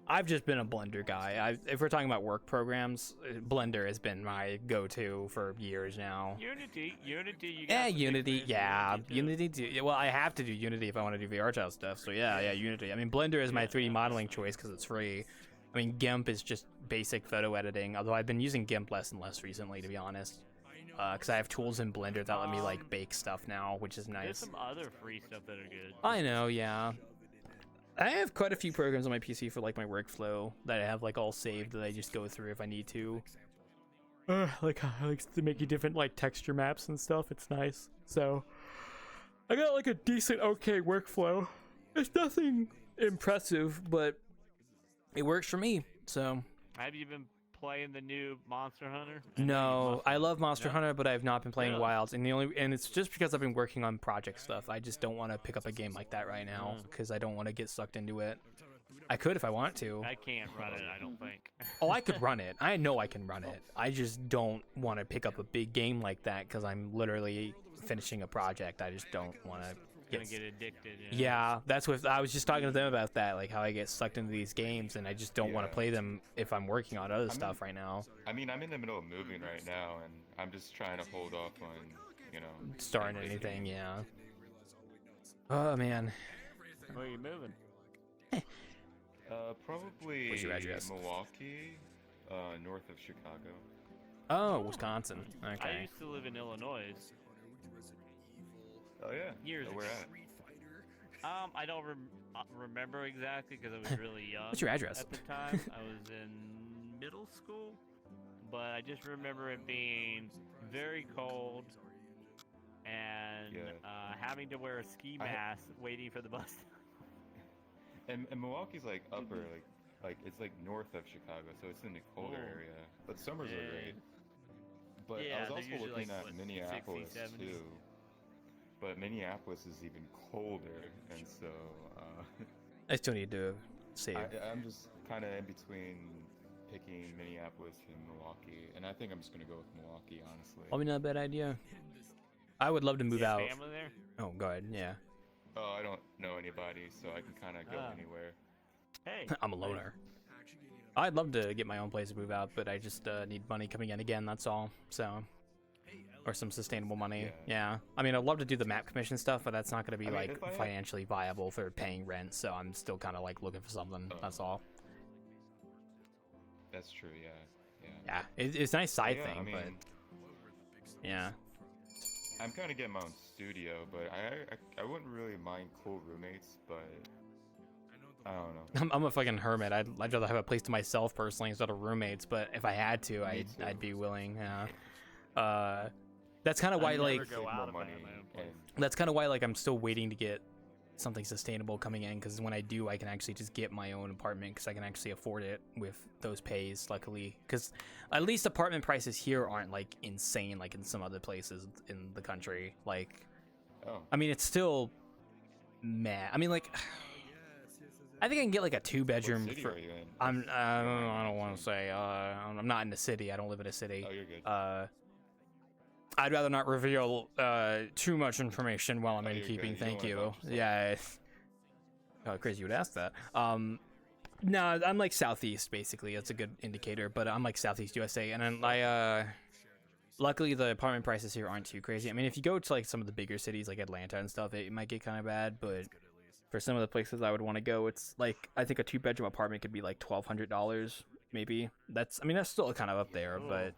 Speaker 1: I've just been a Blender guy. If we're talking about work programs, Blender has been my go-to for years now.
Speaker 17: Unity. You
Speaker 1: Yeah,
Speaker 17: got
Speaker 1: Unity. Yeah, Unity. Well, I have to do Unity if I want to do VRChat stuff. So yeah, Unity. I mean, Blender is my 3D modeling choice because it's free. I mean, GIMP is just basic photo editing. Although I've been using GIMP less and less recently, to be honest. Because I have tools in Blender that let me like bake stuff now, which is nice.
Speaker 17: There's some other free stuff that are good.
Speaker 1: I know, yeah. I have quite a few programs on my PC for like my workflow that I have like all saved that I just go through if I need to. Like to make you different like texture maps and stuff. It's nice. So I got like a decent, okay workflow. It's nothing impressive, but it works for me. So.
Speaker 17: Have you been playing the new Monster Hunter?
Speaker 1: No, I love Monster Hunter, but I have not been playing Wilds, and it's just because I've been working on project stuff. I just don't want to pick up a game like that right now because I don't want to get sucked into it. I could if I want to.
Speaker 17: I can't run it, I don't think.
Speaker 1: Oh, I could run it. I know I can run it. I just don't want to pick up a big game like that because I'm literally finishing a project. I just don't want to.
Speaker 17: Gonna get addicted.
Speaker 1: Yeah, that's what I was just talking to them about that, like how I get sucked into these games and I just don't want to play them if I'm working on other stuff right now.
Speaker 14: I mean, I'm in the middle of moving right now, and I'm just trying to hold off on,
Speaker 1: starting anything. Yeah. Oh man.
Speaker 17: Where are you moving?
Speaker 14: Probably
Speaker 1: What's your address?
Speaker 14: Milwaukee, north of Chicago.
Speaker 1: Oh, Wisconsin. Okay.
Speaker 17: I used to live in Illinois.
Speaker 14: Oh yeah.
Speaker 17: Years
Speaker 14: Where
Speaker 17: ago.
Speaker 14: at?
Speaker 17: I don't remember exactly because I was really young.
Speaker 1: What's your address?
Speaker 17: At the time, I was in middle school, but I just remember it being very cold and having to wear a ski mask waiting for the bus.
Speaker 14: And Milwaukee's like upper, like it's like north of Chicago, so it's in the colder area. But summers are great. But I was also looking at Minneapolis
Speaker 17: 60s, 70s.
Speaker 14: too. But Minneapolis is even colder, and so
Speaker 1: I still need to save.
Speaker 14: I'm just kind of in between picking Minneapolis and Milwaukee, and I think I'm just gonna go with Milwaukee, honestly.
Speaker 1: Probably not a bad idea. I would love to move out.
Speaker 17: Family there?
Speaker 1: Oh, go ahead. Yeah.
Speaker 14: Oh, I don't know anybody, so I can kind of go anywhere.
Speaker 17: Hey,
Speaker 1: I'm a loner. I'd love to get my own place to move out, but I just need money coming in again. That's all. So. Or some sustainable money. Yeah. I mean, I'd love to do the map commission stuff, but that's not going to be like financially viable for paying rent. So I'm still kind of like looking for something. That's all.
Speaker 14: That's true. Yeah.
Speaker 1: Yeah. It's a nice side thing,
Speaker 14: I mean,
Speaker 1: but yeah.
Speaker 14: I'm kind of getting my own studio, but I wouldn't really mind cool roommates, but I don't know.
Speaker 1: I'm a fucking hermit. I'd rather have a place to myself personally instead of roommates. But if I had to, I'd be willing. Yeah. That's kind of why that's kind of why I'm still waiting to get something sustainable coming in, because when I do, I can actually just get my own apartment because I can actually afford it with those pays, luckily. Because at least apartment prices here aren't like insane like in some other places in the country. Like, I mean, it's still meh. I mean, like, I think I can get like a 2-bedroom.
Speaker 14: What city are you in?
Speaker 1: I don't want to say. I'm not in the city. I don't live in a city.
Speaker 14: Oh, you're good.
Speaker 1: I'd rather not reveal too much information while I'm innkeeping. Thank you. Yeah. Oh, crazy you would ask that. No, I'm like southeast basically. That's a good indicator. But I'm like southeast USA, and then luckily the apartment prices here aren't too crazy. I mean, if you go to like some of the bigger cities like Atlanta and stuff, it might get kind of bad. But for some of the places I would want to go, it's like I think a 2-bedroom apartment could be like $1,200 maybe. That's still kind of up there, but.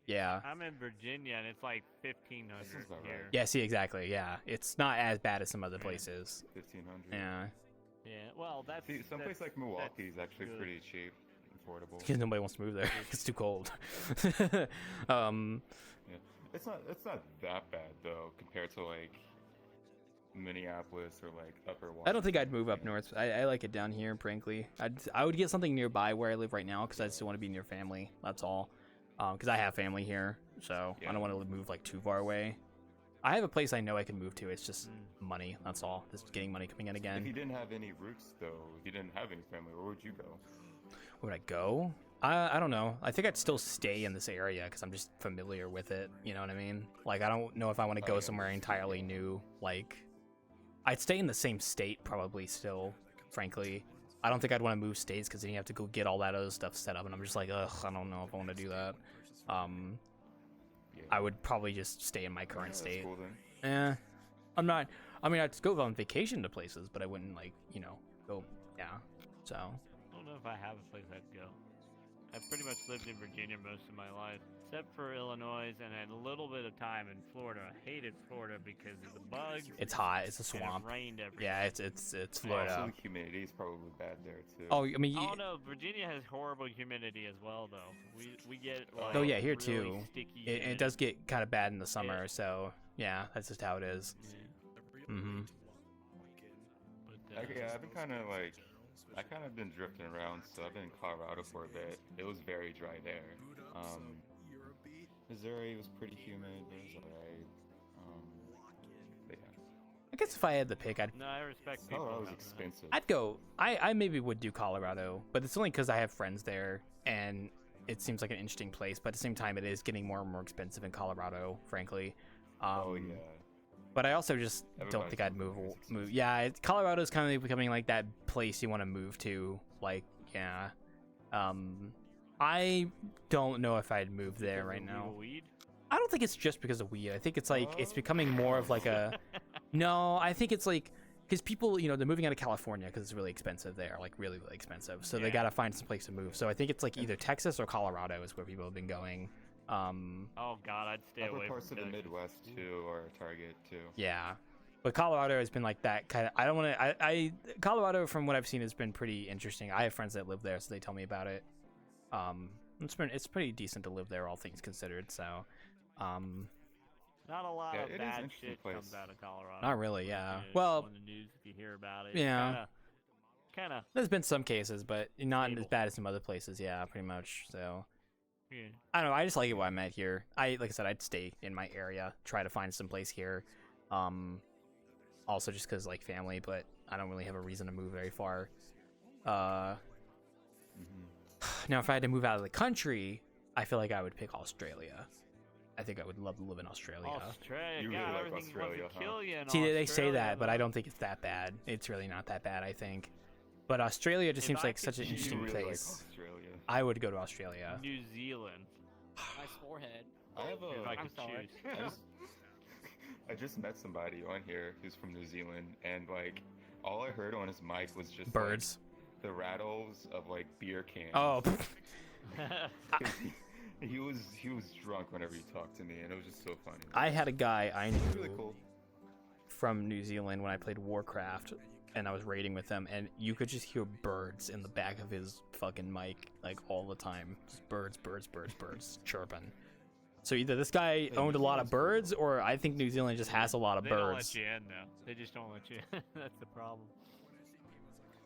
Speaker 1: Yeah.
Speaker 17: I'm in Virginia and it's like 1,500 here.
Speaker 1: Yeah, see, exactly. Yeah, it's not as bad as some other places.
Speaker 14: 1,500.
Speaker 1: Yeah.
Speaker 17: Yeah. Well, that's
Speaker 14: someplace like Milwaukee is actually pretty cheap, affordable.
Speaker 1: Because nobody wants to move there. It's too cold.
Speaker 14: Yeah. It's not that bad though compared to like Minneapolis or like Upper Washington.
Speaker 1: I don't think I'd move up north. I like it down here, frankly. I would get something nearby where I live right now because I still want to be near family. That's all. Because I have family here, so I don't want to move like too far away. I have a place I know I can move to. It's just money. That's all. Just getting money coming in again.
Speaker 14: If you didn't have any roots, though, if you didn't have any family, where would you go?
Speaker 1: Where would I go? I don't know. I think I'd still stay in this area because I'm just familiar with it. You know what I mean? Like, I don't know if I want to go somewhere entirely new. Like, I'd stay in the same state probably still, frankly. I don't think I'd want to move states because then you have to go get all that other stuff set up, and I'm just like, ugh, I don't know if I want to do that. I would probably just stay in my current state.
Speaker 14: Cool, then.
Speaker 1: I'm not. I mean, I'd go on vacation to places, but I wouldn't, like, you know, go. Yeah. So.
Speaker 17: I don't know if I have a place I'd go. I've pretty much lived in Virginia most of my life, except for Illinois and then a little bit of time in Florida. I hated Florida because of the bugs.
Speaker 1: It's hot. It's a swamp.
Speaker 17: And it rained every
Speaker 1: Yeah,
Speaker 17: day.
Speaker 1: it's Florida.
Speaker 14: Also, the humidity is probably bad there too.
Speaker 1: Oh, I mean.
Speaker 17: Oh no, Virginia has horrible humidity as well, though. We get like.
Speaker 1: Oh yeah, here
Speaker 17: really
Speaker 1: too.
Speaker 17: Sticky
Speaker 1: It does get kind of bad in the summer, so yeah, that's just how it is. Mm-hmm.
Speaker 14: Yeah, I've been kind of like, I kind of been drifting around. So I've been in Colorado for a bit. It was very dry there. Missouri was pretty humid. It was alright. But yeah.
Speaker 1: I guess if I had the pick,
Speaker 17: No, I respect people.
Speaker 14: Colorado was expensive.
Speaker 1: I'd go. I maybe would do Colorado, but it's only because I have friends there, and it seems like an interesting place. But at the same time, it is getting more and more expensive in Colorado, frankly.
Speaker 14: Oh yeah.
Speaker 1: But I also just don't think I'd move. Yeah, Colorado's kind of becoming like that place you want to move to. Like, yeah. I don't know if I'd move there right now.
Speaker 17: Weed?
Speaker 1: I don't think it's just because of weed. I think it's like it's becoming more of like a. No, I think it's like because people, you know, they're moving out of California because it's really expensive there, like really, really expensive. So they gotta find some place to move. So I think it's like either Texas or Colorado is where people have been going.
Speaker 17: Oh God, I'd stay away
Speaker 14: parts
Speaker 17: from
Speaker 14: of the
Speaker 17: Texas.
Speaker 14: Midwest too are a target too.
Speaker 1: Yeah, but Colorado has been like that kind of. I don't want to. I Colorado, from what I've seen, has been pretty interesting. I have friends that live there, so they tell me about it. It's pretty decent to live there, all things considered. So,
Speaker 17: Not a lot
Speaker 14: Yeah,
Speaker 17: of
Speaker 14: it is
Speaker 17: bad
Speaker 14: an interesting
Speaker 17: shit
Speaker 14: place.
Speaker 17: comes out of Colorado.
Speaker 1: Not really, yeah.
Speaker 17: It's
Speaker 1: Well,
Speaker 17: on the news if you hear about it.
Speaker 1: yeah.
Speaker 17: Kind of.
Speaker 1: There's been some cases, but not as bad as some other places. Yeah, pretty much. So.
Speaker 17: Yeah.
Speaker 1: I don't know. I just like it where I'm at here. Like I said, I'd stay in my area, try to find some place here. Also just because like family, but I don't really have a reason to move very far. Now, if I had to move out of the country, I feel like I would pick Australia. I think I would love to live in Australia.
Speaker 17: Australia.
Speaker 14: You
Speaker 17: God,
Speaker 14: really like
Speaker 17: everything
Speaker 14: Australia,
Speaker 17: wants to
Speaker 14: huh?
Speaker 17: kill you in
Speaker 1: See, they say
Speaker 17: Australia,
Speaker 1: that, but
Speaker 17: though.
Speaker 1: I don't think it's that bad. It's really not that bad, I think. But Australia just
Speaker 17: If
Speaker 1: seems
Speaker 17: I
Speaker 1: like
Speaker 17: could
Speaker 1: such an
Speaker 17: choose-
Speaker 1: interesting
Speaker 14: You really like
Speaker 1: place.
Speaker 14: Australia.
Speaker 1: I would go to Australia.
Speaker 17: New Zealand.
Speaker 11: Nice forehead.
Speaker 14: I have
Speaker 17: If I
Speaker 14: a.
Speaker 17: could
Speaker 11: sorry.
Speaker 17: choose.
Speaker 14: I just met somebody on here who's from New Zealand, and like, all I heard on his mic was just
Speaker 1: Birds.
Speaker 14: like, the rattles of like beer cans.
Speaker 1: Oh.
Speaker 14: he was drunk whenever he talked to me, and it was just so funny.
Speaker 1: I had a guy I knew
Speaker 14: Really cool.
Speaker 1: from New Zealand when I played Warcraft, and I was raiding with him, and you could just hear birds in the back of his fucking mic, like, all the time. Just birds chirping. So either this guy owned a lot of birds, or I think New Zealand just has a lot of
Speaker 17: They don't let
Speaker 1: birds.
Speaker 17: you in, though. They just don't let you in. That's the problem.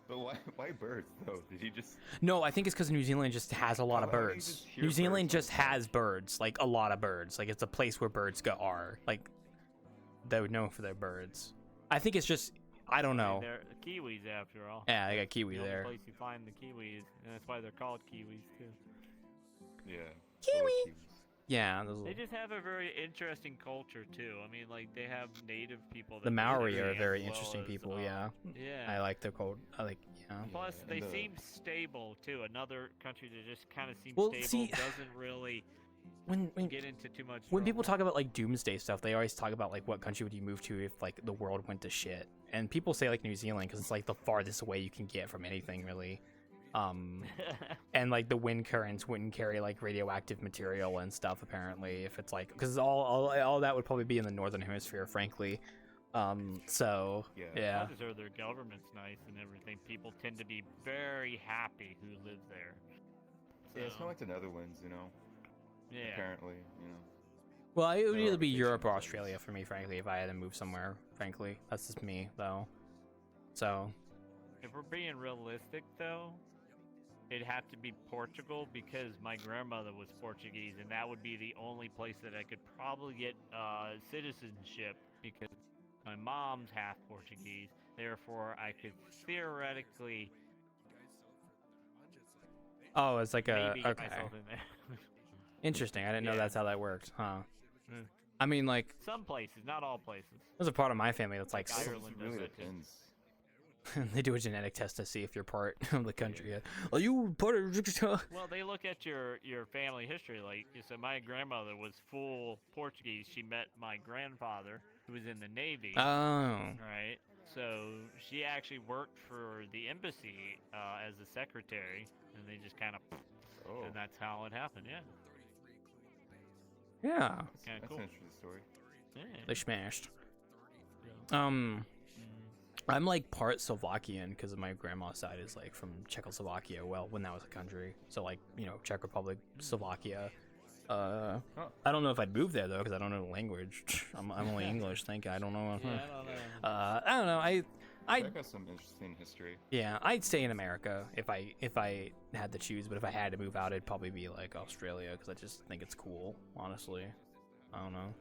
Speaker 14: But why birds though? Did he just?
Speaker 1: No, I think it's because New Zealand just has a lot of
Speaker 14: Why don't you
Speaker 1: birds.
Speaker 14: just hear
Speaker 1: New Zealand
Speaker 14: birds all
Speaker 1: just has birds, like a lot of birds. Like it's a place where birds are. Like they're known for their birds. I think it's just I don't know.
Speaker 17: They're Kiwis, after all.
Speaker 1: Yeah, they got kiwi
Speaker 17: the only
Speaker 1: there.
Speaker 17: place you find the Kiwis, and that's why they're called Kiwis, too.
Speaker 14: Yeah.
Speaker 1: Kiwi. Yeah, those
Speaker 17: They just have a very interesting culture, too. I mean, like, they have native people. That
Speaker 1: the Maori
Speaker 17: live
Speaker 1: are
Speaker 17: there
Speaker 1: very
Speaker 17: as well
Speaker 1: interesting
Speaker 17: as,
Speaker 1: people. Yeah.
Speaker 17: Yeah.
Speaker 1: I like their code. I like. Yeah.
Speaker 17: Plus,
Speaker 14: and
Speaker 17: they
Speaker 14: the-
Speaker 17: seem stable, too. Another country that just kind of seems
Speaker 1: Well,
Speaker 17: stable
Speaker 1: see,
Speaker 17: doesn't really
Speaker 1: when
Speaker 17: get into too much
Speaker 1: when people
Speaker 17: trouble.
Speaker 1: talk about like doomsday stuff, they always talk about like what country would you move to if like the world went to shit. And people say like New Zealand because it's like the farthest away you can get from anything really. And like the wind currents wouldn't carry like radioactive material and stuff apparently if it's like because all that would probably be in the northern hemisphere frankly. So yeah.
Speaker 17: As long as their government's nice and everything, people tend to be very happy who live there.
Speaker 14: Yeah, it's kind of like the Netherlands, you know.
Speaker 17: Yeah.
Speaker 14: Apparently, you know.
Speaker 1: Well, it would
Speaker 14: There
Speaker 1: either
Speaker 14: are
Speaker 1: be Europe or
Speaker 14: fictions.
Speaker 1: Australia for me, frankly, if I had to move somewhere. Frankly, that's just me, though. So,
Speaker 17: If we're being realistic, though, it'd have to be Portugal because my grandmother was Portuguese, and that would be the only place that I could probably get citizenship because my mom's half Portuguese. Therefore, I could theoretically
Speaker 1: Oh, it's like a
Speaker 17: maybe get
Speaker 1: okay.
Speaker 17: myself in there.
Speaker 1: Interesting. I didn't know
Speaker 17: Yeah.
Speaker 1: that's how that worked, huh?
Speaker 17: Mm.
Speaker 1: I mean, like,
Speaker 17: Some places, not all places.
Speaker 1: there's a part of my family that's like,
Speaker 17: Like Ireland does that too.
Speaker 1: they do a genetic test to see if you're part of the country. Are you part of?
Speaker 17: Well, they look at your family history. Like, so my grandmother was full Portuguese. She met my grandfather, who was in the Navy.
Speaker 1: Oh.
Speaker 17: Right. So she actually worked for the embassy as a secretary, and they just kind of, and that's how it happened. Yeah.
Speaker 1: Yeah.
Speaker 17: Kind of
Speaker 14: That's
Speaker 17: cool.
Speaker 14: an interesting story.
Speaker 17: Yeah.
Speaker 1: They smashed. I'm like part Slovakian because my grandma's side is like from Czechoslovakia. Well, when that was a country, so like Czech Republic, Slovakia. I don't know if I'd move there though because I don't know the language. I'm only English. Think I don't know.
Speaker 17: Yeah, I don't know.
Speaker 1: I don't know. I
Speaker 14: Czech has some interesting history.
Speaker 1: yeah, I'd stay in America if I had to choose. But if I had to move out, it'd probably be like Australia because I just think it's cool. Honestly, I don't know.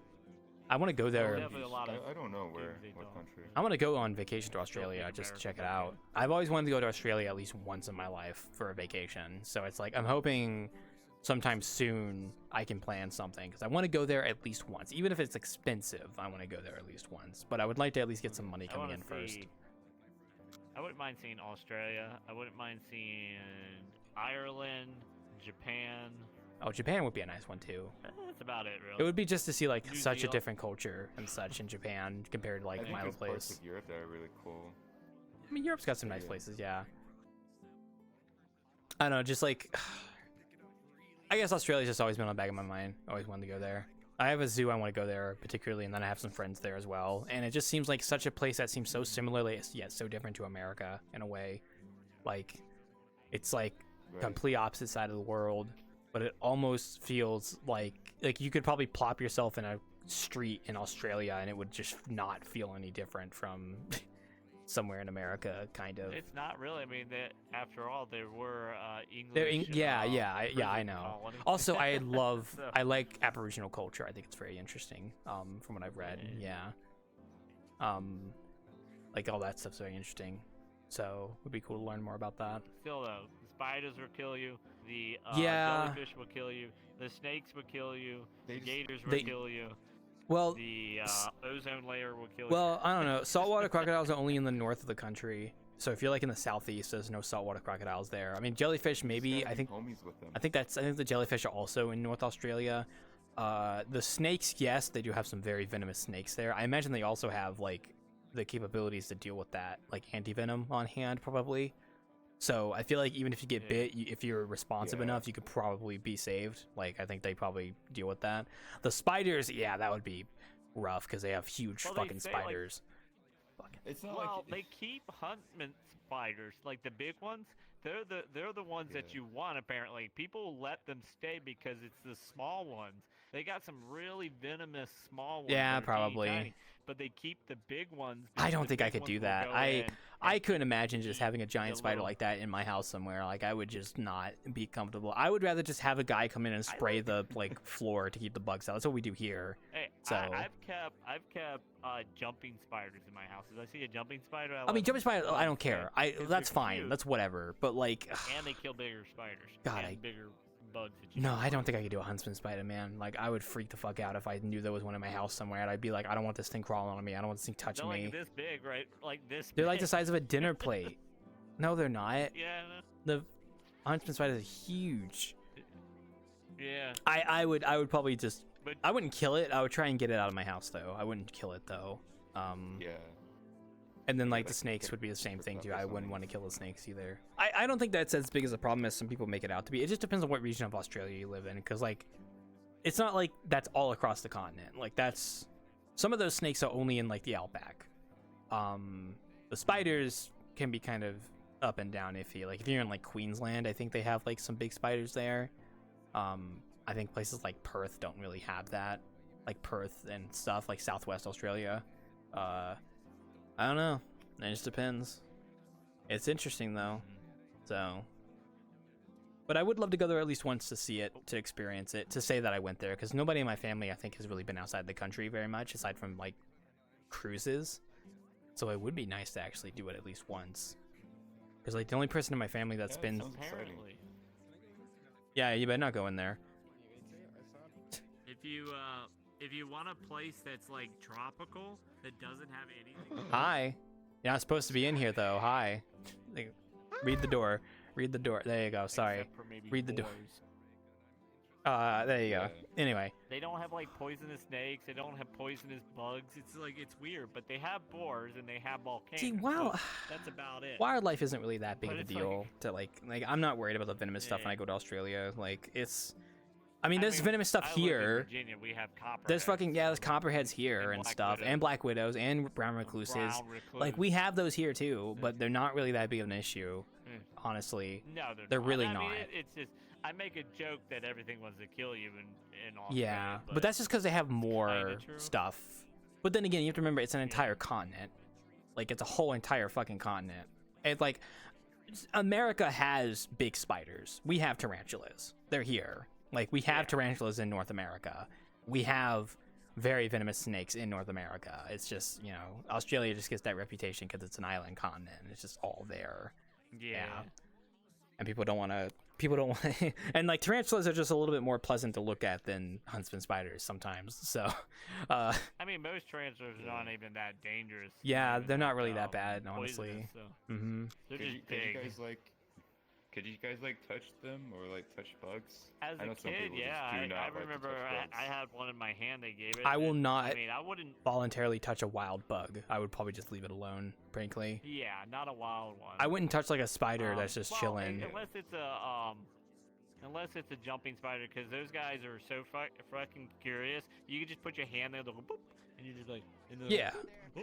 Speaker 1: I want to go there.
Speaker 17: Definitely a lot of
Speaker 14: I don't know where,
Speaker 17: things they
Speaker 14: what
Speaker 17: don't.
Speaker 14: country.
Speaker 1: I want to go on vacation to Australia just to check it out. I've always wanted to go to Australia at least once in my life for a vacation. So it's like I'm hoping sometime soon I can plan something because I want to go there at least once. Even if it's expensive, I want to go there at least once. But I would like to at least get some money
Speaker 17: I
Speaker 1: coming
Speaker 17: wanna
Speaker 1: in first.
Speaker 17: see- I wouldn't mind seeing Australia. I wouldn't mind seeing Ireland, Japan.
Speaker 1: Oh, Japan would be a nice one too.
Speaker 17: That's about it, really.
Speaker 1: It would be just to see like
Speaker 17: New
Speaker 1: such a
Speaker 17: Zealand.
Speaker 1: different culture and such in Japan compared to like
Speaker 14: I think
Speaker 1: my other
Speaker 14: there's parts
Speaker 1: place.
Speaker 14: of Europe that are really cool.
Speaker 1: I mean, Europe's got some nice places, yeah. I don't know, just like I guess Australia's just always been on the back of my mind. Always wanted to go there. I have a zoo I want to go there particularly, and then I have some friends there as well. And it just seems like such a place that seems so similar yet so different to America in a way. Like it's like complete opposite side of the world, but it almost feels like you could probably plop yourself in a street in Australia and it would just not feel any different from somewhere in America, kind of.
Speaker 17: It's not really. I mean, after all, there were
Speaker 1: They're
Speaker 17: English.
Speaker 1: I
Speaker 17: prison
Speaker 1: know.
Speaker 17: colonies.
Speaker 1: Also, I love,
Speaker 17: So-
Speaker 1: I like Aboriginal culture. I think it's very interesting. From what I've read, yeah. Like all that stuff's very interesting. So it'd be cool to learn more about that.
Speaker 17: Still though, the spiders will kill you. The
Speaker 1: Yeah.
Speaker 17: jellyfish will kill you. The snakes will kill you. The gators will
Speaker 1: they-
Speaker 17: kill you.
Speaker 1: Well,
Speaker 17: The ozone layer will kill you.
Speaker 1: well, I don't know. Saltwater crocodiles are only in the north of the country. So if you're like in the southeast, there's no saltwater crocodiles there. I mean, jellyfish maybe. I think
Speaker 14: homies with them.
Speaker 1: I think the jellyfish are also in North Australia. The snakes, yes, they do have some very venomous snakes there. I imagine they also have like the capabilities to deal with that, like anti-venom on hand, probably. So I feel like even if you get bit, if you're responsive enough, you could probably be saved. Like I think they probably deal with that. The spiders, yeah, that would be rough because they have huge
Speaker 17: Well, they
Speaker 1: fucking
Speaker 17: say, like-
Speaker 1: spiders.
Speaker 14: It's not
Speaker 17: Well,
Speaker 14: like
Speaker 17: they keep huntsman spiders, like the big ones. They're the ones that you want. Apparently, people let them stay because it's the small ones. They got some really venomous small ones.
Speaker 1: Yeah,
Speaker 17: that are teeny
Speaker 1: probably.
Speaker 17: tiny, but they keep the big ones.
Speaker 1: I
Speaker 17: because
Speaker 1: don't
Speaker 17: the
Speaker 1: think I
Speaker 17: big
Speaker 1: could
Speaker 17: ones
Speaker 1: do
Speaker 17: will
Speaker 1: that.
Speaker 17: go
Speaker 1: I
Speaker 17: in
Speaker 1: I couldn't imagine just having a giant
Speaker 17: the
Speaker 1: spider
Speaker 17: little-
Speaker 1: like that in my house somewhere. Like I would just not be comfortable. I would rather just have a guy come in and spray the like floor to keep the bugs out. That's what we do here.
Speaker 17: Hey,
Speaker 1: So
Speaker 17: I've kept jumping spiders in my house. If I see a jumping spider,
Speaker 1: I mean, jumping spider, I don't care.
Speaker 17: Because
Speaker 1: That's
Speaker 17: they're
Speaker 1: fine.
Speaker 17: cute.
Speaker 1: That's whatever. But like,
Speaker 17: And they kill bigger spiders.
Speaker 1: God,
Speaker 17: and bigger bugs. That you
Speaker 1: no,
Speaker 17: don't
Speaker 1: I don't
Speaker 17: want.
Speaker 1: think I could do a huntsman spider, man. Like I would freak the fuck out if I knew there was one in my house somewhere. And I'd be like, I don't want this thing crawling on me. I don't want this thing
Speaker 17: They're
Speaker 1: touching
Speaker 17: like
Speaker 1: me.
Speaker 17: this big, right? Like this.
Speaker 1: They're like the
Speaker 17: big.
Speaker 1: size of a dinner plate. No, they're not.
Speaker 17: Yeah.
Speaker 1: The huntsman spiders are huge.
Speaker 17: Yeah.
Speaker 1: I would probably just I wouldn't kill it. I would try and get it out of my house though. I wouldn't kill it though.
Speaker 14: Yeah.
Speaker 1: And then like the snakes would be the same thing too. I wouldn't want to kill the snakes either. I don't think that's as big as a problem as some people make it out to be. It just depends on what region of Australia you live in, because like it's not like that's all across the continent. Like that's some of those snakes are only in like the outback. The spiders can be kind of up and down iffy. Like if you're in like Queensland, I think they have like some big spiders there. I think places like Perth don't really have that, like Perth and stuff, like Southwest Australia. I don't know. It just depends. It's interesting though. So, but I would love to go there at least once to see it, to experience it, to say that I went there, because nobody in my family I think has really been outside the country very much, aside from like cruises. So it would be nice to actually do it at least once. Because like the only person in my family that's been
Speaker 17: Apparently.
Speaker 1: Yeah, you better not go in there.
Speaker 17: If you want a place that's like tropical that doesn't have anything.
Speaker 1: Hi. You're not supposed to be in here though. Hi. Like, read the door. Read the door. There you go. Sorry.
Speaker 17: Except for maybe
Speaker 1: Read the door.
Speaker 17: boars.
Speaker 1: There you go. Anyway.
Speaker 17: They don't have like poisonous snakes. They don't have poisonous bugs. It's weird, but they have boars and they have volcanoes.
Speaker 1: See, wow.
Speaker 17: So that's about it.
Speaker 1: Wildlife isn't really that big
Speaker 17: But
Speaker 1: of a
Speaker 17: it's
Speaker 1: deal to like I'm not worried about the venomous stuff when I go to Australia. Like I mean, there's venomous stuff
Speaker 17: I live in
Speaker 1: here.
Speaker 17: Virginia, we have copperheads.
Speaker 1: There's there's copperheads here and stuff, and black widows and brown recluses. Like we have those here too, but they're not really that big of an issue, honestly.
Speaker 17: No,
Speaker 1: they're
Speaker 17: not.
Speaker 1: really
Speaker 17: I
Speaker 1: not.
Speaker 17: mean, it's just I make a joke that everything wants to kill you in Australia.
Speaker 1: Yeah, but that's just because they have more stuff. But then again, you have to remember it's an entire continent. Like it's a whole entire fucking continent. It's like America has big spiders. We have tarantulas. They're here. Like we have tarantulas in North America. We have very venomous snakes in North America. It's just, Australia just gets that reputation because it's an island continent. It's just all there.
Speaker 17: Yeah.
Speaker 1: And people don't want to and like tarantulas are just a little bit more pleasant to look at than huntsman spiders sometimes. So
Speaker 17: I mean, most tarantulas aren't even that dangerous.
Speaker 1: Yeah, they're not really that bad, honestly.
Speaker 17: Poisonous, so. They're
Speaker 14: Could
Speaker 17: just big.
Speaker 14: Could you guys touch them or touch bugs?
Speaker 17: As
Speaker 14: I know
Speaker 17: a
Speaker 14: some
Speaker 17: kid,
Speaker 14: people
Speaker 17: yeah,
Speaker 14: just do not
Speaker 17: I
Speaker 14: like to
Speaker 17: remember
Speaker 14: touch bugs.
Speaker 17: I had one in my hand. They gave it.
Speaker 1: I will not
Speaker 17: I mean, I wouldn't
Speaker 1: voluntarily touch a wild bug. I would probably just leave it alone, frankly.
Speaker 17: Yeah, not a wild one.
Speaker 1: I wouldn't touch like a spider that's just chilling.
Speaker 17: Unless it's a jumping spider, because those guys are so fucking curious. You can just put your hand there, they'll go boop, and you're just like,
Speaker 1: yeah.
Speaker 14: Yeah.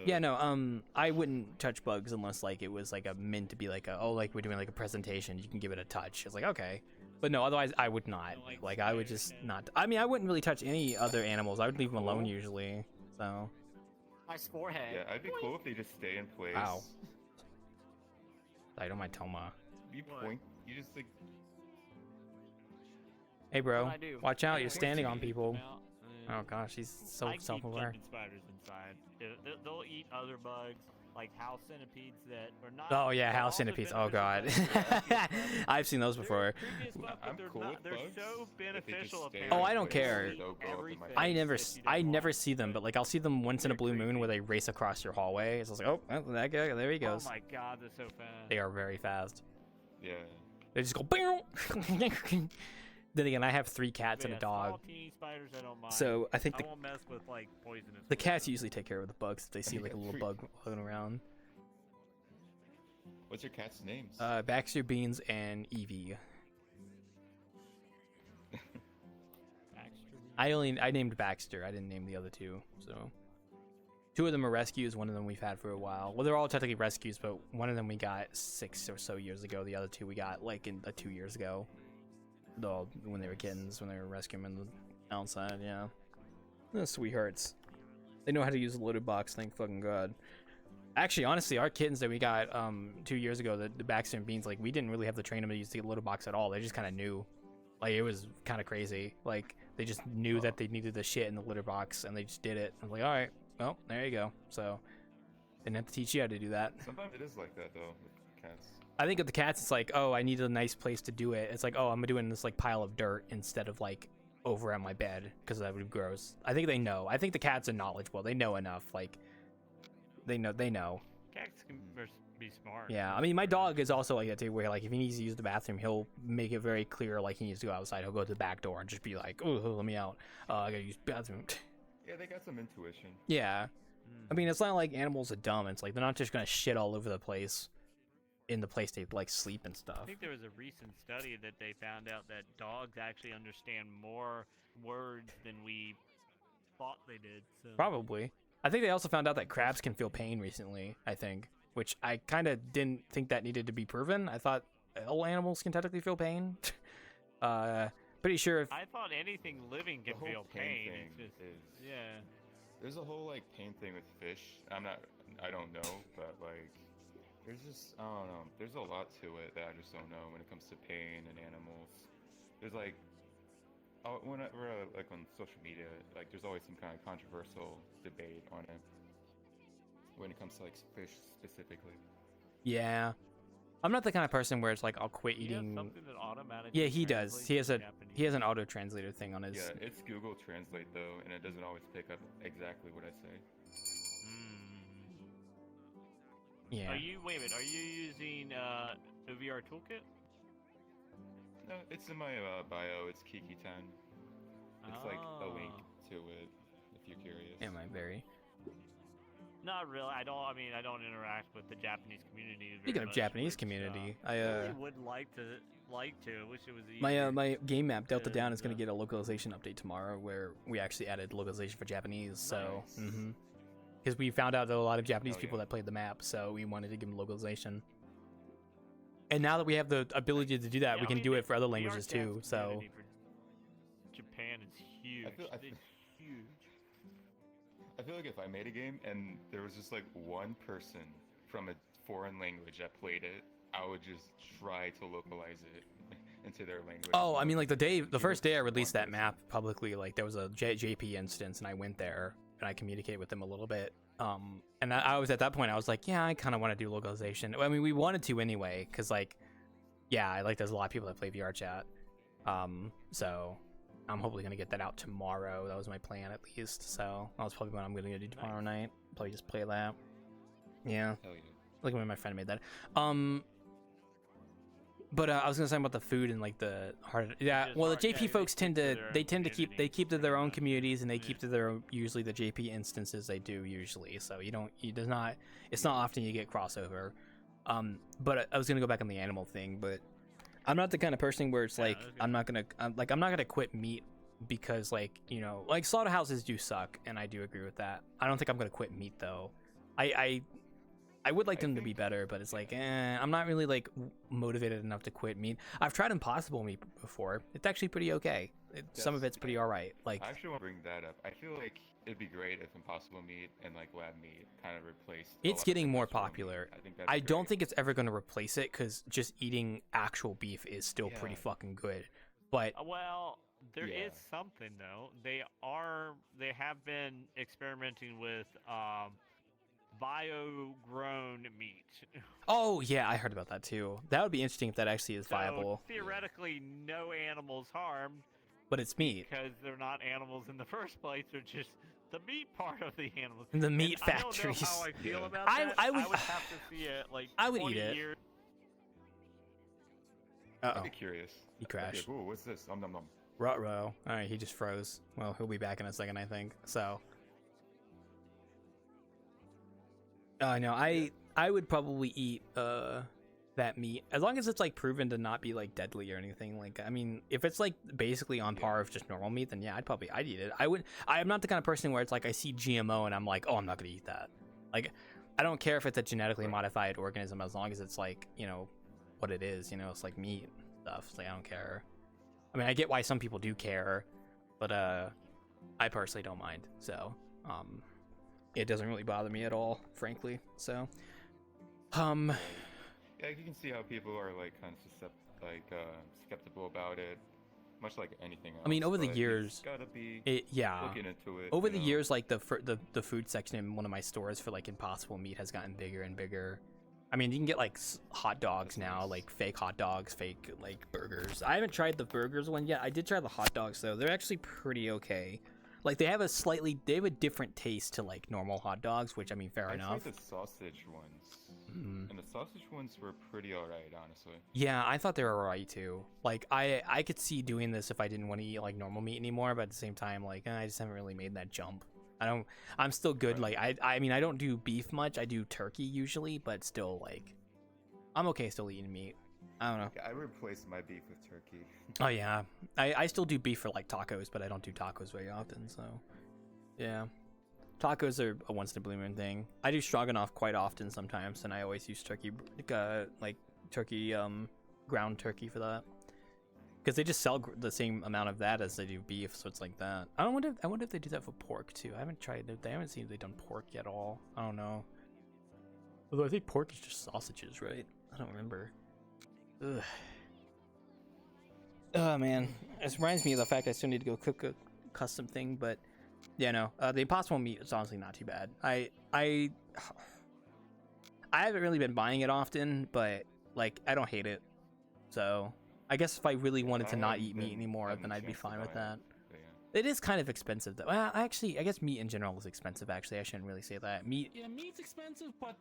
Speaker 1: Yeah, no, I wouldn't touch bugs unless it was meant to be we're doing a presentation, you can give it a touch. It's like, okay. But no, otherwise I would not. I would just not. I mean, I wouldn't really touch any other animals. I would leave them alone usually. So.
Speaker 17: Nice forehead.
Speaker 14: Yeah, I'd be cool if they just stay in place.
Speaker 1: Wow. I don't mind Toma.
Speaker 14: You point. You just
Speaker 1: Hey, bro. Watch out!
Speaker 17: Yeah,
Speaker 1: You're standing on people.
Speaker 17: Out,
Speaker 1: Oh gosh, he's so self-aware.
Speaker 17: I keep spiders inside. They'll eat other bugs, like house centipedes that are not.
Speaker 1: Oh yeah, house centipedes. Oh god, I've seen those before.
Speaker 14: I'm cool with
Speaker 17: they're
Speaker 14: bugs.
Speaker 17: So beneficial.
Speaker 1: Oh, I don't care. I never see them, but I'll see them once in a blue moon where they race across your hallway. So it's like, oh, that guy, there he goes.
Speaker 17: Oh my god, they're so fast.
Speaker 1: They are very fast.
Speaker 14: Yeah.
Speaker 1: They just go. Then again, I have 3 cats and a dog.
Speaker 17: Small, teeny spiders, I don't mind.
Speaker 1: So I think
Speaker 17: I won't mess with poisonous.
Speaker 1: The cats usually take care of the bugs if they see a little bug floating around.
Speaker 14: What's your cat's names?
Speaker 1: Baxter, Beans, and Evie. I named Baxter. I didn't name the other 2. So 2 of them are rescues. One of them we've had for a while. Well, they're all technically rescues, but one of them we got 6 or so years ago. The other 2 we got 2 years ago. Though when they were kittens, when they were rescuing them in the outside, yeah. They're sweethearts. They know how to use a loaded box, thank fucking god. Actually, honestly, our kittens that we got 2 years ago, the Baxter and Beans, we didn't really have to train them to use the loaded box at all. They just kind of knew. It was kind of crazy. They just knew that they needed the shit in the litter box, and they just did it. I was like, all right, well, there you go. So, didn't have to teach you how to do that.
Speaker 14: Sometimes it is like that, though, with cats.
Speaker 1: I think with the cats, it's like, oh, I need a nice place to do it. It's like, oh, I'm doing this pile of dirt instead of over at my bed because that would be gross. I think they know. I think the cats are knowledgeable. They know enough. They know.
Speaker 17: Cats can be smart.
Speaker 1: Yeah, I mean, my dog is also like that too. Where if he needs to use the bathroom, he'll make it very clear he needs to go outside. He'll go to the back door and just be like, oh, let me out. I gotta use the bathroom.
Speaker 14: Yeah, they got some intuition.
Speaker 1: Yeah, I mean, it's not like animals are dumb. It's they're not just gonna shit all over the place. In the place they sleep and stuff.
Speaker 17: I think there was a recent study that they found out that dogs actually understand more words than we thought they did. So.
Speaker 1: Probably. I think they also found out that crabs can feel pain recently, I think. Which I kind of didn't think that needed to be proven. I thought all animals can technically feel pain. Pretty sure if...
Speaker 17: I thought anything living can feel pain. Yeah.
Speaker 14: There's a whole pain thing with fish. I don't know, but there's just, I don't know, there's a lot to it that I just don't know when it comes to pain and animals. There's whenever on social media, there's always some kind of controversial debate on it when it comes to fish specifically.
Speaker 1: Yeah. I'm not the kind of person where it's like I'll quit eating.
Speaker 17: Something that automatically
Speaker 1: Yeah, he does.
Speaker 17: translates to Japanese.
Speaker 1: He has an auto translator thing on his.
Speaker 14: Yeah, it's Google Translate though, and it doesn't always pick up exactly what I say.
Speaker 1: Yeah.
Speaker 17: Wait a minute, are you using the VR toolkit?
Speaker 14: No, it's in my bio. It's Kiki-tan. It's like a link to it if you're curious.
Speaker 1: Am I very?
Speaker 17: Not really. I don't interact with the Japanese community.
Speaker 1: Speaking of Japanese community, I
Speaker 17: really would like to. I wish it was easier.
Speaker 1: my game map Delta Down is going to get a localization update tomorrow, where we actually added localization for Japanese. So, because we found out that a lot of Japanese people that played the map, so we wanted to give them localization. And now that we have the ability to do that, we can do it for other languages too. So,
Speaker 17: Japan is huge. It's huge.
Speaker 14: I feel like if I made a game and there was just like one person from a foreign language that played it, I would just try to localize it into their language.
Speaker 1: oh, I mean, like the first day I released that map publicly, like there was a JP instance, and I went there and I communicated with them a little bit. And I was at that point, I was like, yeah, I kind of want to do localization. I mean, we wanted to anyway, because like, yeah, like there's a lot of people that play VRChat. So I'm hopefully gonna get that out tomorrow. That was my plan at least. So that was probably what I'm gonna do tomorrow night. Probably just play that. Yeah.
Speaker 14: Hell yeah.
Speaker 1: Like when my friend made that. But I was gonna say about the food and like the hard. Yeah. Well, the JP folks tend to keep to their own communities, and they keep to their usually the JP instances they do usually. So it's not often you get crossover. But I was gonna go back on the animal thing, but I'm not the kind of person where it's like I'm not gonna quit meat because like like slaughterhouses do suck, and I do agree with that. I don't think I'm gonna quit meat though. I would like them to be better, but it's like I'm not really like motivated enough to quit meat. I've tried Impossible meat before. It's actually pretty okay. Some of it's pretty alright. Like
Speaker 14: I actually want to bring that up. I feel like it'd be great if Impossible meat and like lab meat kind of replaced.
Speaker 1: It's getting more popular. I don't
Speaker 14: great.
Speaker 1: think it's ever going to replace it because just eating actual beef is still pretty fucking good. But
Speaker 17: well, there is something though. They have been experimenting with bio-grown meat.
Speaker 1: oh yeah, I heard about that too. That would be interesting if that actually is viable.
Speaker 17: Theoretically, no animals harmed.
Speaker 1: But it's meat.
Speaker 17: Because they're not animals in the first place. They're just the meat part of the animals.
Speaker 1: The meat factories.
Speaker 17: I don't know how I feel about that. I would have to see it like
Speaker 1: I would
Speaker 17: 20
Speaker 1: eat it.
Speaker 17: years.
Speaker 14: I'd be curious.
Speaker 1: He crashed.
Speaker 14: Okay, ooh, what's this? Nom nom nom.
Speaker 1: Ruh-roh. Alright, he just froze. Well, he'll be back in a second, I think. So no, I would probably eat that meat as long as it's like proven to not be like deadly or anything. Like I mean, if it's like basically on par with just normal meat, then yeah, I'd eat it. I'm not the kind of person where it's like I see GMO and I'm like, oh, I'm not gonna eat that. Like I don't care if it's a genetically modified organism as long as it's like what it is. It's like meat stuff. So I don't care. I mean, I get why some people do care, but I personally don't mind. So it doesn't really bother me at all, frankly. So,
Speaker 14: yeah, you can see how people are like kind of skeptical about it, much like anything else.
Speaker 1: I mean, over the
Speaker 14: but
Speaker 1: years,
Speaker 14: you gotta be looking into it.
Speaker 1: Over the years, like the food section in one of my stores for like Impossible meat has gotten bigger and bigger. I mean, you can get like hot dogs now, like fake hot dogs, fake like burgers. I haven't tried the burgers one yet. I did try the hot dogs though. They're actually pretty okay. Like they have a different taste to like normal hot dogs, which I mean, fair enough.
Speaker 14: I tried the sausage ones, and the sausage ones were pretty alright, honestly.
Speaker 1: Yeah, I thought they were alright too. Like I could see doing this if I didn't want to eat like normal meat anymore, but at the same time, like I just haven't really made that jump. I'm still good. Like I mean, I don't do beef much. I do turkey usually, but still like I'm okay still eating meat. I don't know.
Speaker 14: Yeah, I replaced my beef with turkey.
Speaker 1: Oh yeah, I still do beef for like tacos, but I don't do tacos very often. So yeah, tacos are a once in a blue moon thing. I do stroganoff quite often sometimes, and I always use turkey, like turkey, ground turkey for that, because they just sell the same amount of that as they do beef. So it's like that. I wonder if they do that for pork too. I haven't tried it. They haven't seen if they've done pork yet at all. I don't know. Although I think pork is just sausages, right? I don't remember. Ugh. Oh man, this reminds me of the fact I still need to go cook a custom thing, but yeah, no, the Impossible meat is honestly not too bad. I haven't really been buying it often, but Like, I don't hate it. So, I guess if I really wanted to
Speaker 14: I
Speaker 1: not
Speaker 14: haven't
Speaker 1: eat meat
Speaker 14: been
Speaker 1: anymore,
Speaker 14: having
Speaker 1: then
Speaker 14: a
Speaker 1: I'd be
Speaker 14: chance to
Speaker 1: fine with
Speaker 14: buy it,
Speaker 1: that.
Speaker 14: but yeah.
Speaker 1: It is kind of expensive, though. Well, actually, I guess meat in general is expensive, actually. I shouldn't really say that. Meat,
Speaker 15: Yeah, meat's expensive, but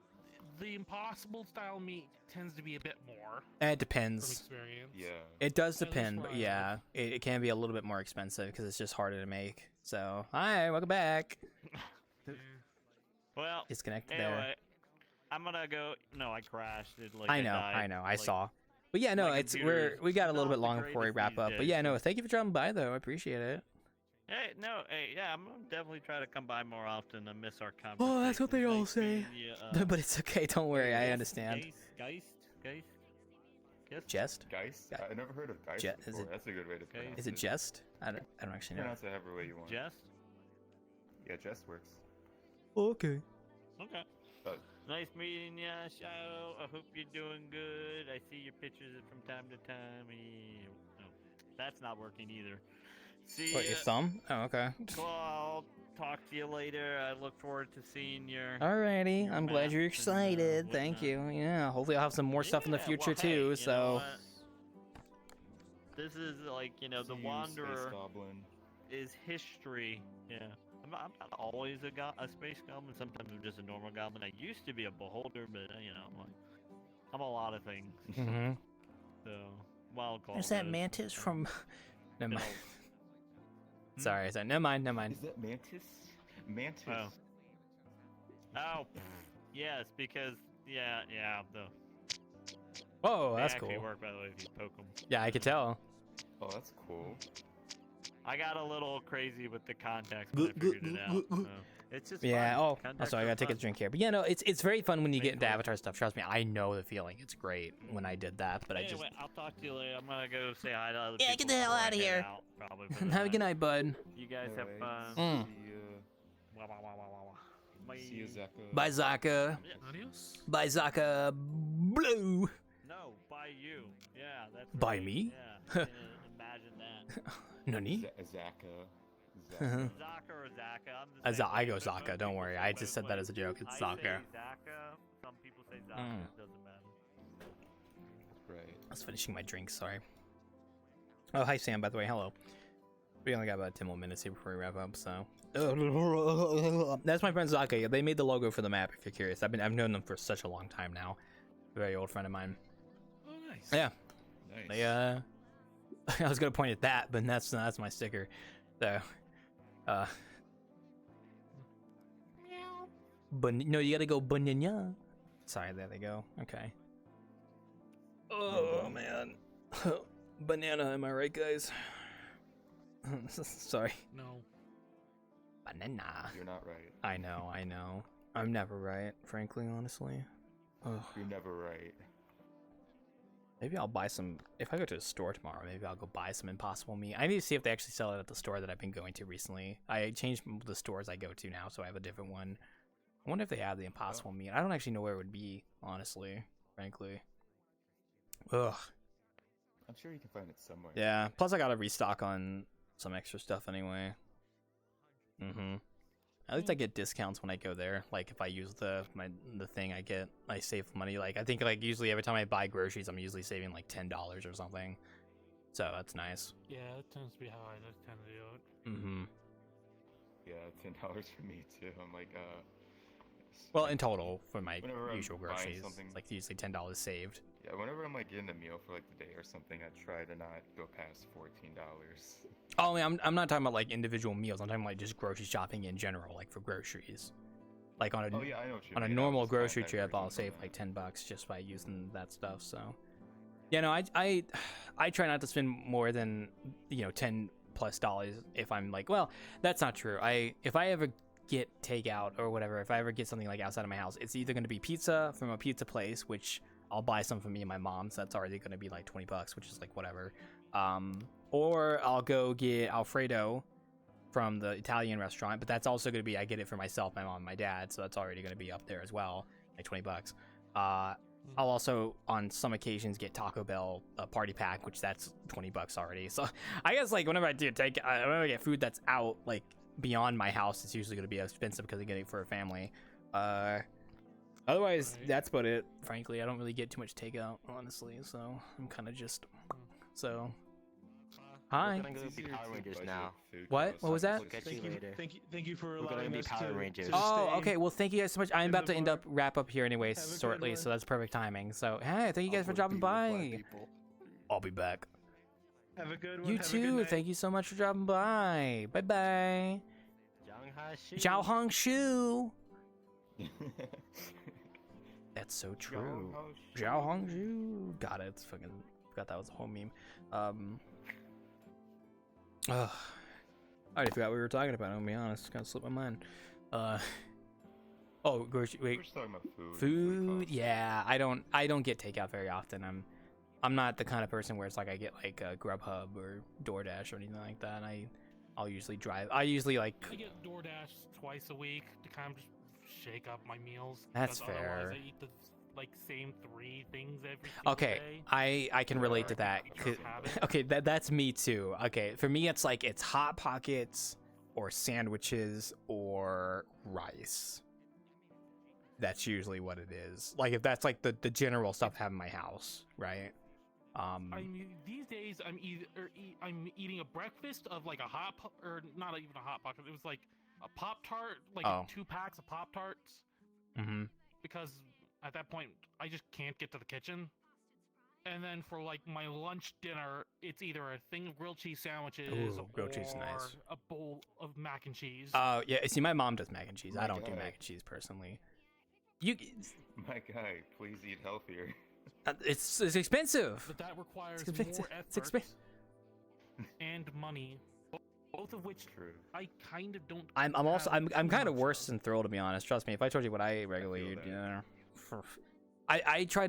Speaker 15: the Impossible style meat tends to be a bit more.
Speaker 1: it
Speaker 15: From
Speaker 1: depends.
Speaker 15: experience.
Speaker 14: Yeah.
Speaker 1: It does
Speaker 15: At least
Speaker 1: depend,
Speaker 15: where
Speaker 1: but
Speaker 15: I
Speaker 1: yeah, it can be a little bit more expensive because it's just harder to make. So, hi, welcome back.
Speaker 17: Well,
Speaker 1: Disconnected
Speaker 17: anyway,
Speaker 1: there.
Speaker 17: I'm gonna go. No, I crashed. It, like,
Speaker 1: I know,
Speaker 17: died.
Speaker 1: I
Speaker 17: Like,
Speaker 1: saw. But yeah, no,
Speaker 17: my
Speaker 1: it's
Speaker 17: computer
Speaker 1: we
Speaker 17: is
Speaker 1: got a little
Speaker 17: not
Speaker 1: bit
Speaker 17: the
Speaker 1: longer before we
Speaker 17: greatest
Speaker 1: wrap
Speaker 17: these
Speaker 1: up. But
Speaker 17: days,
Speaker 1: yeah, no,
Speaker 17: so-
Speaker 1: thank you for dropping by though. I appreciate it.
Speaker 17: Hey, no, hey, yeah, I'm gonna definitely try to come by more often and miss our conversation.
Speaker 1: Oh, that's what they all say. But it's okay, don't worry, I understand.
Speaker 17: Geist.
Speaker 1: Jest?
Speaker 14: Geist? I never heard of Geist
Speaker 1: Is
Speaker 14: before.
Speaker 1: it?
Speaker 14: That's a good way to pronounce
Speaker 1: Is it jest? I don't actually know.
Speaker 14: Pronounce it however way you want.
Speaker 17: Jest?
Speaker 14: Yeah, Jest works.
Speaker 1: Oh, okay.
Speaker 17: Okay.
Speaker 14: But
Speaker 17: Nice meeting ya, Shadow. I hope you're doing good. I see your pictures from time to time. No, that's not working either. See
Speaker 1: What, your
Speaker 17: ya.
Speaker 1: thumb? Oh, okay.
Speaker 17: Well, I'll talk to you later. I look forward to seeing your.
Speaker 1: Alrighty, I'm glad you're
Speaker 17: maps and,
Speaker 1: excited. Thank you. Yeah, hopefully I'll have some more stuff in the
Speaker 17: Yeah,
Speaker 1: future
Speaker 17: well, hey,
Speaker 1: too.
Speaker 17: you know
Speaker 1: So
Speaker 17: what? This is like, the
Speaker 14: See you,
Speaker 17: Wanderer
Speaker 14: Space Goblin.
Speaker 17: is history. Yeah. I'm not always a space goblin. Sometimes I'm just a normal goblin. I used to be a beholder, but I'm a lot of things.
Speaker 1: Mhm.
Speaker 17: So wild call.
Speaker 1: There's that
Speaker 17: goes.
Speaker 1: mantis from. Never mind.
Speaker 17: Hmm?
Speaker 1: Sorry, never mind.
Speaker 14: Is that Mantis? Mantis.
Speaker 17: Oh. Oh. Yes, because the.
Speaker 1: Whoa,
Speaker 17: they
Speaker 1: that's
Speaker 17: actually
Speaker 1: cool.
Speaker 17: work, by the way, if you poke them.
Speaker 1: Yeah, I could tell.
Speaker 14: Oh, that's cool.
Speaker 17: I got a little crazy with the context when I figured it out. So. It's just
Speaker 1: Yeah.
Speaker 17: fun.
Speaker 1: Oh,
Speaker 17: Contacts
Speaker 1: sorry, I
Speaker 17: are
Speaker 1: gotta take a
Speaker 17: fun.
Speaker 1: drink here. But yeah, no, it's very fun when you get into
Speaker 17: Thankfully.
Speaker 1: Avatar stuff. Trust me, I know the feeling. It's great when I did that, but I just.
Speaker 17: Anyway, I'll talk to you later. I'm gonna go say hi to other
Speaker 1: Yeah,
Speaker 17: people
Speaker 1: get the hell
Speaker 17: before I
Speaker 1: outta
Speaker 17: head
Speaker 1: here.
Speaker 17: out, probably for the
Speaker 1: Have a
Speaker 17: night.
Speaker 1: good night, bud.
Speaker 17: You guys have
Speaker 14: Alright,
Speaker 17: fun.
Speaker 1: Mm.
Speaker 14: See ya.
Speaker 17: Wah, wah, wah, wah, wah, wah.
Speaker 14: See ya, Zaka.
Speaker 1: Bye, Zaka.
Speaker 15: Adios.
Speaker 1: Bye, Zaka. Blue.
Speaker 17: No, by you. Yeah, that's
Speaker 1: By
Speaker 17: right.
Speaker 1: me?
Speaker 17: Yeah, imagine that.
Speaker 1: Nani?
Speaker 14: Zaka.
Speaker 17: Zaka or Zaka? I'm the same
Speaker 1: I
Speaker 17: way,
Speaker 1: go
Speaker 17: but
Speaker 1: Zaka.
Speaker 17: most
Speaker 1: Don't
Speaker 17: people
Speaker 1: worry.
Speaker 17: say
Speaker 1: I
Speaker 17: both
Speaker 1: just said that
Speaker 17: ways.
Speaker 1: as a joke. It's
Speaker 17: I
Speaker 1: Zaka.
Speaker 17: say Zaka. Some people say Zaka.
Speaker 1: Mm.
Speaker 17: It doesn't matter.
Speaker 14: Right.
Speaker 1: I was finishing my drink. Sorry. Oh, hi, Sam. By the way, hello. We only got about 10 more minutes here before we wrap up. So that's my friend Zaka. They made the logo for the map. If you're curious, I've known them for such a long time now. A very old friend of mine.
Speaker 15: Oh, nice.
Speaker 1: Yeah.
Speaker 14: Nice.
Speaker 1: They I was gonna point at that, but that's my sticker. So, but no, you gotta go banana. Sorry, there they go. Okay. Oh man, banana. Am I right, guys? Sorry.
Speaker 15: No.
Speaker 1: Banana.
Speaker 14: You're not right.
Speaker 1: I know. I'm never right, frankly, honestly. Ugh.
Speaker 14: You're never right.
Speaker 1: Maybe I'll buy some. If I go to a store tomorrow, maybe I'll go buy some Impossible meat. I need to see if they actually sell it at the store that I've been going to recently. I changed the stores I go to now, so I have a different one. I wonder if they have the Impossible meat. I don't actually know where it would be, honestly, frankly. Ugh.
Speaker 14: I'm sure you can find it somewhere.
Speaker 1: Yeah. Plus, I got to restock on some extra stuff anyway. At least I get discounts when I go there. Like if I use the thing, I save money. Like I think usually every time I buy groceries, I'm usually saving like $10 or something. So that's nice.
Speaker 15: Yeah, that tends to be how I tend to do it.
Speaker 14: Yeah, $10 for me too. I'm like,
Speaker 1: Well, in total for my
Speaker 14: whenever I'm
Speaker 1: usual
Speaker 14: buying
Speaker 1: groceries,
Speaker 14: something-
Speaker 1: it's like usually $10 saved.
Speaker 14: Yeah, whenever I'm like getting a meal for like the day or something, I try to not go past $14.
Speaker 1: Oh, I mean, I'm not talking about like individual meals. I'm talking like just grocery shopping in general, like for groceries. Like on a
Speaker 14: Oh, yeah, I know what you
Speaker 1: on a
Speaker 14: mean.
Speaker 1: normal
Speaker 14: I'm just buying
Speaker 1: grocery trip, I'll
Speaker 14: diversions
Speaker 1: save like $10 just by using that stuff. So, yeah, no, I try not to spend more than $10+ if I'm like, well, that's not true. If I ever get takeout or whatever, if I ever get something like outside of my house, it's either going to be pizza from a pizza place, which I'll buy some for me and my mom, so that's already going to be like $20, which is like whatever. Or I'll go get Alfredo from the Italian restaurant, but that's also going to be, I get it for myself, my mom, and my dad, so that's already going to be up there as well, like $20. I'll also on some occasions get Taco Bell a party pack, which that's $20 already. So I guess like whenever I whenever I get food that's out like beyond my house, it's usually going to be expensive because I'm getting it for a family. Otherwise, that's about it. Frankly, I don't really get too much takeout, honestly. So I'm kind of just so. Hi.
Speaker 18: We're gonna go be Power Rangers now.
Speaker 1: What? What was that?
Speaker 18: We'll catch you later.
Speaker 3: Thank you for
Speaker 18: We're gonna
Speaker 3: allowing
Speaker 18: be
Speaker 3: us
Speaker 18: Power
Speaker 3: to.
Speaker 18: Rangers.
Speaker 1: Oh, okay. Well, thank you guys so much. I'm about to
Speaker 3: before-
Speaker 1: wrap up here anyways
Speaker 3: Have a good
Speaker 1: shortly,
Speaker 3: one.
Speaker 1: so that's perfect timing. So hey, thank you guys for dropping by. I'll be back.
Speaker 3: Have a good one.
Speaker 1: You
Speaker 3: have a good
Speaker 1: too.
Speaker 3: night.
Speaker 1: Thank you so much for dropping by. Bye bye. Zhao Hong Shu. That's so true. Zhao Hong Shu. Got it. It's fucking forgot that was a whole meme. I already forgot what we were talking about. I'm gonna be honest. Kind of slipped my mind. Oh, grocery. Wait.
Speaker 14: We're just talking about food.
Speaker 1: Food. Yeah, I don't get takeout very often. I'm not the kind of person where it's like I get like a Grubhub or DoorDash or anything like that. I'll usually drive. I usually like.
Speaker 15: I get DoorDash twice a week to kind of just shake up my meals.
Speaker 1: That's
Speaker 15: because
Speaker 1: fair.
Speaker 15: Otherwise, I eat the like same 3 things every single
Speaker 1: Okay,
Speaker 15: day.
Speaker 1: I can relate to that. Okay, that's me too. Okay, for me it's like it's Hot Pockets or sandwiches or rice. That's usually what it is. Like if that's like the general stuff I have in my house, right?
Speaker 15: I mean, these days I'm I'm eating a breakfast of like or not even a Hot Pocket. It was like a Pop-Tart, like 2 packs of Pop-Tarts.
Speaker 1: Mm-hmm.
Speaker 15: Because at that point I just can't get to the kitchen. And then for like my lunch dinner, it's either a thing of grilled cheese sandwiches
Speaker 1: grilled cheese is nice.
Speaker 15: a bowl of mac and cheese.
Speaker 1: Yeah. See, my mom does mac and cheese. I don't do
Speaker 14: God.
Speaker 1: mac and cheese personally.
Speaker 14: My guy, please eat healthier.
Speaker 1: It's expensive.
Speaker 15: But that requires
Speaker 1: It's expensive.
Speaker 15: more
Speaker 1: It's
Speaker 15: effort
Speaker 1: expensive.
Speaker 15: and money, both of which I kind of don't.
Speaker 1: I'm kind of worse than Thrill, to be honest. Trust me. If I told you what I regularly eat, I try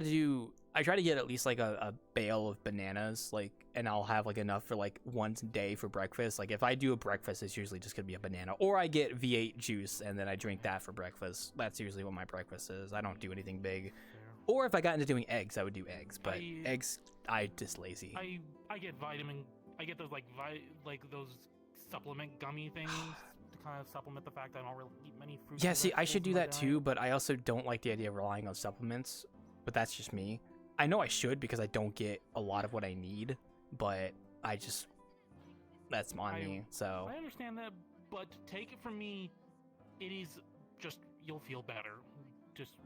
Speaker 1: to get at least like a bale of bananas, like, and I'll have like enough for like once a day for breakfast. Like if I do a breakfast, it's usually just gonna be a banana, or I get V8 juice and then I drink that for breakfast. That's usually what my breakfast is. I don't do anything big. Or if I got into doing eggs, I would do eggs, but eggs, I just lazy.
Speaker 15: I get I get those like those supplement gummy things to kind of supplement the fact that I don't really eat many fruits.
Speaker 1: Yeah,
Speaker 15: and
Speaker 1: see, I should do
Speaker 15: vegetables
Speaker 1: that
Speaker 15: in my
Speaker 1: too, but I also don't like the idea of relying on supplements. But that's just me. I know I should because I don't get a lot of what I need, but that's on me. So
Speaker 15: I understand that, but take it from me, it is just you'll feel better. Just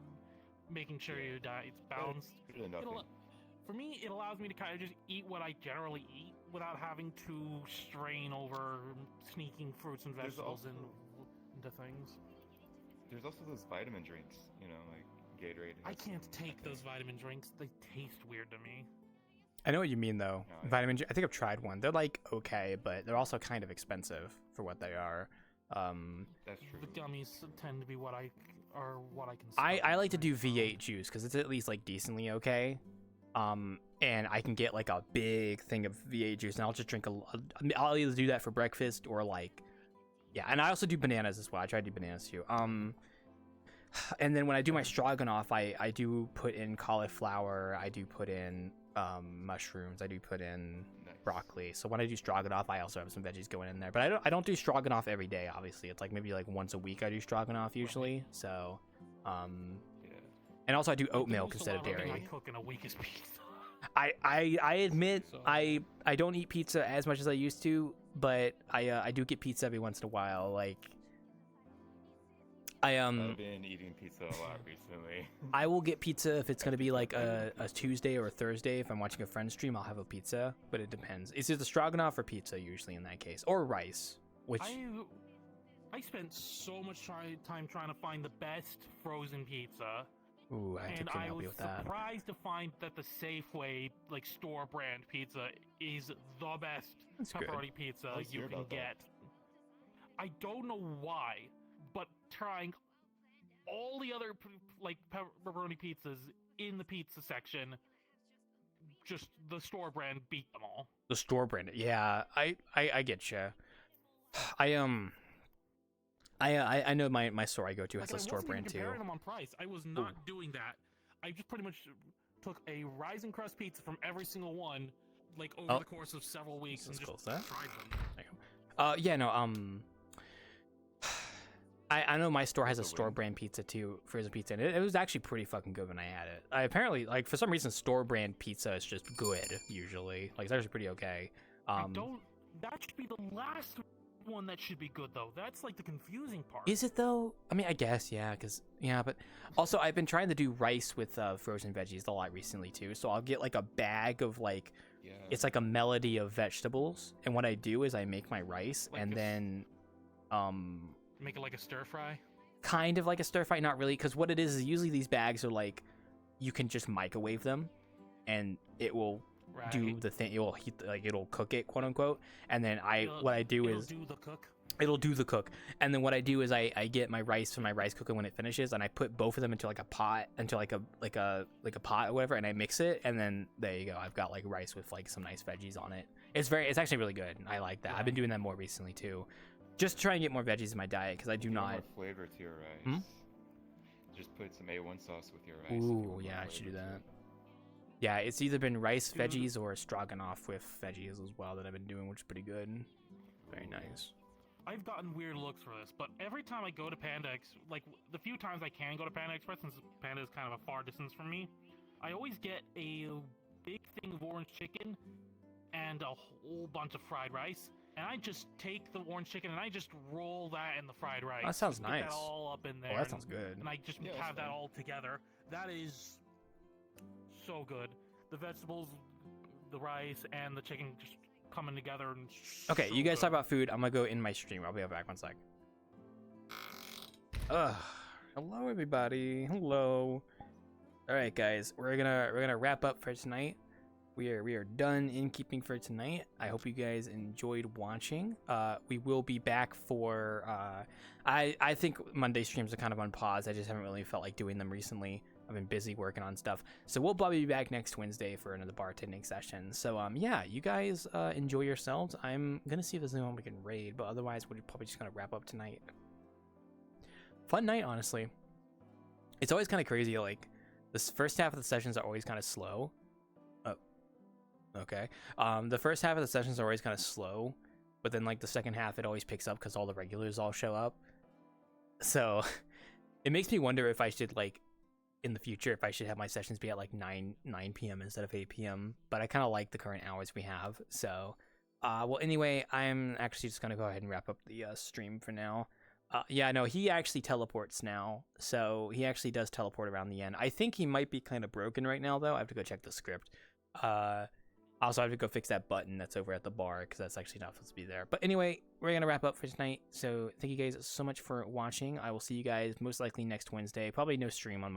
Speaker 15: making sure your diet's balanced. For me, it allows me to kind of just eat what I generally eat without having to strain over sneaking fruits and vegetables into things.
Speaker 14: There's also those vitamin drinks, like Gatorade.
Speaker 15: I can't take those vitamin drinks. They taste weird to me.
Speaker 1: I know what you mean, though. I think I've tried one. They're like okay, but they're also kind of expensive for what they are.
Speaker 14: That's true.
Speaker 15: The gummies tend to be what I can.
Speaker 1: I like to do V8 juice because it's at least like decently okay. And I can get like a big thing of V8 juice, and I'll just drink I'll either do that for breakfast or like, yeah. And I also do bananas as well. I try to do bananas too. And then when I do my stroganoff, I do put in cauliflower. I do put in mushrooms. I do put in broccoli. So when I do stroganoff, I also have some veggies going in there. But I don't do stroganoff every day. Obviously, it's like maybe like once a week I do stroganoff usually. So, and also I do oat milk instead of dairy.
Speaker 15: I cook in a week is pizza.
Speaker 1: I admit I don't eat pizza as much as I used to, but I do get pizza every once in a while. Like
Speaker 14: I've been eating pizza a lot recently.
Speaker 1: I will get pizza if it's gonna be like a Tuesday or a Thursday. If I'm watching a friend stream, I'll have a pizza, but it depends. It's either stroganoff or pizza usually in that case, or rice. Which
Speaker 15: I spent so much time trying to find the best frozen pizza.
Speaker 1: Ooh, I can help you with that.
Speaker 15: I was surprised to find that the Safeway like store brand pizza is the best pepperoni pizza you can get. I don't know why, but trying all the other like pepperoni pizzas in the pizza section, just the store brand beat them all.
Speaker 1: The store brand, yeah. I get you. I know my store I go to has a store brand too.
Speaker 15: I wasn't even comparing them on price. I was not doing that. I just pretty much took a Rising Crust pizza from every single one, like over the course of several weeks, and just tried them.
Speaker 1: Yeah, no. I know my store has a store brand pizza too, frozen pizza, and it was actually pretty fucking good when I had it. I apparently, like, for some reason, store brand pizza is just good usually. Like, it's actually pretty okay.
Speaker 15: That should be the last one that should be good though. That's like the confusing part.
Speaker 1: Is it though? I mean, I guess but also I've been trying to do rice with frozen veggies a lot recently too. So I'll get like a bag of like, it's like a melody of vegetables, and what I do is I make my rice
Speaker 15: Like
Speaker 1: and then,
Speaker 15: make it like a stir fry.
Speaker 1: kind of like a stir fry, not really, because what it is usually these bags are like, you can just microwave them, and it will do the thing. It will heat, like it'll cook it, quote unquote. And then it'll do the cook. And then what I do is I get my rice from my rice cooker when it finishes, and I put both of them into like a pot, like a pot or whatever, and I mix it, and then there you go. I've got like rice with like some nice veggies on it. It's actually really good. I like that. I've been doing that more recently too. Just try and get more veggies in my diet because I do not.
Speaker 14: More flavor to your rice. Just put some A1 sauce with your rice.
Speaker 1: Ooh, yeah, I should do that. Yeah, it's either been rice, veggies, or stroganoff with veggies as well that I've been doing, which is pretty good. Very nice.
Speaker 15: I've gotten weird looks for this, but every time I go to Panda like the few times I can go to Panda Express, since Panda is kind of a far distance from me, I always get a big thing of orange chicken and a whole bunch of fried rice. And I just take the orange chicken and I just roll that in the fried rice.
Speaker 1: That sounds
Speaker 15: Get
Speaker 1: nice.
Speaker 15: that all up in there.
Speaker 1: Oh, that sounds good.
Speaker 15: And I just have that all together. That is so good. The vegetables, the rice, and the chicken just coming together. And
Speaker 1: Okay,
Speaker 15: so
Speaker 1: you guys
Speaker 15: good.
Speaker 1: talk about food. I'm gonna go in my stream. I'll be right back 1 sec. Hello everybody. Hello. All right, guys. We're gonna wrap up for tonight. We are done Innkeeping for tonight. I hope you guys enjoyed watching. We will be back for I think Monday streams are kind of on pause. I just haven't really felt like doing them recently. I've been busy working on stuff. So we'll probably be back next Wednesday for another bartending session. So yeah, you guys enjoy yourselves. I'm gonna see if there's anyone we can raid, but otherwise we're probably just gonna wrap up tonight. Fun night, honestly. It's always kind of crazy. Like this first half of the sessions are always kind of slow. Okay. The first half of the sessions are always kind of slow, but then like the second half it always picks up because all the regulars all show up. So it makes me wonder if I should like in the future if I should have my sessions be at like 9 p.m. instead of 8 p.m. But I kind of like the current hours we have. So well anyway, I'm actually just gonna go ahead and wrap up the stream for now. Yeah, no, he actually teleports now. So he actually does teleport around the end. I think he might be kind of broken right now though. I have to go check the script. Also, I have to go fix that button that's over at the bar because that's actually not supposed to be there. But anyway, we're going to wrap up for tonight. So thank you guys so much for watching. I will see you guys most likely next Wednesday. Probably no stream on